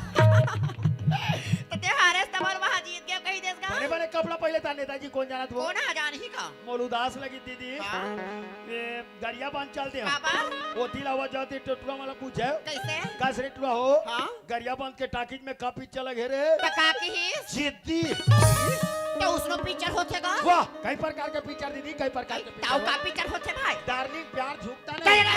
Speaker 2: तते हारे तबर वहां जीत गया कहीं देश का
Speaker 6: बने बने कपड़ा पहले था नेताजी कौन जाना था
Speaker 2: कौन आ जान ही का
Speaker 6: मोल उदास लगी दीदी
Speaker 2: हाँ
Speaker 6: ये गरिया बांध चलते हैं
Speaker 2: बाबा
Speaker 6: वो दिला हुआ जाते टटुआ वाला पूछे
Speaker 2: कैसे
Speaker 6: कस रे टुआ हो
Speaker 2: हाँ
Speaker 6: गरिया बांध के टाकिज में का पिक्चर लगे रे
Speaker 2: टका के हिस
Speaker 6: जिद्दी
Speaker 2: तो उसनो पिक्चर होतेगा
Speaker 6: वाह कई प्रकार के पिक्चर दीदी कई प्रकार के
Speaker 2: ताऊ
Speaker 6: पिक्चर
Speaker 2: का पिक्चर होते भाई
Speaker 6: डार्लिंग प्यार झुकता
Speaker 2: कहे
Speaker 6: नहीं
Speaker 2: ना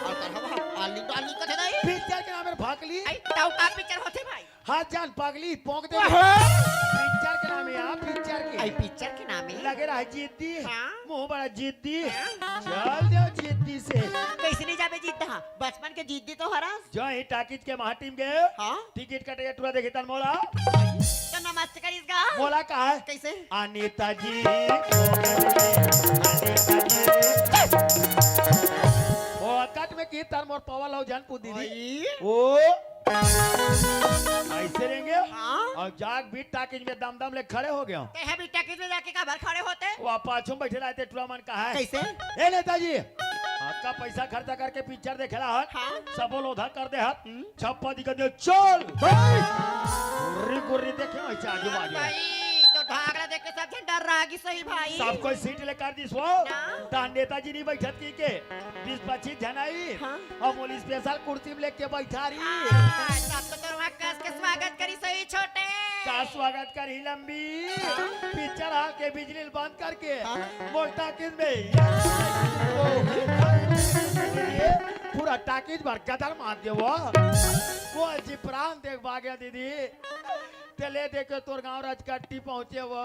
Speaker 2: और कर हम आली तो आली कथे नहीं
Speaker 6: पिक्चर के नाम है भागली
Speaker 2: आई ताऊ का पिक्चर होते भाई
Speaker 6: हाथ जान पागली पोंक दे पिक्चर के नाम है आप पिक्चर के
Speaker 2: आई पिक्चर के नाम है
Speaker 6: लगे रहा है जिद्दी
Speaker 2: हाँ।
Speaker 6: मुंह बड़ा जिद्दी
Speaker 2: हाँ।
Speaker 6: चल दो जिद्दी से
Speaker 2: कैसे नहीं जाबे जीता बचपन के जीत दी तो हरस
Speaker 6: जो ही टाकिज के महा टीम गए
Speaker 2: हाँ
Speaker 6: टिकट कटे टूरा देखे तन मोला
Speaker 2: तो नमस्ते करिएगा
Speaker 6: मोला का है
Speaker 2: कैसे
Speaker 6: आ नेताजी ओ कट में की तार मोर पावा लो जान पू दीदी ओ ऐसे रहेंगे
Speaker 2: हाँ
Speaker 6: और जाग भी टाकिज में दम दम ले खड़े हो गए
Speaker 2: ते है बेटा किस में जाके का भर खड़े होते
Speaker 6: वो पाछू में बैठे रहते टूरा मन का है
Speaker 2: कैसे
Speaker 6: ए नेताजी आपका पैसा खर्चा करके पिक्चर देखेला हत
Speaker 2: हाँ
Speaker 6: सब लोधा कर दे हत छप्पा दिखा दे चल गुर्री गुर्री देखे ऐसे आजू बाजू
Speaker 2: भाई तो ढाकरा देख के सब डर रागी सही भाई
Speaker 6: सब कोई सीट लेकर दिस वो
Speaker 2: ना।
Speaker 6: दान नेताजी नहीं बैठत की के 20-25 जन आई
Speaker 2: हाँ।
Speaker 6: और मोली स्पेशल कुर्सी में लेके बैठा रही
Speaker 2: हाँ, सब तो तोर वहाँ कस के स्वागत करी सही छोटे
Speaker 6: का स्वागत कर ही लंबी पिक्चर हाल के बिजली बंद करके मोल टाकिज में पूरा टाकिज भर कदर मार दे वो जी प्राण देख भाग्य दीदी तेले देखे तोर गांव राजकट्टी पहुंचे वो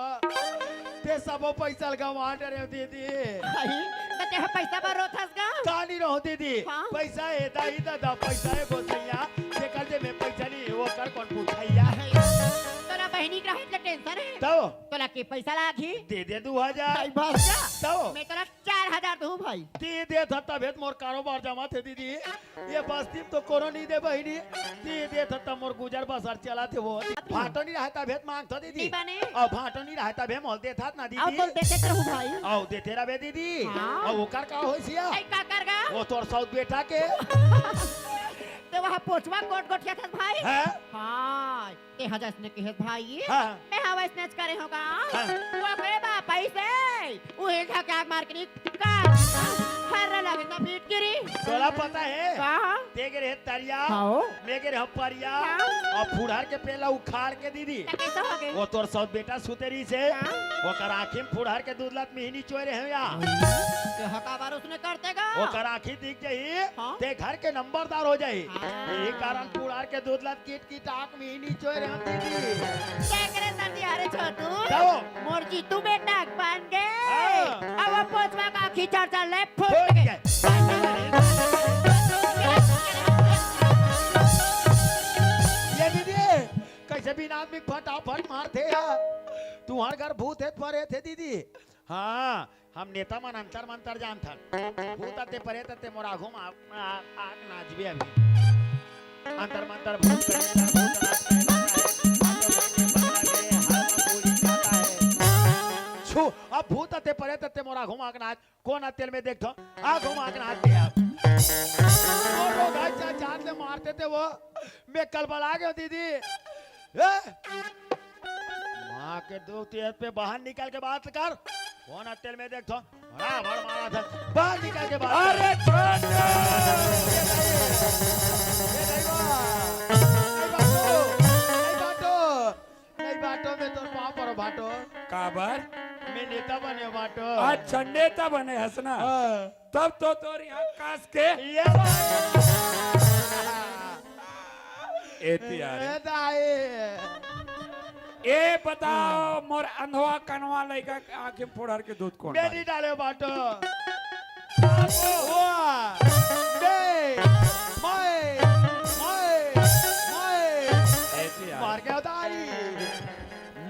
Speaker 6: ते सबो पैसा गवा डरे दीदी
Speaker 2: भाई तो ते पैसा भरो थसगा
Speaker 6: कहानी रहो दीदी
Speaker 2: हाँ।
Speaker 6: पैसा है दाई दादा पैसा है गोसैया से कर दे में पैसा नहीं वो कर कौन पूछैया
Speaker 2: तोरा बहनी के रहित ले टेंशन है
Speaker 6: तो
Speaker 2: तोरा के पैसा लागी
Speaker 6: दे दे 2000
Speaker 2: भाई बस जा
Speaker 6: तो
Speaker 2: मैं तोरा 4000 दूं भाई
Speaker 6: दे था तबेत मोर कारोबार जमा थे दीदी ये बस्ती तो कोनो नहीं दे बहिनी दे था तब मोर गुजर बसर चला थे वो भाटो नहीं रहता भेद मांग था दीदी
Speaker 2: नहीं बने
Speaker 6: और भाटो नहीं रहता भे मोल दे था ना
Speaker 2: आओ
Speaker 6: दीदी
Speaker 2: तो देते रहूं भाई
Speaker 6: आओ दे तेरा बे दीदी
Speaker 2: हाँ।
Speaker 6: और वो कर का होइसिया
Speaker 2: ऐ का करगा
Speaker 6: वो तोर सौत बेटा के
Speaker 2: ते वहां पोचवा कोट गोठिया था भाई
Speaker 6: है
Speaker 2: हां ते हजस ने कहे भाई
Speaker 6: हाँ।
Speaker 2: मैं हवा स्नैच करे होगा
Speaker 6: हाँ।
Speaker 2: वो करे बा पैसे वो एक का मार के का हर लगे ना पीट गिरी
Speaker 6: तोला पता है
Speaker 2: का
Speaker 6: देगे रे तरिया
Speaker 2: हां
Speaker 6: मेगे रे परिया
Speaker 2: हाँ।
Speaker 6: और फुड़ार के पेला उखाड़ के दीदी
Speaker 2: कैसा हो गए
Speaker 6: वो तोर सौत बेटा सुतेरी से
Speaker 2: हाँ।
Speaker 6: वो कर आँखी में फुड़ार के दूध लात मिहिनी चोरे हैं या
Speaker 2: ते हका बार उसने करतेगा
Speaker 6: वो कर आँखी दिख जाई
Speaker 2: हाँ।
Speaker 6: ते घर के नंबरदार हो जाई
Speaker 2: हाँ।
Speaker 6: यही कारण फुड़ार के दूध लात कीट की टाक मिहिनी चोरे हम दीदी
Speaker 2: क्या करे संदी अरे छोटू
Speaker 6: जाओ।
Speaker 2: मोर जीतू बेटा बन गए
Speaker 6: हाँ।
Speaker 2: अब वो पोचवा का खींचा चल ले फुट
Speaker 6: फुट
Speaker 2: गए
Speaker 6: गए। ये दीदी कैसे बिना आदमी फटाफट मारते हैं तुम्हारे घर भूत है परे थे दीदी हाँ हम नेता मन अंतर मंतर जान था भूत आते परे थे मोरा घूम आग नाच भी अभी अंतर मंतर भूत प्रेत, भूत छू अब भूत आते परे थे मोरा घूम आग नाच कौन तेल में देखो आ घूम आग नाच दिया और लोग अच्छा चाट ले मारते थे वो मैं कल बड़ा गया दीदी माँ के दो तेज पे बाहर निकल के बात कर कौन तेल में देखो बड़ा भर मारा था बाहर निकल के बात
Speaker 1: अरे छोटे
Speaker 6: नहीं बाटो में तो पाँव पर बाटो
Speaker 1: काबर
Speaker 6: मैं नेता बने बाटो
Speaker 1: आज चंडेता बने हंसना तब तो तोर यहाँ कास के
Speaker 6: ये
Speaker 1: एती यार
Speaker 6: दाए
Speaker 1: ए बताओ मोर अंधवा कनवा लइका के आंखें फोड़र के दूध कौन
Speaker 6: बेटी
Speaker 1: बाई?
Speaker 6: डाले बाटो वाह बे मैं
Speaker 1: ऐसे यार
Speaker 6: मार गया दाई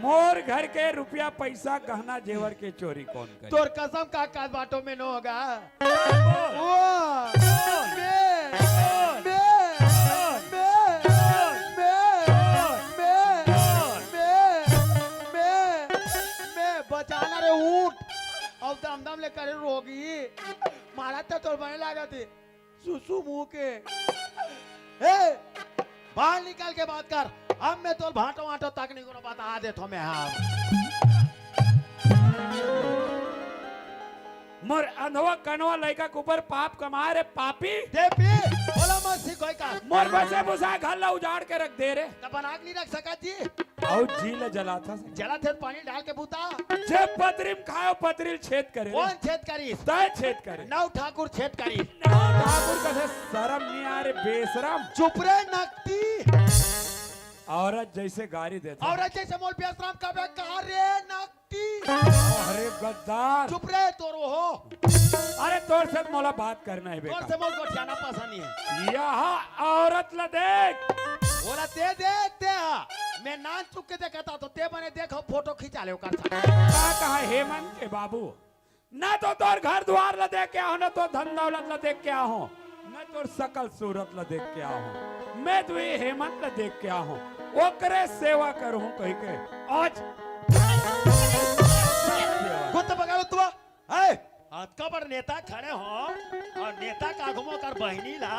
Speaker 1: मोर घर के रुपया पैसा गहना जेवर के चोरी कौन करे
Speaker 6: तोर कसम का काज बाटो में न होगा वाह बचाना रे ऊट अब दम दम ले करे रोगी मारा तो तोर बने लगा थे सुसु मुंह के ए बाहर निकल के बात कर अब मैं तोर भाटो वाटो तक नहीं को बता दे तो मैं हाँ
Speaker 1: मोर अंधवा कनवा लइका के ऊपर पाप कमा रे पापी
Speaker 6: देवी बोला मत सी कोई का
Speaker 1: मोर बसे बुसा घर ला उजाड़ के रख दे रे
Speaker 6: तब बना के नहीं रख सका जी
Speaker 1: और जी ले जला था
Speaker 6: जला थे पानी डाल के बूता
Speaker 1: जे पत्रिम खाओ पत्रिल छेद करे रे।
Speaker 6: कौन छेद करी
Speaker 1: तय छेद करे
Speaker 6: नौ ठाकुर छेद करी
Speaker 1: नाम ठाकुर का से शर्म नहीं आ रे बेशरम
Speaker 6: चुप रे नकती
Speaker 1: औरत जैसे गाड़ी देता
Speaker 6: और जैसे मोल बेसराम का बे रे नकटी
Speaker 1: अरे गद्दार
Speaker 6: चुप रे तोर वो हो
Speaker 1: अरे तोर से मोला बात करना है
Speaker 6: तोर
Speaker 1: बेटा
Speaker 6: से मोल गोठियाना पसंद नहीं है
Speaker 1: यहाँ औरत ला देख
Speaker 6: बोला ते देख ते मैं नाच चुक के देखता तो ते बने देखो फोटो खिंचा ले कर
Speaker 1: का कहा हेमंत के बाबू ना तो तोर घर द्वार ला देख के आओ ना तो धन दौलत ला देख के आओ न तोर सकल सूरत ला देख के आओ मैं तो ये हेमंत ला देख के आओ ओकरे सेवा करूं कही के आज
Speaker 6: खुद बगालो तू है हाथ का पर नेता खड़े हो और नेता का घुमो कर बहनी ला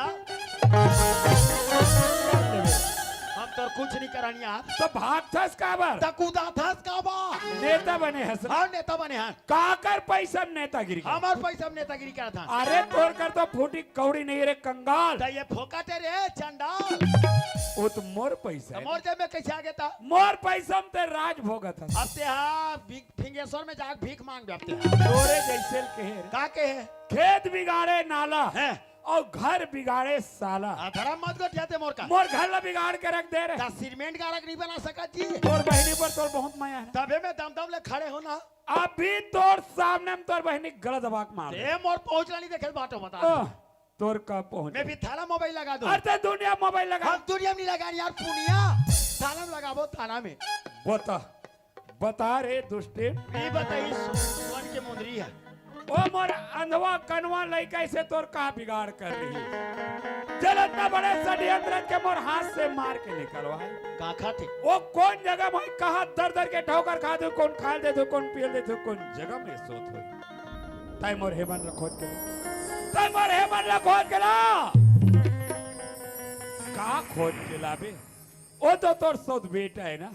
Speaker 6: हम तो कुछ नहीं करानी यार
Speaker 1: तो भाग थस काबर
Speaker 6: तकुदा थस का बा
Speaker 1: नेता बने हसन
Speaker 6: हाँ नेता बने हैं
Speaker 1: काकर पैसा में नेतागिरी कर?
Speaker 6: हमार पैसा में नेतागिरी करा था
Speaker 1: अरे तोर कर तो फूटी कौड़ी नहीं रे कंगाल
Speaker 6: तो ये फोकाटे रे चंडाल
Speaker 1: वो तो मोर पैसा है।
Speaker 6: मोर जेब में कैसे आ गया था
Speaker 1: मोर पैसा में ते राज भोगत हस
Speaker 6: अब ते हाँ फिंगेश्वर में जाके भीख मांग बैठते हैं
Speaker 1: तोरे जैसे के
Speaker 6: का के है
Speaker 1: खेत बिगाड़े नाला
Speaker 6: हैं
Speaker 1: और घर बिगाड़े साला
Speaker 6: धर्म मत को ठहते मोर का
Speaker 1: मोर घर ला बिगाड़ के रख दे रे
Speaker 6: ता सीमेंट का रख नहीं बना सका जी
Speaker 1: तोर बहनी पर तोर बहुत माया है
Speaker 6: तबे में दम दम ले खड़े हो ना
Speaker 1: अभी तोर सामने में तोर बहनी गलत दबाक मार दे।
Speaker 6: ते मोर पहुंचना नहीं देखे बाटो बता
Speaker 1: ओह, तोर का पहुंच
Speaker 6: मैं भी थाना मोबाइल लगा दूं
Speaker 1: अरे दुनिया मोबाइल लगा
Speaker 6: हम दुनिया में नहीं लगानी यार पुनिया थाना में लगाबो थाना में
Speaker 1: बता बता रे दुष्टे
Speaker 6: ये बताइए सोन के मुंदरी है
Speaker 1: ओ मोर अंधवा कनवा लइका से तोर का बिगाड़ कर रही है चल इतना बड़े षड्यंत्र के मोर हाथ से मार के निकलवा
Speaker 6: का खाते
Speaker 1: वो कौन जगह में कहा दर दर के ठोकर खा दो कौन खा दे दो कौन पी दे दो कौन जगह में सोत हो ताई मोर हेमन खोद के ताई मोर हेमन खोद के ला का खोद के लाबे ओ तो तोर सौत बेटा है ना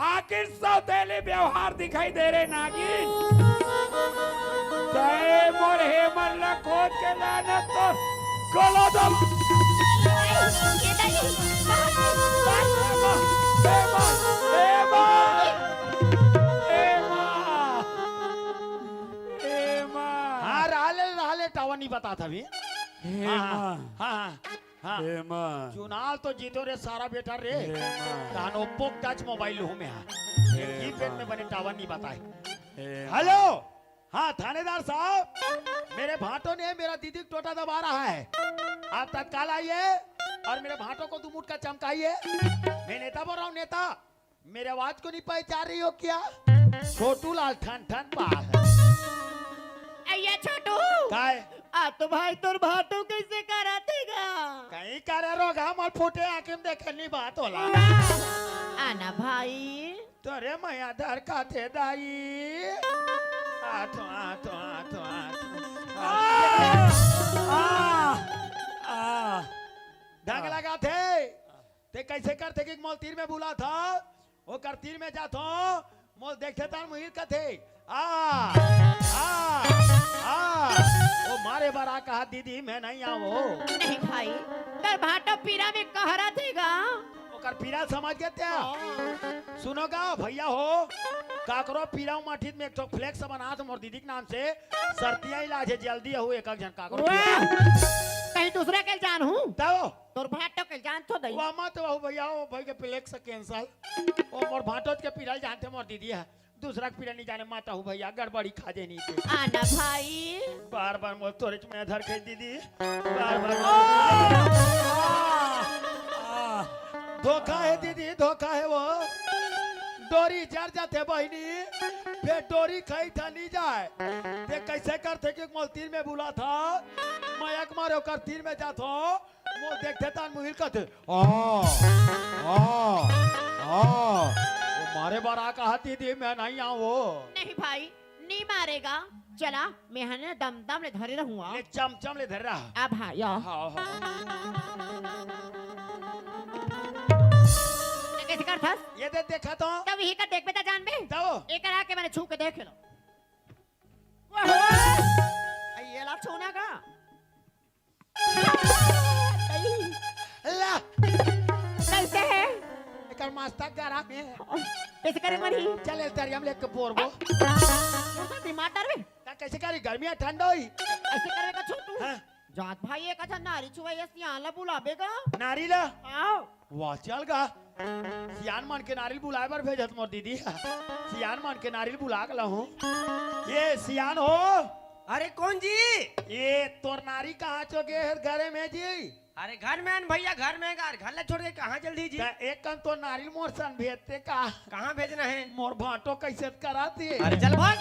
Speaker 1: आखिर सौतेले व्यवहार दिखाई दे रहे नागिन ताई मोर हेमन खोद के लाना तो गलो दम
Speaker 6: हाँ राले टावर नहीं बता था भी हाँ हाँ हाँ चुनाव तो जीतो रे सारा बेटा रे तानो पोक टच मोबाइल हूँ मैं कीपैड में बने टावर नहीं बताए हेलो हाँ थानेदार साहब मेरे भाटों ने मेरा दीदी को टोटा दबा रहा है आप तत्काल आइए और मेरे भाटों को दुमुट का चमकाइए मैं नेता बोल रहा हूँ नेता मेरे आवाज को नहीं पहचान रही हो क्या छोटू लाल ठन ठन पाल
Speaker 2: अయ్యా छोटू
Speaker 6: काय
Speaker 2: आ तो भाई तोर भाटो कैसे करा देगा
Speaker 6: कहीं करे रोगा मल फूटे आंखें देखे नहीं बात होला
Speaker 2: आना भाई
Speaker 6: तोरे मैं आधार का थे दाई आठो आठो आठो आठो ढंग लगा थे ते कैसे करते कि मोल तीर में बुला था वो कर तीर में जा तो मोल देखते था मुहिर का थे वो मारे बरा कहा दीदी मैं नहीं आऊँ
Speaker 2: नहीं भाई तर भाटो पीरा में कहरा देगा
Speaker 6: ओकर पीरा समझ गए त्या सुनोगा भैया हो काकरो पीरा माठित में एक तो फ्लेक्स बना तो मोर दीदी के नाम से सर्दियां इलाज है जल्दी हो एक जन काकरो
Speaker 2: कहीं दूसरा के जान हूँ
Speaker 6: तब
Speaker 2: तोर भाटो के जान तो दई
Speaker 6: वो मत हो भैया हो भाई के फ्लेक्स कैंसल ओ मोर भाटो के पीरा जानते मोर दीदी है दूसरा के पीरा नहीं जाने माता हूँ भैया गड़बड़ी खा दे नहीं थे
Speaker 2: आना भाई
Speaker 6: बार बार मोर तोरे में धर के दीदी बार बार धोखा है दीदी धोखा है वो डोरी जर जाते बहनी फिर डोरी खाई था नहीं जाए ते कैसे करते कि मोल तीर में बुला था मैं एक मारे कर तीर में जाता मोल देखते था मुहिल का थे मारे बारा कहा दीदी मैं नहीं आऊँ
Speaker 2: नहीं भाई नहीं मारेगा चला मैं हने दम दम ले धरे रहूँगा
Speaker 6: ले चमचम ले धर रहा
Speaker 2: अब हाँ या
Speaker 6: हाँ
Speaker 2: कैसे कर था
Speaker 6: ये दे देखा तो
Speaker 2: तब यही का देख बेटा जान बे
Speaker 6: तब
Speaker 2: एक आके मैंने छू के देख लो ये ला छूना का
Speaker 6: ला
Speaker 2: कैसे है
Speaker 6: कर मास्टर गरा में
Speaker 2: कैसे करे मरी
Speaker 6: चल तेरी हम लेके बोरबो
Speaker 2: दिमाग डर में
Speaker 6: ता कैसे करी गर्मी है ठंड होई
Speaker 2: ऐसे करेगा छोटू
Speaker 6: हाँ
Speaker 2: जात भाई एक अच्छा नारी छुआई सियाला बुलावेगा
Speaker 6: नारीला
Speaker 2: आओ
Speaker 6: वाह चल गा सियान मान के नारियल बुलाए बर भेजत मोर दीदी सियान मान के नारियल बुला के लाऊं ये सियान हो
Speaker 9: अरे कौन जी?
Speaker 6: ये तोर नारी कहाँ चोगे है घरे में जी
Speaker 9: अरे घर में आन भैया, घर में घर ला छोड़ के कहाँ जल्दी जी?
Speaker 6: ता एक कन तो नारियल मोर सन भेजते का
Speaker 9: कहाँ भेजना है?
Speaker 6: मोर भाटो कैसे कराती है
Speaker 9: अरे चल भाग,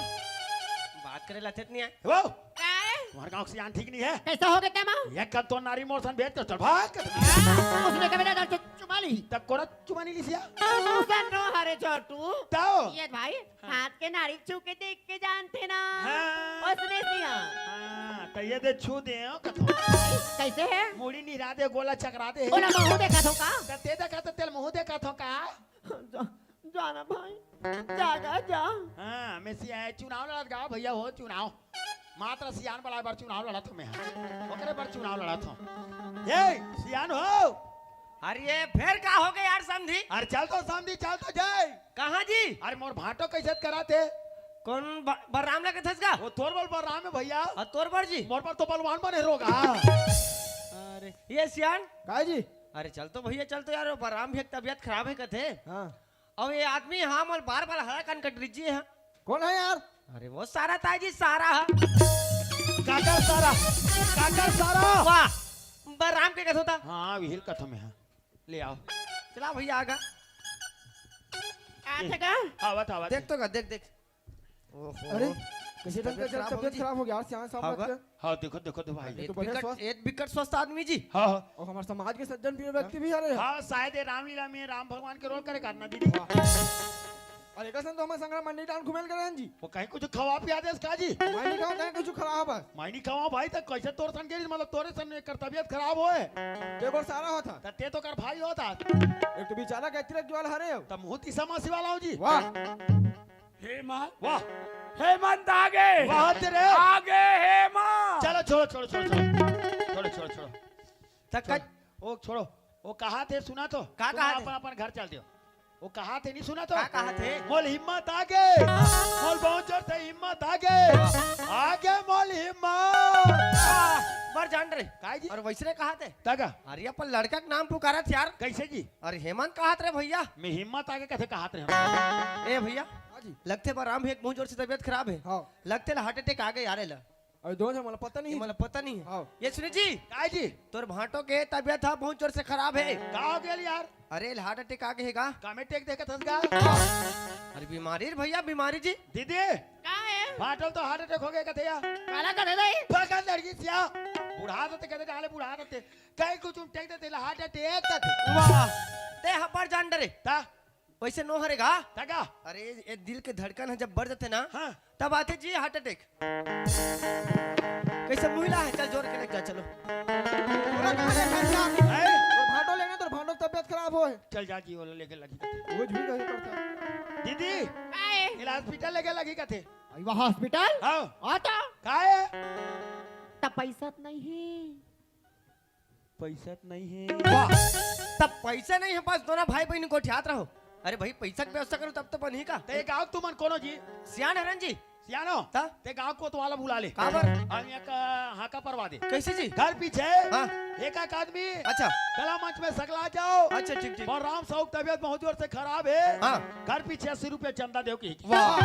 Speaker 9: बात करे लाते नहीं है।
Speaker 6: वो
Speaker 2: क्या है
Speaker 6: तुम्हारे गाँव से सियान ठीक नहीं है
Speaker 2: कैसा हो गया क्या माँ
Speaker 6: एक कन तो नारियल मोर सन भेज चल भाग
Speaker 2: उसने कभी ना दर्द चुमा ली
Speaker 6: तब कोरा चुमा नहीं लिया
Speaker 2: सुन रो हरे छोटू
Speaker 6: ताओ
Speaker 2: ये भाई हाथ के नारी छू के देख के जानते ना
Speaker 6: हाँ।
Speaker 2: उसने सिया
Speaker 6: हाँ तो ये दे छू दे कथो
Speaker 2: कैसे है
Speaker 6: मुड़ी निरा दे गोला चकरा दे
Speaker 2: बोला महू देखा तो का
Speaker 6: तो ते देखा तो तेल मुंह देखा तो का
Speaker 2: जाना भाई जागा जा
Speaker 6: हाँ मैं सिया चुनाव लड़त गा भैया हो चुनाव मात्र सियान बड़ा बार चुनाव लड़ा था मैं ओकरे बार चुनाव लड़ा था ये सियान हो
Speaker 9: अरे ये फिर का हो गया यार समझी?
Speaker 6: अरे चल तो समझी चल तो जाए
Speaker 9: कहाँ जी?
Speaker 6: अरे मोर भाटो कैसे कराते
Speaker 9: कौन बलराम लगे थस का?
Speaker 6: वो तोर बल पर राम है भैया
Speaker 9: और तोर पर जी?
Speaker 6: मोर पर तो बलवान बने रोगा
Speaker 9: अरे ये सियान,
Speaker 5: काय जी
Speaker 9: अरे चल तो भैया चल तो यार, वो बलराम भी तबीयत खराब है कथे।
Speaker 5: हाँ
Speaker 9: और ये आदमी हाँ मोल बार बार हरा कान कट लीजिए है।
Speaker 5: कौन है यार
Speaker 9: अरे वो सारा ताजी सारा है।
Speaker 6: काका सारा
Speaker 9: वाह, बलराम के कथ होता?
Speaker 6: हाँ विहिल कथम में हाँ ले आओ
Speaker 9: चला भैया आगा,
Speaker 2: आते का
Speaker 6: आवत आवत
Speaker 9: देख तो का, देख देख। ओहो,
Speaker 5: अरे कैसे ढंग का
Speaker 9: तबीयत खराब
Speaker 5: तबियत
Speaker 9: होगी।
Speaker 5: खराब हो गया यार सियान साहब
Speaker 9: होगा।
Speaker 5: का
Speaker 6: हाँ देखो देखो तो भाई
Speaker 5: तो बढ़िया स्वस्थ
Speaker 9: एक विकट स्वस्थ आदमी जी।
Speaker 6: हाँ हाँ
Speaker 5: और हमारे समाज के सज्जन प्रिय व्यक्ति भी आ रहे हैं
Speaker 6: हाँ शायद ये रामलीला में राम भगवान के रोल करे करना दीदी
Speaker 5: और एक सन तो हमारे संग्राम मंडी टाउन घुमेल करे हैं जी
Speaker 6: वो कहीं कुछ खवा पिया दे इसका जी
Speaker 5: मैं नहीं कहूं कहीं कुछ खराब है
Speaker 6: मायनी खवा भाई तक कैसे तोर सन के मतलब तोरे सन कर तबियत खराब होए
Speaker 5: देखो सारा होता
Speaker 6: त ते तो कर भाई होता
Speaker 5: एक तो बेचारा कहती ज्वाल हरे हो
Speaker 6: तब मुंह तीसरा मासी वाला हूं जी
Speaker 5: वाह
Speaker 1: हेमंत
Speaker 6: वाह
Speaker 1: हेमंत आगे
Speaker 6: वाह तेरे
Speaker 1: आगे हेमंत
Speaker 6: चलो छोड़ो छोड़ो छोड़ो छोड़ो छोड़ो छोड़ो छोड़ो
Speaker 9: तक का-
Speaker 6: ओ छोड़ो वो कहा थे सुना तो
Speaker 9: का
Speaker 6: तुम
Speaker 9: कहा थे?
Speaker 6: अपन अपन घर चल दियो वो कहा थे नहीं सुना तो
Speaker 9: का कहा थे?
Speaker 6: मोल हिम्मत आगे मोल बहुत जोर से हिम्मत आगे आगे मोल हिम्मत
Speaker 9: मर जान रहे
Speaker 6: काय जी
Speaker 9: और वैसरे कहा थे?
Speaker 6: तगा
Speaker 9: अरे अपन लड़का का नाम पुकारा थे यार।
Speaker 6: कैसे जी
Speaker 9: अरे हेमंत कहा थे भैया?
Speaker 6: मैं हिम्मत आगे कैसे कहा थे हम
Speaker 9: ए भैया,
Speaker 5: हाँ जी
Speaker 9: लगते बलराम एक बहुत जोर से तबीयत खराब है।
Speaker 5: हाँ
Speaker 9: लगते हार्ट अटैक आ गए यार ला।
Speaker 5: और दोनों से मला पता नहीं
Speaker 9: मतलब पता नहीं है।
Speaker 5: हाँ
Speaker 9: ये सुनी जी,
Speaker 6: काय जी
Speaker 9: तोर भाटो के तबीयत था बहुत जोर से खराब है।
Speaker 6: का हो गया यार
Speaker 9: अरे हार्ट अटैक आ गए का?
Speaker 6: कामे टेक देखा था
Speaker 9: अरे बीमारी रे भैया, बीमारी जी।
Speaker 6: दीदी
Speaker 2: का है
Speaker 6: फाटल तो हार्ट अटैक हो गया कहते या
Speaker 2: काला कर दे
Speaker 6: पकड़ लड़की सिया बुढ़ा देते कहते काले बुढ़ा देते कहीं कुछ उम टेक देते हार्ट अटैक कहते
Speaker 9: वाह, ते हपर जान डरे
Speaker 6: ता
Speaker 9: वैसे नो हरेगा।
Speaker 6: तगा
Speaker 9: अरे ये दिल के धड़कन है जब बढ़ जाते ना,
Speaker 6: हाँ
Speaker 9: तब आते जी हार्ट अटैक। कैसे मुहिला है, चल जोर के लेके जा चलो।
Speaker 5: पूरा कहां है खर्चा
Speaker 6: है?
Speaker 5: तो भाटो लेना तो भाटो तबियत खराब हो
Speaker 6: चल जा जी वो लेके लगी कहते
Speaker 5: रोज भी कहे करता
Speaker 6: दीदी
Speaker 2: का है
Speaker 6: इला हॉस्पिटल लेके लगी कहते
Speaker 2: वह हॉस्पिटल
Speaker 6: हाँ
Speaker 2: आता
Speaker 6: काहे
Speaker 2: तब पैसा नहीं है
Speaker 6: पैसा नहीं है
Speaker 9: वाह, तब पैसा नहीं है पास, दोनों भाई बहन को उठात रहो। अरे भाई पैसा की व्यवस्था करो तब तो बनी का।
Speaker 6: ते गांव तुमन कोनो जी
Speaker 9: सियान हरन जी
Speaker 6: सियानो
Speaker 9: ता?
Speaker 6: ते गांव को तो वाला बुला ले
Speaker 9: काबर?
Speaker 6: हम एक हाका परवा दे
Speaker 9: कैसे जी?
Speaker 6: घर पीछे
Speaker 9: हाँ।
Speaker 6: एक एक आदमी
Speaker 9: अच्छा
Speaker 6: कला मंच में सकला जाओ
Speaker 9: अच्छा ठीक ठीक।
Speaker 6: और राम साहब तबियत बहुत जोर से खराब है
Speaker 9: हाँ।
Speaker 6: घर पीछे 80 रुपए चंदा दे की
Speaker 9: वाह,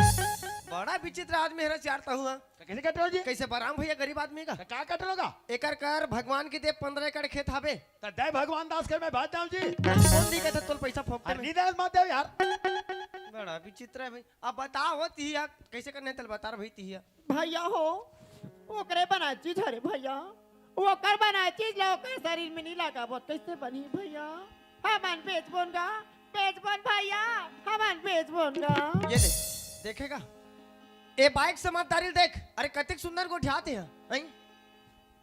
Speaker 9: बड़ा विचित्र आदमी है चारता हुआ।
Speaker 6: कैसे कट रहो जी
Speaker 9: कैसे बलराम भैया गरीब आदमी का?
Speaker 6: का कट लोगा
Speaker 9: एकर कर भगवान की दे 15 एकड़ खेत हवे।
Speaker 6: तो दे भगवान दास कर मैं बात जाऊं जी
Speaker 9: कौन दी कहते तोल पैसा फोकते में?
Speaker 6: अरे दास मत दे यार
Speaker 9: बड़ा विचित्र है भाई। अब बताओ हो तिहिया कैसे करने तल बता रहा भाई तिहिया।
Speaker 2: भैया हो ओकरे बना चीज हरे भैया ओकर बना चीज ला ओकर शरीर में नहीं लगा बहुत कैसे बनी भैया हमन बेच बोनगा भैया हमन बेच बोनगा
Speaker 9: ये देख, देखेगा ए बाइक समझदारी देख। अरे कतिक सुंदर को ठाते हैं हैं?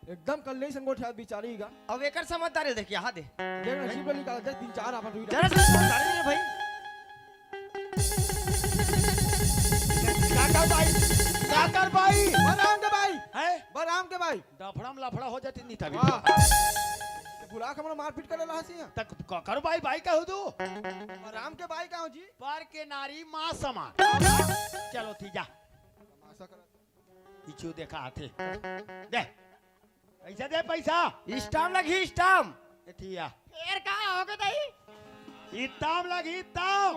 Speaker 5: एकदम कल नहीं संगो ठा बिचारी का
Speaker 9: अब एकर समझदारी देख, यहाँ दे
Speaker 5: देख नसीब वाली का 3-4 आपन हुई
Speaker 9: जरा सा समझदारी नहीं है भाई।
Speaker 6: काकर भाई
Speaker 5: बराम के भाई
Speaker 6: है
Speaker 5: बराम के भाई
Speaker 6: डफड़म लफड़ा हो जाती नहीं था
Speaker 5: वाह बुला के हमरा मारपीट करे ला हसी
Speaker 6: तक काकर भाई भाई कहू तू
Speaker 5: बराम के भाई का हो जी
Speaker 6: पर के नारी मां समान चलो थी जा
Speaker 5: तमाशा करत
Speaker 6: इचू देखा हाथे दे पैसा दे पैसा
Speaker 9: स्टाम लगी स्टाम।
Speaker 6: एथिया
Speaker 2: फिर का होगे दाई
Speaker 6: इताम लगी इताम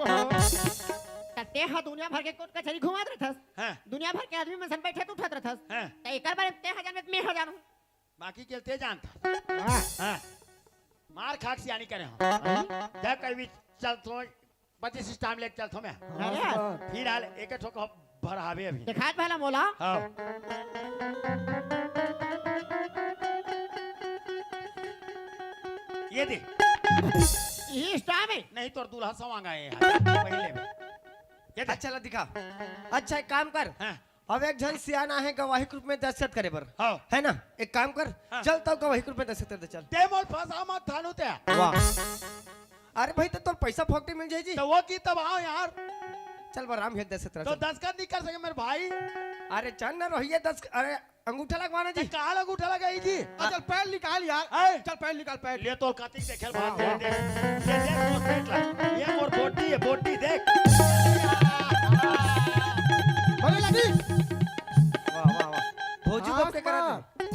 Speaker 2: तते हा दुनिया भर के कोर्ट कचहरी घुमात रहथस।
Speaker 6: हां
Speaker 2: दुनिया भर के आदमी में सन बैठे उठत रहथस।
Speaker 6: हां
Speaker 2: त एकर बारे में ते हजार में मैं हो जानू।
Speaker 6: बाकी के ते जानता हां मार खाक से आनी करे हम जा कल भी चल तो 25 स्टाम लेके चल थो मैं
Speaker 2: अरे
Speaker 6: फिर आल एक ठोक भरावे अभी
Speaker 2: दिखात वाला मोला
Speaker 6: हां ये दे
Speaker 2: ये स्टाम है।
Speaker 6: नहीं तो दूल्हा सवांगा है पहले में ये दे
Speaker 9: अच्छा ला दिखा। अच्छा एक काम कर,
Speaker 6: हां
Speaker 9: अब एक जन सियाना है गवाही के रूप में दस्तखत करे बर,
Speaker 6: हां
Speaker 9: है ना? एक काम कर,
Speaker 6: हाँ।
Speaker 9: चल तब गवाही के रूप में दस्तखत कर दे चल।
Speaker 6: ते मोल फसा मत थानु ते
Speaker 9: वाह अरे भाई तो तोर पैसा फोकटे मिल जाए जी।
Speaker 6: तो वो की तब आओ यार
Speaker 9: चल बराम है दस्तखत
Speaker 6: तो
Speaker 9: चल।
Speaker 6: दस्खत नहीं कर सके मेरे भाई
Speaker 9: अरे चल ना रहिए 10 अरे अंगूठा लगवाना जी।
Speaker 6: कहाँ लग उठा लगा जी
Speaker 5: चल पैर निकाल यार,
Speaker 6: है?
Speaker 5: चल पैर निकाल पैर।
Speaker 6: ले तो कातिक देखेल बात दे दे ये देख मोर पेट ला ये मोर बोटी है बोटी देख
Speaker 5: बोले लगी
Speaker 9: वाह वाह वाह भोजू
Speaker 5: हाँ,
Speaker 9: कब के करा
Speaker 5: हाँ।
Speaker 9: दे।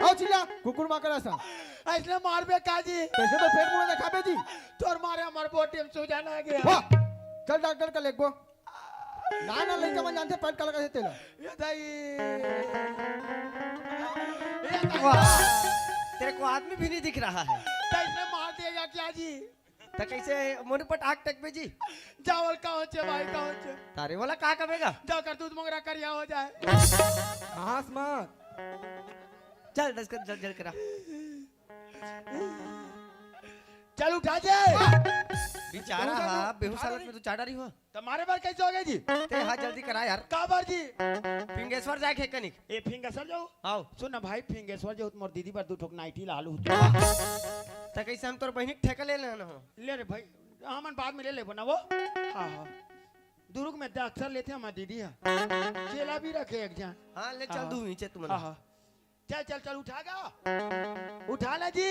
Speaker 5: आओ चिल्ला कुकुर माकर ऐसा
Speaker 6: ऐसने मार बे काजी
Speaker 5: कैसे तो पेट मुंह देखा बे जी।
Speaker 6: तोर मारे हमर बोटी में सूजन आ गया
Speaker 5: वाह चल डॉक्टर का लेगो ना ना लइका मन जानते पेट काला कैसे तेला
Speaker 6: ये दाई
Speaker 9: वाह तेरे को आदमी भी नहीं दिख रहा है
Speaker 6: कैसे मार देगा क्या जी
Speaker 9: तो कैसे मोरे पट आग टक पे जी।
Speaker 6: चावल कहाँ छे भाई कहाँ छे
Speaker 9: तारे वाला का करेगा?
Speaker 6: जाओ कर दूध मंगरा करिया हो जाए
Speaker 5: हास मत
Speaker 9: चल दस्तखत जल्द जल्द करा।
Speaker 6: चल उठा जे
Speaker 9: बेचारा हा बेहोश हालत में तू चाटा रही हो।
Speaker 6: तुम्हारे बार कैसे हो गए जी
Speaker 9: ते हाथ जल्दी करा यार।
Speaker 6: काबर जी
Speaker 9: पिंगेश्वर जाए खे कनिक
Speaker 6: ए फिंगेश्वर जाओ
Speaker 9: आओ
Speaker 6: सुन ना भाई फिंगेश्वर जाओ मोर दीदी पर दू ठोक नाइटी लालू
Speaker 9: तो कैसे हम तोर बहनी के ठेका ले लेना हो।
Speaker 6: ले रे भाई हमन बाद में ले ले बना वो हाँ हाँ दुर्ग में तो अक्सर लेते हैं हमारी दीदी है चेला भी रखे एक जन
Speaker 9: हाँ ले चल
Speaker 6: हाँ।
Speaker 9: दू नीचे तुम
Speaker 6: हाँ हाँ चल चल चल उठागा उठा ले जी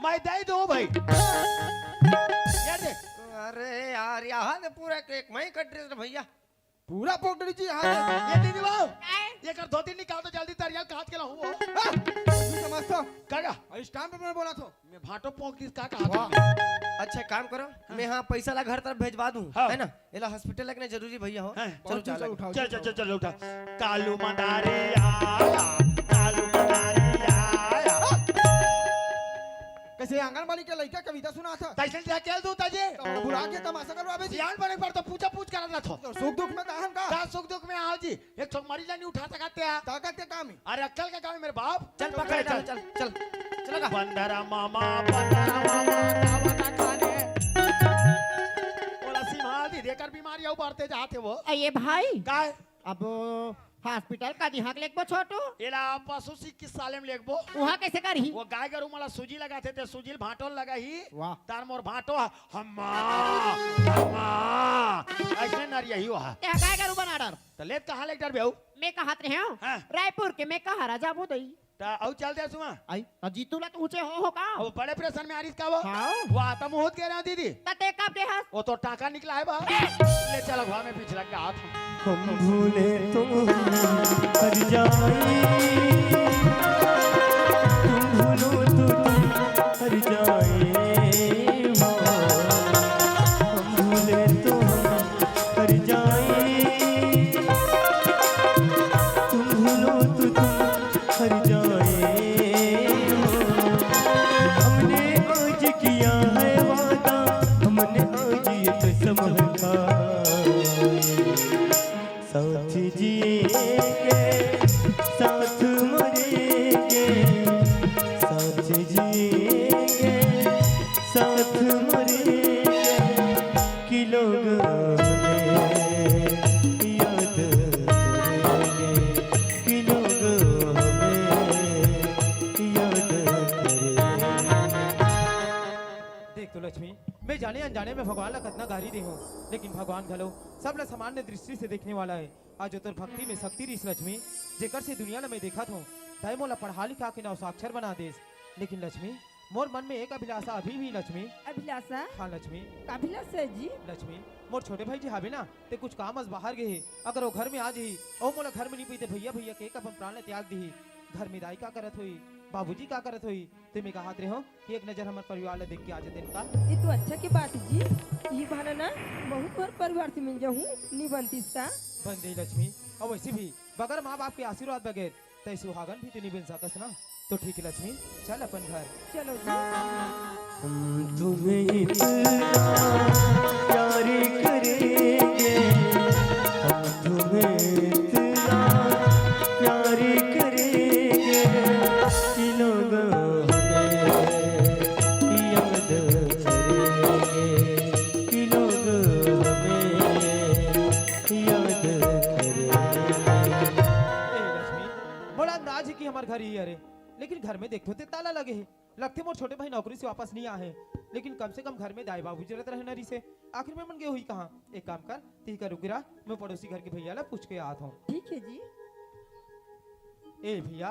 Speaker 6: मैं दे दो भाई ये देख
Speaker 9: अरे यार यहाँ ने पूरा एक मई कट रही भैया।
Speaker 5: पूरा पोकड़ी जी हां
Speaker 6: ये दीदी वाओ ये कर धोती निकाल दो जल्दी तरिया काट के लाऊं वो
Speaker 5: समझतो
Speaker 6: कागा
Speaker 5: और स्टाम्प पे मैं बोला तो
Speaker 6: मैं भाटो पोंक दिस का कहा था
Speaker 9: अच्छा काम करो मैं यहाँ पैसा ला घर तरफ भेजवा दूँ
Speaker 6: हाँ।
Speaker 9: है ना? एला हॉस्पिटल लगने जरूरी भैया हो।
Speaker 6: हाँ।
Speaker 9: चलो चल
Speaker 5: उठाओ
Speaker 6: चल चल चल चल उठा कालू मदारी आया कालू मदारी आया
Speaker 5: कैसे आंगनबाड़ी के लड़का कविता सुना था
Speaker 6: कैसे जा केल दू ताजे
Speaker 5: तो बुला के तमाशा करवावे जी।
Speaker 6: सियान बने पर तो पूछा पूछ कर ना थो
Speaker 5: तो सुख दुख में कहां का
Speaker 6: का सुख दुख में आओ जी एक ठोक मरी जानी उठा सकते हैं
Speaker 5: ताकत के काम है।
Speaker 6: अरे अक्कल का काम है मेरे बाप
Speaker 9: चल पकड़ चल चल चल चलो
Speaker 6: बंदरा मामा दावता खाने बोला सिम्हा दी देकर बीमारी आउ बढ़ते जाते वो
Speaker 2: ये भाई
Speaker 6: काय
Speaker 2: अब हॉस्पिटल का दिहाक लेकबो छोटू
Speaker 6: एला पशु चिकित्सालय में लेखबो
Speaker 2: वहाँ कैसे करही
Speaker 6: वो गाय गरु मला सूजी लगाते थे सूजी भाटोल लगा ही
Speaker 5: वाह
Speaker 6: तार मोर भाटो हम्मा हम्मा ऐसे नरिया ही वहा
Speaker 2: ते काय करू बना डर
Speaker 6: तो लेत कहां लेक डर बेऊ
Speaker 2: मैं कहत रहे हूँ
Speaker 6: हाँ।
Speaker 2: रायपुर के मैं कहा राजा बुदई
Speaker 6: ता औ चल दे सुमा
Speaker 2: आई जीतूला तो ऊंचे हो का
Speaker 6: वो बड़े प्रेशर में आरिस का वो
Speaker 2: हाँ।
Speaker 6: वो आता मुहत कह रहा हूं दीदी
Speaker 2: तते कब के हाथ
Speaker 6: वो तो टाका निकला है बा ले चलो घर में पीछे लग के हाथ
Speaker 3: हम भूले तो हर जाए तुम भूलो तो हर जाए हो हम भूले तो हर जाए तुम भूलो तो हर जाए हो हमने आज किया है वादा हमने आज ये कसम खाई साथ जिएंगे साथ मरेंगे साथ जिएंगे साथ मरेंगे कि लोग हमें याद करेंगे कि लोग हमें याद करेंगे।
Speaker 4: देख तो लक्ष्मी मैं जाने अनजाने में भगवान ला कितना गारी दे हूँ लेकिन भगवान घलो सब ला सामान्य दृष्टि से देखने वाला है। आज तोर भक्ति में शक्ति रही लक्ष्मी जेकर से दुनिया ला मैं देखा था तय मोला पढ़ा लिखा के नौ साक्षर बना देस। लेकिन लक्ष्मी मोर मन में एक अभिलाषा अभी भी लक्ष्मी।
Speaker 7: अभिलाषा
Speaker 4: हाँ लक्ष्मी
Speaker 7: अभिलाषा जी
Speaker 4: लक्ष्मी मोर छोटे भाई जी हावे ना ते कुछ काम अस बाहर गए अगर वो घर में आ जाही और मोला घर में नहीं पीते भैया भैया के अपन प्राण ला त्याग दी घर में दाई का करत हुई, बाबूजी का करत हुई, तुम्हें कहा रहे कि एक नजर हमारे परिवार ले देख के आ जाते इनका।
Speaker 7: ये तो अच्छा की बात है जी। ये बहाना ना बहुत बार परिवार से मिल जाऊँ नहीं बनती इसका।
Speaker 4: बन गई लक्ष्मी। और वैसे भी बगैर माँ बाप के आशीर्वाद बगैर तय सुहागन भी तो नहीं बन सकस ना। तो ठीक है लक्ष्मी, चल अपन घर।
Speaker 7: चलो जी।
Speaker 3: हम तुम्हें इतना प्यार करेंगे, हम तुम्हें इतना प्यार करेंगे कि लोग हमें याद करेंगे, कि लोग हमें याद करेंगे।
Speaker 4: ए लक्ष्मी, बड़ा अंदाज है कि हमारे घर ही अरे, लेकिन घर में देखो तो ताला लगे है। लगते मोर छोटे भाई नौकरी से वापस नहीं आए हैं, लेकिन कम से कम घर में दाई बाबू जरूरत रहे नरी से। आखिर में मन गए हुई कहाँ। एक काम कर, ती का रुक रहा, मैं पड़ोसी घर के भैया ला पूछ के आता हूँ।
Speaker 7: ठीक है जी।
Speaker 4: ए भैया,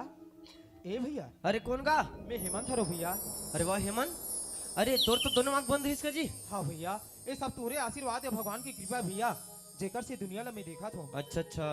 Speaker 4: ए भैया,
Speaker 9: अरे कौन का?
Speaker 4: मैं हेमंत हरो भैया।
Speaker 9: अरे वाह हेमंत, अरे तोर तो दोनों आंख बंद है इसका जी।
Speaker 4: हाँ भैया, ये सब तोरे आशीर्वाद है, भगवान की कृपा है भैया, जेकर से दुनिया ला मैं देखा था।
Speaker 9: अच्छा अच्छा,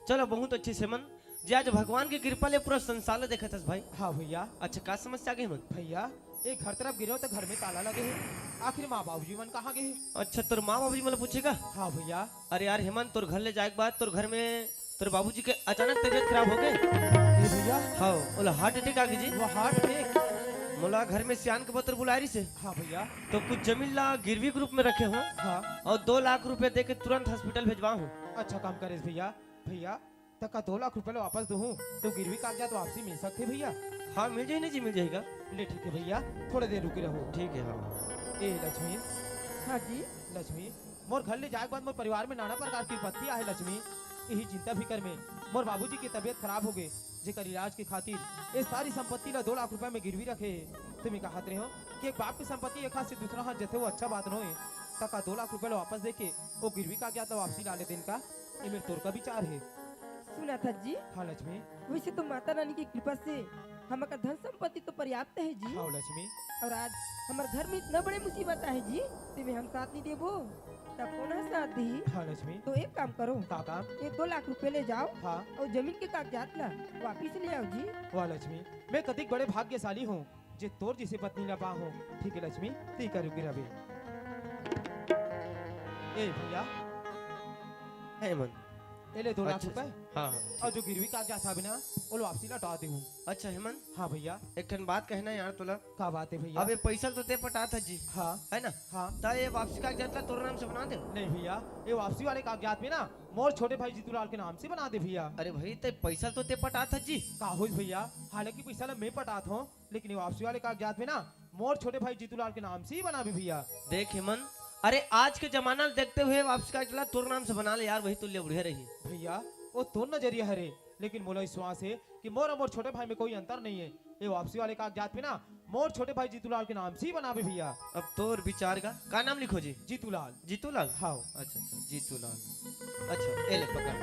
Speaker 9: चलो बहुत अच्छी से मन जी, आज भगवान की कृपा ले पूरा संसार देखा था भाई।
Speaker 4: हाँ भैया।
Speaker 9: अच्छा का समस्या आ गई हेमंत?
Speaker 4: भैया एक घर तरफ गिरो तो घर में ताला लगे है। आखिर माँ बाबूजी मन कहाँ गए?
Speaker 9: अच्छा तोर माँ बाबूजी मतलब पूछेगा?
Speaker 4: हाँ भैया।
Speaker 9: अरे यार हेमंत, तोर घर ले जाए के बाद तोर घर में तोर बाबूजी के अचानक तबीयत खराब हो गई।
Speaker 4: ए भैया,
Speaker 9: हाँ बोला हार्ट अटैक आ गई जी।
Speaker 4: वो हार्ट अटैक।
Speaker 9: मोला घर में सियान के पत्र बुला रही से,
Speaker 4: हाँ भैया।
Speaker 9: तो कुछ जमीन ला गिरवी के रूप में रखे हो
Speaker 4: हाँ,
Speaker 9: और 2 लाख रुपए दे के तुरंत हॉस्पिटल भेजवा हूँ।
Speaker 4: अच्छा काम करे भैया। भैया तक 2 लाख रुपए वापस दो हूँ तो गिरवी कागजात वापसी मिल सकते भैया?
Speaker 9: हाँ मिल जाएगी जी, मिल जाएगा।
Speaker 4: ले ठीक है भैया, थोड़े देर रुके रहो।
Speaker 9: ठीक है हाँ।
Speaker 4: ए लक्ष्मी,
Speaker 7: हाँ जी।
Speaker 4: लक्ष्मी मोर घर ले जाए के बाद मोर परिवार में नाना प्रकार की विपत्ति आहे लक्ष्मी। यही चिंता फिकर में मोर बाबूजी की तबीयत खराब हो गई, जेकर इलाज के खातिर ये सारी संपत्ति ला 2 लाख रुपए में गिरवी रखे। तुम्हें कहत रहे हो कि एक बाप की संपत्ति एक हाथ से दूसरा हाथ जते वो अच्छा बात न होए। तका 2 लाख रुपए वापस देके वो गिरवी का क्या तो वापसी डाले दिन का, ये मेरे तोर का विचार है।
Speaker 7: सुना था जी।
Speaker 4: हाँ लक्ष्मी।
Speaker 7: वैसे तो माता रानी की कृपा से हमारा धन संपत्ति तो पर्याप्त है जी।
Speaker 4: हाँ लक्ष्मी।
Speaker 7: और आज हमारे घर में इतना बड़े मुसीबत है जी, तुम्हें हम साथ नहीं देबो तब पुनः साथ दी।
Speaker 4: हाँ लक्ष्मी।
Speaker 7: तो एक काम करो,
Speaker 4: का काम?
Speaker 7: ये 2 लाख रुपए ले जाओ
Speaker 4: हाँ।
Speaker 7: और जमीन के कागजात ला वापिस ले आओ जी।
Speaker 4: वाह लक्ष्मी, मैं कतिक बड़े भाग्यशाली हूँ जे तोर जिसे पत्नी न पा हूँ। ठीक है लक्ष्मी, ती कर रुकी रवि। ए भैया,
Speaker 9: हेमंत
Speaker 4: ये ले 2 लाख
Speaker 9: अच्छा,
Speaker 4: रुपए
Speaker 9: हाँ हाँ।
Speaker 4: और जो गिरवी कागजात था बिना वो वापसी लौटा दे हूँ।
Speaker 9: अच्छा हेमंत,
Speaker 4: हाँ भैया।
Speaker 9: एक ठन बात कहना यार तोला।
Speaker 4: का बात है भैया?
Speaker 9: अब ये पैसा तो ते पटा था जी,
Speaker 4: हाँ
Speaker 9: है ना?
Speaker 4: हाँ।
Speaker 9: ता ये वापसी का कागजात ला तोर नाम से बना दे।
Speaker 4: नहीं भैया, ये वापसी वाले कागजात में ना मोर छोटे भाई जीतूलाल के नाम से बना दे भैया।
Speaker 9: अरे भाई ते पैसा तो ते पटा था जी।
Speaker 4: का हो भैया, हालांकि पैसा ला मैं पटात हूँ, लेकिन ये वापसी वाले कागजात में ना मोर छोटे भाई जीतूलाल के नाम से ही बना भी भैया।
Speaker 9: देख हेमंत, अरे आज के जमाना देखते हुए वापसी का कागजात तोर नाम से बना ले यार, वही तुल्य बढ़िया रही।
Speaker 4: भैया वो तो नजरिया है रे, लेकिन मोला विश्वास है कि मोर और मोर छोटे भाई में कोई अंतर नहीं है। ये वापसी वाले कागजात में ना मोर छोटे भाई जीतूलाल के नाम से ही बना भी भैया।
Speaker 9: अब तोर विचार का नाम लिखो जी?
Speaker 4: जीतूलाल।
Speaker 9: जीतूलाल।
Speaker 4: हाँ।
Speaker 9: अच्छा अच्छा जीतूलाल। अच्छा ए ले पकड़।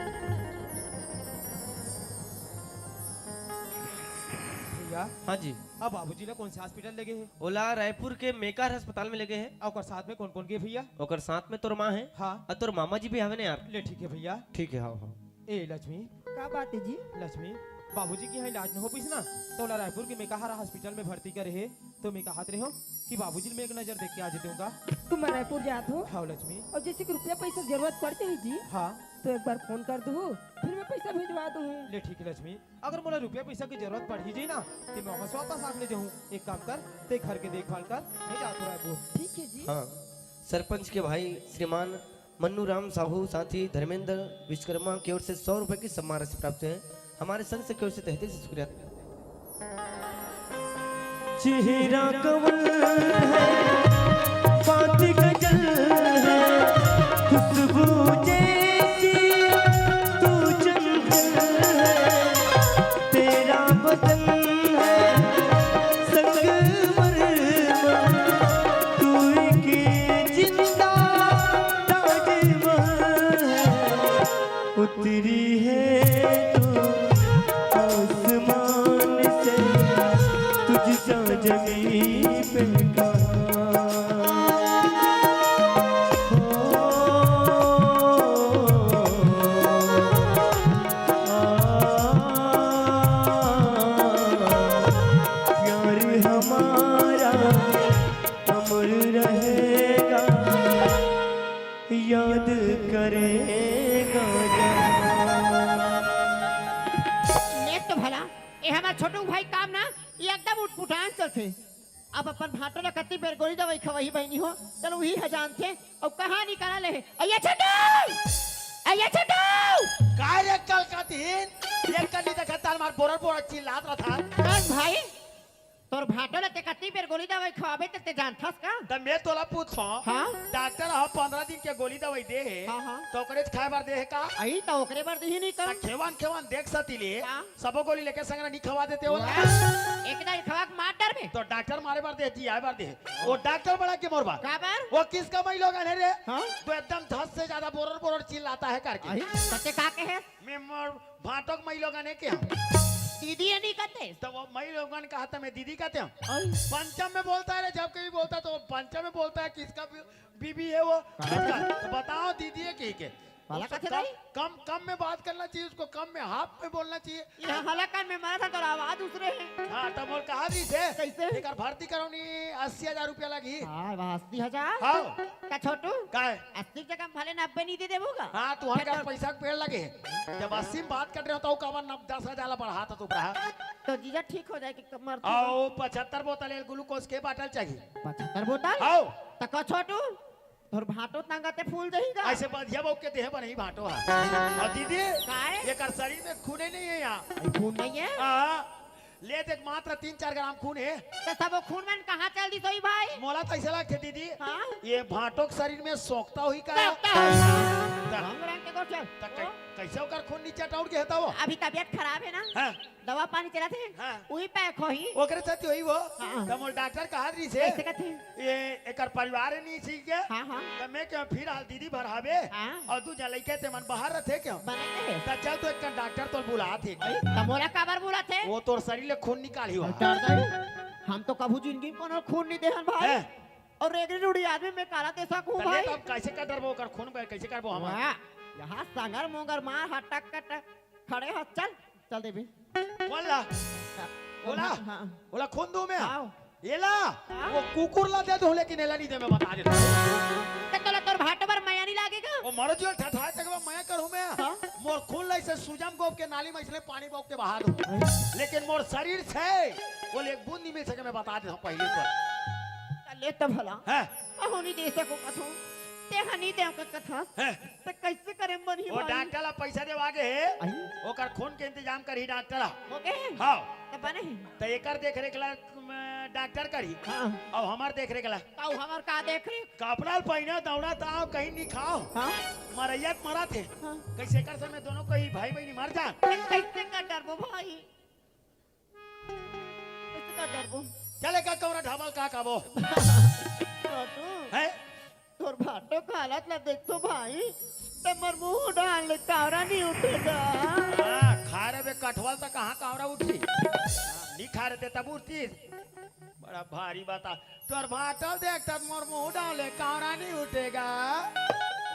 Speaker 4: भैया
Speaker 9: हाँ जी।
Speaker 4: अब बाबूजी ने कौन से हॉस्पिटल लगे हैं?
Speaker 9: ओला रायपुर के मेकार अस्पताल में लगे हैं।
Speaker 4: और साथ में कौन कौन के भैया?
Speaker 9: और साथ में तोर माँ है
Speaker 4: हाँ।
Speaker 9: और तोर मामा जी भी हवे ना यार।
Speaker 4: ले ठीक है भैया।
Speaker 9: ठीक है हाँ हाँ।
Speaker 4: ए लक्ष्मी,
Speaker 7: का बात है जी?
Speaker 4: लक्ष्मी बाबूजी की यहाँ इलाज न हो पाइस ना तो ला रायपुर के मेकाहारा हॉस्पिटल में भर्ती करे है, तो मैं कहत रहे हो कि बाबूजी में एक नजर देख के आ जाते हूँ का।
Speaker 7: तुम रायपुर जात हो
Speaker 4: हाँ लक्ष्मी।
Speaker 7: और जैसे कि रुपया पैसा जरूरत पड़ते है जी,
Speaker 4: हाँ।
Speaker 7: तो एक बार फोन कर दो फिर मैं पैसा भिजवा दूँ।
Speaker 4: ले ठीक है लक्ष्मी, अगर मोला रुपया पैसा की जरूरत पड़ ही जाए ना तो मैं वहाँ से वापस आ ले जाऊँ। एक काम कर, ते घर के देखभाल कर, मैं जाता रायपुर।
Speaker 7: ठीक है जी।
Speaker 9: हाँ, सरपंच के भाई श्रीमान मन्नू राम साहू साथी धर्मेंद्र विश्वकर्मा की ओर से 100 रुपए की सम्मान राशि प्राप्त है। हमारे संघ से की ओर से तहे दिल से शुक्रिया।
Speaker 3: चेहरा कमल है, बात गजल है, खुशबू जैसी तू जंगल है, तेरा बदन है संगमरमर, तू एक जिंदा ताजमहल है, उतरी है तू आसमान से, तुझसा जमीन पे कहाँ। करेगा जहां।
Speaker 2: नेक तो भला ये हमार छोटू भाई काम ना ये एकदम उठपुटान चलते अब अपन भाटो ना कत्ती बेर गोली दवाई खवाही बहनी हो चलो वही हजान थे और कहाँ निकाला ले अय्या छोटू
Speaker 6: काय रे कल का तीन एक कनी देखा तार मार बोरर बोरर चिल्लात रहा था
Speaker 2: कौन भाई तोर भाटो ना ते कत्ती बेर गोली दवाई खवाबे ते जान थस का
Speaker 6: त मैं तोला पूछो
Speaker 2: हाँ?
Speaker 6: डॉक्टर ह 15 दिन के गोली दवाई दे है
Speaker 2: हाँ, हाँ।
Speaker 6: तो करे खाए बार दे है का
Speaker 2: आई तो ओकरे बार दही नहीं कर
Speaker 6: खेवान खेवान देख सतीले
Speaker 2: हाँ।
Speaker 6: सबो गोली लेके संग नहीं खवा देते हो
Speaker 2: एक दाई खवा के मार डर में
Speaker 6: तो डॉक्टर मारे बार दे जी आए बार दे वो डॉक्टर बड़ा के मोरबा
Speaker 2: का बार
Speaker 6: वो किसका मई लोग है रे
Speaker 2: हाँ?
Speaker 6: तो एकदम 10 से ज्यादा बोरर बोरर चिल्लाता है करके
Speaker 2: आई सत्य का के है
Speaker 6: मैं मोर भाटक मई लोग ने के हम
Speaker 2: दीदी ये नहीं करते
Speaker 6: तो वो मई लोगों ने कहा था मैं दीदी कहते हम
Speaker 2: आई
Speaker 6: पंचम में बोलता है रे जब कभी बोलता तो पंचम में बोलता है किसका बीबी है वो तो बताओ दीदी है की के
Speaker 2: वाला
Speaker 6: उसको
Speaker 2: कथे
Speaker 6: कम
Speaker 2: नहीं?
Speaker 6: कम में बात करना चाहिए उसको कम में हाफ में बोलना चाहिए
Speaker 2: ये हलाकन में मारा था तो आवाज दूसरे है
Speaker 6: हाँ तब मोर कहा दी थे
Speaker 2: कैसे?
Speaker 6: लेकर भर्ती करौनी 80,000 रुपया लगी
Speaker 2: हां 80,000
Speaker 6: हाँ
Speaker 2: का छोटू
Speaker 6: का है
Speaker 2: 80 जगह भले 90 नहीं दे देबोगा
Speaker 6: हाँ तुम्हारे का पैसा के पेड़ लगे जब 80 में बात कर रहे हो तो कवर 10,000 बढ़ा था तू बढ़ा
Speaker 2: तो जीजा ठीक हो जाए कि कमर
Speaker 6: आओ 75 बोतल ग्लूकोज के बाटल चाहिए
Speaker 2: 75 बोतल
Speaker 6: आओ
Speaker 2: तो का छोटू तोर भाटो तंगाते फूल देहीगा
Speaker 6: ऐसे बढ़िया बो के देह बनी भाटो है और दीदी
Speaker 2: काय
Speaker 6: ये कर शरीर में खून नहीं है यहाँ
Speaker 2: खून नहीं है
Speaker 6: हाँ, ले देख मात्र 3-4 ग्राम खून है
Speaker 2: तो सब वो खून में कहां चल दी सोई भाई
Speaker 6: मोला तो ऐसा लगते दीदी
Speaker 2: हां
Speaker 6: ये भाटो के शरीर में सोखता हुई का
Speaker 2: रंग रंग के गोचल
Speaker 6: कैसे होकर खून नीचे टाउट के हेता वो
Speaker 2: अभी तबीयत खराब है ना
Speaker 6: हाँ
Speaker 2: दवा पानी चलाते हैं
Speaker 6: हाँ।
Speaker 2: वही पैक होई
Speaker 6: ओकरे साथ होई वो
Speaker 2: हाँ।
Speaker 6: तो मोर डॉक्टर कहा रही से
Speaker 2: कैसे कहते
Speaker 6: ये एकर परिवार नहीं सीख के
Speaker 2: हां हां
Speaker 6: तो मैं क्या फिर हाल दीदी भरावे
Speaker 2: हाँ।
Speaker 6: और तू जा लइके ते मन बाहर रथे क्यों
Speaker 2: बनाते हैं
Speaker 6: तो चल तो एक डॉक्टर तो बुला थे
Speaker 2: तमोला काबर बोला थे
Speaker 6: वो तोर शरीर ले खून निकाली हो
Speaker 2: हम तो कभू जिंदगी में कोनो खून नहीं देहन भाई
Speaker 6: हैं?
Speaker 2: और रेगड़ी रूड़ी आदमी में काला ते सकूं
Speaker 6: तले
Speaker 2: भाई
Speaker 6: तो अब कैसे कर डरबो कर खून पे कैसे करबो हम
Speaker 2: वाह, यहाँ संगर मोंगर मार हटक कटक खड़े हो चल देवी
Speaker 6: बोला बोला
Speaker 2: हाँ
Speaker 6: बोला खून दो मैं
Speaker 2: आओ
Speaker 6: येला
Speaker 2: हाँ।
Speaker 6: वो कुकुर ला दे दो लेकिन एला नहीं दे मैं बता देता
Speaker 2: तो तोला तोर भाटो पर माया नहीं लागेगा
Speaker 6: वो मरो जो ठठाए तक मैं करूं मैं
Speaker 2: हाँ।
Speaker 6: मोर खून लाई से सुजम गोप के नाली में इसलिए पानी बोक के बहा दूं लेकिन मोर शरीर से वो एक बूंद नहीं मिल सके मैं बता देता हूं पहले तो
Speaker 2: ले तो भला
Speaker 6: हैं
Speaker 2: अहो नहीं दे सको कथो ते हनी दे के कथा
Speaker 6: हैं
Speaker 2: तो कैसे करे बनी
Speaker 6: वो डॉक्टर ला पैसा दे आगे है ओकर खून के इंतजाम करी डॉक्टर
Speaker 2: ओके
Speaker 6: हां
Speaker 2: तो बने
Speaker 6: तो एकर देख रेख ला डॉक्टर करी
Speaker 2: हां
Speaker 6: और हमार देख रेख ला
Speaker 2: ताऊ हमर का देख रे
Speaker 6: कपड़ा पहना दौड़ा ताव कहीं नहीं खाओ
Speaker 2: हां
Speaker 6: मरैयत मरा थे
Speaker 2: हाँ।
Speaker 6: कैसे कर समय दोनों कहीं भाई बहनी मर जा
Speaker 2: कैसे का डरबो भाई कैसे का डरबो
Speaker 6: चले का कौरा ढाबल का काबो
Speaker 2: छोटू
Speaker 6: है
Speaker 2: तोर भाटो का हालत ला देख तो भाई ते मर मुंह डाल ले कावरा नहीं उठेगा
Speaker 6: हां खा रे बे कठवल तो कहां कावरा उठी नहीं खा रहे थे तब उठती बड़ा भारी बता तोर भाटल देख तब मोर मुंह डाले कावरा नहीं उठेगा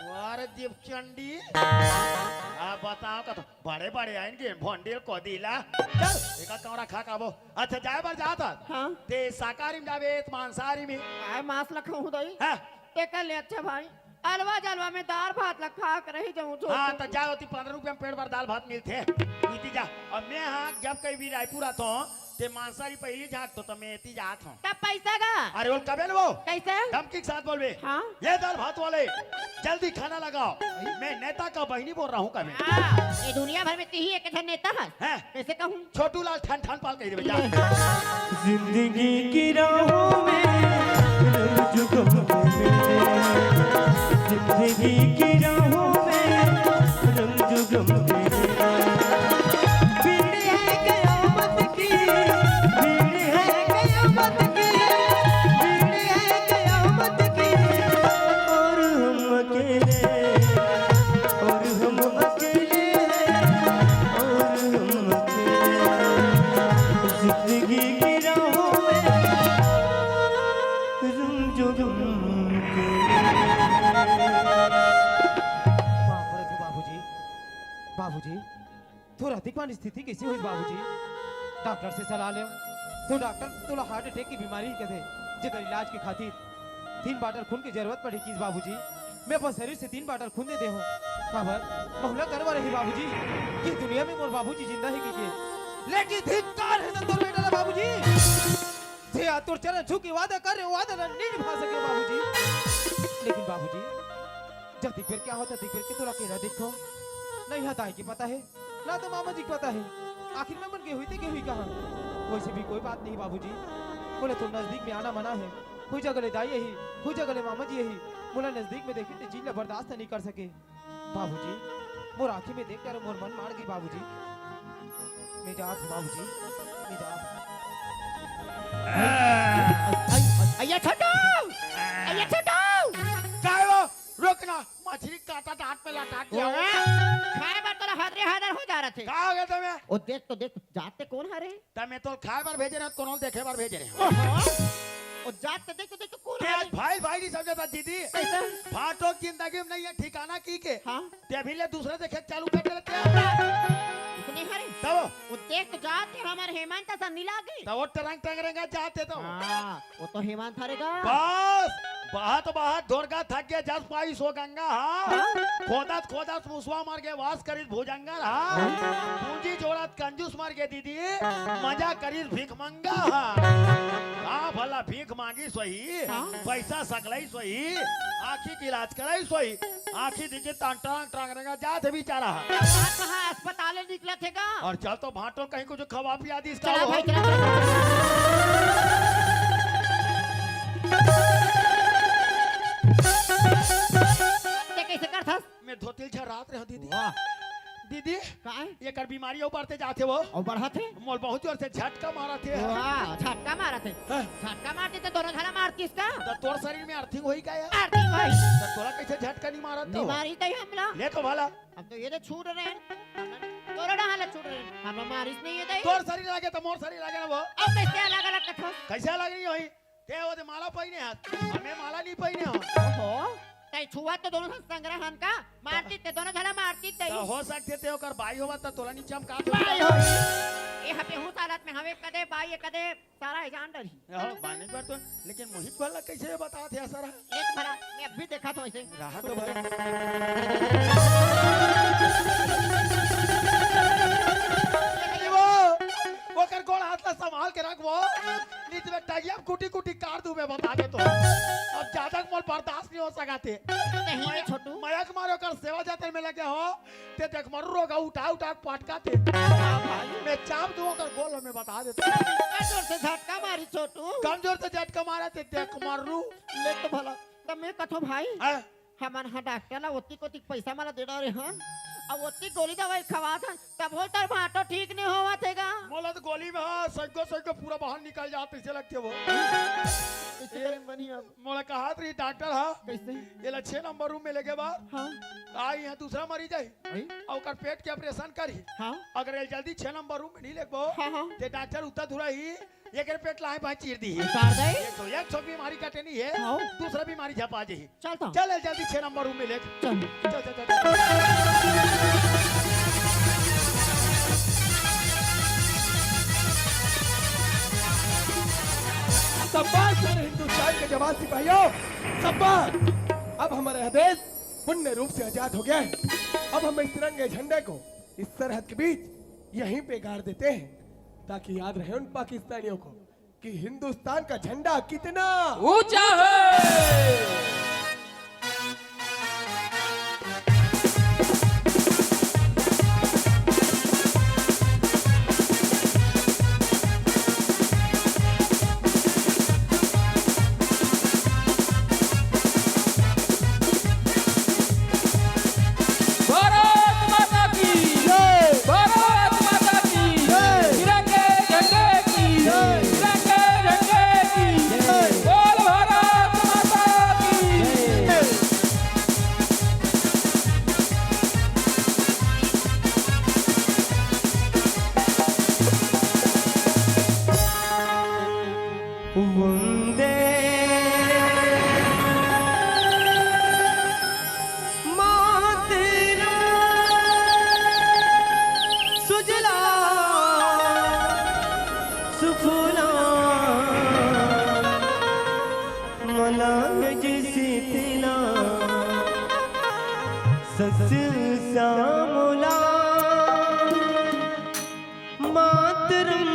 Speaker 6: वार दीप चंडी आ बताओ का तो बड़े बड़े आएंगे भोंडेल को दिला चल एका कावरा खा काबो अच्छा जाए बार जाता
Speaker 2: हां
Speaker 6: ते शाकाहारी में जावे मांसाहारी में
Speaker 2: आय मांस लखा हूं दई
Speaker 6: हां
Speaker 2: ते कर ले अच्छा भाई अलवा जलवा में दाल भात लखा कर रही जाऊं तो
Speaker 6: हाँ तो जाओ 15 रुपया में पेट भर दाल भात मिलते इति जा और मैं हाँ जब कहीं भी रायपुर आता हूँ ते मांसाहारी पहली झाक तो मैं इति जात हूँ
Speaker 2: तब पैसा का
Speaker 6: अरे वो कबे वो
Speaker 2: कैसे
Speaker 6: धमकी के साथ बोलबे
Speaker 2: हाँ
Speaker 6: ये दाल भात वाले जल्दी खाना लगाओ मैं नेता का बहनी बोल रहा हूँ कभी
Speaker 2: ये दुनिया भर में तीही एक जन नेता है
Speaker 6: हैं
Speaker 2: कैसे कहूं
Speaker 6: छोटू लाल ठन ठन पाल कह दे जा
Speaker 3: जिंदगी की राहों में रंग जुगम मिले जिंदगी की राहों में रंग जुगम मिले भीड़ है कयामत की भीड़ है कयामत की भीड़ है कयामत की और हम अकेले और हम अकेले और हम अकेले जिंदगी की राहों में रंग जुगम
Speaker 4: बाबूजी थोड़ा दिखवान स्थिति कैसी हुई बाबूजी डॉक्टर से सलाह ले तो डॉक्टर तोला हार्ट अटैक की बीमारी के थे जेकर इलाज के खातिर 3 बॉटल खून की जरूरत पड़ी किस बाबूजी मैं अपन शरीर से 3 बाटल खून दे दे हो काबर बहुला करवा रही बाबूजी कि दुनिया में मोर बाबूजी जिंदा है के लेकिन धिक्कार है तोर बेटा ला बाबूजी जे आ तोर चरण छू के वादा कर रहे वादा ना नहीं निभा सके बाबूजी लेकिन बाबूजी जब दिख फिर क्या होता दिख फिर के तोरा अकेला देखो नहीं हताई की पता है ना तो मामा जी को पता है आखिर में मन के हुई थे कि हुई कहां वैसे भी कोई बात नहीं बाबूजी बोले तो नजदीक में आना मना है कोई जगह दाई यही कोई जगह मामा जी यही बोला नजदीक में देखे तो चीज बर्दाश्त नहीं कर सके बाबूजी मोर आंखें में देख कर मोर मन मार गई बाबूजी मैं जात बाबूजी मैं जात
Speaker 2: अय्या छोटू अय्या छोटू
Speaker 6: काय वो रुकना मछली काटा हाथ पे लटा दिया
Speaker 2: खाए बार तोरा हादरे हो जा रहे थे
Speaker 6: का हो गया तुम्हें
Speaker 2: ओ देख तो देख जाते कौन हरे
Speaker 6: तमे तो खाए बार भेजे रहे कौन देखे बार भेजे रहे
Speaker 2: ओ जाते देख तो कौन
Speaker 6: ते
Speaker 2: हरे
Speaker 6: आज भाई भाई नहीं समझा था दीदी
Speaker 2: कैसा
Speaker 6: फाटो जिंदगी में नहीं है ठिकाना की के
Speaker 2: हां
Speaker 6: ते अभी ले दूसरे देखे चालू कर देते
Speaker 2: इतने हरे
Speaker 6: तब
Speaker 2: वो देख तो जाते हमारे हेमंत सा नीला गई
Speaker 6: तो वो टरंग टंगरेगा जाते तो
Speaker 2: हां वो तो हेमंत हरेगा
Speaker 6: बस बाहत धोरगा थक गया जस पाई सो गंगा हा खोदत मुसवा मार के वास करित भुजंगर हा पूंजी जोड़त कंजूस मार के दीदी मजा करित भीख मंगा हा भला भीख मांगी सोही पैसा सकलाई सोही आखी की इलाज कराई सोही आखी दिखे टांग टंगरेगा जाते बेचारा
Speaker 2: कहां अस्पताल निकला थेगा
Speaker 6: और चल तो भाटो कहीं कुछ खवा पिया दी इसका
Speaker 2: चला
Speaker 6: वो।
Speaker 2: भाई चला ते कैसे कर था
Speaker 6: मैं धोतिल छ रात रह दीदी
Speaker 2: वाह
Speaker 6: दीदी
Speaker 2: काहे
Speaker 6: ये कर बीमारी ऊपर जाते वो
Speaker 2: और बढ़ा थे
Speaker 6: मोल बहुत जोर से झटका मारा थे
Speaker 2: वाह झटका मारा थे झटका मारती तो दोनों झाला मारती इसका
Speaker 6: तो तोर शरीर में अर्थिंग होई का यार
Speaker 2: मारती भाई
Speaker 6: तो तोरा कैसे झटका नहीं मारा तो
Speaker 2: बीमारी तो हमला
Speaker 6: ले तो भला
Speaker 2: अब तो ये तो छूट रहे हैं तोरा ना हालत छूट रहे हैं हम मारिस नहीं है दई
Speaker 6: तोर शरीर लागे तो मोर शरीर लागे ना वो
Speaker 2: अब कैसे अलग अलग कथो
Speaker 6: कैसे लग रही होई ते वो दे माला पहिने हाथ हमें माला नहीं पहिने हो
Speaker 2: ओहो तई छुआ तो दोनों संग्रह हन का मारती ते दोनों झाला मारती तई
Speaker 6: तो हो सकते थे ओकर भाई होवा तो तोला नीचे हम का
Speaker 2: भाई हो ये हपे हूं हालत में हवे कदे भाई कदे सारा है जान डरी
Speaker 6: हो बाने पर तो लेकिन मोहित वाला कैसे बता थे सारा
Speaker 2: एक भरा मैं अब भी देखा तो ऐसे
Speaker 6: रहा तो भला वो कर गोल हाथ ला संभाल के रख वो नीचे में टागिया कुटी कुटी काट दूं मैं बता दे तो अब ज्यादा मोल बर्दाश्त नहीं हो सकाते
Speaker 2: नहीं में छोटू
Speaker 6: मयक मारो कर सेवा जाते में लगे हो ते देख मर रोगा उठा पटकाते मैं चाप दूं कर गोल में बता देता
Speaker 2: जोर से झटका मारी छोटू
Speaker 6: कमजोर से झटका मारा ते देख मरू
Speaker 2: ले तो भला तब मैं कथो भाई हमार हाँ डॉक्टर ला ओती को पैसा मला दे रहे हैं अब ओती गोली दवाई खवा था तब बोल तर भाटो ठीक नहीं होवा थेगा
Speaker 6: मोला तो गोली में हां सको पूरा बाहर निकल जाते से लगते वो
Speaker 2: इसे करें बनी अब
Speaker 6: मोला कहा रही डॉक्टर हां
Speaker 2: कैसे
Speaker 6: ये ला 6 नंबर रूम में लेके बाद
Speaker 2: हाँ
Speaker 6: आई यहाँ दूसरा मरीज है और ओकर पेट के ऑपरेशन करी
Speaker 2: हाँ
Speaker 6: अगर ये जल्दी 6 नंबर रूम में नहीं लेबो
Speaker 2: हाँ हाँ
Speaker 6: ते डॉक्टर उतना धुरा ही एक पेट लाए भाई चीर दी
Speaker 2: उतार दे
Speaker 6: एक सौ बीमारी कटे नहीं है
Speaker 2: हाँ।
Speaker 6: दूसरा बीमारी झपा जी
Speaker 2: चलता
Speaker 6: चल जल्दी 6 नंबर रूम में ले
Speaker 2: चल
Speaker 6: चल
Speaker 5: शाबाश मेरे हिंदुस्तान के जवान सिपाहियों शाबाश अब हमारा देश पुण्य रूप से आजाद हो गया है अब हम इस तिरंगे झंडे को इस सरहद के बीच यहीं पे गाड़ देते हैं ताकि याद रहे उन पाकिस्तानियों को कि हिंदुस्तान का झंडा कितना
Speaker 1: ऊंचा है।
Speaker 3: सस्य श्यामला मातरम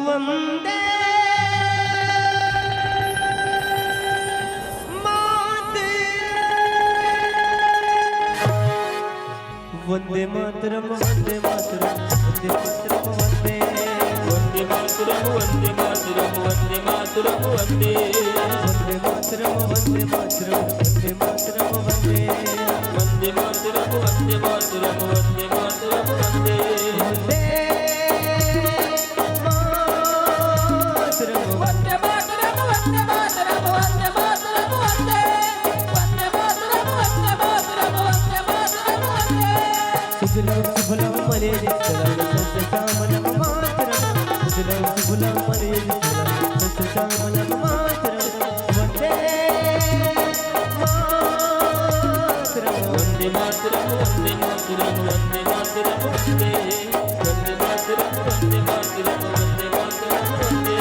Speaker 3: वंदे वंदे मातरम वंदे मातरम वंदे मातरम वंदे
Speaker 10: वंदे मातरम वंदे मातरम वंदे मातरम वंदे
Speaker 3: वंदे मातरम वंदे मातरम वंदे मातरम वंदे
Speaker 10: वंदे मातरम वंदे मातरम वंदे मातरम वंदे
Speaker 3: वंदे मातरम
Speaker 10: वंदे मातरम वंदे मातरम वंदे मातरम वंदे वंदे मातरम वंदे मातरम वंदे मातरम वंदे
Speaker 3: सुजलाम सुफलाम मलयजशीतलाम सस्यश्यामलाम मातरम सुजलाम सुफलाम मलयजशीतलाम सस्यश्यामलाम मातरम वंदे मातरम
Speaker 10: वंदे मातरम वंदे मातरम वंदे मातरम वंदे वंदे मातरम वंदे मातरम वंदे मातरम वंदे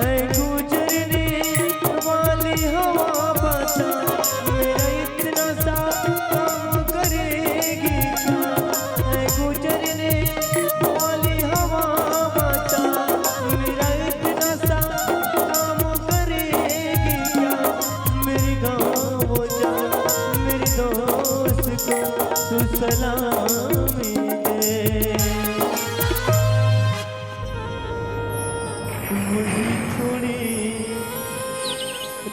Speaker 3: है गुजरने वाली हवा बता मेरा इतना सा काम करेगी क्या है गुजरने वाली हवा बता मेरा इतना सा काम करेगी क्या मेरी गाँव जा मेरे दोस्त को तू सलामी दे वही थोड़ी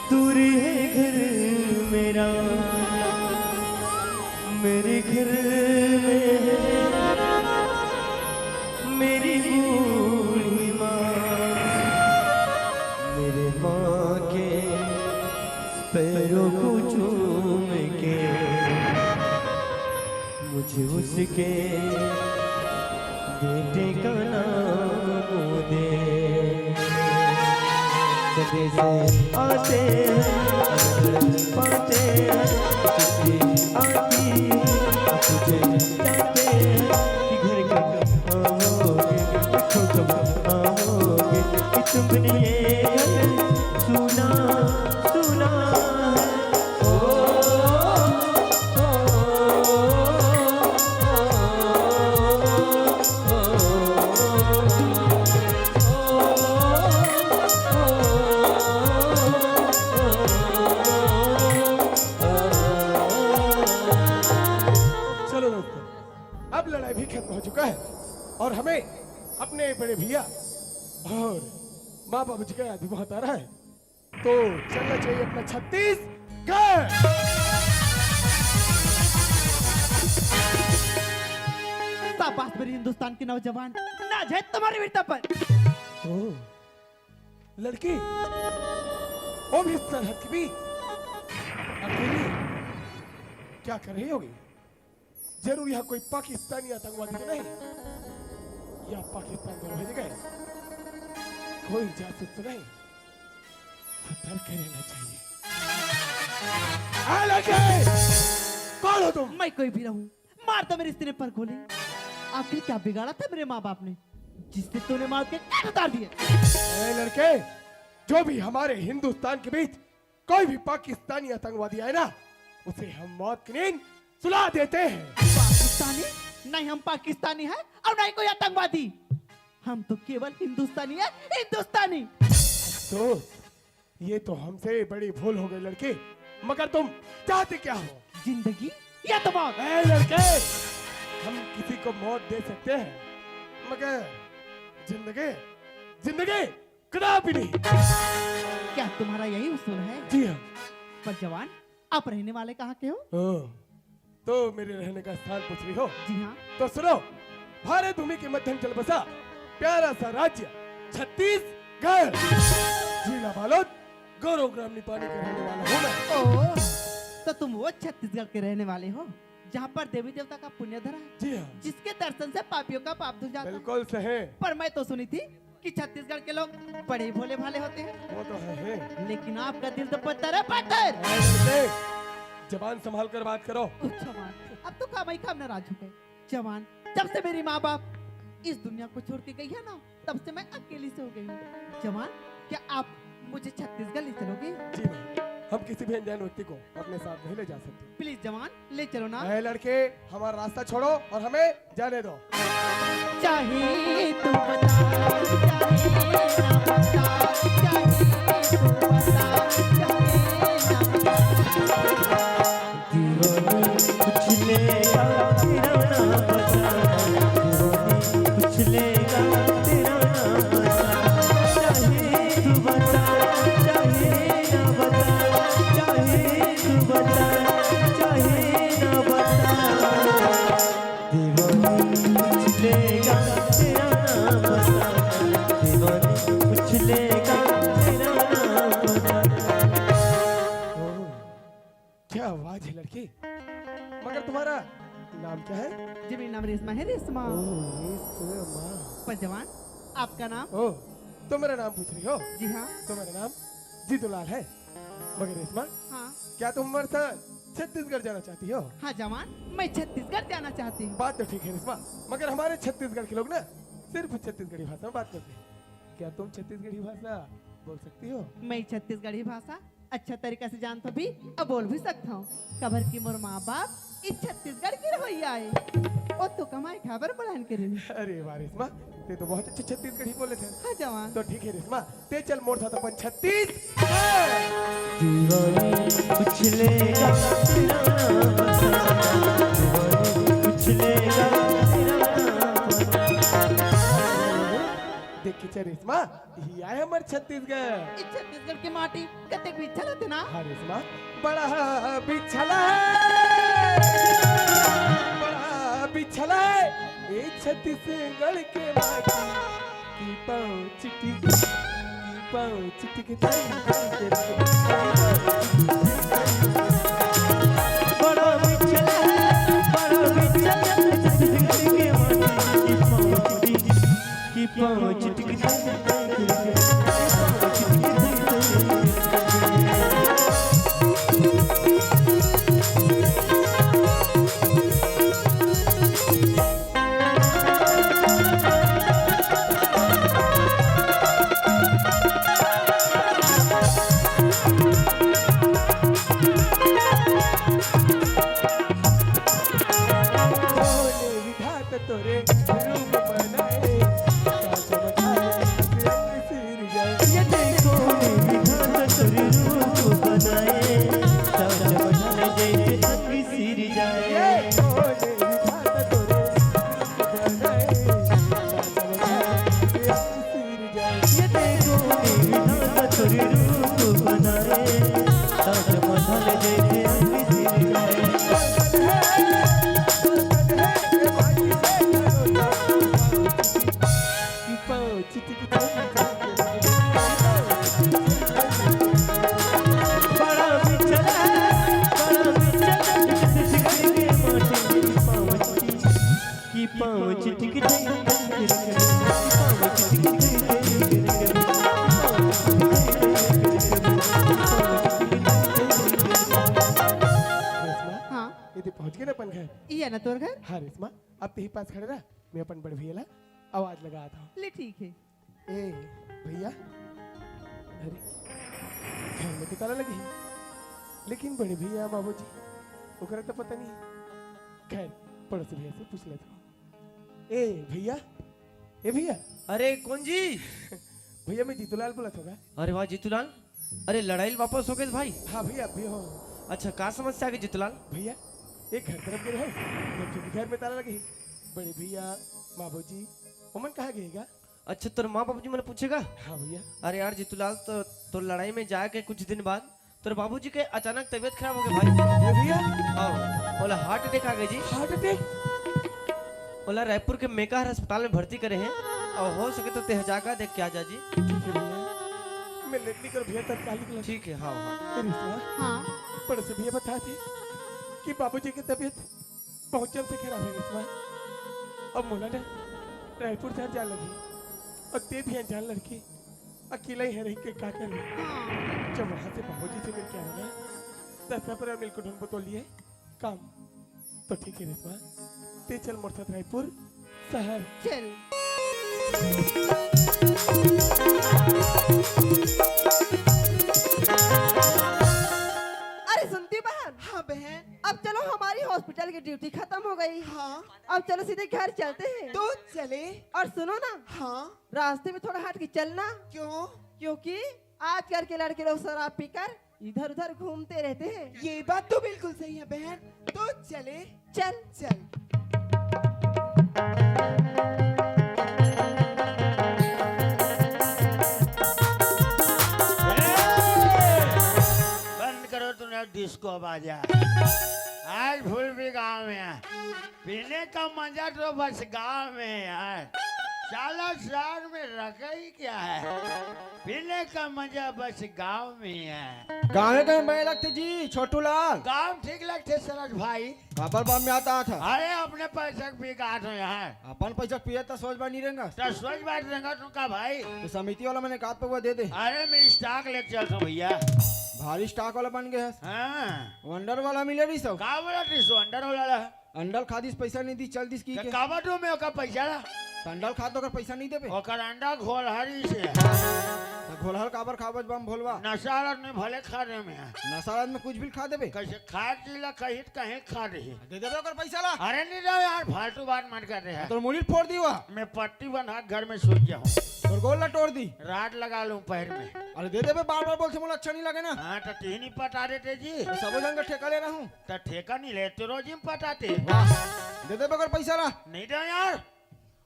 Speaker 3: दूर है घर मेरा मेरे घर में मेरी बूढ़ी माँ मेरे माँ के पैरों को चूम के मुझे उसके बेटे का नाम दे सदे से आते हैं पाते हैं चिट्ठी आती तुझे जाते हैं कि घर कब आओगे देखो कब आओगे कि तुमने ये सुना सुना है ओ
Speaker 5: चलो दोस्तों, अब लड़ाई भी खत्म हो चुका है और हमें अपने बड़े भैया और माँ बाबू जी का याद भी बहुत आ रहा है, तो चलना चाहिए अपना छत्तीसगढ़।
Speaker 8: शाबाश मेरे हिंदुस्तान के नौजवान, नाज है तुम्हारी वीरता पर।
Speaker 5: ओह, लड़की वो भी इस सरहद के बीच अकेली क्या कर रही होगी? जरूर यहाँ कोई पाकिस्तानी आतंकवादी तो नहीं, या पाकिस्तान को भेजे गए कोई जासूस तो नहीं। सतर्क रहना चाहिए। आ लड़के, कौन हो तुम?
Speaker 8: मैं कोई भी रहूं, मार दो मेरे स्त्री पर गोली। आखिर क्या बिगाड़ा था मेरे माँ बाप ने जिससे तूने मार के कैद उतार दिए?
Speaker 5: ए लड़के, जो भी हमारे हिंदुस्तान के बीच कोई भी पाकिस्तानी आतंकवादी आए ना, उसे हम मौत की नींद सुला देते हैं।
Speaker 8: पाकिस्तानी? नहीं, हम पाकिस्तानी हैं और नहीं कोई आतंकवादी। हम तो केवल हिंदुस्तानी है, हिंदुस्तानी।
Speaker 5: तो ये तो हमसे बड़ी भूल हो गई लड़के, मगर तुम चाहते क्या हो?
Speaker 8: जिंदगी या तो मौत?
Speaker 5: ए लड़के, हम किसी को मौत दे सकते हैं, मगर जिंदगी जिंदगी कदापि नहीं।
Speaker 8: क्या तुम्हारा यही उसूल है?
Speaker 5: जी हाँ।
Speaker 8: पर जवान, आप रहने वाले कहाँ के हो?
Speaker 5: तो मेरे रहने का स्थान पूछ रही हो?
Speaker 8: जी हाँ।
Speaker 5: तो सुनो, भारत भूमि के मध्यम बसा प्यारा सा राज्य छत्तीसगढ़, जिला बालोद, गौरव ग्राम निपानी के रहने वाला हूँ मैं।
Speaker 8: ओह, तो तुम वो छत्तीसगढ़ के रहने वाले हो जहाँ पर देवी देवता का पुण्य धरा है,
Speaker 5: जी हाँ,
Speaker 8: जिसके दर्शन से पापियों का पाप धुल जाता है।
Speaker 5: बिल्कुल सही।
Speaker 8: पर मैं तो सुनी थी कि छत्तीसगढ़ के लोग बड़े ही भोले भाले होते हैं,
Speaker 5: वो तो है।
Speaker 8: लेकिन आपका दिल तो पत्थर है, पत्थर।
Speaker 5: ए लड़के, जबान संभाल कर बात करो।
Speaker 8: जवान, अब तो काम ही काम नाराज हो गए। जवान, जब से मेरी माँ बाप इस दुनिया को छोड़ के गई है ना, तब से मैं अकेली सो गई हूँ। जवान, क्या आप मुझे छत्तीसगढ़ ले चलोगे?
Speaker 5: जी भाई, हम किसी भी अनजान व्यक्ति को अपने साथ नहीं ले जा सकते।
Speaker 8: प्लीज जवान, ले चलो ना।
Speaker 5: ऐ लड़के, हमारा रास्ता छोड़ो और हमें जाने दो।
Speaker 8: चाहे तू बता, चाहे ना बता, चाहे तू बता, चाहे ना बता।
Speaker 3: दीवानी कुछ लेगा तेरा ना बता, दीवानी कुछ लेगा तेरा ना बता, चाहे तू बता, चाहे ना बता, चाहे तू बता, चाहे ना बता, दीवानी कुछ लेगा तेरा ना बता, दीवानी कुछ लेगा तेरा ना बता।
Speaker 5: क्या आवाज है लड़की, मगर तुम्हारा नाम क्या है?
Speaker 8: जी मेरा नाम रेशमा है, रेशमा।
Speaker 5: रेशमा।
Speaker 8: पर जवान, आपका नाम?
Speaker 5: ओ, तो मेरा नाम पूछ रही हो?
Speaker 8: जी हाँ।
Speaker 5: तो मेरा नाम जीतूलाल है। मगर रेशमा,
Speaker 8: हाँ
Speaker 5: क्या तुम हमारे साथ छत्तीसगढ़ जाना चाहती हो?
Speaker 8: हाँ जवान, मैं छत्तीसगढ़ जाना चाहती हूँ।
Speaker 5: बात तो ठीक है रेशमा, मगर हमारे छत्तीसगढ़ के लोग ना सिर्फ छत्तीसगढ़ी भाषा में बात करते हैं। क्या तुम छत्तीसगढ़ी भाषा बोल सकती हो?
Speaker 8: मैं छत्तीसगढ़ी भाषा अच्छा तरीका से जानता भी और बोल भी सकता हूँ। कबर की मोर माँ बाप इस छत्तीसगढ़ की रवैया है और तो कमाई खबर बढ़ान के रही।
Speaker 5: अरे वाह रेशमा, ते तो बहुत अच्छे छत्तीसगढ़ी बोले थे।
Speaker 8: हाँ जवान।
Speaker 5: तो ठीक है रेशमा, ते चल मोड़ था अपन छत्तीस।
Speaker 3: दीवानी कुछ लेगा तेरा ना बता, दीवानी कुछ लेगा तेरा ना बता।
Speaker 5: देख के चल रेशमा, यही आए हमारे छत्तीसगढ़।
Speaker 8: इस छत्तीसगढ़ की माटी कतेक भी अच्छा थे ना।
Speaker 5: हाँ रेशमा, बड़ा बिछला है, बड़ा बिछला है ये छत्तीसगढ़ के माटी की पहुंच टिक, की पहुंच टिक
Speaker 3: बड़ा बिछला है, बड़ा बिछला है छत्तीसगढ़ के माटी की पहुंच टिक, की पहुंच टिक।
Speaker 5: भोले विधाता तोरे रूप बनाए, रंग सिर जाए।
Speaker 3: ये देखो विधाता तेरे रूप बनाए, साज बना जैसे अंग सिर जाए।
Speaker 5: ये भोले विधाता तोरे रूप बनाए, रंग सिर जाए।
Speaker 3: ये देखो विधाता तेरे रूप बनाए, साज बना जैसे अंग सिर जाए। बड़ा बिछला है, बड़ा बिछला है छत्तीसगढ़ के माटी की पहुंच, की पहुंच टिक
Speaker 8: हाँ
Speaker 5: यदि पहुंच गए ना अपन घर।
Speaker 8: ये ना तोर घर।
Speaker 5: हाँ रेशमा, अब ते ही पास खड़े रहा, मैं अपन बड़े भैया ला आवाज लगा आता हूँ।
Speaker 8: ले ठीक है।
Speaker 5: ए भैया, अरे घर में तो ताला लगी है, लेकिन बड़े भैया बाबूजी ओकरा तो पता नहीं। खैर पड़ोसी भैया से पूछ लेता हूँ। ए भैया, ए भैया,
Speaker 9: अरे कौन जी?
Speaker 5: भैया मैं जीतूलाल बोला था।
Speaker 9: अरे वाह जीतूलाल, अरे लड़ाई वापस हो गए भाई?
Speaker 5: हाँ भैया अभी हो।
Speaker 9: अच्छा का समस्या आ गई जीतूलाल?
Speaker 5: भैया एक घर तरफ गए हो, क्योंकि घर में ताला लगे। बड़े भैया बाबूजी ओमन कहाँ गएगा?
Speaker 9: अच्छा तोर माँ बाबूजी मैंने पूछेगा?
Speaker 5: हाँ भैया।
Speaker 9: अरे यार जीतूलाल, तो लड़ाई में जाके कुछ दिन बाद तोर बाबूजी के अचानक तबीयत खराब हो गई भाई।
Speaker 5: भैया
Speaker 9: हाँ, बोला हार्ट अटैक आ गई जी।
Speaker 5: Heart attack?
Speaker 9: बोला रायपुर के मेकार अस्पताल में भर्ती करे हैं और हो सके तो तेहजागा देख के आ जा जी।
Speaker 5: ठीक है भैया, मैं लेटनी कर भैया तत्कालिक लग।
Speaker 9: ठीक है। हाँ हाँ
Speaker 8: हाँ
Speaker 5: पड़ोसी भैया बताते कि बाबूजी की तबीयत बहुत जल्द से खराब है रेशमा। अब मोना ना रायपुर शहर जाने लगी और ते भी अनजान लड़की अकेला ही है, रही के क्या कर जब वहां से बाबूजी से मिल के आएगा 10 पर मिल को ढूंढ तो लिए काम। तो ठीक है रेशमा, ते चल मोर साथ रायपुर शहर।
Speaker 8: चल।
Speaker 7: अरे सुनती बहन। हाँ बहन। अब चलो, हमारी हॉस्पिटल की ड्यूटी खत्म हो गई। हाँ। अब चलो सीधे घर चलते हैं। तो चले। और सुनो ना। हाँ। रास्ते में थोड़ा हट के चलना। क्यों? क्योंकि आजकल के लड़के लोग शराब पीकर इधर उधर घूमते रहते हैं। ये बात तो बिल्कुल सही है बहन। तो चले। चल चल।
Speaker 6: बंद करो तुमने डिस्को बाजा। आज फुल भी गाँव में है। पीने का मजा तो बस गाँव में है यार। साला शहर में रखा ही क्या है। पीने का मजा बस गाँव में ही है।
Speaker 5: गाँव में मैं लगते जी छोटू लाल
Speaker 6: गाँव ठीक लगते सरज भाई।
Speaker 5: काबर बाम में आता था
Speaker 6: अरे अपने पैसे पी का तो यहाँ
Speaker 5: अपन पैसा पिया तो सोच बा नहीं रहेगा
Speaker 6: तो सोच बात रहेगा तुमका भाई।
Speaker 5: तो समिति वाला मैंने काट पे वो दे दे
Speaker 6: अरे मैं स्टॉक ले चलता हूँ भैया।
Speaker 5: भारी स्टॉक वाला बन गया है
Speaker 6: हाँ
Speaker 5: वंडर वाला मिले रही सब
Speaker 6: का बोला टिसो अंडर वाला है।
Speaker 5: अंडल खादिस पैसा नहीं दी चल दिस की के
Speaker 6: काबा तो में ओका पैसा ला
Speaker 5: अंडल खा तो कर पैसा नहीं दे पे
Speaker 6: ओकर अंडा घोल हरी से
Speaker 5: तो घोलहर काबर खाबज बम भोलवा
Speaker 6: नशा में भले खा रहे में
Speaker 5: नसारात में कुछ भी खा देबे
Speaker 6: कैसे खा चीला कहीं कहीं खा रही है।
Speaker 5: दे देबे कर पैसा ला
Speaker 6: अरे नहीं जाओ यार फालतू बात मत कर रहे हैं।
Speaker 5: तो मुड़ी फोड़ दी हुआ
Speaker 6: मैं पट्टी बना घर में सूझ जाऊँ
Speaker 5: और गोल ला तोड़ दी
Speaker 6: रात लगा लूँ पैर में।
Speaker 5: अरे दे देबे बार बार बोलते मुझे अच्छा नहीं लगे ना
Speaker 6: हाँ तो तीन ही पटा देते जी
Speaker 5: तो सब जन का ठेका ले रहा हूँ
Speaker 6: तो ठेका नहीं लेते रोज ही पटाते।
Speaker 5: दे देबे कर पैसा ला
Speaker 6: नहीं दो यार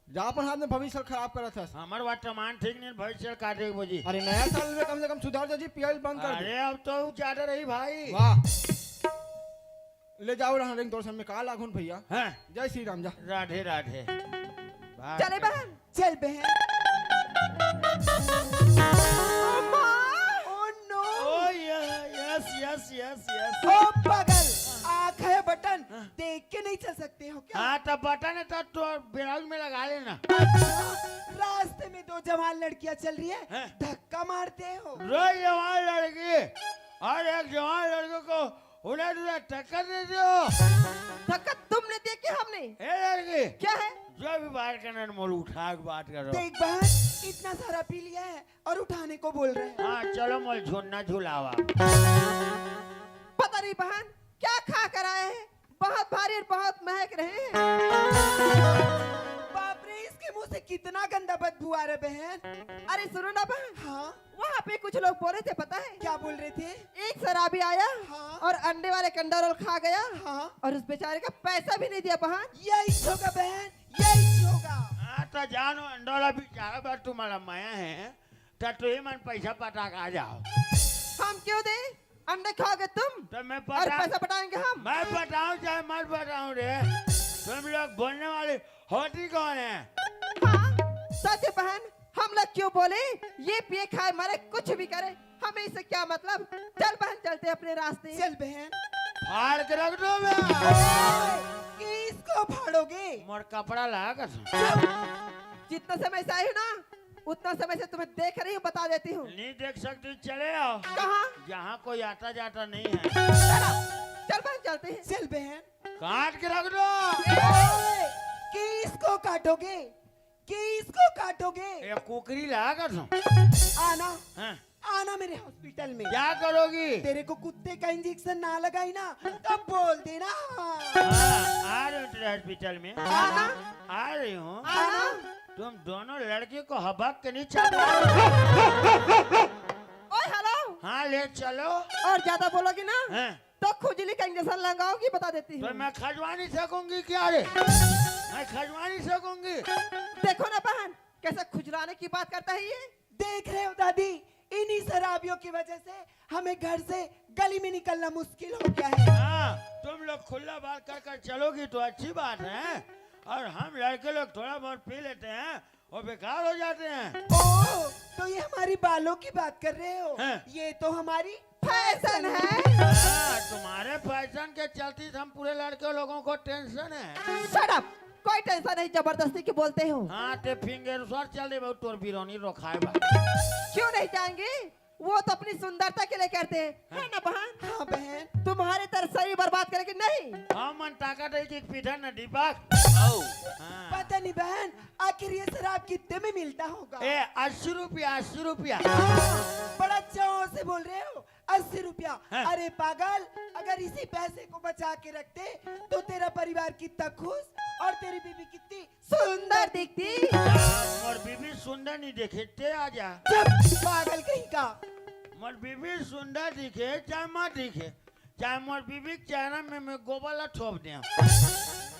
Speaker 5: जा अपन हाथ में भविष्य खराब करा था
Speaker 6: हमार वर्तमान ठीक नहीं भविष्य काटे बजी।
Speaker 5: अरे नया साल में कम से कम सुधार जी पियल बंद कर दे
Speaker 6: अरे अब तो ज्यादा रही भाई।
Speaker 5: वाह ले जाओ रहा रिंग तोर में कहा लागून भैया
Speaker 6: हाँ
Speaker 5: जय श्री राम जा
Speaker 6: राधे राधे।
Speaker 7: चले बहन। चल बहन।
Speaker 6: Yes yes yes yes.
Speaker 7: ओ पागल, आँख है बटन, देख के नहीं चल सकते हो क्या?
Speaker 6: हाँ तो बटन है तो ब्लाउज में लगा लेना।
Speaker 7: रास्ते में दो जवान लड़कियां चल रही है,
Speaker 6: हैं?
Speaker 7: धक्का मारते हो।
Speaker 6: रोज जवान लड़की और एक जवान लड़के को उन्हें तुझे टक्कर देते हो।
Speaker 7: धक्का तुमने दी कि हमने?
Speaker 6: ए लड़की
Speaker 7: क्या है?
Speaker 6: जो भी बात करना है मोल उठा के बात करो।
Speaker 7: देख बहन, इतना सारा पी लिया है और उठाने को बोल रहे हैं।
Speaker 6: हाँ चलो मोल झुन्ना झुलावा।
Speaker 7: पता नहीं बहन क्या खा कर आए हैं, बहुत भारी और बहुत महक रहे हैं। बाप रे, इसके मुंह से कितना गंदा बदबू आ रहा है बहन। अरे सुनो ना बहन। हाँ? वहाँ पे कुछ लोग बोल रहे थे, पता है क्या बोल रहे थे? एक शराबी आया। हाँ? और अंडे वाले कंडा रोल खा गया। हाँ? और उस बेचारे का पैसा भी नहीं दिया बहन। यही होगा बहन, यही होगा।
Speaker 6: हाँ तो जानो अंडोला भी चाहे बार तुम्हारा माया है तो तू ही मन पैसा पटा के आ जाओ।
Speaker 7: हम क्यों दे? अंडे खाओगे तुम
Speaker 6: तो मैं
Speaker 7: और पैसा पटाएंगे हम।
Speaker 6: मैं बताऊं चाहे मत बताऊं रे, तुम लोग बोलने वाले होती कौन है?
Speaker 7: हाँ? सच है बहन, हम लोग क्यों बोले? ये पिए खाए मारे कुछ भी करे, हमें इससे क्या मतलब? चल बहन, चलते अपने रास्ते। चल बहन।
Speaker 6: फाड़ के रख दो मैं।
Speaker 7: किसको फाड़ोगे?
Speaker 6: मोर कपड़ा लगा
Speaker 7: जितना समय से आई हूँ ना, उतना समय से तुम्हें देख रही हूँ, बता देती हूँ।
Speaker 6: नहीं देख सकती चले आओ
Speaker 7: कहाँ?
Speaker 6: जहाँ कोई आता जाता नहीं है।
Speaker 7: चल बहन, चलते हैं। चल बहन।
Speaker 6: काट के रख दो।
Speaker 7: किसको काटोगे? किसको काटोगे?
Speaker 6: ये कुकरी लगा
Speaker 7: आना,
Speaker 6: हाँ?
Speaker 7: आना मेरे हॉस्पिटल में।
Speaker 6: क्या करोगी?
Speaker 7: तेरे को कुत्ते का इंजेक्शन ना लगाई ना, तब बोल देना।
Speaker 6: हाँ, आ रही हूँ तेरे हॉस्पिटल में।
Speaker 7: आना,
Speaker 6: आ रही हूँ।
Speaker 7: आना।
Speaker 6: तुम दोनों लड़के को हबक के नीचे
Speaker 7: ओए हेलो।
Speaker 6: हाँ ले चलो।
Speaker 7: और ज्यादा बोलोगी ना
Speaker 6: हाँ?
Speaker 7: तो खुजली का इंजेक्शन लगाओगी, बता देती हूँ।
Speaker 6: तो मैं खजवा नहीं सकूंगी क्या रे? मैं खजवा नहीं सकूंगी।
Speaker 7: देखो ना बहन, कैसे खुजलाने की बात करता है ये। देख रहे हो दादी, इन्हीं शराबियों की वजह से हमें घर से गली में निकलना मुश्किल हो गया है।
Speaker 6: हाँ, तुम लोग खुला बात कर कर चलोगी तो अच्छी बात है, और हम लड़के लोग थोड़ा बहुत पी लेते हैं और बेकार हो जाते हैं।
Speaker 7: ओह, तो ये हमारी बालों की बात कर रहे हो?
Speaker 6: हाँ।
Speaker 7: ये तो हमारी फैशन है।
Speaker 6: हाँ, तुम्हारे फैशन के चलते हम पूरे लड़के लोगों को टेंशन है।
Speaker 7: शट अप, कोई टेंशन नहीं, जबरदस्ती की बोलते हो।
Speaker 6: हाँ ते फिंगर सर चल दे बहुत तोर बिरोनी रोखाए बा।
Speaker 7: क्यों नहीं जाएंगे?
Speaker 8: वो तो अपनी सुंदरता के लिए करते हैं, है ना बहन? हाँ बहन, तुम्हारे तरह शरीर बर्बाद करेंगे नहीं।
Speaker 6: हाँ मन ताकत है कि पीठा न दीपक। हाँ।
Speaker 7: पता नहीं बहन, आखिर ये शराब कितने में मिलता होगा?
Speaker 6: ए 80 रुपया 80 रुपया।
Speaker 7: बड़ा चाव से बोल रहे हो, 80 रुपया।
Speaker 6: हाँ।
Speaker 7: अरे पागल, अगर इसी पैसे को बचा के रखते तो तेरा परिवार कितना खुश और तेरी बीवी कितनी
Speaker 8: सुंदर दिखती।
Speaker 6: और बीबी सुंदर नहीं दिखे ते आजा।
Speaker 7: चुप पागल कहीं का।
Speaker 6: मोर बीबी सुंदर दिखे चाहे मत दिखे, चाहे मोर बीबी के चेहरा में मैं गोबला ठोप दिया।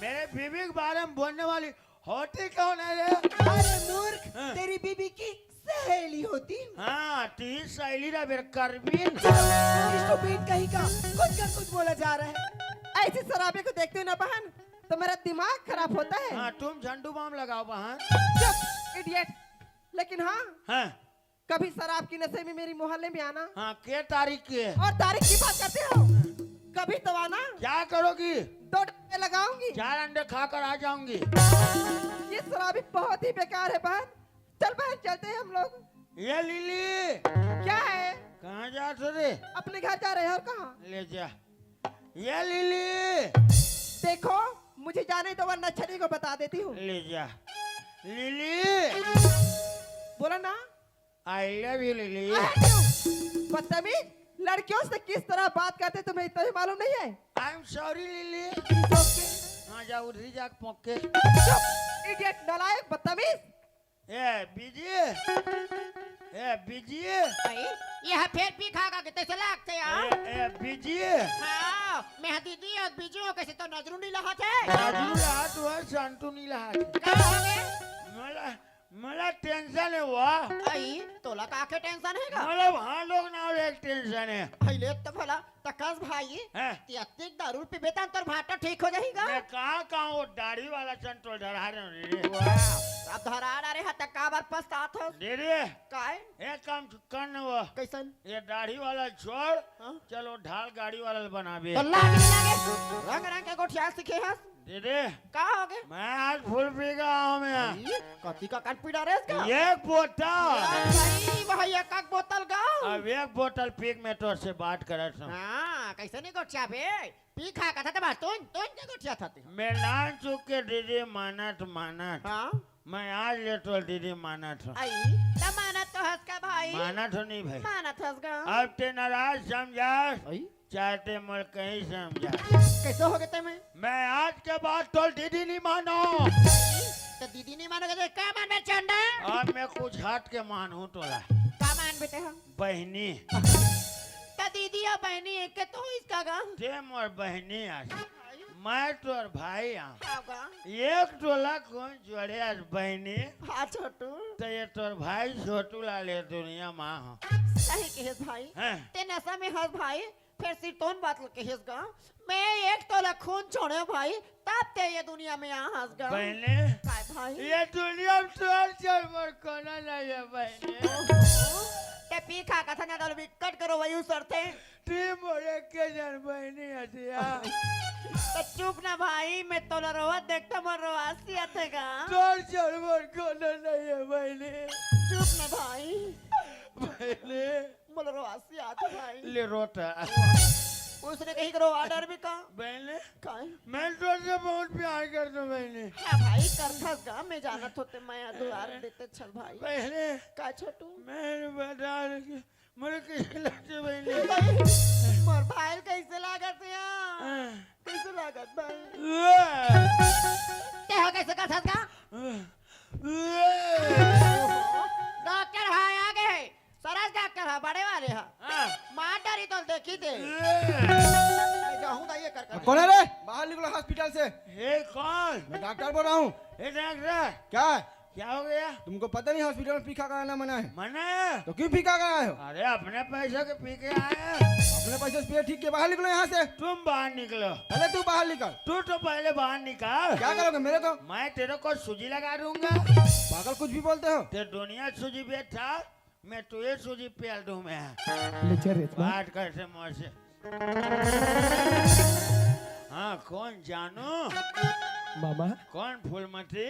Speaker 6: मेरे बीबी के बारे में बोलने वाली होती कौन है रे?
Speaker 7: अरे मूर्ख,
Speaker 6: हाँ।
Speaker 7: तेरी बीबी की सहेली होती।
Speaker 6: हाँ ती शैली रा बेर करबीन।
Speaker 7: स्टूपिड कहीं का, खुद का कुछ बोला जा रहा है।
Speaker 8: ऐसी शराबे को देखते हो ना बहन, तो मेरा दिमाग खराब होता है।
Speaker 6: हाँ तुम झंडू बम लगाओ बहन।
Speaker 8: चुप इडियट। लेकिन हाँ,
Speaker 6: हाँ
Speaker 8: कभी शराब की नशे में मेरी मोहल्ले में आना
Speaker 6: हाँ के तारीख की है?
Speaker 8: और तारीख की बात करते हो। कभी तो आना,
Speaker 6: क्या करोगी?
Speaker 8: 2 डब्बे लगाऊंगी।
Speaker 6: 4 अंडे खाकर आ जाऊंगी।
Speaker 8: ये शराबी बहुत ही बेकार है बहन। चल बहन चलते हैं हम लोग।
Speaker 6: ये लिली
Speaker 8: क्या है?
Speaker 6: कहाँ जा रे?
Speaker 8: अपने घर जा रहे हैं और कहाँ?
Speaker 6: ले जा। ये लिली
Speaker 8: देखो मुझे जाने दो वरना छड़ी को बता देती हूँ।
Speaker 6: ले जा। लिली
Speaker 8: बोला ना।
Speaker 6: I love you lily.
Speaker 8: बदतमीज, लड़कियों से किस तरह बात करते तुम्हें इतना ही मालूम नहीं है?
Speaker 6: I am sorry lily. हाँ जा उधरी जा पोके।
Speaker 8: इडियट, नालायक, बदतमीज।
Speaker 6: ए बीजी ए बीजी
Speaker 2: यह फिर भी खागा कितने से लागते यार।
Speaker 6: ए बीजी
Speaker 2: हाँ, मैं दीदी और बीजू कैसे तो नजरू नहीं लगा थे।
Speaker 6: राजू रात हुआ शांतु नहीं रहा।
Speaker 2: क्या हो गया?
Speaker 6: मला मला टेंशन है वाह।
Speaker 2: आई तोला का के टेंशन है का?
Speaker 6: मतलब हाँ लोग ना और एक टेंशन है।
Speaker 2: आई ले तो भला तकस भाई
Speaker 6: हैं?
Speaker 2: तियतिक दारू पे बेतन तोर भाटा ठीक हो जाएगा।
Speaker 6: मैं कहाँ वो दाढ़ी वाला संतोल धरा रहे रे।
Speaker 2: अब धरा रहे हत का बार पछतात हो।
Speaker 6: दे रे
Speaker 2: काय
Speaker 6: एक काम करने वो
Speaker 2: कैसन?
Speaker 6: ये दाढ़ी वाला छोड़
Speaker 2: हाँ?
Speaker 6: चलो ढाल गाड़ी वाला बनाबे।
Speaker 2: तो लागे रंग रंग के गोठिया सीखे हस।
Speaker 6: दे दे
Speaker 2: का हो गए?
Speaker 6: मैं आज फुल पी गया हूँ मैं।
Speaker 2: कथी का काट पीड़ा रे इसका?
Speaker 6: एक बोतल
Speaker 2: भाई भाई एक एक बोतल का।
Speaker 6: अब एक बोतल पीक में तो से बात करे था।
Speaker 2: हाँ कैसे नहीं गोठिया बे? पी खा का था तो बात तो के गोठिया था।
Speaker 6: मैं नान चुक के दीदी मानत मानत
Speaker 2: हाँ
Speaker 6: मैं आज ले तो दीदी मानत हूँ।
Speaker 2: आई तमाना तो हंस का भाई।
Speaker 6: मानत हो नहीं भाई।
Speaker 2: माना था उसका।
Speaker 6: अब ते नाराज समझा
Speaker 2: आई
Speaker 6: चाहते मर कहीं समझा।
Speaker 2: कैसे हो गए तुम्हें?
Speaker 6: मैं आज के बाद तो दीदी नहीं मानो।
Speaker 2: तो दीदी नहीं मानोगे तो क्या मान में चंडा?
Speaker 6: अब मैं कुछ हट के मान हूँ तोला
Speaker 2: का मान बेटे हम?
Speaker 6: बहनी।
Speaker 2: तो दीदी और बहनी एक के तो इसका गा।
Speaker 6: ते मोर बहनी आज मैं तोर भाई आ
Speaker 2: आगा
Speaker 6: एक टोला कौन जोड़े आज बहनी
Speaker 2: हाँ छोटू
Speaker 6: तो ये तोर भाई छोटू लाले दुनिया माँ हो।
Speaker 2: सही कहे भाई।
Speaker 6: हैं?
Speaker 2: ते नशा में हंस भाई फिर सिर तोन बात लगे हंस गा। मैं एक तोला खून छोड़े भाई तब ते ये दुनिया में यहाँ हंस गा।
Speaker 6: बहनी
Speaker 2: काय भाई?
Speaker 6: ये दुनिया में तोर चल मोर कोना नहीं है बहनी।
Speaker 2: ते पी खा का था ना तो विकट करो वही उसर थे।
Speaker 6: ती मोरे के जन बहनी हथिया
Speaker 2: तो चुप ना भाई मैं तोला रोवा देखता मर रोवासी आते गा।
Speaker 6: तोर चल मोर कोना नहीं है बहनी।
Speaker 2: चुप ना भाई
Speaker 6: बहनी
Speaker 2: बोलो रोवासी आते भाई।
Speaker 6: ले रोता
Speaker 2: उसने कहीं करो ऑर्डर भी का।
Speaker 6: बहनी
Speaker 2: काय?
Speaker 6: मैं तुझसे बहुत प्यार करता हूँ बहनी।
Speaker 2: हाँ भाई कर खस गा मैं जानत होते मैं दुआर देते चल भाई।
Speaker 6: बहनी
Speaker 2: का छोटू?
Speaker 6: मैं बता रही मुझे कैसे लगते बहनी।
Speaker 2: मोर भाई कैसे लागत है? कैसे लागत भाई? क्या हो कैसे कर खस गा? डॉक्टर भाई आ गए। सरस डॉक्टर है बड़े वाले है। मार डरी तो देखी थे। मैं जाऊँ ना ये कर
Speaker 5: कौन है रे? बाहर निकलो हॉस्पिटल से।
Speaker 6: हे कौन?
Speaker 5: मैं डॉक्टर बोल रहा हूँ।
Speaker 6: हे डॉक्टर
Speaker 5: क्या है?
Speaker 6: क्या हो गया?
Speaker 5: तुमको पता नहीं हॉस्पिटल में फीका कराना मना है?
Speaker 6: मना
Speaker 5: तो क्यों फीका कराए हो?
Speaker 6: अरे अपने पैसे के पी के आए।
Speaker 5: अपने पैसे से पिए ठीक के बाहर निकलो यहाँ से।
Speaker 6: तुम बाहर निकलो।
Speaker 5: पहले तू बाहर निकल।
Speaker 6: तू तो पहले बाहर निकाल।
Speaker 5: क्या करोगे मेरे को?
Speaker 6: मैं तेरे को सूजी लगा दूंगा।
Speaker 5: पागल कुछ भी बोलते हो।
Speaker 6: ते दुनिया सूजी बेचा मैं तुझे सूजी पेल दूं मैं।
Speaker 5: ले चल रे
Speaker 6: बात करते मुझ से। हाँ कौन जानू?
Speaker 5: मामा
Speaker 6: कौन फूलमती?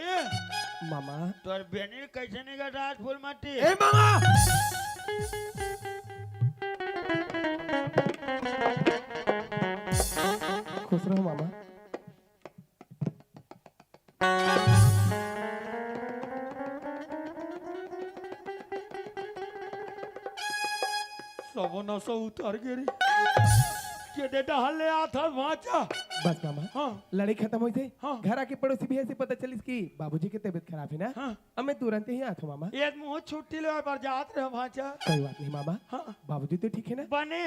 Speaker 5: मामा
Speaker 6: तोर बेनी कैसे निकल रहा फूलमती?
Speaker 5: ए मामा खुश रहो मामा।
Speaker 6: सबो उतर गिरी के डेटा हल्ले आता वाचा।
Speaker 5: बस मामा,
Speaker 6: हाँ
Speaker 5: लड़ाई खत्म हुई थे।
Speaker 6: हाँ।
Speaker 5: घर आके पड़ोसी भैया से पता चली कि बाबूजी की तबीयत खराब है ना।
Speaker 6: हाँ।
Speaker 5: अब मैं तुरंत ही आता हूँ मामा।
Speaker 6: एक मुंह छुट्टी ले पर जात रहे वाचा।
Speaker 5: कोई बात नहीं मामा।
Speaker 6: हाँ
Speaker 5: बाबूजी तो ठीक है ना,
Speaker 6: बने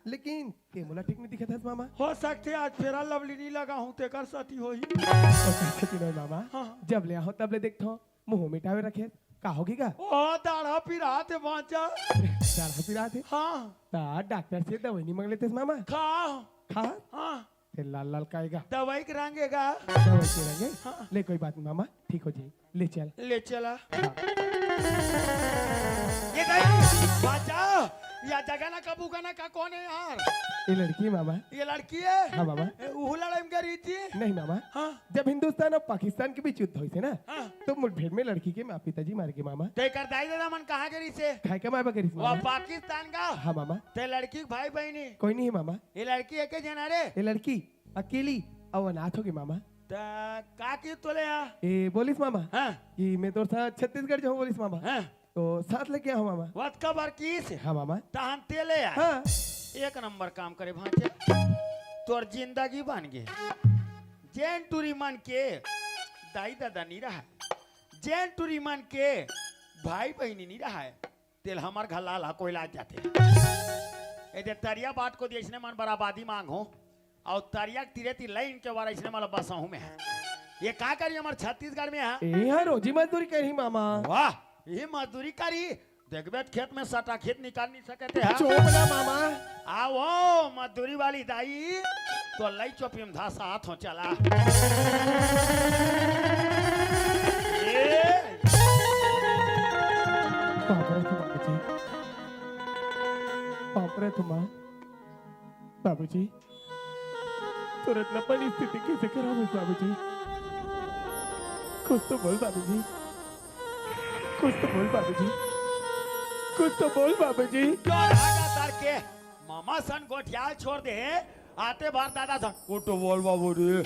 Speaker 5: लेकिन तेमुला ठीक नहीं दिखा था मामा।
Speaker 6: हो सकते आज फेरा लवली नहीं लगा हूँ तेकर सती होई।
Speaker 5: नहीं मामा,
Speaker 6: हाँ।
Speaker 5: जब ले आओ तब ले देखता हूँ मुंह मिटावे रखे का होगी का
Speaker 6: ओ दाढ़ा पिरा ते वाचा।
Speaker 5: दाढ़ा पिरा थे।
Speaker 6: हाँ
Speaker 5: ता डॉक्टर से दवाई नहीं मांग लेते मामा।
Speaker 6: खा
Speaker 5: खा
Speaker 6: हाँ
Speaker 5: फिर लाल लाल काएगा
Speaker 6: दवाई करांगेगा।
Speaker 5: दवाई के रहेंगे।
Speaker 6: हाँ।
Speaker 5: ले कोई बात नहीं मामा, ठीक हो जाए, ले चल।
Speaker 6: ले चला
Speaker 5: हाँ।
Speaker 6: ये गई वाचा। या जगह ना कबू का ना का कौन है यार?
Speaker 5: ये लड़की है मामा।
Speaker 6: ये लड़की है।
Speaker 5: हाँ मामा।
Speaker 6: वो लड़ाई में करी थी।
Speaker 5: नहीं मामा,
Speaker 6: हाँ
Speaker 5: जब हिंदुस्तान और पाकिस्तान के बीच युद्ध हुई थे ना,
Speaker 6: हाँ
Speaker 5: तो मुठभेड़ में लड़की के माँ पिताजी मार के मामा।
Speaker 6: ते कर दाई दादा मन कहाँ करी से?
Speaker 5: खाए का माँ करी
Speaker 6: वो
Speaker 5: मामा।
Speaker 6: पाकिस्तान का।
Speaker 5: हाँ मामा।
Speaker 6: ते लड़की के भाई बहनी।
Speaker 5: कोई नहीं है मामा।
Speaker 6: ये लड़की है के जना रे?
Speaker 5: ये लड़की अकेली और अनाथ होगी मामा।
Speaker 6: ता का की तोले या?
Speaker 5: ये बोलिस मामा
Speaker 6: हाँ
Speaker 5: कि मैं तो साथ छत्तीसगढ़ जाऊँ बोलिस मामा,
Speaker 6: हाँ
Speaker 5: तो साथ लेके आओ मामा।
Speaker 6: वत कबर की से?
Speaker 5: हाँ मामा।
Speaker 6: तान तेले या?
Speaker 5: हाँ
Speaker 6: एक नंबर काम करे भांचे। तोर जिंदगी बन गए। जैन टूरी मन के दाई दादा नहीं रहा, जैन टूरी मन के भाई बहनी नहीं रहा है। तेल हमार घर लाला कोई लाज जाते। ए तरिया बात को दिए इसने मन बराबादी मांग हो और तरिया तीरे ती लाइन के वाला इसने मतलब बसा हूं मैं। ये का करी हमार छत्तीसगढ़ में है?
Speaker 5: यहाँ रोजी मजदूरी करी मामा।
Speaker 6: वाह ये मजदूरी करी। देखबे खेत में सटा खेत निकाल नहीं सकते हैं।
Speaker 5: चोपड़ा मामा।
Speaker 6: आओ मजदूरी वाली दाई तो लई चौपी में धासा हाथ हो चला।
Speaker 5: पापरे तुम बाबूजी तुरंत न अपनी स्थिति कैसे खराब है बाबूजी? कुछ तो बोल बाबूजी, कुछ तो बोल बाबूजी, कुछ तो बोल बाबूजी।
Speaker 6: क्यों रागा तार के मामा सन गोठियाल छोड़ दे आते बार दादा सन कुटो बोल बाबू रे,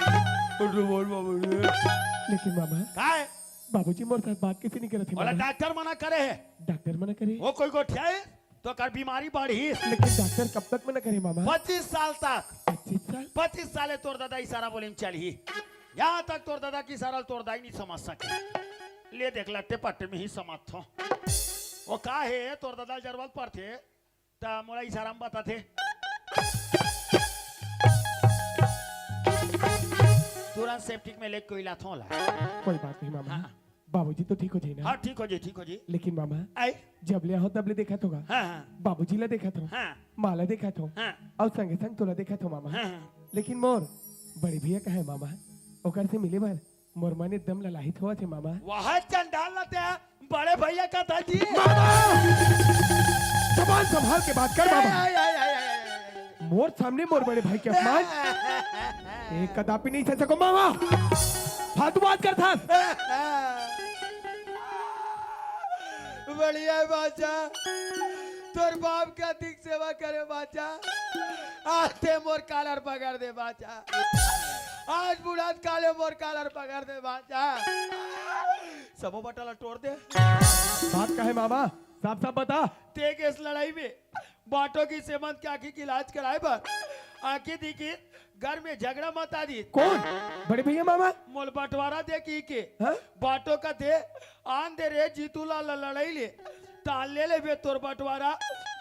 Speaker 6: कुटो बोल बाबू रे।
Speaker 5: लेकिन मामा
Speaker 6: काय
Speaker 5: बाबूजी मोर साथ बात कैसे नहीं करे थे
Speaker 6: बोला
Speaker 5: मामा?
Speaker 6: डॉक्टर मना करे है।
Speaker 5: डॉक्टर मना करे,
Speaker 6: वो कोई गोठियाल तो कर बीमारी बढ़ी।
Speaker 5: लेकिन डॉक्टर कब तक मना करे मामा?
Speaker 6: 25 साल तक।
Speaker 5: 25 साल?
Speaker 6: 25 साले तोर दादा इशारा बोले चली। यहाँ तक तोर दादा की इशारा तोर दाई नहीं समझ सके। ले देख लट्टे पट्टे में ही समझ थो। वो का है तोर दादा जरूरत पर थे ता मोला इशारा में बताते। तुरंत सेप्टिक में लेके कोई लाथों ला।
Speaker 5: कोई बात नहीं मामा।
Speaker 6: हाँ।
Speaker 5: बाबूजी तो ठीक हो जाए ना?
Speaker 6: हाँ ठीक हो जी ठीक हो जी।
Speaker 5: लेकिन मामा
Speaker 6: आई
Speaker 5: जब ले आओ तब ले देखा होगा।
Speaker 6: हाँ हाँ
Speaker 5: बाबूजी ला देखा था,
Speaker 6: हाँ
Speaker 5: माला देखा था,
Speaker 6: हाँ
Speaker 5: और संगे संग तोला देखा था मामा।
Speaker 6: हाँ
Speaker 5: लेकिन मोर बड़े भैया कहा है मामा, ओकर से मिले बार मोर मन एकदम ललाहित हुआ थे मामा।
Speaker 6: वहाँ चंडाल लाते हैं बड़े भैया का था जी।
Speaker 5: जबान संभाल के बात कर मामा।
Speaker 6: आई, आई, आई, आई, आई।
Speaker 5: मोर सामने मोर बड़े भाई के अपमान एक कदापि नहीं सह सको मामा। फालतू बात कर था।
Speaker 6: बढ़िया बाचा तोर बाप का अधिक सेवा करे बाचा। आते मोर कालर पकड़ दे बाचा। आज बुढ़ात काले मोर कालर पकड़ दे बाचा। सबो बटला तोड़ दे।
Speaker 5: बात का है मामा, साफ साफ बता।
Speaker 6: ते के इस लड़ाई में बाटों की सेमंत की आंखी की इलाज कराए पर आंखें दिखी घर में झगड़ा मत आदि।
Speaker 5: कौन बड़े भैया मामा?
Speaker 6: मोल बंटवारा दे की के
Speaker 5: हाँ?
Speaker 6: बाटो का दे आन दे रे जीतू ला लड़ाई ले ताल ले बे तोर बंटवारा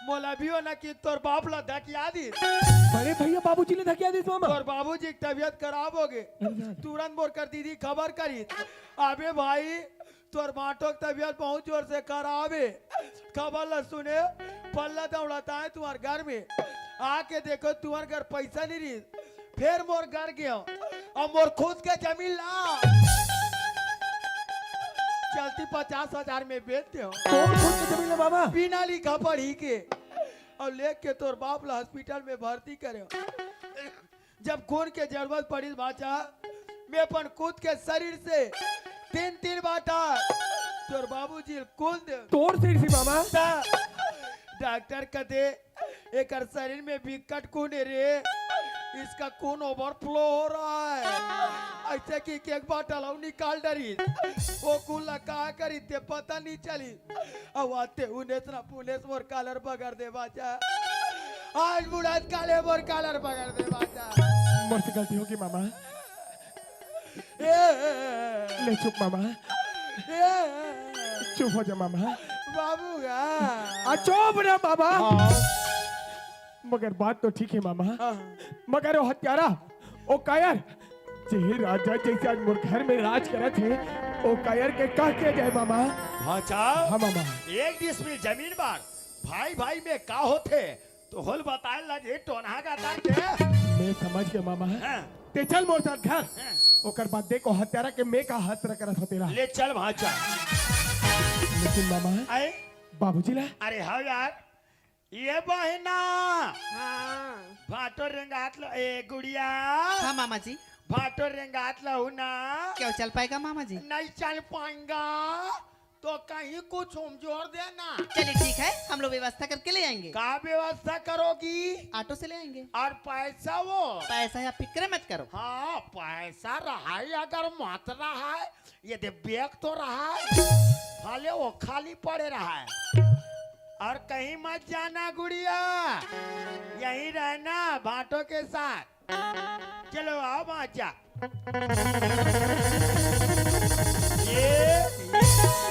Speaker 6: मोला भी ना कि तोर बाप ला धकिया दी।
Speaker 5: बड़े भैया बाबूजी ने धकिया दी मामा।
Speaker 6: तोर बाबूजी की तबीयत खराब हो गई तुरंत मोर कर दीदी खबर करी। अबे भाई तोर बाटो की तबीयत बहुत जोर से खराब है। खबर ला सुने पल्ला दौड़ाता है तुम्हारे घर में आके देखो तुम्हारे घर पैसा नहीं रही। फिर मोर घर गया और मोर खुद के जमीन ला चलती 50,000 में बेचते हो।
Speaker 5: कौन खुद के जमीन है मामा?
Speaker 6: बिना लिखा पढ़ी के और लेके के तोर बाप ला हॉस्पिटल में भर्ती करे। जब खून के जरूरत पड़ी बाचा मैं अपन खुद के शरीर से 3 बाटा तोर बाबूजी खून दे
Speaker 5: तोड़ सिर सी मामा।
Speaker 6: डॉक्टर कहते एक शरीर में विकट खून है रे इसका खून ओवरफ्लो हो रहा है। ऐसे की एक बाटल और निकाल डरी वो कुल्ला कहा करी ते पता नहीं चली। अब आते उन्हें ना पुलिस मोर कलर पकड़ दे बाजा। आज बुढ़ात काले मोर कलर पकड़ दे बाजा।
Speaker 5: मुझसे गलती होगी मामा।
Speaker 6: ए,
Speaker 5: ले चुप मामा,
Speaker 6: ए,
Speaker 5: चुप हो जा मामा।
Speaker 6: बाबू
Speaker 5: चुप ना मामा। मगर बात तो ठीक है मामा, मगर वो हत्यारा ओ कायर जे राजा जैसे आज मोर घर में राज करे थे ओ कायर के का किया जाए मामा।
Speaker 6: भाचा
Speaker 5: हाँ मामा।
Speaker 6: एक डिसमिल जमीन बार भाई भाई में का होते तो होल बताए लगे टोना का तार के।
Speaker 5: मैं समझ गया मामा।
Speaker 6: हाँ।
Speaker 5: ते चल मोर साथ घर।
Speaker 6: हाँ।
Speaker 5: ओकर बाद देखो हत्यारा के मैं का हाथ रखा था तेरा।
Speaker 6: ले चल भाचा।
Speaker 5: लेकिन मामा
Speaker 6: आए
Speaker 5: बाबूजी ला
Speaker 6: अरे हाँ यार ये बहना
Speaker 2: हाँ
Speaker 6: भाटो रेंगात लो ए गुड़िया
Speaker 8: हाँ मामा जी,
Speaker 6: भाटो रेंगात लो ना
Speaker 8: क्या चल पाएगा मामा जी?
Speaker 6: नहीं चल पाएगा तो कहीं कुछ जोड़ देना।
Speaker 8: चलिए ठीक है, हम लोग व्यवस्था करके ले आएंगे।
Speaker 6: का व्यवस्था करोगी?
Speaker 8: ऑटो से ले आएंगे।
Speaker 6: और पैसा वो
Speaker 8: पैसा या फिक्र मत करो।
Speaker 6: हाँ पैसा रहा है अगर मत रहा है ये दे बैग तो रहा है भले वो खाली पड़े रहा है। और कहीं मत जाना गुड़िया यहीं रहना भाटों के साथ। चलो आओ बाचा। ये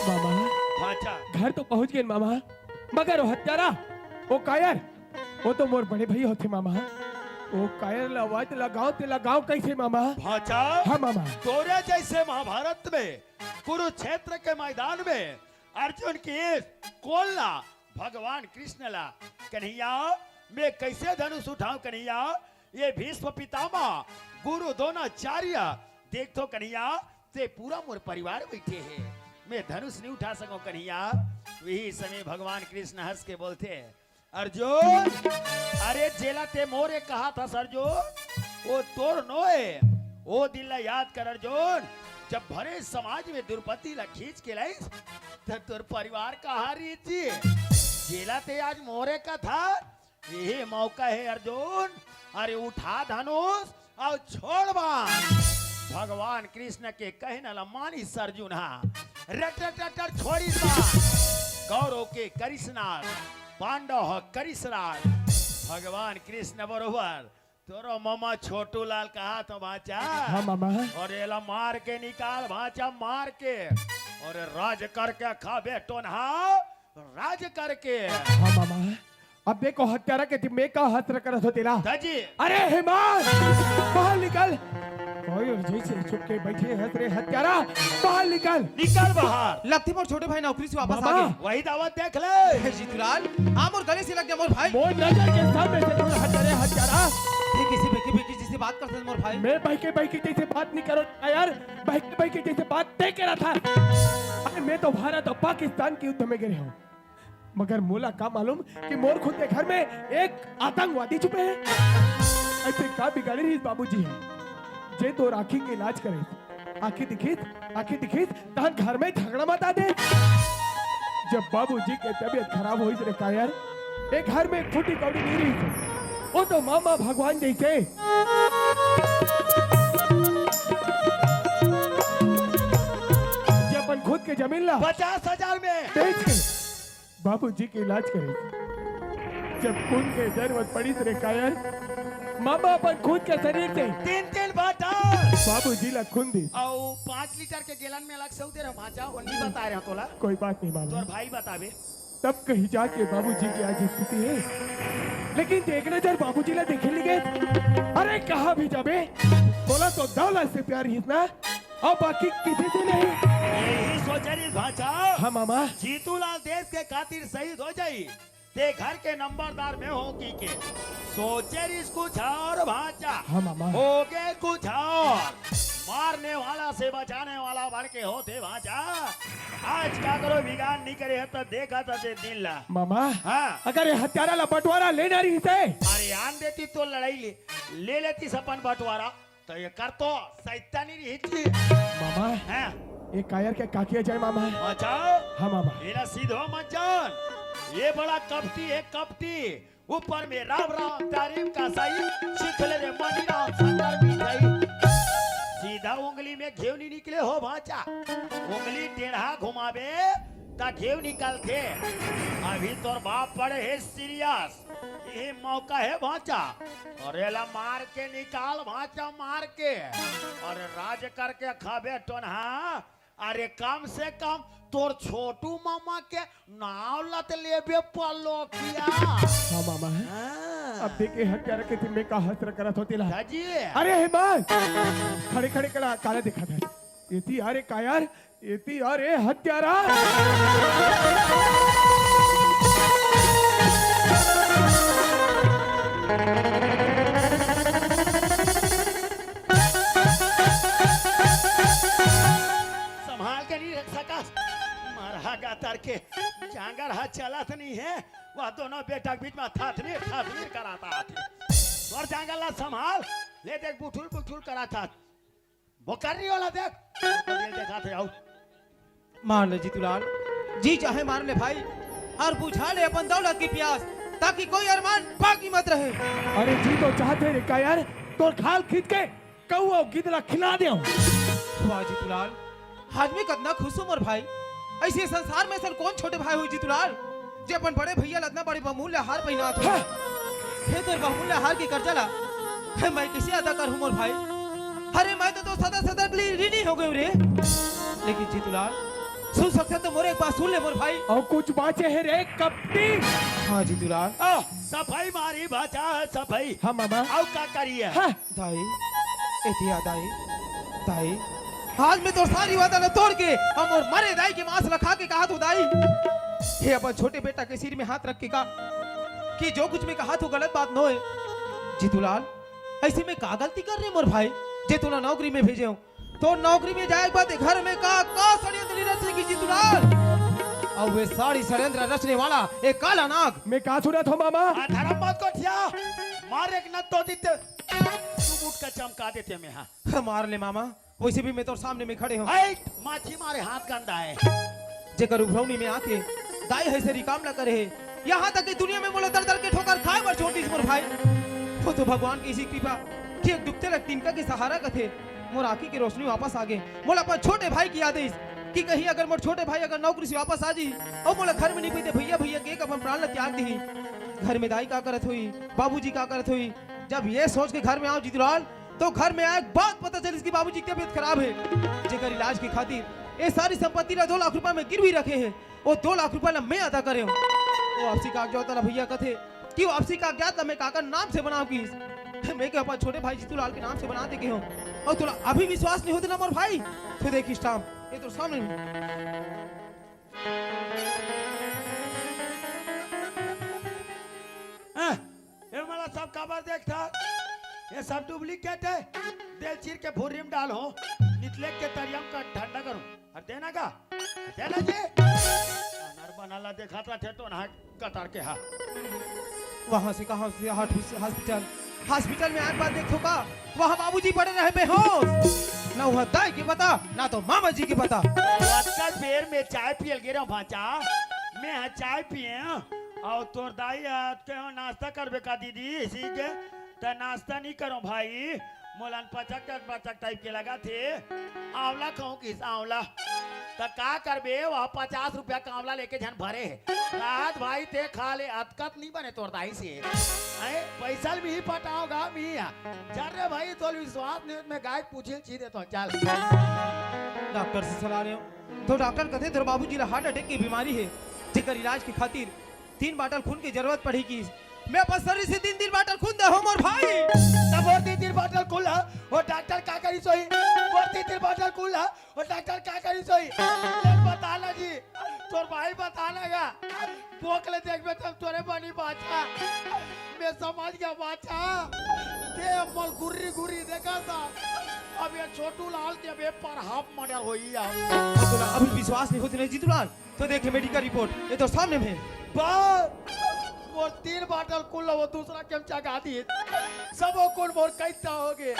Speaker 5: मामा
Speaker 6: बाचा
Speaker 5: घर तो पहुंच गए मामा, मगर वो हत्यारा वो कायर वो तो मोर बड़े भाई होते मामा। वो कायर लवाज लगाओ ते लगाओ कैसे मामा।
Speaker 6: भाचा
Speaker 5: हाँ मामा।
Speaker 6: तोरे जैसे महाभारत में कुरुक्षेत्र के मैदान में अर्जुन की कोल्ला भगवान कृष्ण ला कन्हैया मैं कैसे धनुष उठाऊं कन्हैया। ये भीष्म पितामह गुरु द्रोणाचार्य देख तो कन्हैया से पूरा मोर परिवार बैठे हैं मैं धनुष नहीं उठा सकूं कन्हैया। वही समय भगवान कृष्ण हंस के बोलते अर्जुन अरे जेला ते मोरे कहा था अर्जुन वो तोर नोए वो दिल ला याद कर अर्जुन। जब भरे समाज में द्रौपदी ला खींच के लाई तो तोर परिवार कहा रही थी जेला ते आज मोरे का था। यही मौका है अर्जुन अरे उठा धनुष और छोड़ बाण। भगवान कृष्ण के कहना ला मानी अर्जुन हाँ रट रट रट रट छोड़ी बाण। कौरव के करिश्नाथ पांडव करिश्नाथ भगवान कृष्ण बरोबर तोरो मामा छोटू लाल कहा तो भाचा।
Speaker 5: हाँ मामा।
Speaker 6: और एला मार के निकाल भाचा मार के और राज करके खा बेटो ना राज करके।
Speaker 5: हाँ मामा। अब देखो हत्यारा के मैं का हाथ रखा था तेरा।
Speaker 6: दाजी
Speaker 5: अरे हेमान बाहर निकल। कोई और जैसे चुप के बैठे हंस रहे हत्यारा बाहर निकल।
Speaker 6: निकल बाहर।
Speaker 4: लगती मोर छोटे भाई नौकरी से वापस आ
Speaker 5: मामा।
Speaker 4: गए।
Speaker 6: वही दावत देख ले।
Speaker 4: जीतूलाल आप और गले से लग गया मोर भाई।
Speaker 5: मोर नजर के सामने से दूर हट रहे हत्यारा।
Speaker 4: ये किसी बेकी बेकी जिससे बात करते हैं मोर भाई।
Speaker 5: मैं भाई के जैसे बात नहीं करो यार। भाई के जैसे बात तय करा था। अरे मैं तो भारत और पाकिस्तान के युद्ध में गिरे हूँ मगर मोला का मालूम कि मोर खुद के घर में एक आतंकवादी छुपे हैं। ऐसे का बिगाड़ी रही बाबूजी है जे तो आखी के इलाज करे। आखी दिखित तहन घर में झगड़ा मत आ दे। जब बाबूजी के तबीयत खराब हुई रे कायर एक घर में एक फूटी कौड़ी नहीं रही थी। वो तो मामा भगवान जैसे जब अपन खुद के जमीन ला
Speaker 6: 50,000 में
Speaker 5: बेच के बाबूजी के इलाज करे। जब खून के जरूरत पड़ी रे कायर मामा अपन खुद के शरीर से
Speaker 6: 3 बाटल
Speaker 5: बाबूजी ला खून दी।
Speaker 6: और 5 लीटर के गैलन में अलग से उधर है भाचा वो नहीं बता रहे तोला।
Speaker 5: कोई बात नहीं मामा।
Speaker 6: तोर भाई बतावे
Speaker 5: तब कहीं जाके बाबूजी की आज स्थिति है। लेकिन देख नजर बाबूजी ला देखे नहीं गए। अरे कहाँ भी जाबे बोला तो दौलत से प्यार इतना और बाकी किसी से नहीं।
Speaker 6: यही सोचरी भाचा।
Speaker 5: हाँ मामा।
Speaker 6: जीतूलाल देश के खातिर शहीद हो जाई ते घर के नंबरदार में हो की के सोचरी कुछ और भाचा।
Speaker 5: हाँ मामा।
Speaker 6: हो गए कुछ और मारने वाला से बचाने वाला बढ़ के होते भाचा। आज का करो बिगाड़ नहीं करे है तो देखा था ते दिल ला।
Speaker 5: मामा
Speaker 6: हाँ
Speaker 5: अगर ये हत्यारा ला बंटवारा लेना रही से
Speaker 6: अरे आन देती तो लड़ाई ले लेती सपन बंटवारा तो ये कर तो सैतानी रही थी।
Speaker 5: मामा
Speaker 6: हाँ
Speaker 5: एक कायर के काकिया जाए मामा।
Speaker 6: बचाओ
Speaker 5: हाँ मामा।
Speaker 6: मेरा सीधो मत जान ये बड़ा कपटी है कपटी। ऊपर में राम राम तारीफ का सही, शिखले रे मनी राम संगर मिठाई। सीधा उंगली में घेव नहीं निकले हो भाचा, उंगली टेढ़ा घुमावे ता घेव निकलते। अभी तोर बाप पड़े है सीरियस, ये मौका है भाचा। अरे ला मार के निकाल भाचा, मार के और राज करके खाबे टोनहा। अरे कम से कम तोर छोटू मामा के नाव लत लेबे पल्लो किया।
Speaker 5: हाँ मामा है।
Speaker 6: हाँ।
Speaker 5: अब देखे हत्यारा के दिन में का हस्त्र करत होती ला।
Speaker 6: जी
Speaker 5: अरे हेमंत खड़े खड़े कला काला दिखा था। येती अरे का यार, येती अरे हत्यारा।
Speaker 6: संभाल के नहीं रख सका, मारा गातर के जांगर हाथ चलात नहीं है। वह दोनों बेटा के बीच में थाथनी कराता और जांगर ला संभाल ले, देख बुठुल बुठुल कराता वो करनी वाला देख तो ये देखा थे। आओ
Speaker 4: मार ले जीतूलाल, जी चाहे मार ले भाई, और बुझा ले अपन दौलत की प्यास, ताकि कोई अरमान बाकी मत रहे।
Speaker 5: अरे जी तो चाहते रे का यार, तो खाल खींच के कौओ गिदला खिला दे।
Speaker 4: वाह जीतूलाल, आज मैं कितना खुश हूँ मोर भाई। ऐसे संसार में सर कौन छोटे भाई हुई जीतूलाल, जे अपन बड़े भैया लतना बड़े बहुमूल्य हार पहना था। हे तो बहुमूल्य हार की कर्जा ला, हे मैं किसे अदा करूँ मोर भाई। अरे मैं तो सदा सदा के लिए ऋणी हो गए रे। लेकिन जीतूलाल सुन सकते तो मोरे एक बात सुन ले मोर भाई।
Speaker 5: और कुछ बाचे है रे कपटी।
Speaker 4: हाँ जीतूलाल।
Speaker 6: सफाई मारी बाचा सफाई।
Speaker 5: हाँ मामा।
Speaker 6: आओ का करिए।
Speaker 5: हाँ।
Speaker 4: दाई एतिया दाई दाई, आज मैं तो सारी वादा न तोड़ के हम और मरे दाई के मांस रखा के कहा तो दाई, हे अपन छोटे बेटा के सिर में हाथ रख के कहा कि जो कुछ मैं कहा तो गलत बात न होए। जीतूलाल ऐसे में का गलती कर रहे मोर भाई, जे तू ना नौकरी में भेजे हो तो नौकरी में जाए बात घर में का षड्यंत्र रचने की जीतूलाल। और वे सारी षड्यंत्र रचने वाला एक काला नाग।
Speaker 5: मैं कहा सुना था मामा।
Speaker 6: धर्म मत को ठिया मार एक न तो दीते तू उठ का चमका देते मैं। हाँ
Speaker 4: मार ले मामा, वैसे भी मैं तो सामने में खड़े हूँ।
Speaker 6: माछी मारे हाथ गंदा है,
Speaker 4: जेकर उभरौनी में आके दाई है से रिकाम न करे है। यहाँ तक कि दुनिया में मोला दर दर के ठोकर खाए पर छोटी मोर भाई। वो तो भगवान की इसी कृपा कि एक डूबते लग तिनका के सहारा का थे मोर आँखी की रोशनी वापस आ गए। मोला अपन छोटे भाई की आदेश कि कहीं अगर मोर छोटे भाई अगर नौकरी से वापस आ जी और मोला घर में नहीं पीते भैया भैया के अपन प्राण ला त्याग दी। घर में दाई का करत हुई, बाबूजी का करत हुई। जब ये सोच के घर में आओ जीतूलाल तो घर में आए बात पता चली इसकी बाबूजी की तबीयत खराब है, जेकर इलाज की खातिर ये सारी संपत्ति ला 2 लाख रुपए में गिरवी रखे हैं। वो 2 लाख रुपए ला मैं अदा करे हूँ। वो आपसी कागजात ला भैया कथे कि वो आपसी कागजात ला मैं काका नाम से बनाओ की मैं के अपन छोटे भाई जीतूलाल के नाम से बना दे के हूँ। और तुला अभी विश्वास नहीं होता ना मोर भाई, तो देख इस टाइम ये तो सामने
Speaker 6: ये मला सब खबर देखता, ये सब डुप्लीकेट है। दिल चीर के भूरी में डालो, निकले के तरियम का ठंडा करो और देना का देना जी। नर बनाला देखा था थे तो ना कतार के हा।
Speaker 4: वहाँ से कहा से हॉस्पिटल हॉस्पिटल में आग बात देखो का वहाँ बाबूजी पड़े रहे बेहोश। ना वहाँ दाई के पता ना तो मामा जी के पता।
Speaker 6: आजकल पेड़ में चाय पियल गिरा भाचा, मैं चाय पिए और तोर दाई के नाश्ता करबे का दीदी इसी के तो नाश्ता नहीं करो भाई। मोलन पचक टाइप के लगा थे आंवला खाऊं किस आंवला तो का करबे वह 50 रुपया का आंवला लेके झन भरे रात भाई ते खा ले अतकत नहीं बने तोर दाई से पैसा भी ही पटाओगा मिया चल रे भाई तो विश्वास नहीं में गाय पूछे चीज तो चल
Speaker 4: डॉक्टर से सलाह रहे हो तो डॉक्टर कहते तेरे बाबूजी ला हार्ट अटैक की बीमारी है, जेकर इलाज की खातिर 3 बाटल खून की जरूरत पड़ेगी। मैं अपन शरीर से 3 बाटल खून दे हम और भाई
Speaker 6: तब और 3 बाटल खून ला और डॉक्टर का करी सोई और 3 बाटल खून ला और डॉक्टर का करी सोई बताना जी तोर भाई बताना गा पोकले देखबे तब तोरे बनी बाचा मैं समझ गया बाचा ते मल गुर्री गुर्री देखा था अब ये छोटू लाल के बे पर हाफ मर्डर होई
Speaker 4: तो अभी विश्वास नहीं होती नहीं जीतूलाल तो देखे मेडिकल रिपोर्ट ये तो सामने में
Speaker 6: बस मोर 3 बाटल कुल वो दूसरा केम चगा दी सबो कोन मोर कैता होगे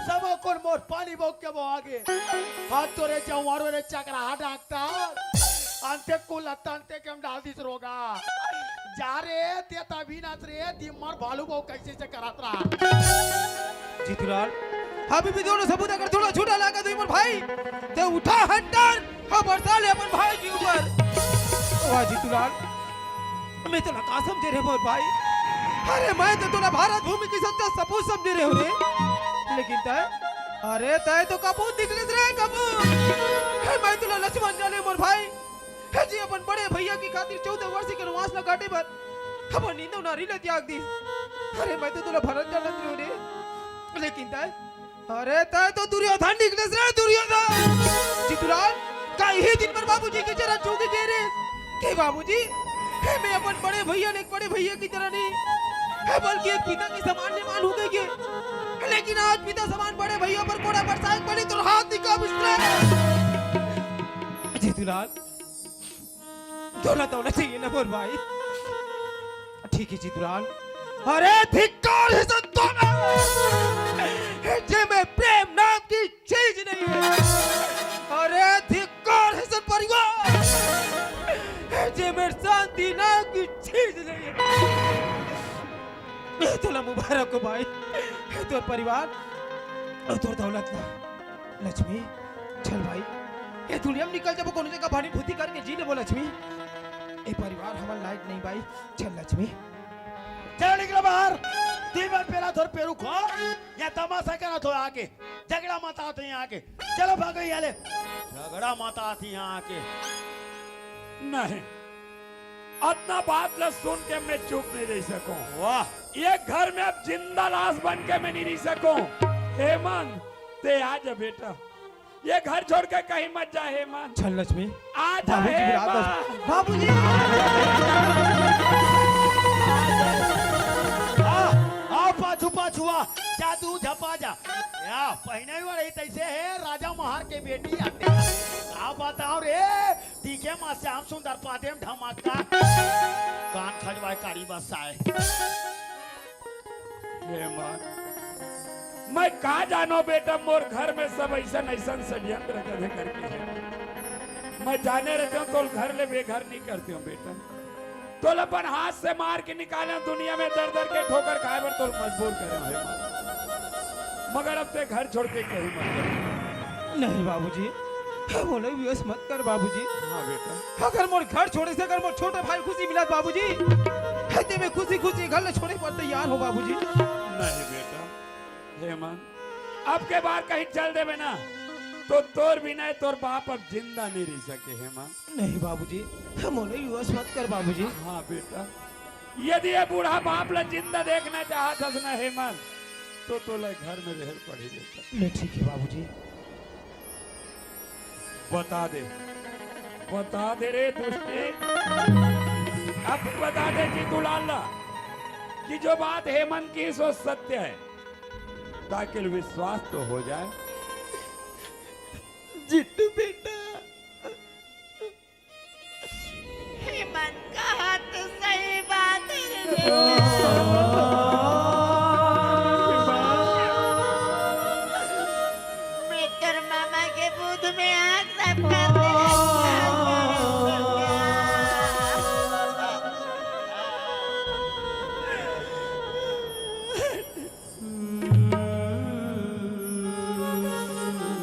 Speaker 6: सबो कोन मोर पानी बोक के वो आगे हाथ तोरे जवारो रे चकरा डॉक्टर अंते कुल अंते केम डाल दिस रोगा जा रे ते तभी नाच रे दिमाग भालू बहु कैसे से करत रहा
Speaker 4: जीतूलाल अभी भी दोनों सबूत अगर थोड़ा छोटा लगा तो मोर भाई ते उठा हंटर हम बरसा ले अपन भाई के ऊपर वाह जीतूलाल मैं तो लगा समझे रे मोर भाई अरे मैं तो तोला भारत भूमि की सच्चा सपूत समझे रे हो रे लेकिन तय अरे तय तो कपूत निकले रे कपूत मैं तोला लक्ष्मण जाने मोर भाई है जी अपन बड़े भैया की खातिर 14 वर्ष के वनवास न काटे पर अपन नींदो नारी ले त्याग दी अरे मैं तो तोला भरत जानत रे हो रे लेकिन तय अरे तय तो दुर्योधन निकले रे दुर्योधन जीतूलाल का ही दिन पर बाबूजी के चरण छूके गए रे के बाबूजी है मैं अपन बड़े भैया ने एक बड़े भैया की तरह नहीं है बल्कि एक पिता की समान निमान हो गई है लेकिन आज पिता समान बड़े भैया पर कोड़ा बरसाए पड़ी तो हाथ निकाल बिस्तर जीतूलाल दौलत होना चाहिए ना बोल भाई ठीक है जीतूलाल अरे धिक्कार है संतोना जे में प्रेम नाम की चीज नहीं है अरे धिक्कार है सब परिवार जे में शांति नाम की चीज नहीं है तोला मुबारक हो भाई तोर परिवार और तोर दौलत ना लक्ष्मी चल भाई ये दुनिया में निकल जब कोनो जगह भानी भूति करके जी ले वो लक्ष्मी ये परिवार हमार लायक नहीं भाई चल लक्ष्मी
Speaker 6: चल निकल बाहर दीवार पेरा थोर पेरू खो या तमाशा करा तो आके झगड़ा मत आते यहाँ आके चलो भागो यहाँ ले झगड़ा मत आती यहाँ आके
Speaker 1: नहीं अपना बात ल सुन के मैं चुप नहीं रह सकूं।
Speaker 6: वाह
Speaker 1: ये घर में अब जिंदा लाश बन के मैं नहीं रह सकूं। हेमंत ते आ जा बेटा, ये घर छोड़ के कहीं मत जा हेमंत।
Speaker 4: चल लक्ष्मी
Speaker 1: आ जा हेमंत।
Speaker 4: बाबूजी
Speaker 6: आओ पाछू पाछू आ जादू झपा जा या पहने वाले तैसे है राजा महार के बेटी आते आप बताओ रे टीके मां श्याम सुंदर पादे में धमाका कान खजवाए कारी बस आए
Speaker 1: हेमंत मैं कहा जानो बेटा, मोर घर में सब ऐसा ऐसा षड्यंत्र करे करके है। मैं जाने रहते हूँ तो घर ले बेघर नहीं करती हूँ बेटा, तो अपन हाथ से मार के निकाले दुनिया में दर दर के ठोकर खाए पर तो मजबूर करे हेमंत। मगर अब ते घर छोड़ के कहीं मत जा।
Speaker 4: नहीं बाबूजी बोले विवश मत कर बाबूजी।
Speaker 1: हाँ बेटा,
Speaker 4: अगर मोर घर छोड़े से अगर मोर छोटे भाई खुशी मिला बाबूजी हते में खुशी खुशी घर ले छोड़े पर तैयार हो बाबूजी।
Speaker 1: नहीं बेटा हेमंत, अब के बार कहीं चल देवे ना तो तोर बिना तोर बाप अब जिंदा नहीं रह सके हेमंत।
Speaker 4: नहीं बाबूजी मोले विवश मत कर बाबूजी।
Speaker 1: हाँ बेटा, यदि ये बूढ़ा बाप ला जिंदा देखना चाहत हस ना हेमंत तो ले घर में रह पड़ी बेटा।
Speaker 4: नहीं ठीक है बाबूजी।
Speaker 1: बता दे रे दुष्टे, अब बता दे जीतूलाल कि जो बात हेमंत की सो सत्य है, ताकि विश्वास तो हो जाए।
Speaker 4: जिट्टू बेटा
Speaker 2: हेमंत कहा तो सही बात है रे। मैं तेरे मामा के बूथ में आग सब कर दे।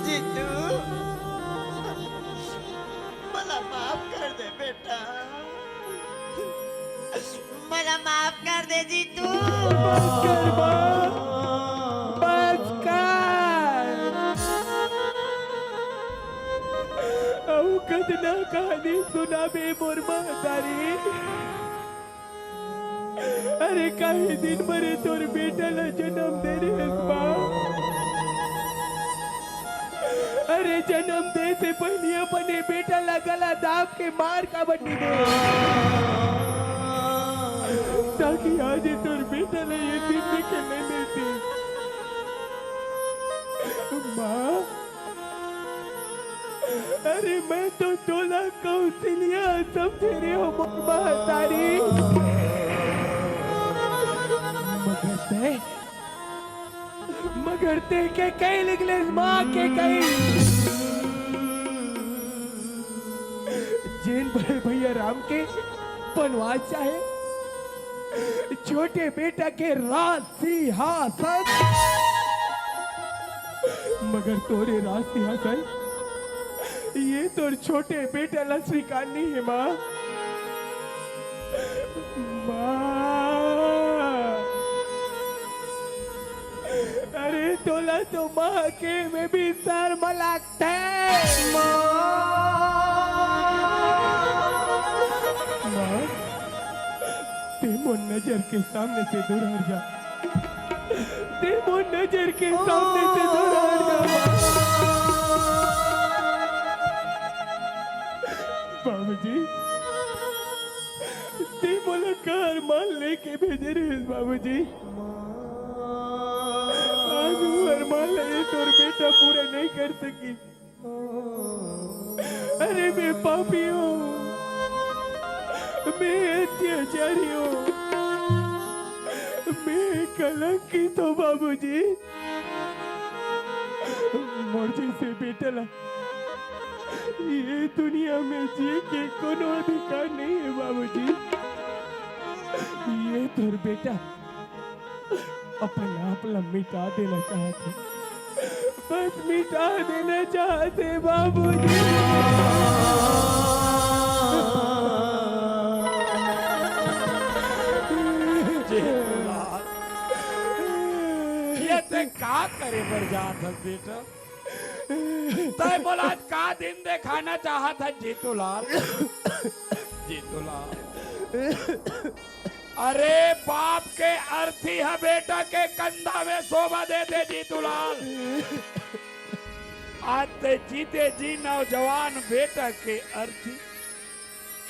Speaker 2: जीतू मला माफ कर दे बेटा, मला माफ कर दे जीतू।
Speaker 5: कदना कहानी सुना बे मोर महतारी। अरे कहीं दिन मरे तोर बेटा ला जन्म दे रे हसबा। अरे जन्म दे से पहले अपने बेटा ला गला दाब के मार का बट्टी दे, ताकि आज तोर बेटा ला ये दिन निकलने मिलती। माँ अरे मैं तो तोला कौशल्या समझे रे हो महतारी। मगर ते के कई निकले माँ के कई जिन बड़े भैया राम के बनवास चाहे छोटे बेटा के राज सिंहासन, मगर तोरे राज सिंहासन ये तो छोटे बेटा ला स्वीकार नहीं है माँ। माँ, अरे तोला तो माँ के में भी शर्म लगता है माँ। तेमो नजर के सामने से दूर हट जा, तेमो नजर के सामने से दूर हट जा बाबूजी। तेमो लकार मान लेके भेजे रहे बाबूजी। आज वो अरमान लगे तो बेटा पूरा नहीं कर सकी। अरे मैं पापी हूँ, मैं अत्याचारी हूँ, मैं कलंकित हूँ बाबूजी। मर्जी से बेटा ला ये दुनिया में जी के कोनो अधिकार नहीं है बाबूजी। ये तो बेटा अपने आप ला मिटा देना चाहते, बस मिटा देना चाहते बाबूजी।
Speaker 1: ये ते का करे बर जात हस बेटा? तय बोला का दिन दिखाना चाहत है जीतूलाल? जीतूलाल, अरे बाप के अर्थी है बेटा के कंधा में शोभा दे दे जीतूलाल। आज ते जीते जी नौजवान बेटा के अर्थी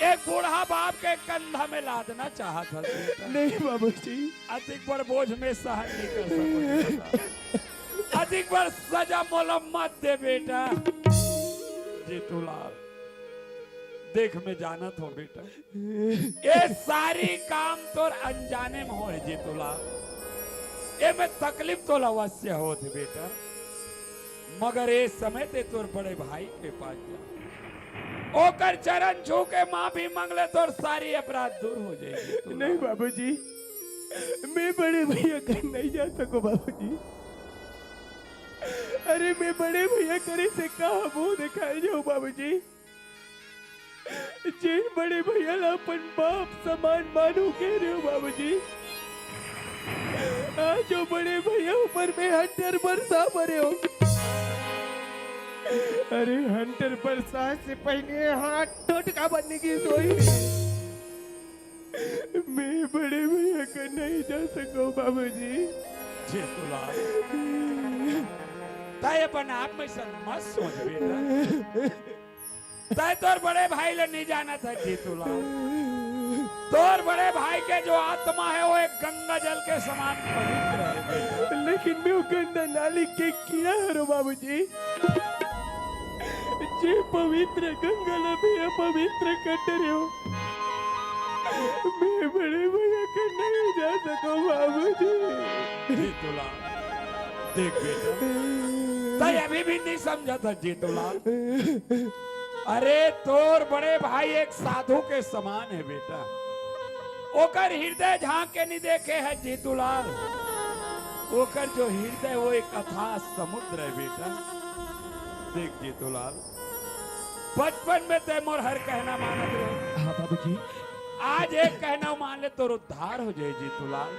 Speaker 1: एक बूढ़ा बाप के कंधा में लादना चाहत है बेटा।
Speaker 5: नहीं बाबूजी,
Speaker 1: अधिक पर बोझ में सहन नहीं कर सकता। अधिक पर सजा मोलम मत दे बेटा। जीतूलाल, देख मैं जानत हूँ बेटा, ये सारी काम तोर अनजाने में हो जीतूलाल। ये में तकलीफ तो अवश्य होत बेटा, मगर ये समय ते तोर बड़े भाई के पास जा, ओकर चरण छू के माफी मांगले तोर सारी अपराध दूर हो जाएगी।
Speaker 5: नहीं बाबूजी, मैं बड़े भैया कर नहीं जा सको बाबूजी। अरे मैं बड़े भैया करे से कहा मुंह दिखाई जाओ बाबूजी। जिन बड़े भैया ला अपन बाप समान मानू कह रहे हो बाबूजी। आज जो बड़े भैया ऊपर में हंटर बरसा पड़े हो। अरे हंटर बरसा से पहले हाथ टोटका बनने की सोई। मैं बड़े भैया का नहीं जा सको बाबूजी।
Speaker 1: जीतूलाल, ताई अपन आप में मत सोच बेटा। ताई तोर बड़े भाई ले नहीं जाना था जीतूलाल। तोर बड़े भाई के जो आत्मा है वो एक गंगा जल के समान पवित्र है बेटा।
Speaker 5: लेकिन मैं वो गंदा नाली के कीड़ा हरो बाबूजी। जे पवित्र गंगा ला भी अपवित्र कर रहे हो। मैं बड़े भैया के नहीं जा सको बाबूजी।
Speaker 1: जीतूलाल, देख बेटा, ताई अभी भी नहीं समझा था जीतूलाल। अरे तोर बड़े भाई एक साधु के समान है बेटा। ओकर हृदय झांक के नहीं देखे है जीतूलाल। ओकर जो हृदय वो एक अथाह समुद्र है बेटा। देख जीतूलाल, बचपन में ते मोर हर कहना मानत रहे।
Speaker 5: हाँ बाबूजी।
Speaker 1: आज एक कहना मान ले तो उद्धार हो जाए जीतूलाल।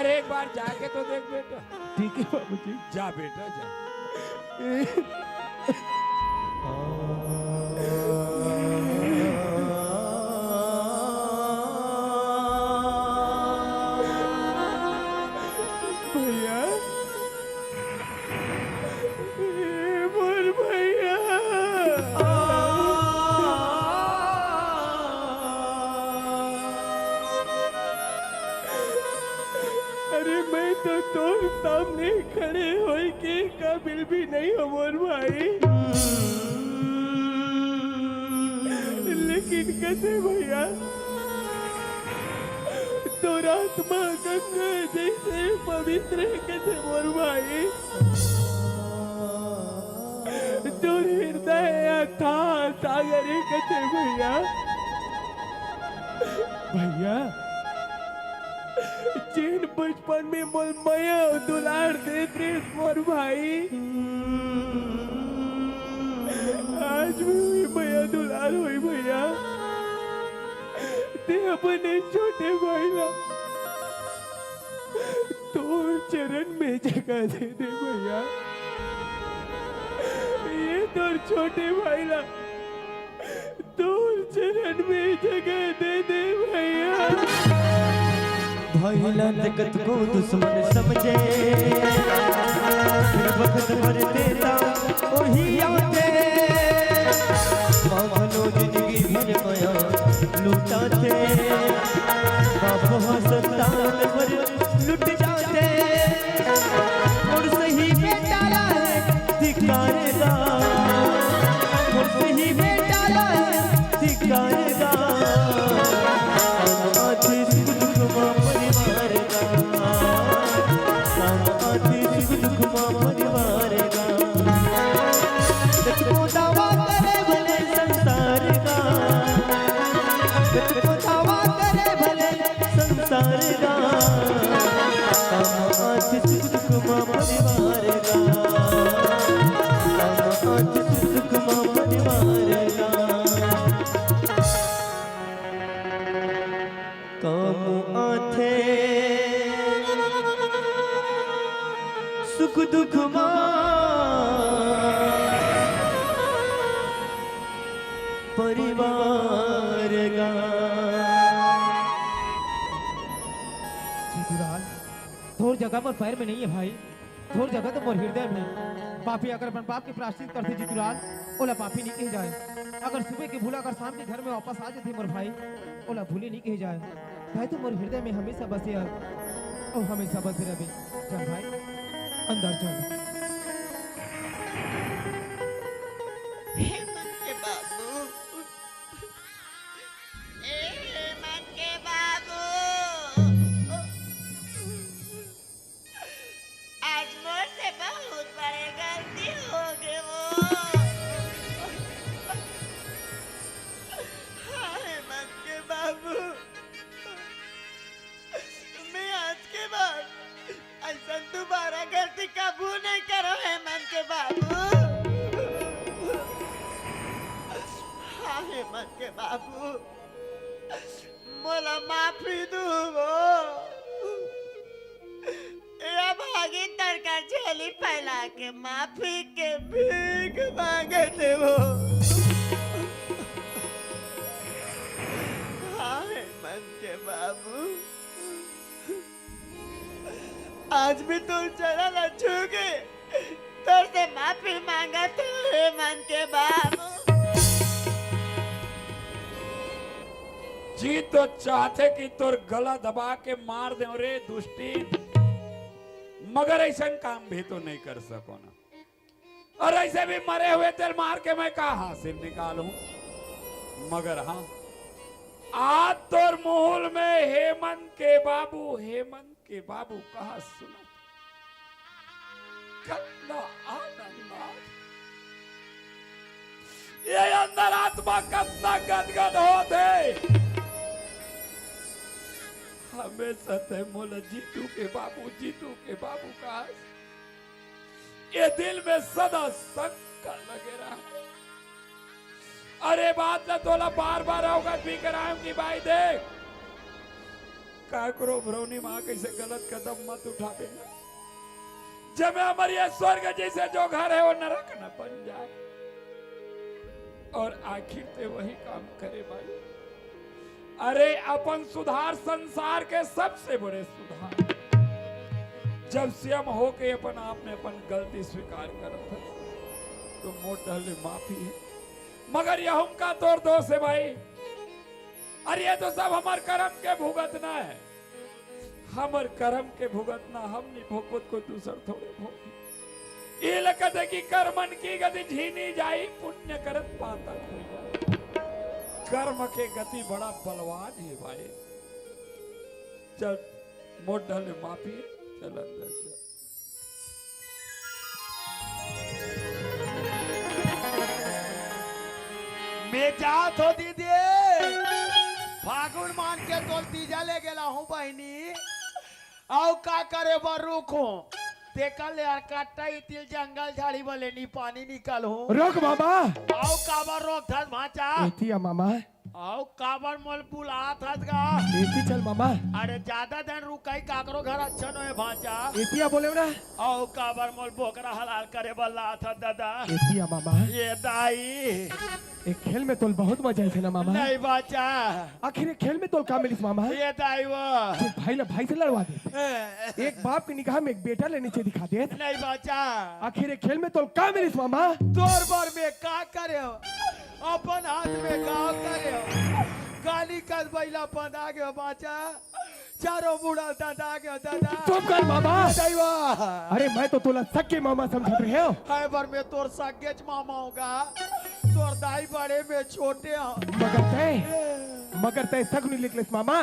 Speaker 1: अरे एक बार जाके तो देख बेटा।
Speaker 5: ठीक है बाबूजी।
Speaker 1: जा बेटा जा।
Speaker 5: भैया, मोर भैया। अरे मैं तो तोर सामने खड़े होए के काबिल भी नहीं हो मोर भाई। लेकिन कैसे भैया, तोर आत्मा गंगा जैसे पवित्र है कैसे मोर भाई। तोर हृदय अथाह सागर है कैसे भैया। भैया चीन बचपन में मोल माया दुलार देते मोर भाई आज भी हुई माया दुलार हुई भैया ते अपने छोटे भाई ला तो चरण में जगह दे दे भैया ये तो छोटे भाई ला तो चरण में जगह दे दे भैया
Speaker 3: भाई ला जगत को दुश्मन समझे फिर वक्त भर देता वही आते मानो जिंदगी भर माया लुटाते बाप संतान भर लुट जाते और सही बेटा है धिकारेगा और सही बेटा है धिकारेगा सुख दुख परिवार का
Speaker 4: जीतूलाल थोर जगह पर पैर में नहीं है भाई थोर जगह तो मोर हृदय में पापी अगर अपन पाप के प्रायश्चित करते जीतूलाल ओला पापी नहीं कहे जाए अगर सुबह के भूला अगर शाम के घर में वापस आ जाते मोर भाई ओला भूले नहीं कहे जाए भाई तो मोर हृदय में हमेशा बसे और हमेशा बसे रहे चल भाई अंदर चल
Speaker 2: हेमंत के बाबू ए हेमंत के बाबू आज मोर से बहुत बड़ी गलती हो गई वो हाँ हेमंत के बाबू मैं आज के बाद ऐसा दोबारा गलती कबू नहीं करो हेमंत के बाबू हाँ हेमंत के बाबू मोला माफी दो या भागी तरका झोली फैला के माफी के भीख मांगे थे वो हाँ हेमंत के बाबू आज भी तुम चरण छूगे तोर से माफी मांगा तो हेमंत के बाबू
Speaker 1: जी तो चाहते कि तोर गला दबा के मार दे रे दुष्टी मगर ऐसा काम भी तो नहीं कर सको ना और ऐसे भी मरे हुए तेल मार के मैं कहा हासिल निकालूं मगर हाँ आज तोर मुहुल में हेमंत के बाबू कहा सुना कितना आनंद ये अंदर आत्मा कितना गदगद होते हमेशा ते मोला जीतू के बाबू का ये दिल में सदा शंका लगे रहा अरे बात ना तोला बार बार अवगत भी कराऊं कि भाई देख काकरो भ्रौनी माँ कैसे गलत कदम मत उठावे जब हमारी स्वर्ग जैसे जो घर है वो नरक न बन जाए और आखिर ते वही काम करे भाई अरे अपन सुधार संसार के सबसे बड़े सुधार जब स्वयं हो के अपन आप में अपन गलती स्वीकार करत है तो मोट डले माफी है मगर यह उनका तोर दोष है भाई अरे ये तो सब हमार कर्म के भुगतना है हमार कर्म के भुगतना हम नहीं भोगवत को दूसर थोड़े भोगी ये लगत है कि कर्मन की गति झीनी जाई पुण्य करत पाता हो जाए कर्म के गति बड़ा बलवान है भाई चल मोट ढले माफी चल अंदर चल
Speaker 6: मैं जात हो दीदी फागुन मान के तोल तीजा ले गेला हूँ बहनी आओ का करे बर रुको देखल यार काटा तिल जंगल झाड़ी वाले नी पानी निकल हूँ
Speaker 5: रोक मामा
Speaker 6: आओ काबर रोक धस भाचा
Speaker 5: एतिया मामा
Speaker 6: आओ काबर मोल बुला थस गा
Speaker 5: एती चल मामा
Speaker 6: अरे ज्यादा दिन रुकाई काकरो घर अच्छा न है भाचा
Speaker 5: एतिया बोले ना
Speaker 6: आओ काबर मोल बोकरा हलाल करे बल्ला था दादा
Speaker 5: एतिया मामा
Speaker 6: ये दाई
Speaker 5: एक खेल में तोल बहुत मजा आई थे ना मामा
Speaker 6: नहीं भाचा
Speaker 5: आखिर एक खेल में तोल का मिलिस मामा
Speaker 6: ये दाई वो
Speaker 5: फिर भाई ला भाई से लड़वा दे एक बाप की निगाह में एक बेटा ले नीचे दिखा दे
Speaker 6: नहीं भाचा
Speaker 5: आखिर एक खेल में तोल का मिलिस मामा
Speaker 6: तोर बर में का करे हो अपन हाथ में गाँव करे हो गाली कस बैला पदा गयो बाचा चारों बूढ़ा दादा गयो दादा
Speaker 5: चुप कर मामा
Speaker 6: दैवा
Speaker 5: अरे मैं तो तोला सक्के मामा समझ रहे हो
Speaker 6: है बर में तोर सगेच मामा होगा तोर दाई बड़े में छोटे हो
Speaker 5: मगर तय सकुनी लिखलिस मामा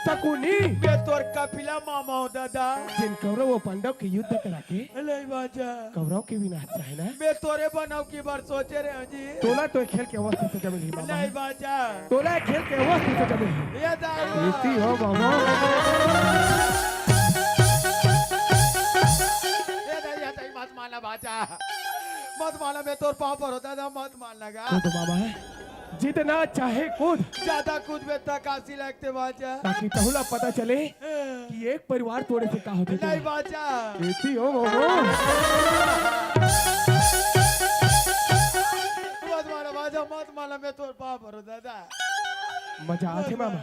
Speaker 5: सकुनी
Speaker 6: मैं तोर कपिला मामा हो दादा
Speaker 5: जिन कौरव और पांडव के युद्ध करा के
Speaker 6: नहीं बाचा
Speaker 5: कौरव के विनाश चाहे ना
Speaker 6: मैं तोरे बनाव की बार सोचे रहे हो जी
Speaker 5: तोला तो खेल के अवस्था से जब ही मामा
Speaker 6: नहीं बाचा
Speaker 5: तोला खेल के अवस्था से जब ही
Speaker 6: ये दाई
Speaker 5: इसी हो मामा
Speaker 6: ये दाई मत माना बाचा मत माना मैं तोर पाँव पर होता था मत मान लगा
Speaker 5: कूद मामा जितना चाहे कूद
Speaker 6: ज्यादा कूद में तकासी लगते बाचा
Speaker 5: ताकि तहुला पता चले कि एक परिवार तोड़े से का होते
Speaker 6: नहीं बाचा
Speaker 5: इसी हो मामा
Speaker 6: मत माना मैं तोर पाँव पर होता था
Speaker 5: मजा आते मामा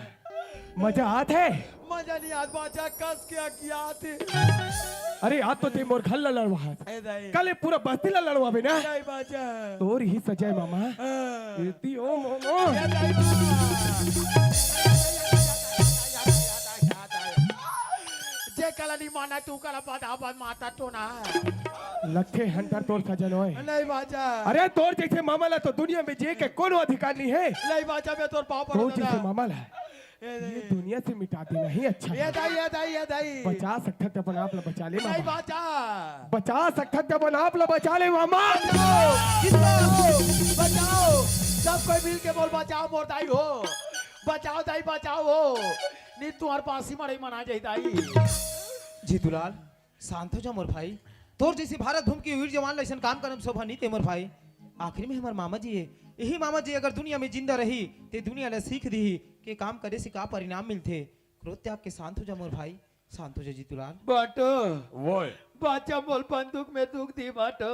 Speaker 5: मजा आते
Speaker 6: मजा नहीं आज बाचा कस क्या किया थे
Speaker 5: अरे आज तो ते मोर घर ला लड़वा
Speaker 6: ए दाई
Speaker 5: कल पूरा बस्ती ला लड़वा बे ना
Speaker 6: नहीं बाचा
Speaker 5: तोर ही सजाए मामा इसी हो मामा
Speaker 6: ये दाई जे कला नहीं माना तू कला बाधा बाद माता तो ना
Speaker 5: लखे हंटर तोर सजन होए
Speaker 6: नहीं बाचा
Speaker 5: अरे तोर जैसे मामा ला तो दुनिया में जे के कोनो अधिकार नहीं है
Speaker 6: नहीं बाचा मैं तोर पाँव पर
Speaker 5: तो
Speaker 6: होता
Speaker 5: जैसे
Speaker 6: था
Speaker 5: मामा ला ये दुनिया से मिटा देना ही अच्छा
Speaker 6: ये
Speaker 5: है।
Speaker 6: दाई ये दाई ये दाई
Speaker 5: बचा सकता तो अपन आप ला बचा ले
Speaker 6: नहीं
Speaker 5: मामा
Speaker 6: बाचा
Speaker 5: बचा सकता तो अपन आप ला बचा ले मामा
Speaker 6: बचाओ सब कोई मिल के बोल बचाओ मोर दाई हो बचाओ दाई बचाओ हो नहीं तुम्हारे पास ही मरे मना जाए दाई
Speaker 4: जीतूलाल शांत हो जा मोर भाई तोर जैसे भारत भूमि के वीर जवान लैसन काम करम शोभा नहीं ते मोर भाई आखिर में हमार मामा जी है यही मामा जी अगर दुनिया में जिंदा रही ते दुनिया ले सीख दी कि काम करे से का परिणाम मिलते क्रोध त्याग के शांत हो जा मोर भाई शांत हो जा जीतूलाल
Speaker 6: बाटो
Speaker 1: वो
Speaker 6: बच्चा मोल बंदूक में दुख दी बाटो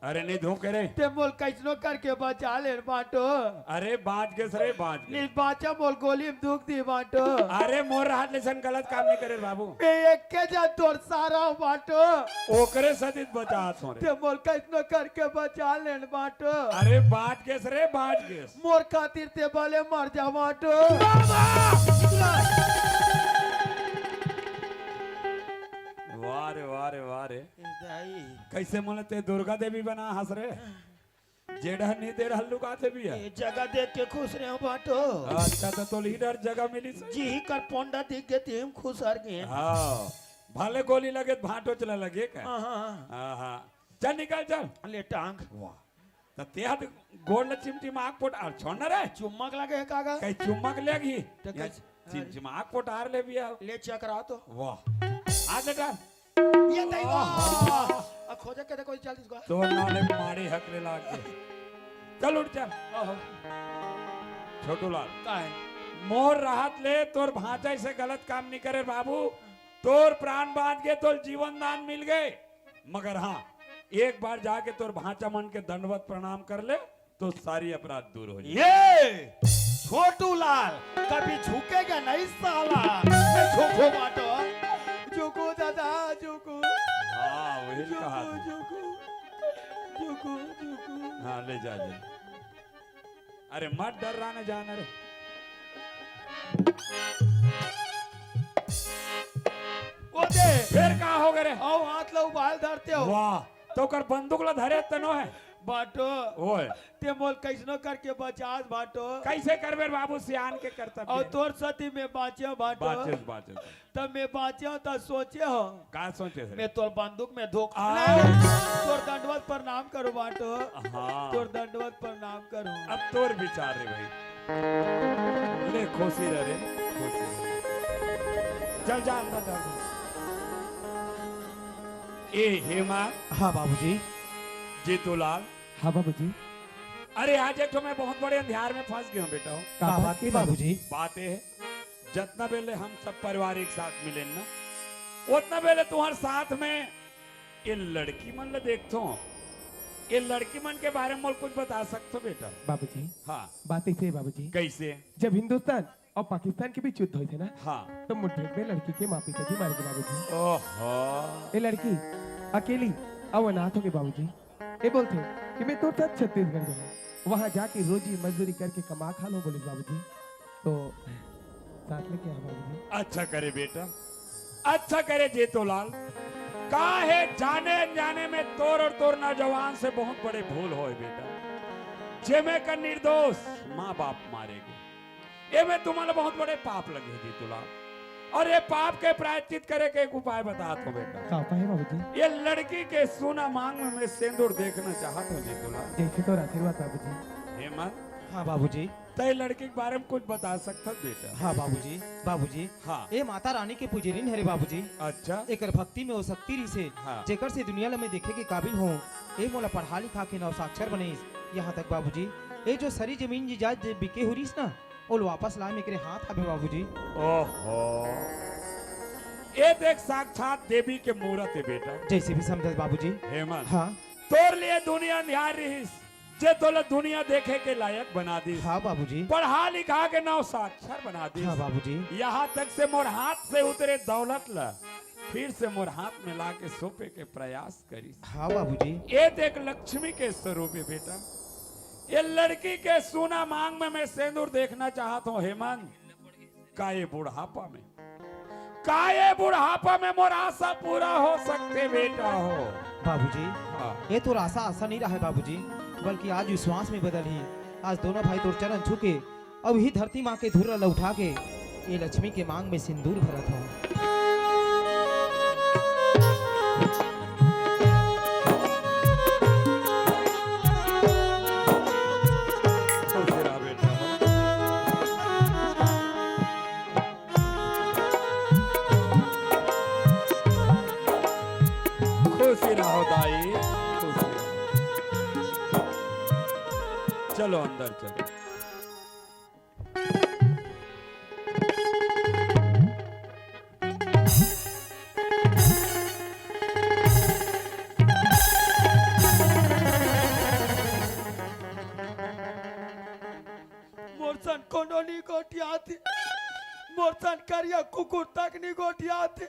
Speaker 1: अरे नहीं धोखे रे
Speaker 6: ते मोल कैसनो करके बचा ले बाटो
Speaker 1: अरे बाज के सरे बाज के।
Speaker 6: नी बच्चा मोल गोली में दुख दी बाटो
Speaker 1: अरे मोर हाथ लेसन गलत काम नहीं करे बाबू
Speaker 6: मैं एक के जा तोर सारा बाटो
Speaker 1: ओकरे सदित बचा हो रे
Speaker 6: ते मोल कैसनो करके बचा ले बाटो
Speaker 1: अरे बाज के सरे बाज के
Speaker 6: मोर खातिर ते भले मर जा बाटो
Speaker 1: वारे वारे वारे कैसे मोले ते दुर्गा देवी बना हंस रे जेड़ा नहीं दे हल्लू काते भी है
Speaker 6: ये जगह देख के खुश रहे हो बाटो
Speaker 1: अच्छा तो लीडर जगह मिली से
Speaker 6: जी कर पोंडा दिख गए तेम खुश हर गए
Speaker 1: हाँ भले गोली लगे भाटो चला लगे का
Speaker 6: हाँ
Speaker 1: हाँ हाँ चल निकल चल
Speaker 6: ले टांग
Speaker 1: तो तेहत गोड़ चिमचिम आग पोट आर छोड़ना रे
Speaker 6: चुम्मक लगे कागा
Speaker 1: कहीं चुम्मक लेगी
Speaker 6: तो कैसे?
Speaker 1: चिमचिम आग पोट आर ले भी आओ
Speaker 6: ले चकरा तो
Speaker 1: वाह आ बेटा
Speaker 6: ये दैवा खोजे के देखो जल्दी इसको
Speaker 1: तो नाले मारे हकले लाग के चल उठ चल छोटू लाल
Speaker 6: का है
Speaker 1: मोर राहत ले तोर भांचा से गलत काम नहीं करे बाबू तोर प्राण बांध के तोर जीवन दान मिल गए मगर हाँ एक बार जाके तोर भांचा मन के दंडवत प्रणाम कर ले तो सारी अपराध दूर हो जाए
Speaker 6: ये छोटू लाल कभी झुकेगा नहीं साला झुको बाटो झुको दादा झुको
Speaker 1: हाँ वही कहा था।
Speaker 6: झुको झुको झुको
Speaker 1: हाँ ले जा ले अरे मत डर रहा न जाना रे
Speaker 6: वो दे
Speaker 1: फिर कहा हो गए
Speaker 6: आओ हाथ लो बाल धरते हो
Speaker 1: वाह तो कर बंदूक ला धरे तनो है
Speaker 6: बाटो
Speaker 1: ओए
Speaker 6: ते मोल कैसनो करके बचास बाटो
Speaker 1: कैसे करबे बाबू सियान के कर्तव्य
Speaker 6: और तोर सती में बाचे बाटो
Speaker 1: बाचे बाचे
Speaker 6: तब मैं बाचे तो सोचे हो
Speaker 1: का सोचे थे
Speaker 6: मैं तोर बंदूक में धोखा
Speaker 1: आ।
Speaker 6: तोर दंडवत प्रणाम करो बाटो
Speaker 1: हाँ
Speaker 6: तोर दंडवत प्रणाम करो
Speaker 1: अब तोर विचार रे भाई ले खुशी रहे खुश रहो। चल जा अंदर जा। ए हेमा
Speaker 4: हाँ बाबूजी।
Speaker 1: जीतूलाल,
Speaker 5: हाँ बाबूजी।
Speaker 1: अरे आज एक तो मैं बहुत बड़े अंधियार में फंस गया हूँ बेटा।
Speaker 4: का बात की बाबूजी?
Speaker 1: बात ये है, जितना बेले हम सब परिवार एक साथ मिले ना, उतना बेले तुम्हारे साथ में ये लड़की मन ले देखतो। ये लड़की मन के बारे में मोल कुछ बता सकते हो बेटा?
Speaker 5: बाबूजी
Speaker 1: हाँ
Speaker 5: बात ऐसे है बाबूजी।
Speaker 1: कैसे?
Speaker 5: जब हिंदुस्तान और पाकिस्तान के बीच युद्ध हुए थे ना,
Speaker 1: हाँ
Speaker 5: तो मुठभेड़ में लड़की के माँ पिताजी मारे गए बाबूजी।
Speaker 1: ओहो,
Speaker 5: ये लड़की अकेली और अनाथ हो गई बाबूजी। ये बोलते कि मैं तो साथ छत्तीसगढ़ जाऊँ, वहाँ जाके रोजी मजदूरी करके कमा खा लो बोले बाबूजी। तो साथ में क्या है बाबूजी?
Speaker 1: अच्छा करे बेटा, अच्छा करे जीतूलाल। का है जाने अनजाने में तोर और तोर नौजवान से बहुत बड़े भूल होए बेटा। जेमे का निर्दोष माँ बाप मारेगे, ये में तुम्हारे बहुत बड़े पाप लगे जीतूलाल। और ये पाप के प्रायश्चित करे के एक उपाय बता दो बेटा।
Speaker 5: का उपाय है बाबूजी?
Speaker 1: ये लड़की के सोना मांग में मैं सिंदूर देखना चाहता हूँ जीतूलाल।
Speaker 5: जैसे तो आशीर्वाद बाबूजी।
Speaker 1: हेमंत,
Speaker 4: हाँ बाबूजी।
Speaker 1: तय लड़की के बारे में कुछ बता सकता बेटा?
Speaker 4: हाँ बाबूजी। बाबूजी
Speaker 1: हाँ।
Speaker 4: ये माता रानी के पुजरीन है रे बाबूजी।
Speaker 1: अच्छा,
Speaker 4: एकर भक्ति में हो सकती रही से
Speaker 1: हाँ।
Speaker 4: जेकर से दुनिया में देखे के काबिल हो। ए मोला पढ़ा लिखा के नव साक्षर बने। यहाँ तक बाबूजी ये जो सारी जमीन जायदाद बिके हो रही ना, वो वापस ला में करे हाथ आवे बाबूजी।
Speaker 1: ओहो, ये देख साक्षात देवी के मूरत है बेटा।
Speaker 4: जैसे भी समझ बाबूजी।
Speaker 1: हेमंत,
Speaker 4: हाँ
Speaker 1: तोर लिए दुनिया निहार रहीस, जे तोला दुनिया देखे के लायक बना दी,
Speaker 4: हाँ बाबूजी।
Speaker 1: पढ़ा लिखा के नौ साक्षर बना दी।
Speaker 4: हाँ बाबूजी।
Speaker 1: यहाँ तक से मोर हाथ से उतरे दौलत ला फिर से मोर हाथ में ला के सोपे के प्रयास करी।
Speaker 4: हाँ बाबूजी।
Speaker 1: ये देख लक्ष्मी के स्वरूप है बेटा। ये लड़की के सोना मांग में मैं सिंदूर देखना चाहता हूँ हेमंत। का ये बुढ़ापा में, का ये बुढ़ापा में मोर आशा पूरा हो सकते बेटा हो?
Speaker 4: बाबूजी
Speaker 1: हाँ।
Speaker 4: ये तो आशा आशा नहीं रहा है बाबूजी, बल्कि आज विश्वास में बदल ही। आज दोनों भाई तोर चरण छुके अब ही धरती माँ के धुर्रा उठा के ये लक्ष्मी के मांग में सिंदूर भरत हो।
Speaker 1: खुश रहा बेटा। खुश रहो दाई, खुश रहो। चलो अंदर चलो।
Speaker 6: मोरसन कोनो नी गोटिया थे, मोरसन करिया कुकुर तक नी गोटिया थे।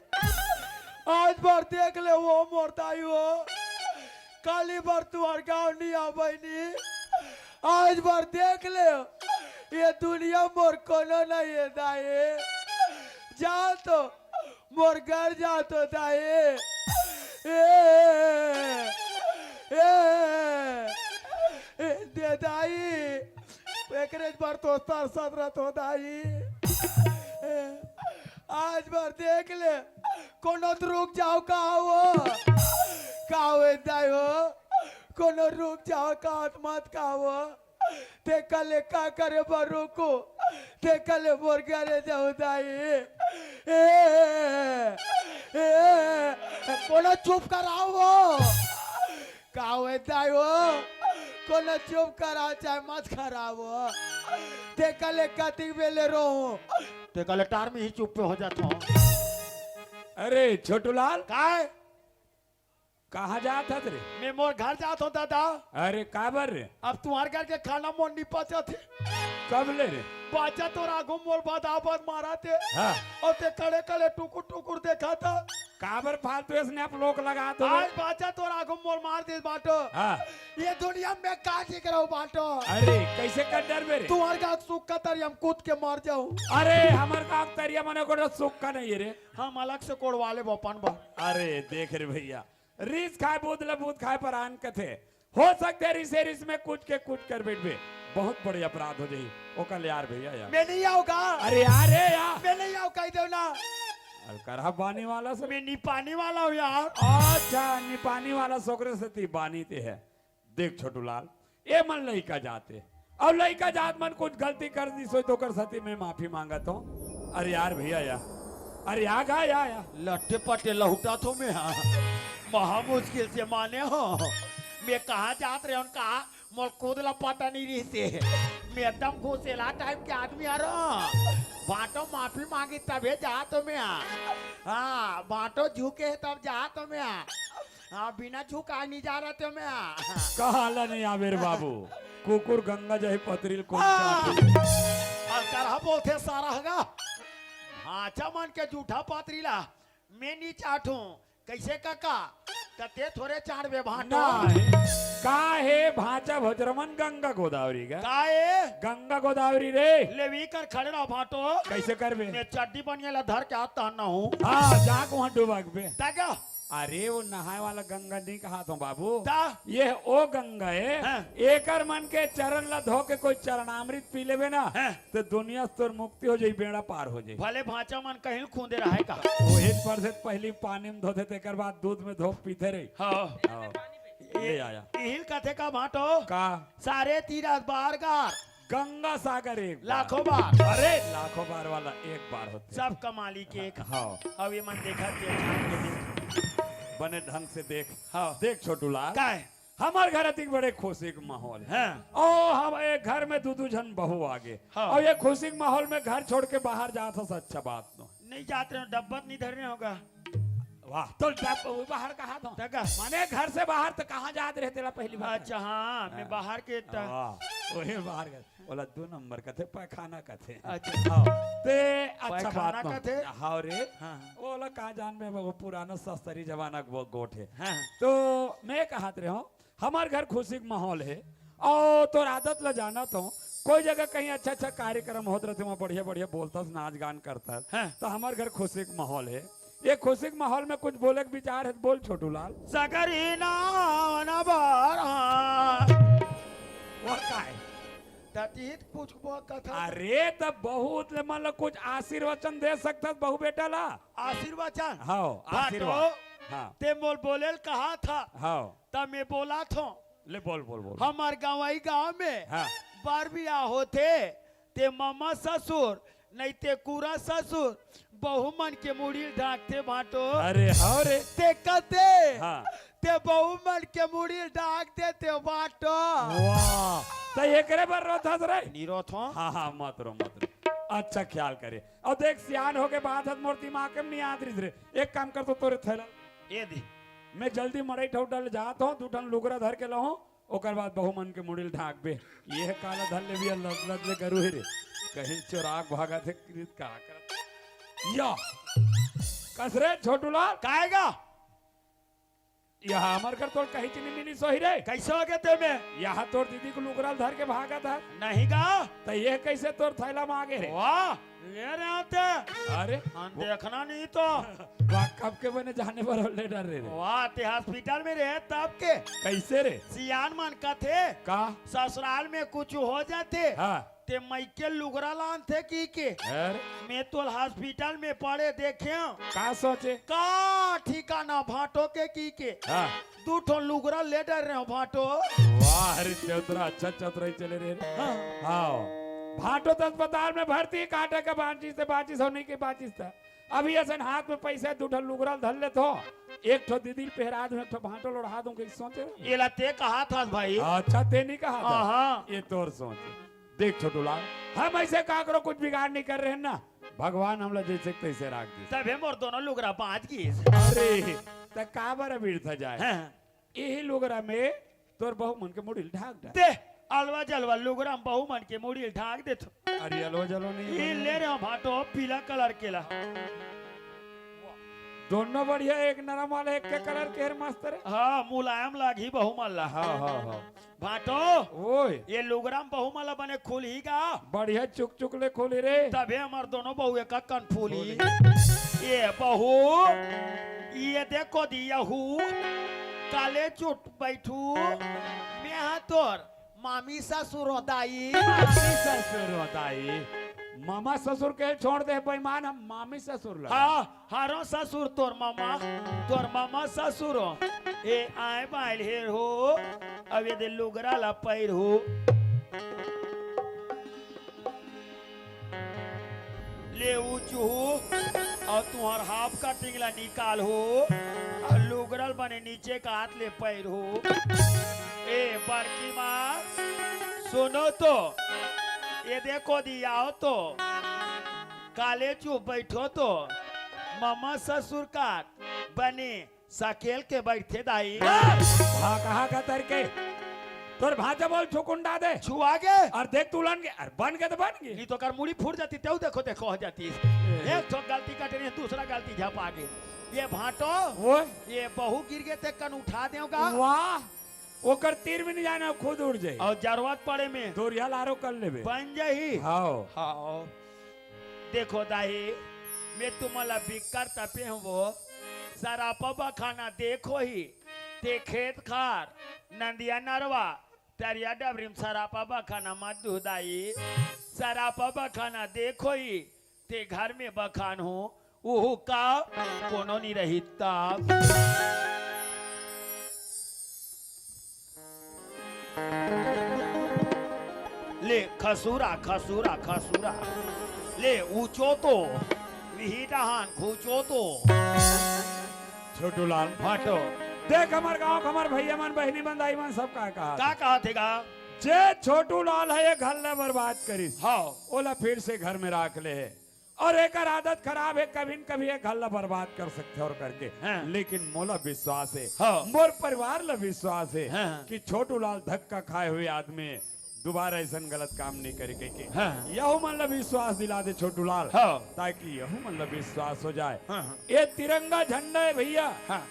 Speaker 6: आज बार देख ले वो मोरताई हो, काली बार तुम्हार गाँव नहीं आ बहनी। आज बार देख ले ये दुनिया मोर कोनो नहीं है दाए। जा तो मोर घर जा तो दाए। दे दाई एकरेज बार तो स्तर सदरत हो दाई। आज बार देख ले कोनो तो रुक जाओ कहा दाई हो, कोनो रुक जाओ मत कहा ते कले का करे बार रुको ते कले बोर करे जाओ दाई। कोनो चुप कराओ कहा दाई हो, कोनो चुप करा चाहे मत खराबो ते कले कति बेले रो ते कले टार में ही चुप हो जाता हूँ।
Speaker 1: अरे छोटूलाल,
Speaker 6: काय
Speaker 1: कहाँ जाता थे?
Speaker 6: मैं मोर घर जाता हूँ दादा।
Speaker 1: अरे काबर रे?
Speaker 6: अब तुम्हारे घर के खाना मोर नहीं पचा थे,
Speaker 1: कब ले रे?
Speaker 6: बाचा तो राघो मोर बाद आबाद मारा थे।
Speaker 1: हाँ।
Speaker 6: और ते कड़े कड़े टुकुर टुकुर देखा था।
Speaker 1: काबर फालतू स्नैप लोग लगा तो?
Speaker 6: आज बाचा तो राघो मोर मार दे बाटो।
Speaker 1: हाँ।
Speaker 6: ये दुनिया में का ठीक रहो बाटो।
Speaker 1: अरे कैसे कर डर मेरे?
Speaker 6: तुम्हारे का सुख का तरी हम कूद के मर जाऊं।
Speaker 1: अरे हमार का तरिया मने को सुख का नहीं है रे।
Speaker 6: हम अलग से कोड़वा ले बपन बा।
Speaker 1: अरे देख रे भैया, रिस खाए बूद खाए पर आन कथे हो सकते रिस में कुछ के कुछ कर बैठबे बहुत बड़े अपराध हो जाई। ओकल यार भैया यार
Speaker 6: मैं नहीं आऊंगा।
Speaker 1: अरे यार रे यार
Speaker 6: मैं नहीं आऊं कह दो ना।
Speaker 1: करहा बानी वाला से
Speaker 6: मैं नहीं पानी वाला हूँ यार।
Speaker 1: अच्छा नी पानी वाला सोकरे से ती बानी ते है। देख छोटूलाल, ये मन लइका जाते अब लइका जात मन कुछ गलती कर दी सोई तो कर सती मैं माफी मांगत हूँ। अरे यार भैया या अरे आ गा या
Speaker 6: लट्टे पट्टे लहुटा तो मैं महा मुश्किल से माने हो मैं कहाँ जात रहे हूँ कहा मोर खुदला पता नहीं रही से मैं एकदम घुसेला टाइप के आदमी आ रहा बाटो माफी मांगी तबे जा तो मैं हाँ बाटो झुके तब जा तो मैं हाँ बिना झुका नहीं जा रहा तो मैं
Speaker 1: कहाला नहीं आवेर बाबू कुकुर गंगा जही पतरील कौन
Speaker 6: करहा बोलते सारा हगा हाँ मन के झूठा पात्रीला मैं नहीं चाटू कैसे काका कते थोड़े चाड़बे भाटो
Speaker 1: का है भाचा भजरमन गंगा गोदावरी का
Speaker 6: काए
Speaker 1: गंगा गोदावरी रे
Speaker 6: लेवी कर खड़े रहो भाटो
Speaker 1: कैसे करबे
Speaker 6: मैं चड्डी बनिया धर के आता ना हूँ
Speaker 1: हाँ जाक वहाँ डूबक बे
Speaker 6: ताका
Speaker 1: अरे वो नहाए वाला गंगा नहीं कहा तो बाबू
Speaker 6: ता
Speaker 1: ये ओ गंगा है
Speaker 6: हाँ।
Speaker 1: एकर मन के चरण ला धो के कोई चरणामृत पी लेबे ना
Speaker 6: हाँ।
Speaker 1: तो दुनिया से तोर मुक्ति हो जाई बेड़ा पार हो जाई
Speaker 6: भले भाचा मन कहीं खूंदे रहे का
Speaker 1: वही पर से पहली पानी में धोते तेकर बाद दूध में धो पीते रही
Speaker 6: हाँ
Speaker 1: हाँ, ले आया
Speaker 6: इहिल कथे का भाटो
Speaker 1: का
Speaker 6: सारे तीरथ बार गार
Speaker 1: गंगा सागर एक बार।
Speaker 6: लाखों बार
Speaker 1: अरे लाखों बार वाला एक बार होते
Speaker 6: सब कमाली के एक
Speaker 1: हाँ
Speaker 6: अब ये मन देखा के छान के देख
Speaker 1: बने ढंग से देख
Speaker 6: हाँ
Speaker 1: देख छोटू लाल
Speaker 6: का है
Speaker 1: हमारे घर अति बड़े खुशी का माहौल है
Speaker 6: हाँ
Speaker 1: ओ हम एक घर में दू जन बहू आगे
Speaker 6: हाँ।
Speaker 1: और ये खुशी के माहौल में घर छोड़ के बाहर जाता से अच्छा बात नो
Speaker 6: नहीं जाते रहो डब्बत नहीं धरने होगा
Speaker 1: वाह तो बाहर कहा दो
Speaker 6: तका
Speaker 1: माने घर से बाहर तो कहाँ जाते रहते ला पहली बार
Speaker 6: अच्छा हाँ मैं बाहर के
Speaker 1: वही बाहर गए बोला 2 नंबर का थे पैखाना का थे
Speaker 6: अच्छा
Speaker 1: हाँ, ते अच्छा
Speaker 6: पैखाना
Speaker 1: बात
Speaker 6: का थे?
Speaker 1: हाँ रे
Speaker 6: हाँ
Speaker 1: बोला कहा जान में वो पुराना सस्तरी जमाना का वो गोट है
Speaker 6: हाँ
Speaker 1: तो मैं कहा रहे हूँ हमारे घर खुशी का माहौल है और तो आदत ला जाना तो कोई जगह कहीं अच्छा अच्छा कार्यक्रम होते रहते वहाँ बढ़िया बढ़िया बोलता नाच गान करता
Speaker 6: हाँ।
Speaker 1: तो हमारे घर खुशी का माहौल है ये खुशी के माहौल में कुछ बोले के विचार है तो बोल छोटू लाल
Speaker 6: सकरी ना बार
Speaker 1: और का है
Speaker 6: ततीत कुछ कथा
Speaker 1: अरे तब बहुत मतलब कुछ आशीर्वचन दे सकता बहु बेटा ला
Speaker 6: आशीर्वचन
Speaker 1: हाँ आशीर्वाद
Speaker 6: भाटो
Speaker 1: हाँ
Speaker 6: ते मोल बोलेल कहा था
Speaker 1: हाँ
Speaker 6: तब मैं बोला था
Speaker 1: ले बोल बोल बोल
Speaker 6: हमार गाँव गाँव में
Speaker 1: हाँ
Speaker 6: बार बियाह होते ते मामा ससुर नहीं ते कुरा ससुर बहु मन के मुड़ी ढाकते भाटो
Speaker 1: अरे हाँ रे
Speaker 6: ते कते
Speaker 1: हाँ
Speaker 6: ते बहु मन के मुड़ी ढाकते ते बाटो
Speaker 1: वाह तो ये करे पर रोता रे
Speaker 6: नीरो थो
Speaker 1: हाँ हाँ मत रो अच्छा ख्याल करे और देख सियान हो के बात हद मोर दिमाग में नहीं आत रही रे एक काम कर तो तोरे थैला
Speaker 6: ये दी
Speaker 1: मैं जल्दी मड़ई ठौ डल जात हूँ 2 टन लुगरा धर के लहूँ ओकर बाद बहु मन के मुड़िल ढाक बे ये काला धल ले भी लद ले करू रे कहीं चोराक भागा थे कृत का कर या कसरे छोटू लाल
Speaker 6: काएगा
Speaker 1: यहाँ हमार घर तोड़ कहीं चीनी मिली सोही रे
Speaker 6: कैसे हो गए ते में
Speaker 1: यहाँ तोड़ दीदी को लुगराल धर के भागा था
Speaker 6: नहीं गा
Speaker 1: तो ये कैसे तोड़ थैला में आगे रे
Speaker 6: वाह ये रहे आते
Speaker 1: अरे
Speaker 6: हम देखना नहीं तो
Speaker 1: वाह कब के बने जाने पर ले डर रे
Speaker 6: वाह ते हॉस्पिटल में रहे तब के
Speaker 1: कैसे रे
Speaker 6: सियान मन का थे
Speaker 1: का
Speaker 6: ससुराल में कुछ हो जाते
Speaker 1: हाँ
Speaker 6: ते मैके लुगरा लान थे की के
Speaker 1: अरे
Speaker 6: मैं तो हॉस्पिटल में पड़े देखे
Speaker 1: का सोचे
Speaker 6: का ठिकाना भाटो के की
Speaker 1: हाँ
Speaker 6: 2 ठो लुगरा ले डर रहे हो भाटो
Speaker 1: वाह अरे चौतरा अच्छा चौतरा चले रे हाँ भाटो तो अस्पताल में भर्ती काटे का बांचिस होने की बांचिस था अभी ऐसे हाथ में पैसे 2 ठो लुगरा धर ले तो एक ठो दीदी पहरा दूं एक ठो भाटो लौड़ा दूं कैसे सोचे
Speaker 6: ये लते कहा था भाई
Speaker 1: अच्छा ते नहीं कहा था
Speaker 6: हाँ
Speaker 1: ये तोर सोच देख छोटू लाल हम ऐसे का करो कुछ बिगाड़ नहीं कर रहे हैं ना भगवान हम लोग जैसे तैसे राख दे
Speaker 6: तबे मोर दोनों लुगरा बांच गई
Speaker 1: अरे त का बार भीड़ था जाए यही लुगरा में तोर बहु मन के मुड़ी ढाक डाल
Speaker 6: दे अलवा जलवा लुगरा में बहु मन के मुड़ी ढाक दे तो
Speaker 1: अरे अलो जलो नहीं
Speaker 6: ये ले रहे हो भाटो पीला कलर केला
Speaker 1: दोनों बढ़िया एक नरम वाला एक के कलर के मस्त रे
Speaker 6: हाँ मुलायम लागी बहु मल्ला
Speaker 1: हाँ हाँ हाँ
Speaker 6: भाटो
Speaker 1: ओए
Speaker 6: ये लुगरा में बहु मल्ला बने खुली का
Speaker 1: बढ़िया चुक चुक ले खोली रे
Speaker 6: तबे हमार दोनों बहु एक कन फूली ये बहु ये देखो दिया हूँ काले चुट बैठू मैं तोर मामी ससुर दाई
Speaker 1: मामी ससुर होताई मामा ससुर के छोड़ दे बेईमान हम मामी ससुर लगा
Speaker 6: हाँ हारो ससुर तोर मामा ससुर ए आए बाइल हेर हो अब ये दे लुगरा ला पैर हो ले ऊंचू और तुम्हार हाफ का टिंगला निकाल हो और लुगरल बने नीचे का हाथ ले पैर हो। ए बड़की माँ सुनो तो, ये देखो दिया हो तो काले चुप बैठो तो मामा ससुर का बने सकेल के बैठे दाई।
Speaker 1: हाँ कहा का तरके तोर भाजा बोल छुकुंडा दे
Speaker 6: छुआ गए
Speaker 1: और देख तू उलन के और बन के तो बन गई
Speaker 6: नहीं तो कर मुड़ी फूट जाती तेऊ देखो देखो हो जाती एक तो गलती कटे नहीं दूसरा गलती झपा गई। ये भाटो
Speaker 1: वो
Speaker 6: ये बहू गिर गए थे कन उठा देगा
Speaker 1: वाह वो कर तीर भी नहीं जाना खुद उड़ जाए
Speaker 6: और जरूरत पड़े में
Speaker 1: दोरिया लारो कर लेबे
Speaker 6: बन जाही।
Speaker 1: हाँ
Speaker 6: हाँ देखो दाही मैं तुम्हारा बिकर तपे वो सरापा खाना देखो ही ते खेत खार नंदिया नरवा तेरिया डबरीम सरापा खाना मत दुदाई सरापा खाना देखो ही ते घर में बखान हो उहु का कोनो नहीं रही ताप। ले खसूरा खसूरा खसूरा ले ऊंचो तो विहिडहान खूचो तो
Speaker 1: छोटू लाल
Speaker 6: फाटो
Speaker 1: देख हमार गांव हमार भैया मन बहनी मन दाई मन सब का कहा
Speaker 6: का कहा थेगा
Speaker 1: जे छोटू लाल है ये घर ले बर्बाद करिस
Speaker 6: हाँ
Speaker 1: ओला फिर से घर में राख ले है और एक आदत खराब है कभी न कभी एक घर ला बर्बाद कर सकते और करके
Speaker 6: हाँ।
Speaker 1: लेकिन मोला विश्वास है
Speaker 6: हाँ।
Speaker 1: मोर परिवार ला विश्वास है
Speaker 6: हाँ।
Speaker 1: कि छोटू लाल धक्का खाए हुए आदमी दोबारा ऐसा गलत काम नहीं करे के
Speaker 6: हाँ।
Speaker 1: यहू मन ला विश्वास दिला दे छोटू लाल
Speaker 6: हाँ।
Speaker 1: ताकि यहू मन ला विश्वास हो जाए
Speaker 6: हाँ।
Speaker 1: ये तिरंगा झंडा है भैया
Speaker 6: हाँ।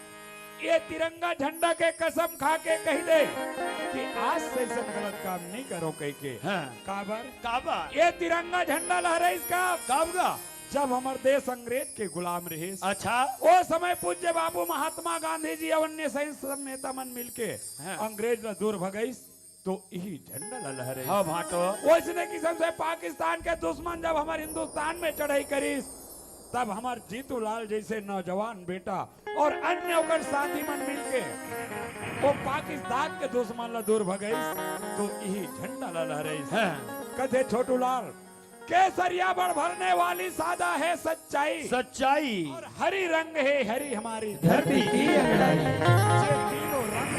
Speaker 1: ये तिरंगा झंडा के कसम खा के कह दे कि आज से ऐसा गलत काम नहीं करो कह के
Speaker 6: हाँ।
Speaker 1: काबर
Speaker 6: काबा
Speaker 1: ये तिरंगा झंडा लहरा इसका
Speaker 6: कब गा
Speaker 1: जब हमारे देश अंग्रेज के गुलाम रहे
Speaker 6: अच्छा
Speaker 1: वो समय पूज्य बाबू महात्मा गांधी जी और अन्य सब नेता मन मिलके
Speaker 6: हाँ।
Speaker 1: अंग्रेज ला दूर भगाइस तो यही झंडा ला लहरे
Speaker 6: हाँ भाटो
Speaker 1: वैसने किस्म से पाकिस्तान के दुश्मन जब हमारे हिंदुस्तान में चढ़ाई करीस तब हमार जीतू लाल जैसे नौजवान बेटा और अन्य ओकर साथी मन मिलके वो पाकिस्तान के दुश्मन ला दूर भगाइस तो यही झंडा ला लहराइस
Speaker 6: हाँ।
Speaker 1: कथे छोटू लाल केसरिया बढ़ भरने वाली सादा है सच्चाई
Speaker 6: सच्चाई
Speaker 1: और हरी रंग है हरी हमारी
Speaker 3: धरती की अंगड़ाई।
Speaker 1: ये तीनों रंग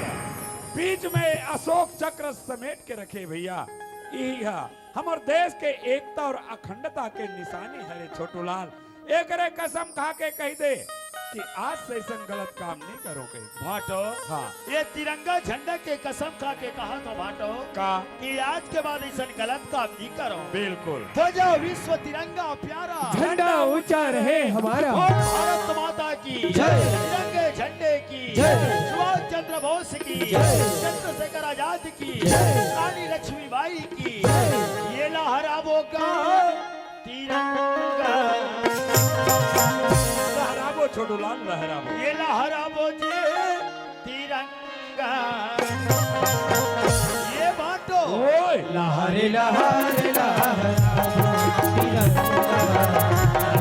Speaker 1: बीच में अशोक चक्र समेट के रखे भैया यही है हमारे देश के एकता और अखंडता के निशानी है छोटू लाल एक रे कसम खा के कह दे कि आज से ऐसा गलत काम नहीं करो कहीं
Speaker 6: भाटो
Speaker 1: हाँ
Speaker 6: ये तिरंगा झंडा के कसम खा के कहा तो भाटो
Speaker 1: का
Speaker 6: कि आज के बाद ऐसा गलत काम नहीं करो
Speaker 1: बिल्कुल
Speaker 6: हो जाओ विश्व तिरंगा प्यारा
Speaker 5: झंडा ऊंचा रहे हमारा
Speaker 6: और भारत माता की
Speaker 3: जय।
Speaker 6: तिरंगे झंडे की
Speaker 3: जय।
Speaker 6: सुभाष चंद्र बोस की
Speaker 3: जय।
Speaker 6: चंद्रशेखर आजाद की
Speaker 3: जय।
Speaker 6: रानी लक्ष्मीबाई की ये लहरावो का तिरंगा
Speaker 1: लहराबो छोटू लाल लहराबो
Speaker 6: ये लहरावो जे तिरंगा ये बाटो
Speaker 1: ओए
Speaker 3: लहरे लहरे लहरे तिरंगा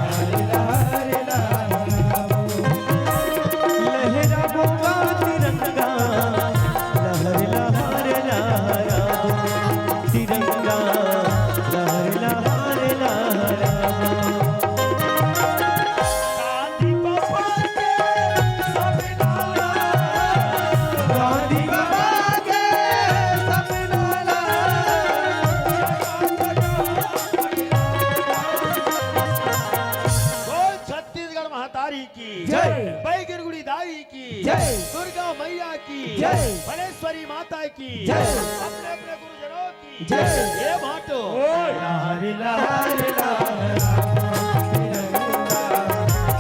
Speaker 3: लहरे लहरे लहराबो का तिरंगा लहरे लहरे लहराबो तिरंगा लहरे लहरे लहराबो
Speaker 6: गांधी बाबा के सपना
Speaker 3: गांधी बाबा के सपना
Speaker 6: बोल छत्तीसगढ़ महातारी की
Speaker 3: जय।
Speaker 6: बैगरगुड़ी दाई की
Speaker 3: जय।
Speaker 6: दुर्गा मैया की
Speaker 3: जय।
Speaker 6: भलेश्वरी माता की
Speaker 3: जय।
Speaker 6: अपने अपने गुरुजनों की
Speaker 3: जय।
Speaker 6: ये भाटो
Speaker 3: लहरे लहरे लहराबो तिरंगा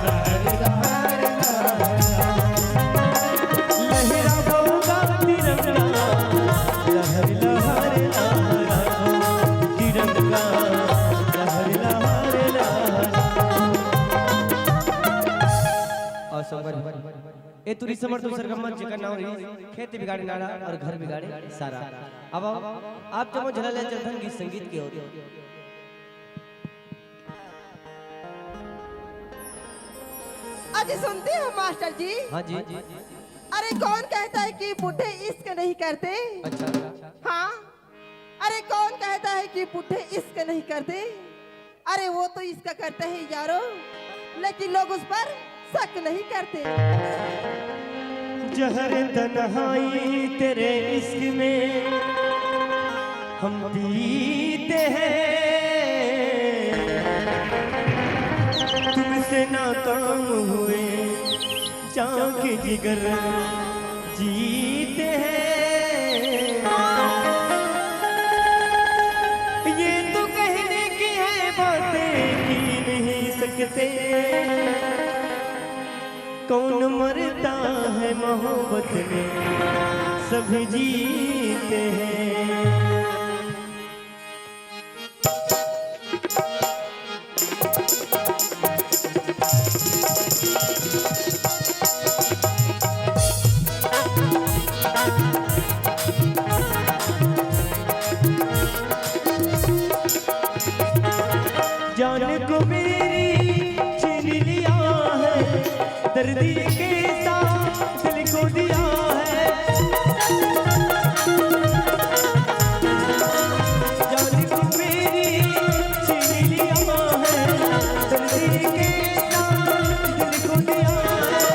Speaker 3: लहरे लहरे लहराबो का तिरंगा लहरे लहरे लहराबो तिरंगा लहरे लहरे
Speaker 9: ए तुरी समर दूसर का मन चिकन ना होई खेती बिगाड़े नाड़ा और घर बिगाड़े सारा। अब आप जब झला ले चलथन गीत संगीत के ओर
Speaker 2: आज सुनते हो मास्टर जी
Speaker 9: हाँ जी
Speaker 2: अरे कौन कहता है कि बूढ़े इश्क नहीं करते
Speaker 9: अच्छा
Speaker 2: हाँ अरे कौन कहता है कि बूढ़े इश्क नहीं करते
Speaker 8: अरे वो तो इसका करते हैं यारो, लेकिन लोग उस पर शक नहीं करते।
Speaker 3: जहर तन्हाई तेरे इश्क में हम पीते हैं, तुमसे नाकाम हुए चाक जिगर जीते हैं। ये तो कहने की है बातें की नहीं सकते, कौन मरता है मोहब्बत में, सभी जीते हैं। जान को मेरी छीन लिया है, दर्दी के साथ दिल को दिया है। जान को मेरी छीन लिया है, दर्दी के साथ दिल को दिया है।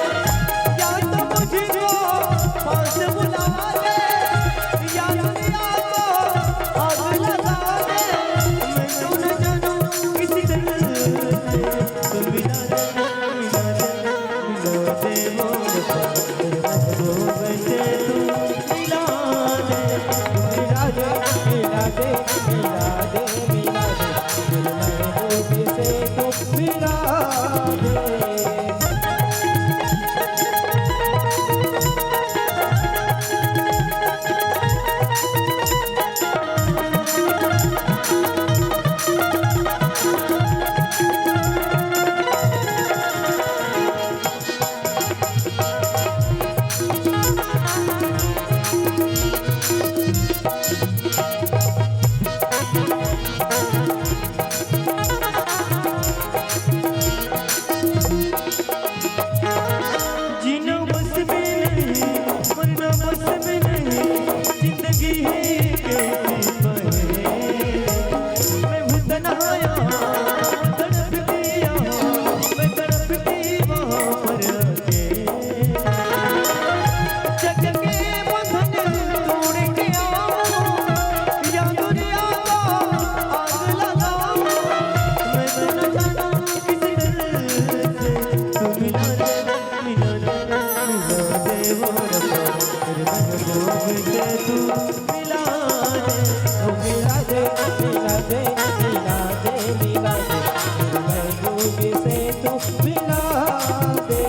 Speaker 3: या तो मुझको पास बुला ले, या दुनिया को आग लगा दे। मैं तो न जानूं किसी तरह तो मिला दे, मिला दे, मिला दे मोर महबूब से तू मिला दे, मिला दे, मिला दे, मिला दे, मिला दे, मेरे महबूब से तू मिला दे। जीना बस में नहीं, मरना बस में नहीं, जिंदगी है कैसी बहे। मैं हूँ तन्हाया, तड़पती यहाँ, मैं तड़पती वहाँ पर आके। जग के बंधन तोड़ के आओ, या दुनिया को आग लगाओ। मैं तो न जानूं किसी तरह से तू मिला दे, मिला दे, मिला दे वो रब्बा, तेरे महबूब से तू मिला दे। ओ मिला दे, मिला दे, मिला दे, मिला दे, तेरे महबूब से तू मिला दे।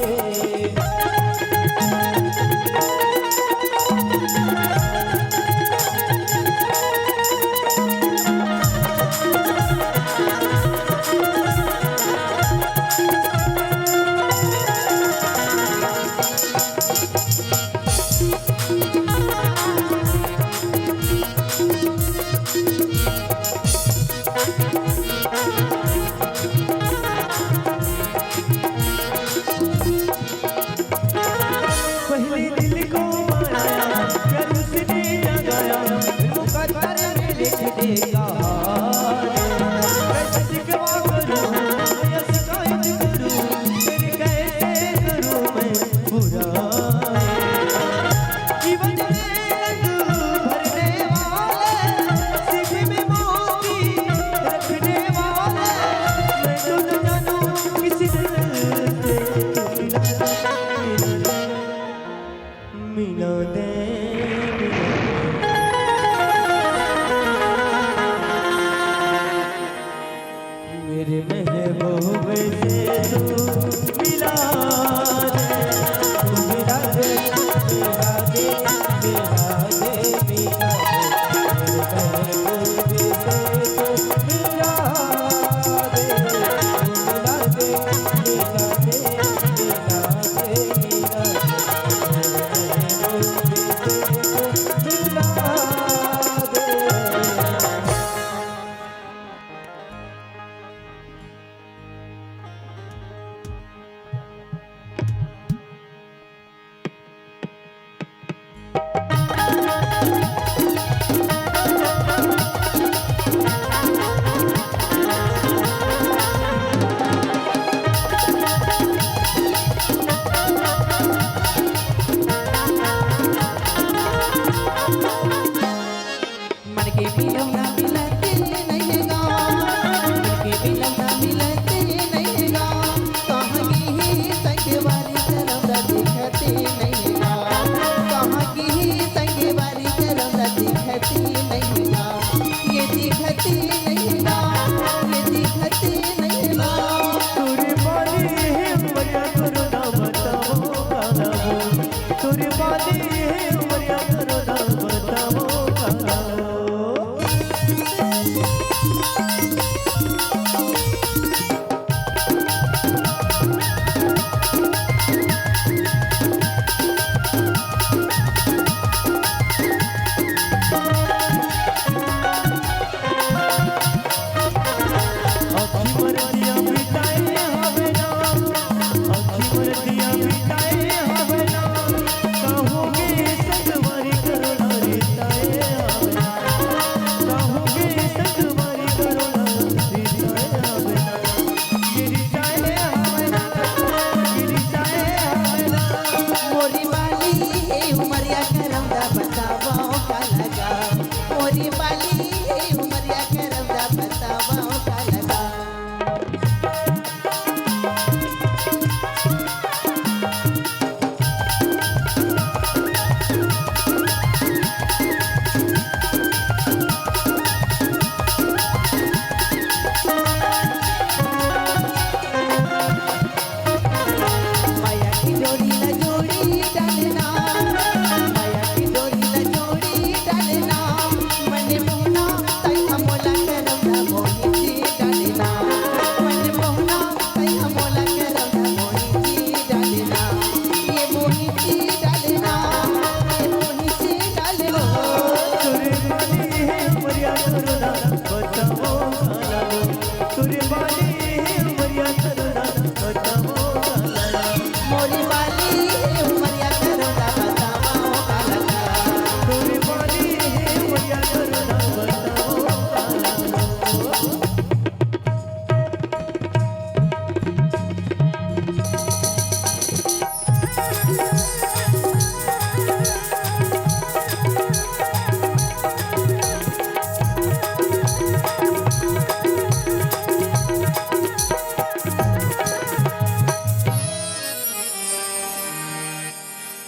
Speaker 3: पहले दिल को मारा, फिर उसने जगाया, मुकद्दर में लिख देगा हार। कैसे शिकवा करूं या शिकायत करूं, फिर कैसे करूं मैं बुरा। जीवन में रंग भरने वाले, सीधे में मोती रखने वाले। मैं तो न जानूं किसी तरह से तू मिला दे, मिला दे, मिला दे।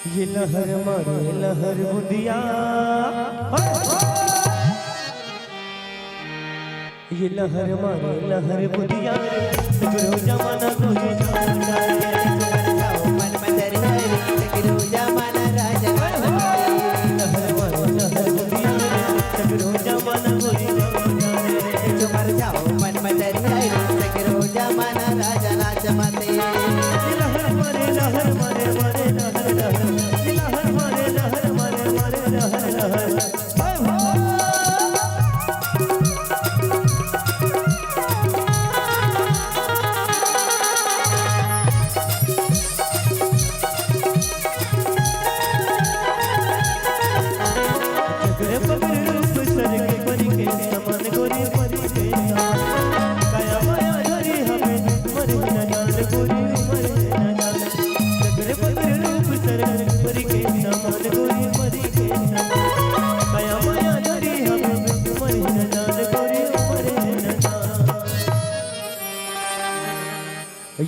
Speaker 3: ये लहर मारे लहर बुदिया, ये लहर मारे लहर बुदिया, सगरो जमाना कोई जानता है। मन मदर है सगरो जमाना राजा, लहर मारे लहर बुदिया, सगरो जमाना कोई जानता है। जो मर जाओ मन मदर है सगरो जमाना राजा नाच माते। लहर मारे लहर मारे मारे लहर लहर, लहर मारे लहर मारे मारे लहर लहर।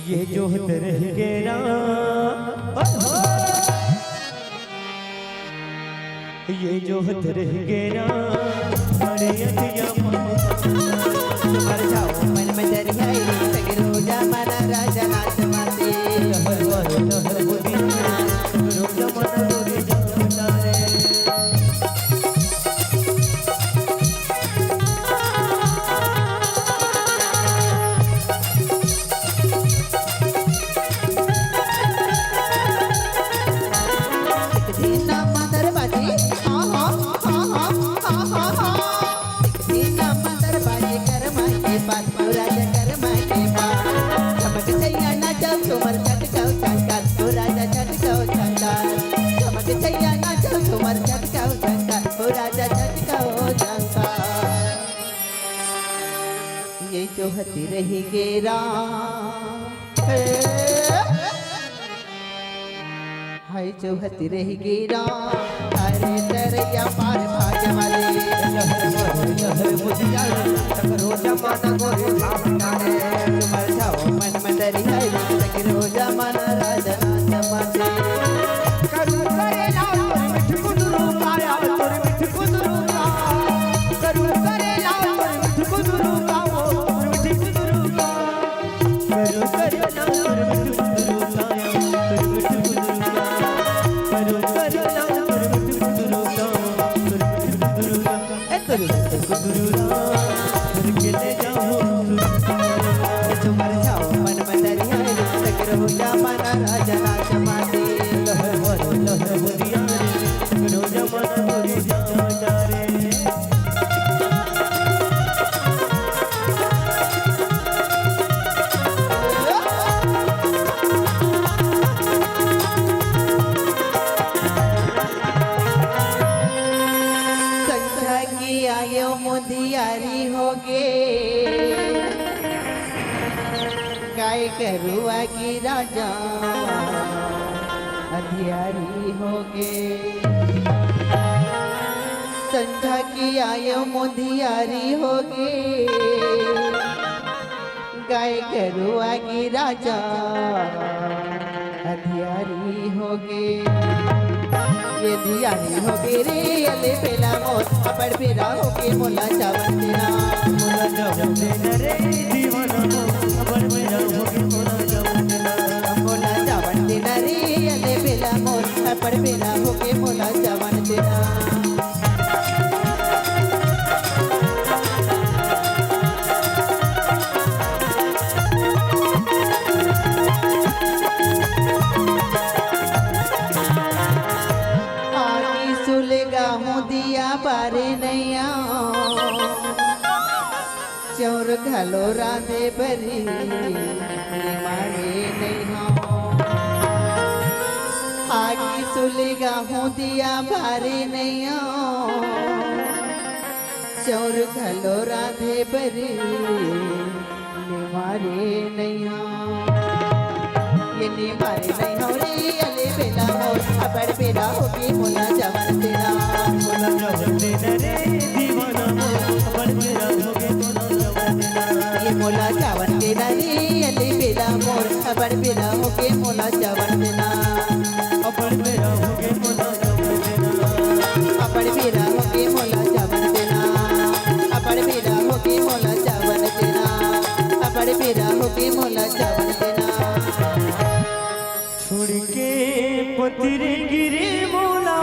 Speaker 3: ये जो रह गेरा, ये जो रह गेरा, बड़े अतिया मर जाओ मन में दरिया, सगरो जमाना राजा नाच माते। लहर वाले लहर बुदिया, सगरो जमाना गोरी जानता रे। ये जो हती रही गेरा, हाय जो हती रही गेरा, अरे तरैया पार भाग वाले। लहर मारे लहर बुदिया, सगरो जमाना गोरे सामना रे। मर जाओ मन में दरिया, सगरो जमाना राजा नाच माते। करू करे लाओ मिठ कुदरू पाया, तोर मिठ कुदरू का करू करे लाओ मिठ कुदरू का, वो मिठ कुदरू का करू करे लाओ मिठ कुदरू का, तोर मिठ कुदरू का करू करे लाओ मिठ कुदरू का, तोर मिठ कुदरू का ए करू कुदरू का करके ले जाओ। जो मर जाओ मन में दरिया, सगरो जमाना राजा नाच माते। लहर मारे लहर बुदिया, सगरो जमाना गोरी जानता रे। संख्या की आयो मुदियारी होगे, काय करुआ की राजा अधियारी होगे। संध्या की आयो मुदियारी होगे, गाय करुआ की राजा अधियारी होगे। ये दियारी होगे रे अले पेला मोर, अपड़ पेरा होगे मोला चावल देना। मोला चावल देना रे दीवाना मोर, अपड़ पेरा होगे मोला चावल देना। मोला चावल देना रे अले पेला मोर, अपड़ पेरा होगे मोला चावल देना। बारे नैया चौर घलो राधे बरी मारे नैया, आगी सुलेगा हूँ दिया भारे नैया चौर घलो राधे बरी मारे नैया। ये नी मारे नैया रे अले बेला मोर, अपड़ बेला होगी मोला जवन तेरा। मोला जवन तेरा रे दीवाना मोर, अपड़ बेला होगी मोला जवन तेरा। ये मोला जवन तेरा रे अले बेला मोर, अपड़ बेला होगी मोला जवन तेरा। अपड़ बेला छोड़ के पतिरे गिरे मोला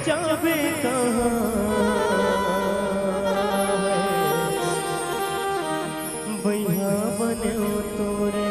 Speaker 3: जाबे कहाँ भैया बने तोरे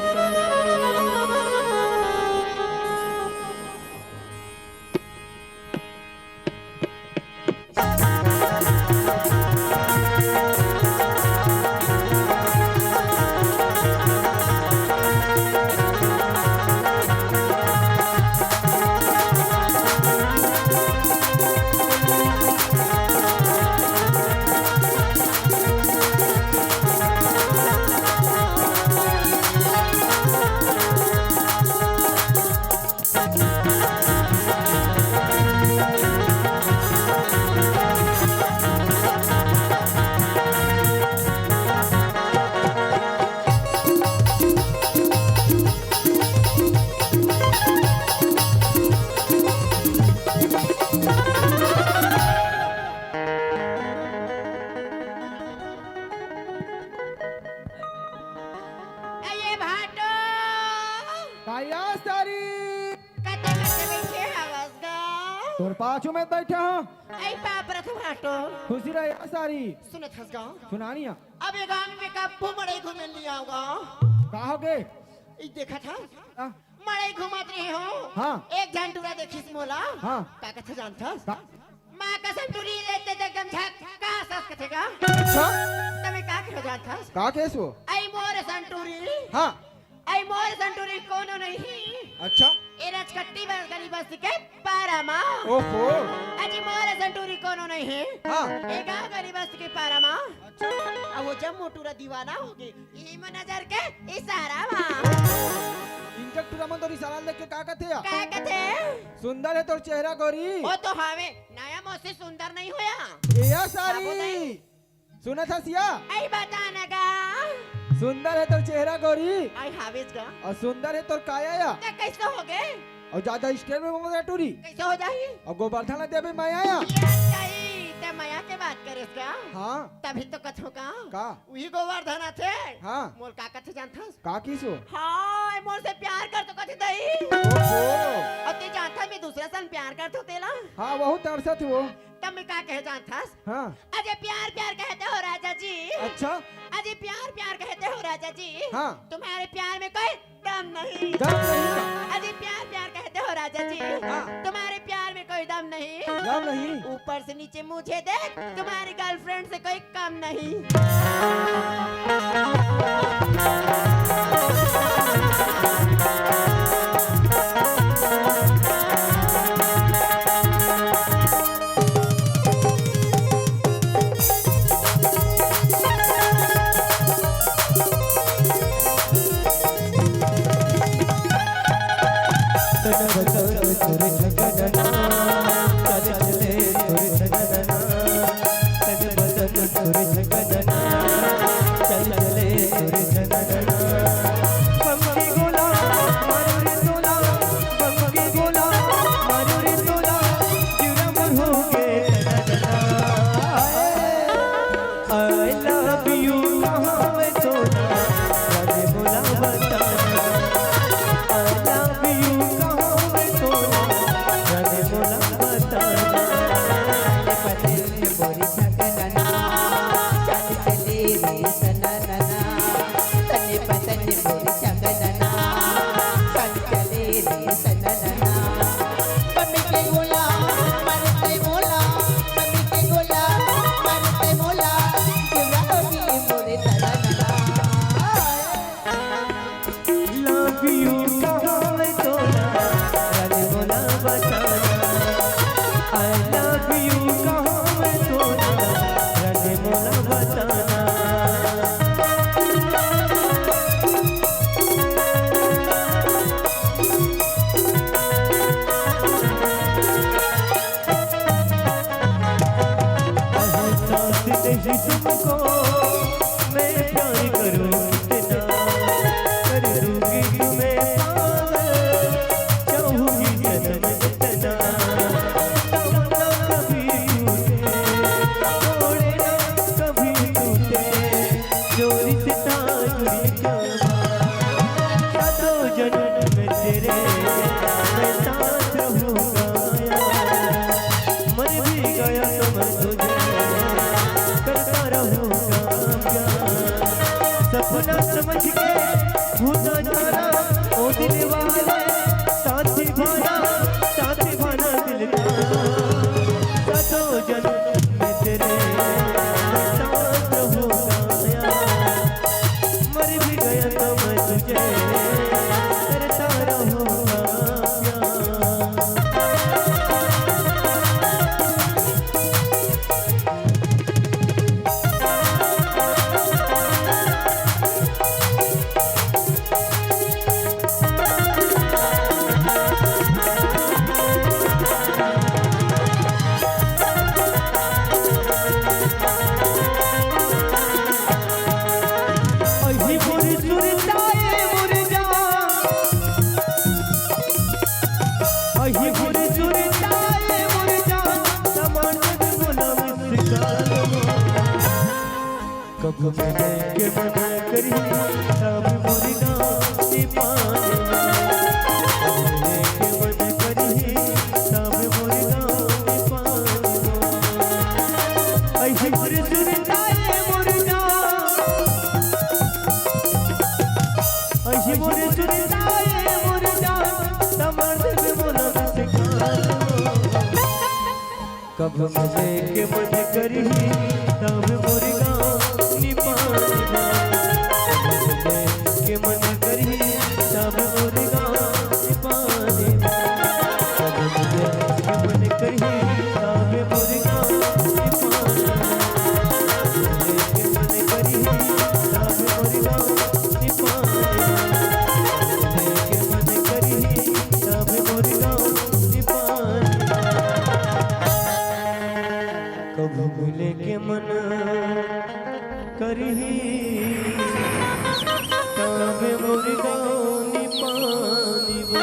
Speaker 2: ये भाटो
Speaker 4: काया सारी
Speaker 2: कते कते बैठे हवस गा
Speaker 4: तोर पाछू में बैठा हूँ
Speaker 2: आई बाप रे तू भाटो
Speaker 4: खुशी रहे सारी
Speaker 2: सुनत हस गा
Speaker 4: सुनानिया
Speaker 2: अब ये गांव में कब मड़ई घूमे लिया होगा
Speaker 4: कहोगे
Speaker 2: ई देखा था
Speaker 4: हाँ
Speaker 2: मड़ई घुमात रहे हो
Speaker 4: हाँ।
Speaker 2: एक झंडूरा देखिस मोला
Speaker 4: हाँ।
Speaker 2: का कथे जानथस
Speaker 4: का-
Speaker 2: मां का संतुरी लेते ते एकदम झक्का सस कथेगा
Speaker 4: अच्छा
Speaker 2: तमे का कहे जानथस
Speaker 4: का केस हो
Speaker 2: आई मोर संतुरी
Speaker 4: हाँ
Speaker 2: आई मोर संतुरी कोनो नहीं
Speaker 4: अच्छा
Speaker 2: ए राजकट्टी बस गली बस के पारामा
Speaker 4: ओहो
Speaker 2: अजी मोर संतुरी कोनो नहीं है
Speaker 4: हाँ
Speaker 2: ए गांव गली बस के पारामा अब वो जब मोटूरा दीवाना होगी ई में नजर के इशारा मा
Speaker 4: इनका तुरा मन तो इशारा लेके का कहते हैं
Speaker 2: का कथे
Speaker 4: सुंदर है तोर चेहरा गोरी
Speaker 2: वो तो हावे नया मौसी सुंदर नहीं होया
Speaker 4: या
Speaker 2: बाबू
Speaker 4: सारी
Speaker 2: नहीं।
Speaker 4: सुना था सिया
Speaker 2: आई बताना गा
Speaker 4: सुंदर है तोर चेहरा गोरी
Speaker 2: आई हावेज गा
Speaker 4: और सुंदर है तोर काया या
Speaker 2: ते कैसे हो गए
Speaker 4: और ज्यादा स्टेट में ममता टूरी
Speaker 2: कैसे हो जाही
Speaker 4: और गोवर्धन देवे मैं आया
Speaker 2: ये कही ते माया के बात करे का
Speaker 4: हाँ
Speaker 2: तभी तो कथो का
Speaker 4: का
Speaker 2: वही गोवर्धन थे
Speaker 4: हाँ
Speaker 2: मोल का कथे जानथस
Speaker 4: का किसो
Speaker 2: हाय मोर से प्यार कर तो कथी दई
Speaker 4: ओहो
Speaker 2: अब ते जानथा मैं दूसरा सन प्यार करत हो तेला
Speaker 4: हाँ बहुत तरसत वो
Speaker 2: तब मैं का कहे जानथस
Speaker 4: हाँ
Speaker 2: अजय प्यार प्यार कहते हो राजा जी
Speaker 4: अच्छा
Speaker 2: अजय प्यार प्यार कहते हो राजा जी
Speaker 4: हाँ।
Speaker 2: तुम्हारे प्यार में कोई दम नहीं
Speaker 4: दम नहीं
Speaker 2: अजय प्यार प्यार कहते हो राजा जी
Speaker 4: हाँ।
Speaker 2: तुम्हारे प्यार में कोई दम नहीं
Speaker 4: दम नहीं
Speaker 2: ऊपर से नीचे मुझे देख तुम्हारी गर्लफ्रेंड से कोई कम नहीं
Speaker 3: तन बदन तुर झगड़ना चल चले तुर झगड़ना तन बदन तुर झगड़ना चल चले तुर झगड़ना बम्बी गोला मारू रे तोला बम्बी गोला मारू रे तोला जीरा मन हो के आई लव यू कहाँ मैं तोला जाने बोला बताना I love you, कहाँ मैं तोला जाने बोला बताना मैं साथ रहूंगा यार, मर भी गया तो मैं तुझे करता रहूंगा प्यार। सपना समझ के भूला जाना ओ दिल वाले, साथी भाना दिल का, सातों जन्म में तेरे मैं साथ रहूंगा यार, मर भी गया तो मैं तुझे करता रहूंगा प्यार। अही मोर सुरताए मोर जान, अही मोर सुरताए मोर जान, समानत बोला मुस्कान। कब मैंने के मन करी तब मोर गानी पान, के मन करी तब मोर गानी पान। अही मोर सुरताए मोर जान, अही मोर सुरताए मोर जान, समानत बोला मुस्कान। कब मिले के मन करी तब मोर गानी पान, के मन करी तब मोर गानी पान। कब मिले के मन करी तब मोर गानी पान, के मन करी तब मोर गानी पान, के मन करी तब मोर गानी पान। कब मिले के मन करही तब मोर गानी पानी बा।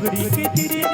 Speaker 3: धीरे धीरे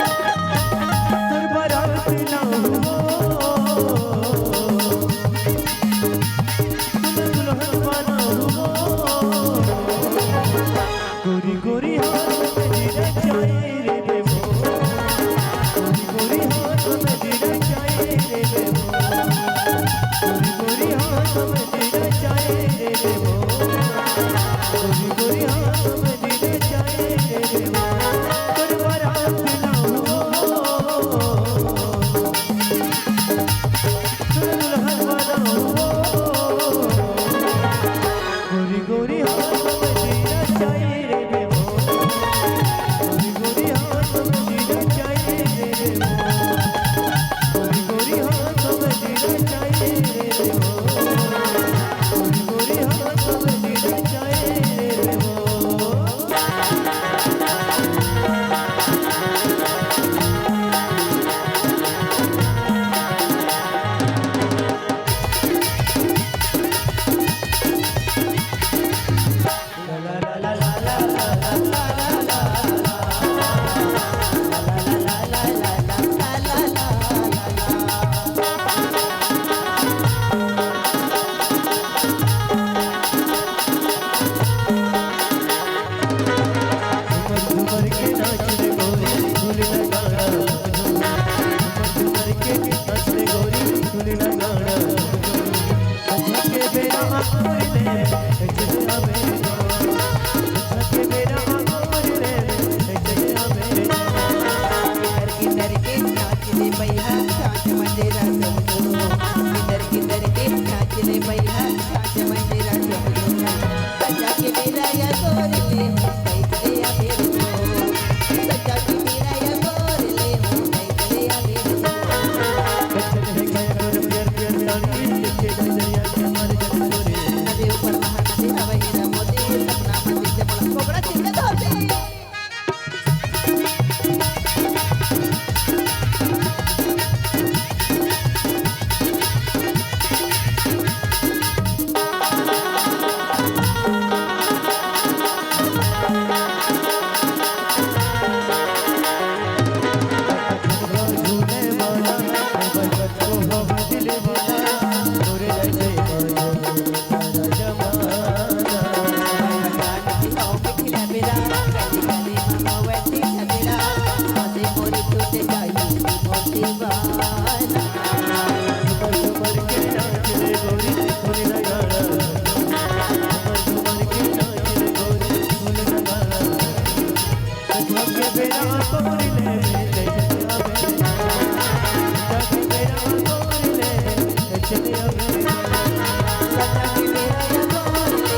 Speaker 3: तोर बारात ना हो तूने दुल्हन बना हो गोरी गोरी हाथ में जीना चाहिए रे बेबो गोरी गोरी हाथ में जीना चाहिए रे बेबो गोरी गोरी हाथ में जीना चाहिए रे बेबो गोरी गोरी हाथ में जीना चाहिए रे बेबो तोर बारात ना हो तूने दुल्हन बना हो गोरी गोरी हाथ में जीना चाहिए रे बेबो गोरी गोरी हाथ में जीना चाहिए रे बेबो गोरी गोरी हाथ में जीना चाहिए रे बेबो गोरी गोरी हाथ में जीना चाहिए रे बेबो झूमर के नाच रे गोरी झूल लगाना झूमर के नाच रे गोरी झूल लगाना सजा के बेरा आकोर ले चले आ मेरे सजा के बेरा आकोर ले चले आ मेरे
Speaker 2: किधर के नाचने भैया नाच मंदिरा किधर के नाचने भैया नाच मंदिरा सजा के मेरा या गोर ले कैसे या मेरे सजा के मेरा या गोर ले कैसे या मेरे
Speaker 3: बच्चन है गया गोर प्यार प्यार रानी के नजरिया के हमारे जन गोरे
Speaker 2: नदी ऊपर महानदी हवैया मोदी सपना मंदिर से बड़ा कोबरा चिन्ह धोती
Speaker 3: झूले वाला बरकत को हम दिल वाला तोरे जैसे सारा जमाना झूमर के नाच रे गोरी झूल लगाना झूमर के नाच रे गोरी झूल लगाना सजा के बेरा आकोर ले चले आ मेरे सजा के बेरा आकोर ले चले आ मेरे सजा के बेरा आकोर ले चले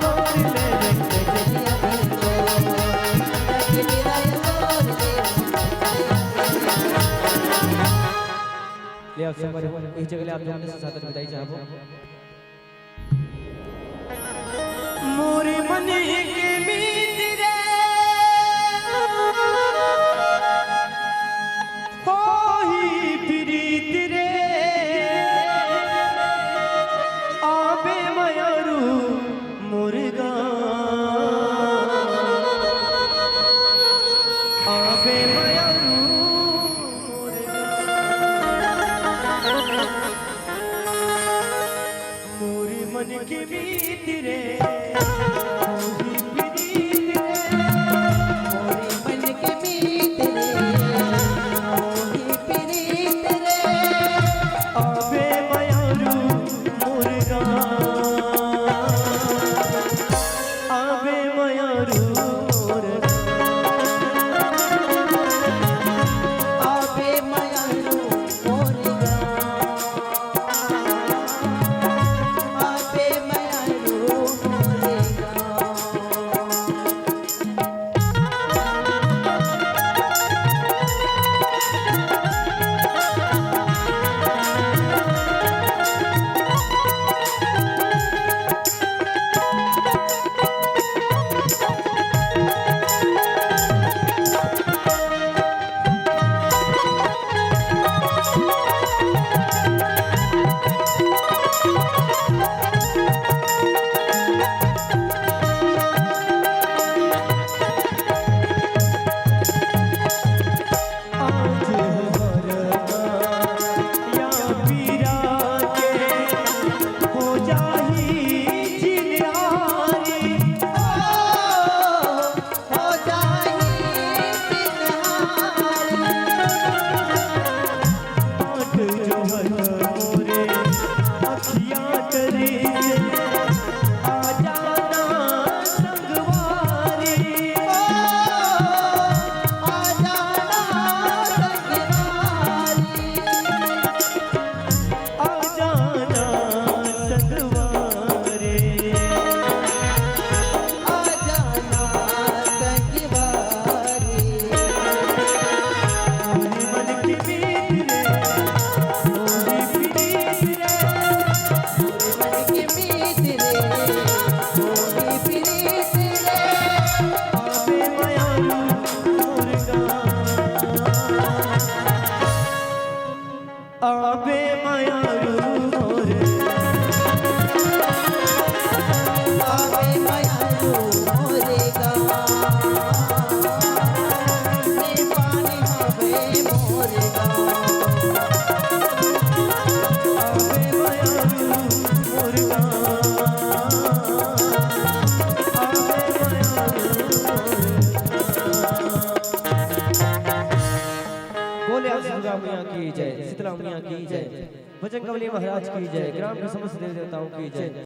Speaker 3: आ मेरे
Speaker 9: ले आप हमारे इस जगह आप लोगों ने साथ बताई चाहो
Speaker 3: मोरे मन के मीत रे होई प्रीत रे आबे मयूरू मुर्गा आबे मयूरू मोरे मन के मीत रे होई प्रीत रे आबे मयूरू मुर्गा आबे मयूरू मुर्गा
Speaker 2: आबे मयूरू
Speaker 9: बजरंगबली महाराज की जय, ग्राम के समस्त देवी देवताओं की जय।